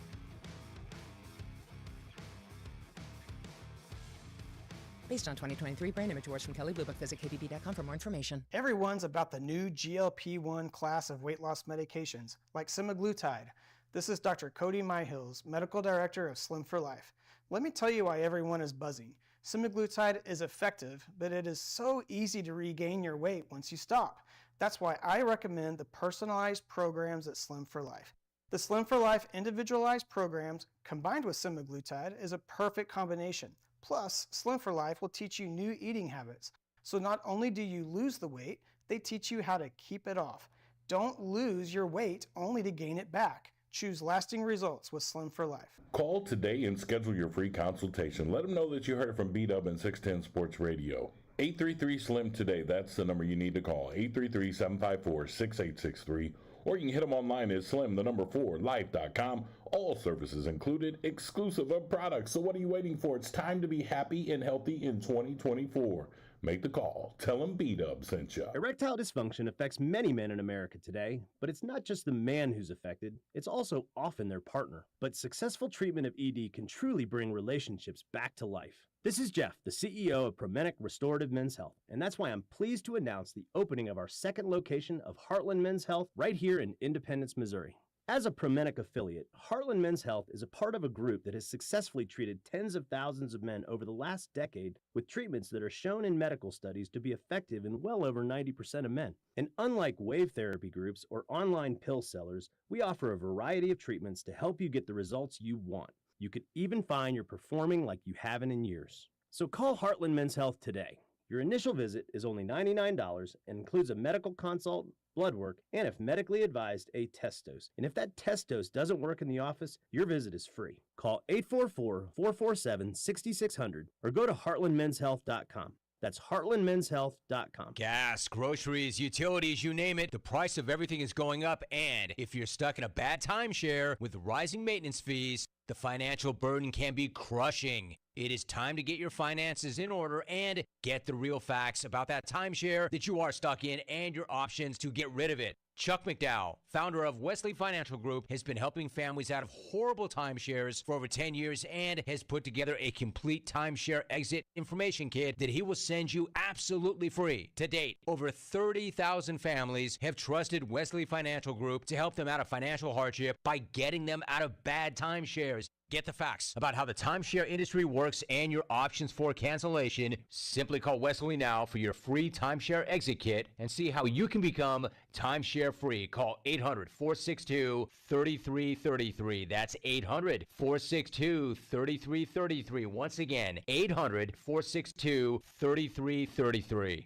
Based on 2023 brand image awards from Kelly Blue Book, visit kbb.com for more information. Everyone's about the new GLP-1 class of weight loss medications, like semaglutide. This is Dr. Cody Myhills, Medical Director of Slim for Life. Let me tell you why everyone is buzzing. Semaglutide is effective, but it is so easy to regain your weight once you stop. That's why I recommend the personalized programs at Slim for Life. The Slim for Life individualized programs combined with semaglutide is a perfect combination. Plus, Slim for Life will teach you new eating habits. So not only do you lose the weight, they teach you how to keep it off. Don't lose your weight only to gain it back. Choose lasting results with Slim for Life. Call today and schedule your free consultation. Let them know that you heard it from B-Dub and 610 Sports Radio. 833-SLIM today. That's the number you need to call. 833-754-6863. Or you can hit them online at slim4life.com. All services included, exclusive of products. So what are you waiting for? It's time to be happy and healthy in 2024. Make the call. Tell them B-Dub sent you. Erectile dysfunction affects many men in America today, but it's not just the man who's affected. It's also often their partner. But successful treatment of ED can truly bring relationships back to life. This is Jeff, the CEO of Promenic Restorative Men's Health, and that's why I'm pleased to announce the opening of our second location of Heartland Men's Health right here in Independence, Missouri. As a Promenic affiliate, Heartland Men's Health is a part of a group that has successfully treated tens of thousands of men over the last decade with treatments that are shown in medical studies to be effective in well over 90% of men. And unlike wave therapy groups or online pill sellers, we offer a variety of treatments to help you get the results you want. You could even find you're performing like you haven't in years. So call Heartland Men's Health today. Your initial visit is only $99 and includes a medical consult, blood work, and if medically advised, a test dose. And if that test dose doesn't work in the office, your visit is free. Call 844-447-6600 or go to heartlandmenshealth.com. That's heartlandmenshealth.com. Gas, groceries, utilities, you name it, the price of everything is going up. And if you're stuck in a bad timeshare with rising maintenance fees, The financial burden can be crushing. It is time to get your finances in order and get the real facts about that timeshare that you are stuck in and your options to get rid of it. Chuck McDowell, founder of Wesley Financial Group, has been helping families out of horrible timeshares for over 10 years and has put together a complete timeshare exit information kit that he will send you absolutely free. To date, over 30,000 families have trusted Wesley Financial Group to help them out of financial hardship by getting them out of bad timeshares. Get the facts about how the timeshare industry works and your options for cancellation. Simply call Wesley now for your free timeshare exit kit and see how you can become timeshare free. Call 800-462-3333. That's 800-462-3333. Once again, 800-462-3333.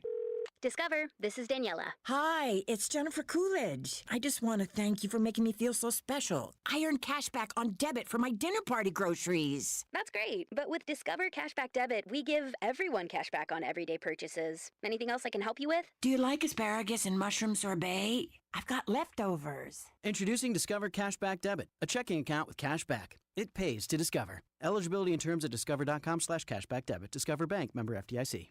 Discover, this is Daniela. Hi, it's Jennifer Coolidge. I just want to thank you for making me feel so special. I earned cash back on debit for my dinner party groceries. That's great, but with Discover Cashback Debit, we give everyone cash back on everyday purchases. Anything else I can help you with? Do you like asparagus and mushroom sorbet? I've got leftovers. Introducing Discover Cashback Debit, a checking account with cash back. It pays to Discover. Eligibility and terms at discover.com/cashback debit. Discover Bank, member FDIC.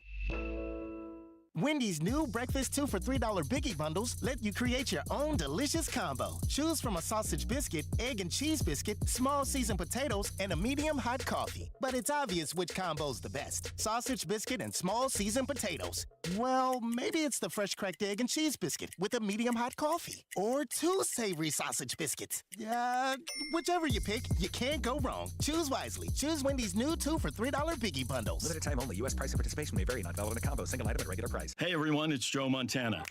Wendy's new breakfast 2 for $3 Biggie Bundles let you create your own delicious combo. Choose from a sausage biscuit, egg and cheese biscuit, small seasoned potatoes, and a medium hot coffee. But it's obvious which combo's the best. Sausage biscuit and small seasoned potatoes. Well, maybe it's the fresh cracked egg and cheese biscuit with a medium hot coffee. Or 2 savory sausage biscuits. Whichever you pick, you can't go wrong. Choose wisely. Choose Wendy's new 2 for $3 Biggie Bundles. Limited time only. U.S. price and participation may vary. Not valid in a combo. Single item at regular price. Hey everyone, it's Joe Montana.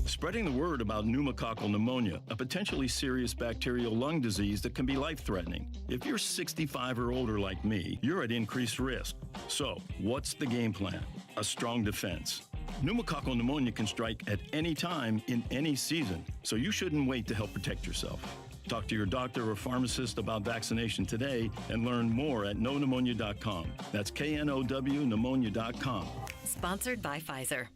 Spreading the word about pneumococcal pneumonia, a potentially serious bacterial lung disease that can be life-threatening. If you're 65 or older like me, you're at increased risk. So, what's the game plan? A strong defense. Pneumococcal pneumonia can strike at any time in any season, so you shouldn't wait to help protect yourself. Talk to your doctor or pharmacist about vaccination today and learn more at knowpneumonia.com. That's KNOW pneumonia.com. Sponsored by Pfizer.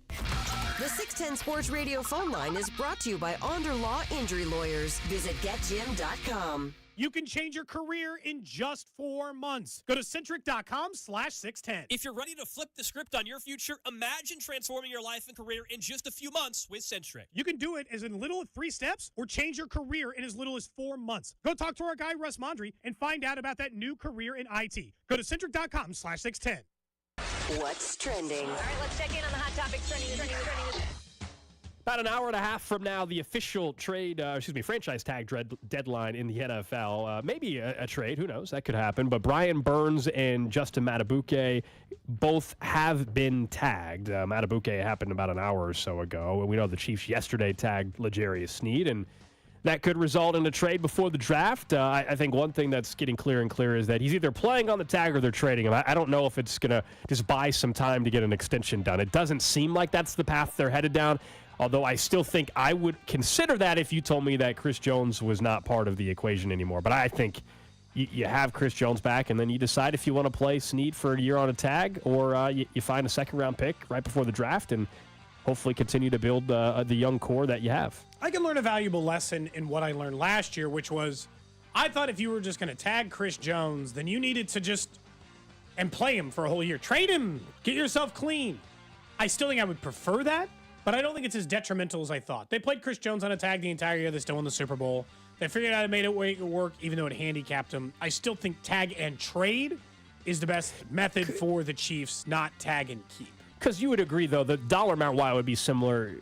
The 610 Sports Radio phone line is brought to you by Onder Law Injury Lawyers. Visit getjim.com. You can change your career in just 4 months. Go to centric.com/610. If you're ready to flip the script on your future, imagine transforming your life and career in just a few months with Centric. You can do it as little as 3 steps or change your career in as little as 4 months. Go talk to our guy, Russ Mondry, and find out about that new career in IT. Go to centric.com/610. What's trending? All right, let's check in on the hot topics trending. About an hour and a half from now, the official franchise tag deadline in the NFL. Maybe a trade, who knows? That could happen. But Brian Burns and Justin Matabuke both have been tagged. Matabuke happened about an hour or so ago. And we know the Chiefs yesterday tagged L'Jarius Sneed, and that could result in a trade before the draft. I think one thing that's getting clearer and clearer is that he's either playing on the tag or they're trading him. I don't know if it's going to just buy some time to get an extension done. It doesn't seem like that's the path they're headed down, although I still think I would consider that if you told me that Chris Jones was not part of the equation anymore. But I think you have Chris Jones back, and then you decide if you want to play Sneed for a year on a tag, or you find a second-round pick right before the draft and hopefully continue to build the young core that you have. I can learn a valuable lesson in what I learned last year, which was I thought if you were just going to tag Chris Jones, then you needed to just and play him for a whole year. Trade him. Get yourself clean. I still think I would prefer that, but I don't think it's as detrimental as I thought. They played Chris Jones on a tag the entire year. They still won the Super Bowl. They figured out how to make it work, even though it handicapped them. I still think tag and trade is the best method for the Chiefs, not tag and keep. Because you would agree, though, the dollar amount why would be similar.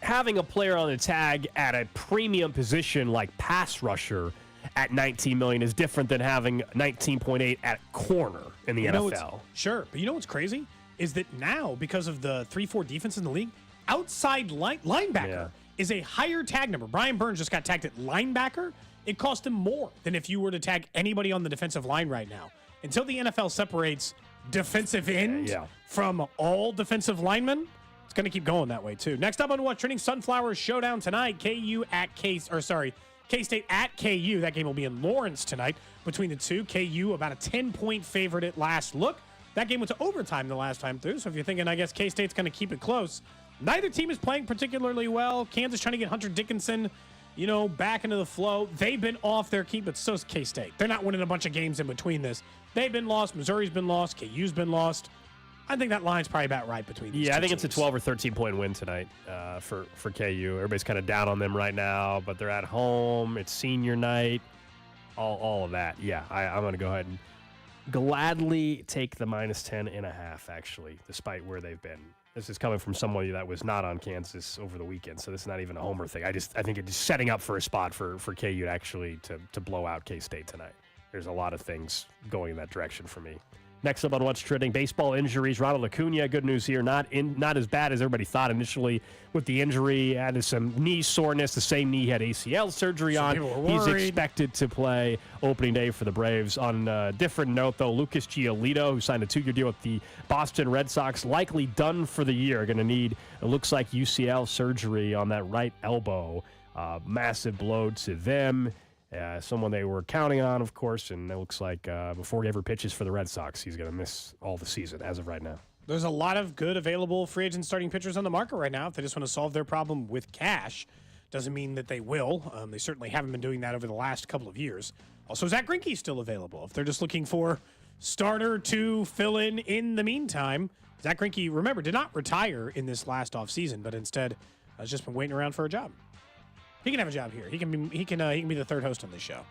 Having a player on the tag at a premium position like pass rusher at $19 million is different than having 19.8 at corner in the NFL. Sure, but you know what's crazy? Is that now, because of the 3-4 defense in the league, outside linebacker is a higher tag number. Brian Burns just got tagged at linebacker. It cost him more than if you were to tag anybody on the defensive line right now. Until the NFL separates defensive end from all defensive linemen, it's going to keep going that way too. Next up on What's Trending, Sunflower Showdown tonight. K-State at KU. That game will be in Lawrence tonight between the two. KU about a 10-point favorite at last look. That game went to overtime the last time through, so if you're thinking, I guess K-State's going to keep it close, neither team is playing particularly well. Kansas trying to get Hunter Dickinson, back into the flow. They've been off their key, but so's K-State. They're not winning a bunch of games in between this. They've been lost. Missouri's been lost. KU's been lost. I think that line's probably about right between these two I think teams. it's a 12 or 13-point win tonight for KU. Everybody's kind of down on them right now, but they're at home. It's senior night. All of that. Yeah, I'm going to go ahead and gladly take the -10.5, actually, despite where they've been. This is coming from somebody that was not on Kansas over the weekend, so this is not even a homer thing. I think it's setting up for a spot for KU to actually to blow out K-State tonight. There's a lot of things going in that direction for me. Next up on What's Trending, baseball injuries. Ronald Acuna, good news here, not as bad as everybody thought initially with the injury. Had some knee soreness, the same knee he had ACL surgery on. He's expected to play opening day for the Braves. On a different note, though, Lucas Giolito, who signed a 2-year deal with the Boston Red Sox, likely done for the year. Going to need, it looks like, UCL surgery on that right elbow. Massive blow to them. Someone they were counting on, of course, and it looks like before he ever pitches for the Red Sox, he's going to miss all the season as of right now. There's a lot of good available free agent starting pitchers on the market right now. If they just want to solve their problem with cash, doesn't mean that they will. They certainly haven't been doing that over the last couple of years. Also, Zach Greinke's still available. If they're just looking for starter to fill in the meantime, Zach Greinke, remember, did not retire in this last offseason, but instead has just been waiting around for a job. He can have a job here. He can be the third host on this show.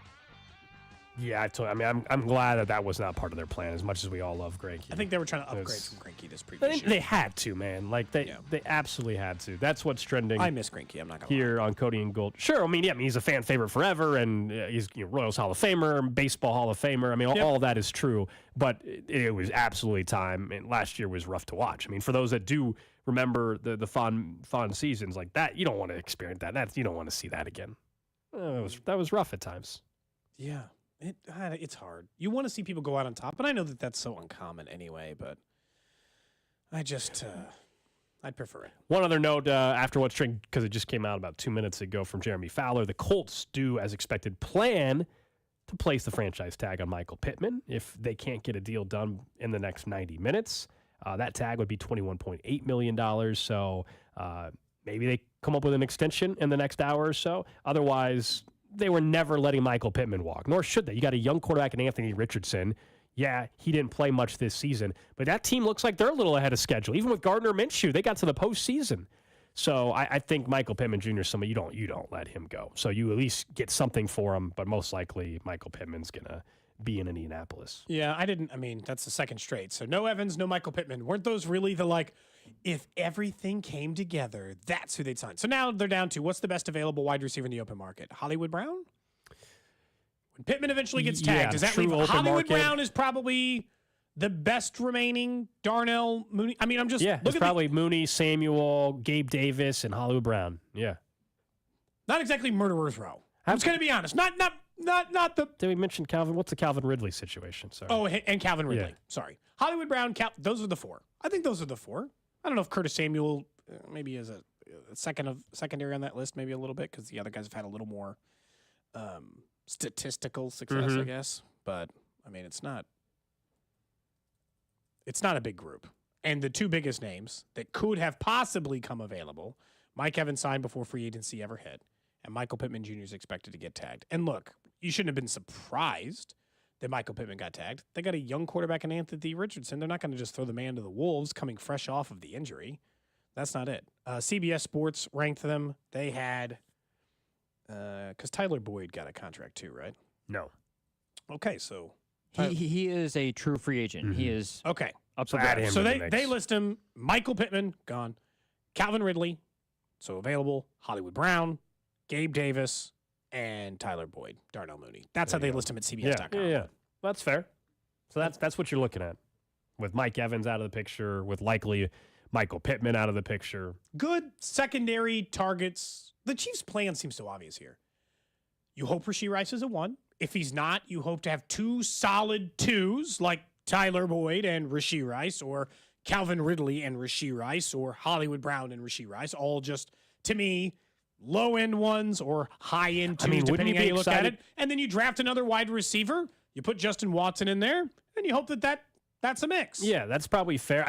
Yeah, I'm glad that was not part of their plan. As much as we all love Greinke, I think they were trying to upgrade from Greinke this previous year. They had to, man. Like they absolutely had to. That's what's trending. I miss Greinke. I'm not gonna here on Cody and Gold. Sure, he's a fan favorite forever, and he's Royals Hall of Famer, Baseball Hall of Famer. All of that is true, but it was absolutely time. And last year was rough to watch. For those that do remember the fun seasons like that, you don't want to experience that. You don't want to see that again. That was rough at times. Yeah. It's hard. You want to see people go out on top, but I know that that's so uncommon anyway, but I'd prefer it. One other note after What's Trending, because it just came out about 2 minutes ago from Jeremy Fowler, the Colts do, as expected, plan to place the franchise tag on Michael Pittman if they can't get a deal done in the next 90 minutes. That tag would be $21.8 million, so maybe they come up with an extension in the next hour or so. Otherwise, they were never letting Michael Pittman walk, nor should they. You got a young quarterback in Anthony Richardson. Yeah, he didn't play much this season, but that team looks like they're a little ahead of schedule. Even with Gardner Minshew, they got to the postseason. So I think Michael Pittman Jr. is somebody you don't let him go. So you at least get something for him, but most likely Michael Pittman's gonna be in Indianapolis. Yeah, that's the second straight. So no Evans, no Michael Pittman. Weren't those really if everything came together, that's who they'd sign? So now they're down to what's the best available wide receiver in the open market? Hollywood Brown? When Pittman eventually gets tagged, does that leave Hollywood Brown is probably the best remaining Darnell Mooney? I'm just it's probably Mooney, Samuel, Gabe Davis, and Hollywood Brown. Yeah. Not exactly murderer's row. I'm just gonna be honest. Not the. Did we mention Calvin? What's the Calvin Ridley situation? Sorry. Oh, and Calvin Ridley. Yeah. Sorry. Hollywood Brown, those are the four. I think those are the four. I don't know if Curtis Samuel maybe is a secondary on that list, maybe a little bit, because the other guys have had a little more statistical success, I guess. But it's not a big group. And the two biggest names that could have possibly come available, Mike Evans signed before free agency ever hit, and Michael Pittman Jr. is expected to get tagged. And look, you shouldn't have been surprised that Michael Pittman got tagged. They got a young quarterback in Anthony Richardson. They're not going to just throw the man to the wolves coming fresh off of the injury. That's not it. CBS Sports ranked them. They had, because Tyler Boyd got a contract too, right? No. Okay, so. He is a true free agent. Mm-hmm. He is okay. Up for grabs. So they list him, Michael Pittman, gone. Calvin Ridley, so available. Hollywood Brown, Gabe Davis, and Tyler Boyd, Darnell Mooney. That's how they list him at CBS.com. Yeah. That's fair. So that's what you're looking at. With Mike Evans out of the picture, with likely Michael Pittman out of the picture. Good secondary targets. The Chiefs' plan seems so obvious here. You hope Rashee Rice is a 1. If he's not, you hope to have 2 solid 2s like Tyler Boyd and Rashee Rice, or Calvin Ridley and Rashee Rice, or Hollywood Brown and Rashee Rice, all just, to me, low-end 1s or high-end 2s, depending how you look at it. And then you draft another wide receiver, you put Justin Watson in there, and you hope that's a mix. Yeah, that's probably fair.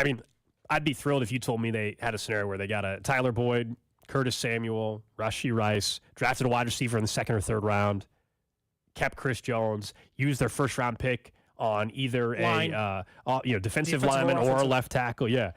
I'd be thrilled if you told me they had a scenario where they got a Tyler Boyd, Curtis Samuel, Rashee Rice, drafted a wide receiver in the second or third round, kept Chris Jones, used their first round pick on either defensive lineman or a left tackle. Yeah.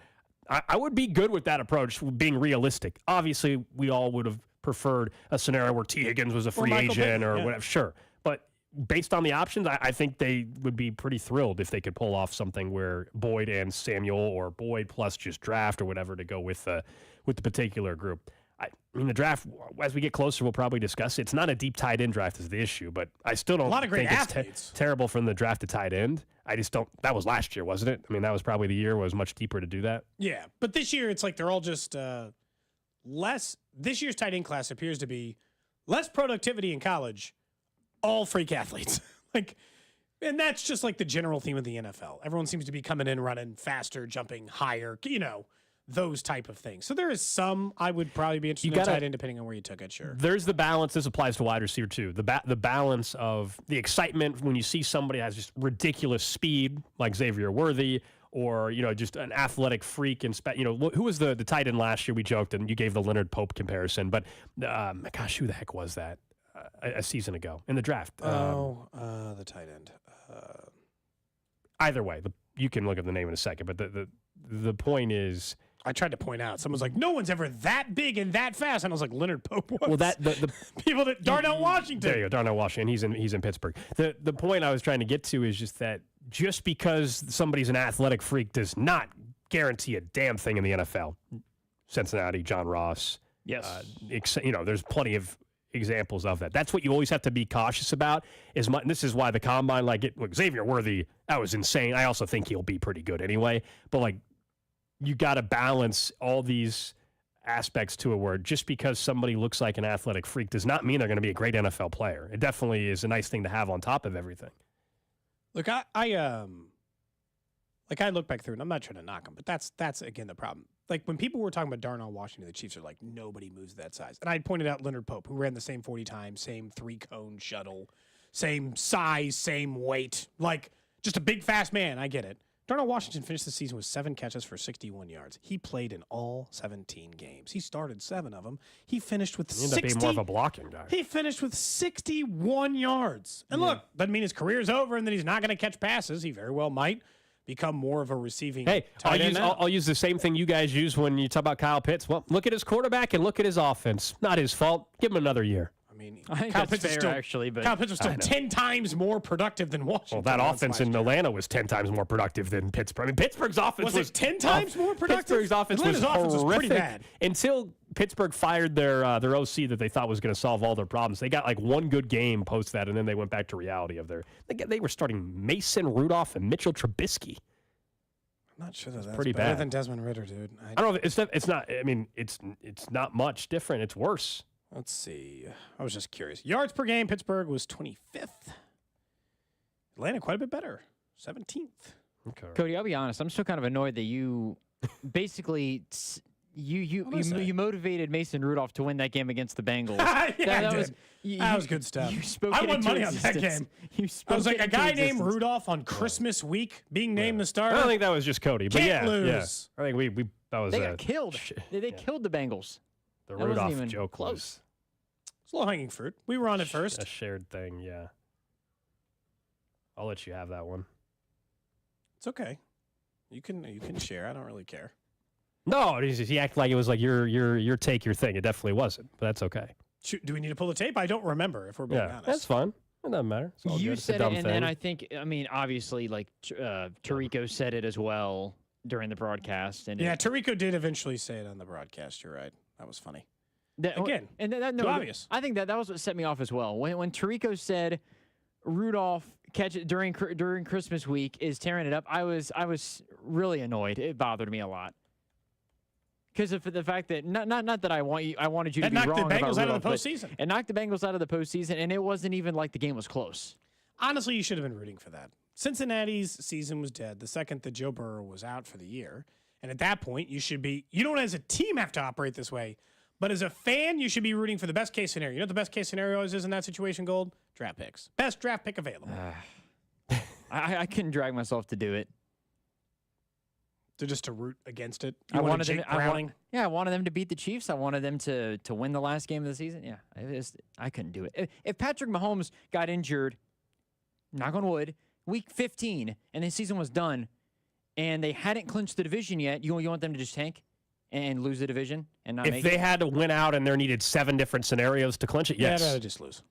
I would be good with that approach, being realistic. Obviously, we all would have preferred a scenario where T. Higgins was a free agent or whatever. Sure. But based on the options, I think they would be pretty thrilled if they could pull off something where Boyd and Samuel, or Boyd plus just draft or whatever to go with the particular group. I mean, the draft, as we get closer, we'll probably discuss it. It's not a deep tight end draft is the issue, but I still don't think it's terrible from the draft to tight end. I just don't. That was last year, wasn't it? I mean, that was probably the year was much deeper to do that. Yeah, but this year it's like they're all just less. This year's tight end class appears to be less productivity in college, all freak athletes. And that's just like the general theme of the NFL. Everyone seems to be coming in running faster, jumping higher, those type of things. So there is some I would probably be interested in tight end depending on where you took it, sure. There's the balance. This applies to wide receiver too. The balance of the excitement when you see somebody has just ridiculous speed like Xavier Worthy, or just an athletic freak. And who was the tight end last year? We joked and you gave the Leonard Pope comparison, but gosh, who the heck was that a season ago in the draft? The tight end. Either way, you can look up the name in a second, but the point is, I tried to point out. Someone's like, no one's ever that big and that fast. And I was like, Leonard Pope was. Well, the people that Darnell Washington. There you go, Darnell Washington. He's in Pittsburgh. The point I was trying to get to is just that just because somebody's an athletic freak does not guarantee a damn thing in the NFL. Cincinnati, John Ross. Yes. There's plenty of examples of that. That's what you always have to be cautious about. This is why the combine, Xavier Worthy, that was insane. I also think he'll be pretty good anyway. But you got to balance all these aspects to it where just because somebody looks like an athletic freak does not mean they're going to be a great NFL player. It definitely is a nice thing to have on top of everything. Look, I look back through, and I'm not trying to knock him, but that's again the problem. Like when people were talking about Darnell Washington, the Chiefs are like, nobody moves that size. And I pointed out Leonard Pope, who ran the same 40 times, same 3-cone shuttle, same size, same weight, just a big, fast man. I get it. Darnell Washington finished the season with 7 catches for 61 yards. He played in all 17 games. He started 7 of them. He finished with 60. He ended up being more of a blocking guy. He finished with 61 yards. And look, doesn't mean his career's over and that he's not going to catch passes. He very well might become more of a receiving tight end. I'll use the same thing you guys use when you talk about Kyle Pitts. Well, look at his quarterback and look at his offense. Not his fault. Give him another year. I think Kyle Pitts is fair, actually, but Kyle Pitts was still 10 times more productive than Washington. Well, that offense in Atlanta was 10 times more productive than Pittsburgh. I mean, Pittsburgh's offense was 10 times more productive. Pittsburgh's offense was pretty bad until Pittsburgh fired their OC that they thought was going to solve all their problems. They got one good game post that, and then they went back to reality of they were starting Mason Rudolph and Mitchell Trubisky. I'm not sure that's pretty better bad than Desmond Ridder, dude. I don't know. It's not. I mean, it's not much different. It's worse. Let's see. I was just curious. Yards per game, Pittsburgh was 25th. Atlanta quite a bit better, 17th. Okay. Cody, I'll be honest. I'm still kind of annoyed that you basically you motivated Mason Rudolph to win that game against the Bengals. That was good stuff. I won money on that game. I was like, a guy named Rudolph on Christmas week being named the starter. I don't think that was just Cody, but Can't lose. Yeah. I think that was. They got killed. They killed the Bengals. The Rudolph joke was. It's low-hanging fruit. We were on it first. A shared thing, yeah. I'll let you have that one. It's okay. You can share. I don't really care. No, he acted like it was like your take, your thing. It definitely wasn't, but that's okay. Do we need to pull the tape? I don't remember, if we're being honest. That's fine. It doesn't matter. You said it, and then I think, obviously, Tirico said it as well during the broadcast. And Tirico did eventually say it on the broadcast. You're right. That was funny. Again, too obvious. I think that was what set me off as well. When Tirico said Rudolph catch it during Christmas week is tearing it up, I was really annoyed. It bothered me a lot. Because of the fact that not that I wanted you to be wrong about Rudolph. It knocked the Bengals out of the postseason. It knocked the Bengals out of the postseason, and it wasn't even like the game was close. Honestly, you should have been rooting for that. Cincinnati's season was dead the second that Joe Burrow was out for the year. And at that point, you don't as a team have to operate this way, but as a fan, you should be rooting for the best case scenario. You know what the best case scenario is in that situation, Gold? Draft picks. Best draft pick available. I couldn't drag myself to do it. to root against it. I wanted them to beat the Chiefs. I wanted them to win the last game of the season. Yeah, I couldn't do it. If Patrick Mahomes got injured, knock on wood, week 15, and the season was done, and they hadn't clinched the division yet, you want them to just tank and lose the division and not make it? If they had to win out and there needed 7 different scenarios to clinch it, yes. Yeah, I'd rather just lose.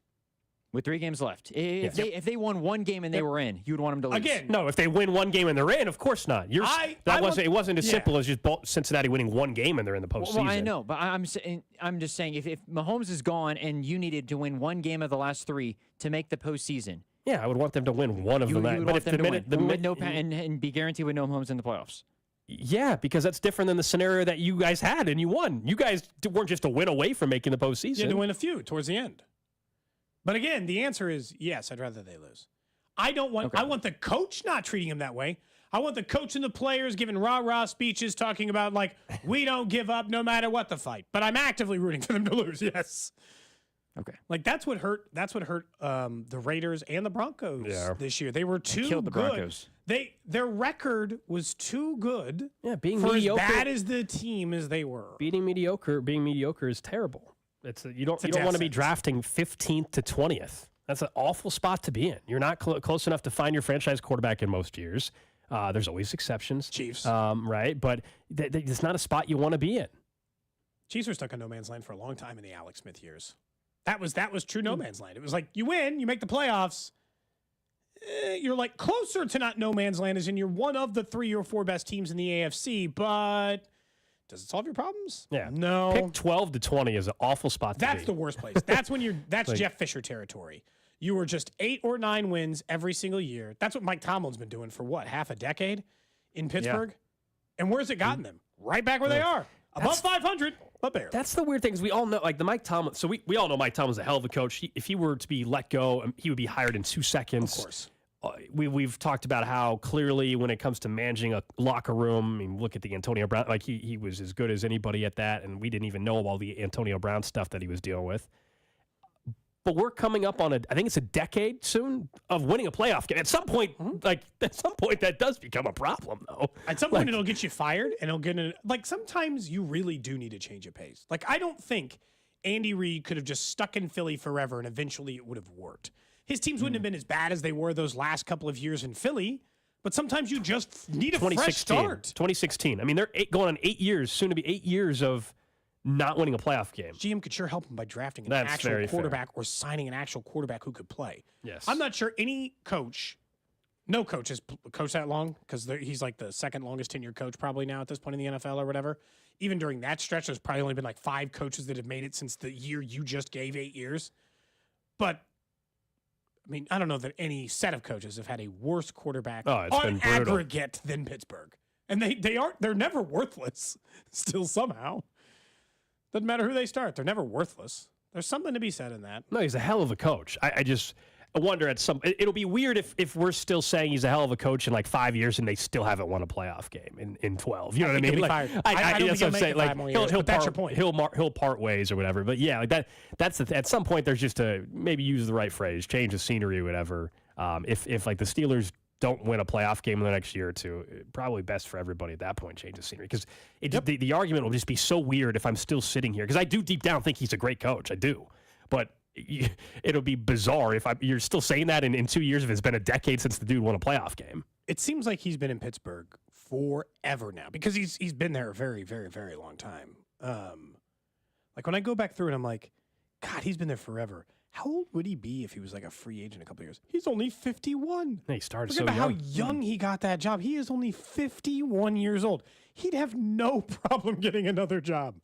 With 3 games left. If they won 1 game and they were in, you would want them to lose. Again. No, if they win 1 game and they're in, of course not. It wasn't as simple as just Cincinnati winning 1 game and they're in the postseason. Well, I know, but I'm just saying if Mahomes is gone and you needed to win 1 game of the last 3 to make the postseason. Yeah, I would want them to win one of them. But if and be guaranteed with no Mahomes in the playoffs. Yeah, because that's different than the scenario that you guys had and you won. You guys weren't just a win away from making the postseason. You had to win a few towards the end. But again, the answer is yes, I'd rather they lose. I want the coach not treating him that way. I want the coach and the players giving rah-rah speeches talking about, like, we don't give up no matter what the fight. But I'm actively rooting for them to lose, yes. Okay. Like, that's what hurt the Raiders and the Broncos this year. They were too killed the good. Broncos. Their record was too good being for mediocre, as bad as the team as they were. Being mediocre is terrible. You don't want to be drafting 15th to 20th. That's an awful spot to be in. You're not close enough to find your franchise quarterback in most years. There's always exceptions. Chiefs. Right? But it's not a spot you want to be in. Chiefs were stuck on no man's land for a long time in the Alex Smith years. That was true no man's land. It was like, you win, you make the playoffs. You're like closer to not no man's land as in you're one of the 3 or 4 best teams in the AFC, but does it solve your problems? Yeah. No. Pick 12 to 20 is an awful spot to be. That's the worst place. That's when that's like, Jeff Fisher territory. You were just 8 or 9 wins every single year. That's what Mike Tomlin's been doing for half a decade in Pittsburgh? Yeah. And where's it gotten them? Right back where they are. Above 500, but barely. That's the weird thing is we all know, like the Mike Tomlin. So we all know Mike Tomlin's a hell of a coach. If he were to be let go, he would be hired in 2 seconds. Of course. We've talked about how clearly when it comes to managing a locker room, I mean, look at the Antonio Brown. Like he was as good as anybody at that, and we didn't even know all the Antonio Brown stuff that he was dealing with. But we're coming up on I think it's a decade soon of winning a playoff game. At some point, that does become a problem, though. At some point, it'll get you fired, and sometimes you really do need to change a pace. Like, I don't think Andy Reid could have just stuck in Philly forever, and eventually it would have worked. His teams wouldn't have been as bad as they were those last couple of years in Philly, but sometimes you just need a fresh start. 2016. I mean, they're going on 8 years, soon to be 8 years of not winning a playoff game. GM could sure help him by drafting an actual quarterback or signing an actual quarterback who could play. Yes. I'm not sure any coach, no coach has coached that long because he's like the second longest tenured coach probably now at this point in the NFL or whatever. Even during that stretch, there's probably only been like 5 coaches that have made it since the year you just gave 8 years. But I mean, I don't know that any set of coaches have had a worse quarterback on aggregate than Pittsburgh. And they're never worthless still somehow. Doesn't matter who they start. They're never worthless. There's something to be said in that. No, he's a hell of a coach. I wonder it'll be weird if we're still saying he's a hell of a coach in like 5 years and they still haven't won a playoff game in 12. You know what I mean? He'll be fired. I don't think he'll make it 5 more years, but that's your point. He'll part ways or whatever. But yeah, like that's at some point there's just maybe use the right phrase, change the scenery or whatever. If like the Steelers don't win a playoff game in the next year or two, probably best for everybody at that point, change the scenery. Because the argument will just be so weird if I'm still sitting here. Because I do deep down think he's a great coach. I do. But it'll be bizarre if you're still saying that in 2 years if it's been a decade since the dude won a playoff game. It seems like he's been in Pittsburgh forever now because he's been there a very, very, very long time. Like when I go back through it, I'm like, God, he's been there forever. How old would he be if he was like a free agent a couple of years? He's only 51. He started so young. How young he got that job. He is only 51 years old. He'd have no problem getting another job.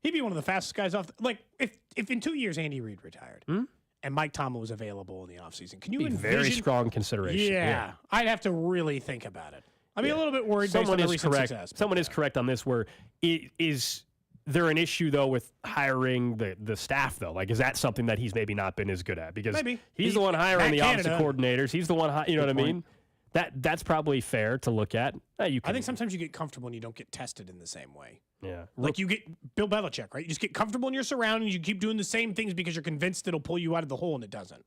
He'd be one of the fastest guys off. Like if in 2 years Andy Reid retired and Mike Tomlin was available in the offseason, can you envision? Very strong consideration. Yeah, I'd have to really think about it. I'd be a little bit worried based on the recent success. Someone is correct on this where it is. There an issue, though, with hiring the staff, though? Like, is that something that he's maybe not been as good at? Because he's the one hiring the offensive coordinators. He's the one, you know what I mean? That's probably fair to look at. I think sometimes you get comfortable and you don't get tested in the same way. Yeah. Like you get Bill Belichick, right? You just get comfortable in your surroundings. You keep doing the same things because you're convinced it'll pull you out of the hole, and it doesn't.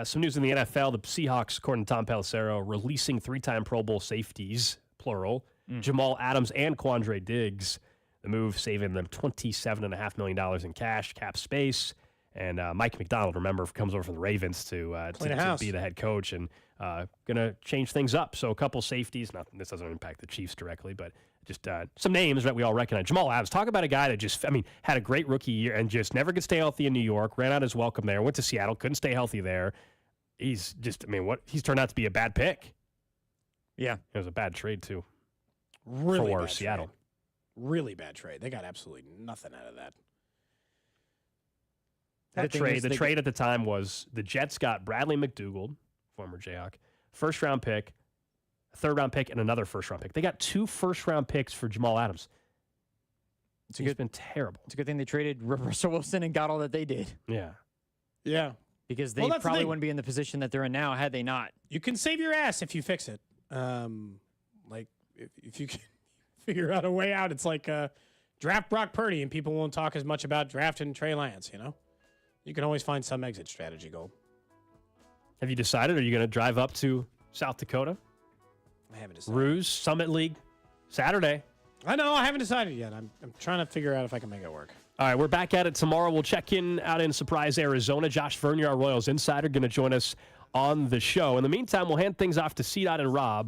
Some news in the NFL. The Seahawks, according to Tom Pelissero, releasing 3-time Pro Bowl safeties, plural, Jamal Adams and Quandre Diggs. The move saving them $27.5 million in cash, cap space. And Mike McDonald, remember, comes over from the Ravens to be the head coach and going to change things up. So a couple safeties. This doesn't impact the Chiefs directly, but just some names that we all recognize. Jamal Adams, talk about a guy that had a great rookie year and just never could stay healthy in New York, ran out his welcome there, went to Seattle, couldn't stay healthy there. He's just, he's turned out to be a bad pick. Yeah. It was a bad trade, too. Really for bad Seattle. Trade. Really bad trade. They got absolutely nothing out of that. The trade at the time was the Jets got Bradley McDougald, former Jayhawk, first-round pick, a third-round pick, and another first-round pick. They got 2 first-round picks for Jamal Adams. He's been terrible. It's a good thing they traded Russell Wilson and got all that they did. Yeah. Yeah. Because they probably wouldn't be in the position that they're in now had they not. You can save your ass if you fix it. If you can figure out a way out, it's like draft Brock Purdy and people won't talk as much about drafting Trey Lance, You can always find some exit strategy, Gold. Have you decided? Are you going to drive up to South Dakota? I haven't decided. Ruse Summit League, Saturday. I know. I haven't decided yet. I'm trying to figure out if I can make it work. All right, we're back at it tomorrow. We'll check in out in Surprise, Arizona. Josh Vernier, our Royals insider, going to join us on the show. In the meantime, we'll hand things off to C-Dot and Rob.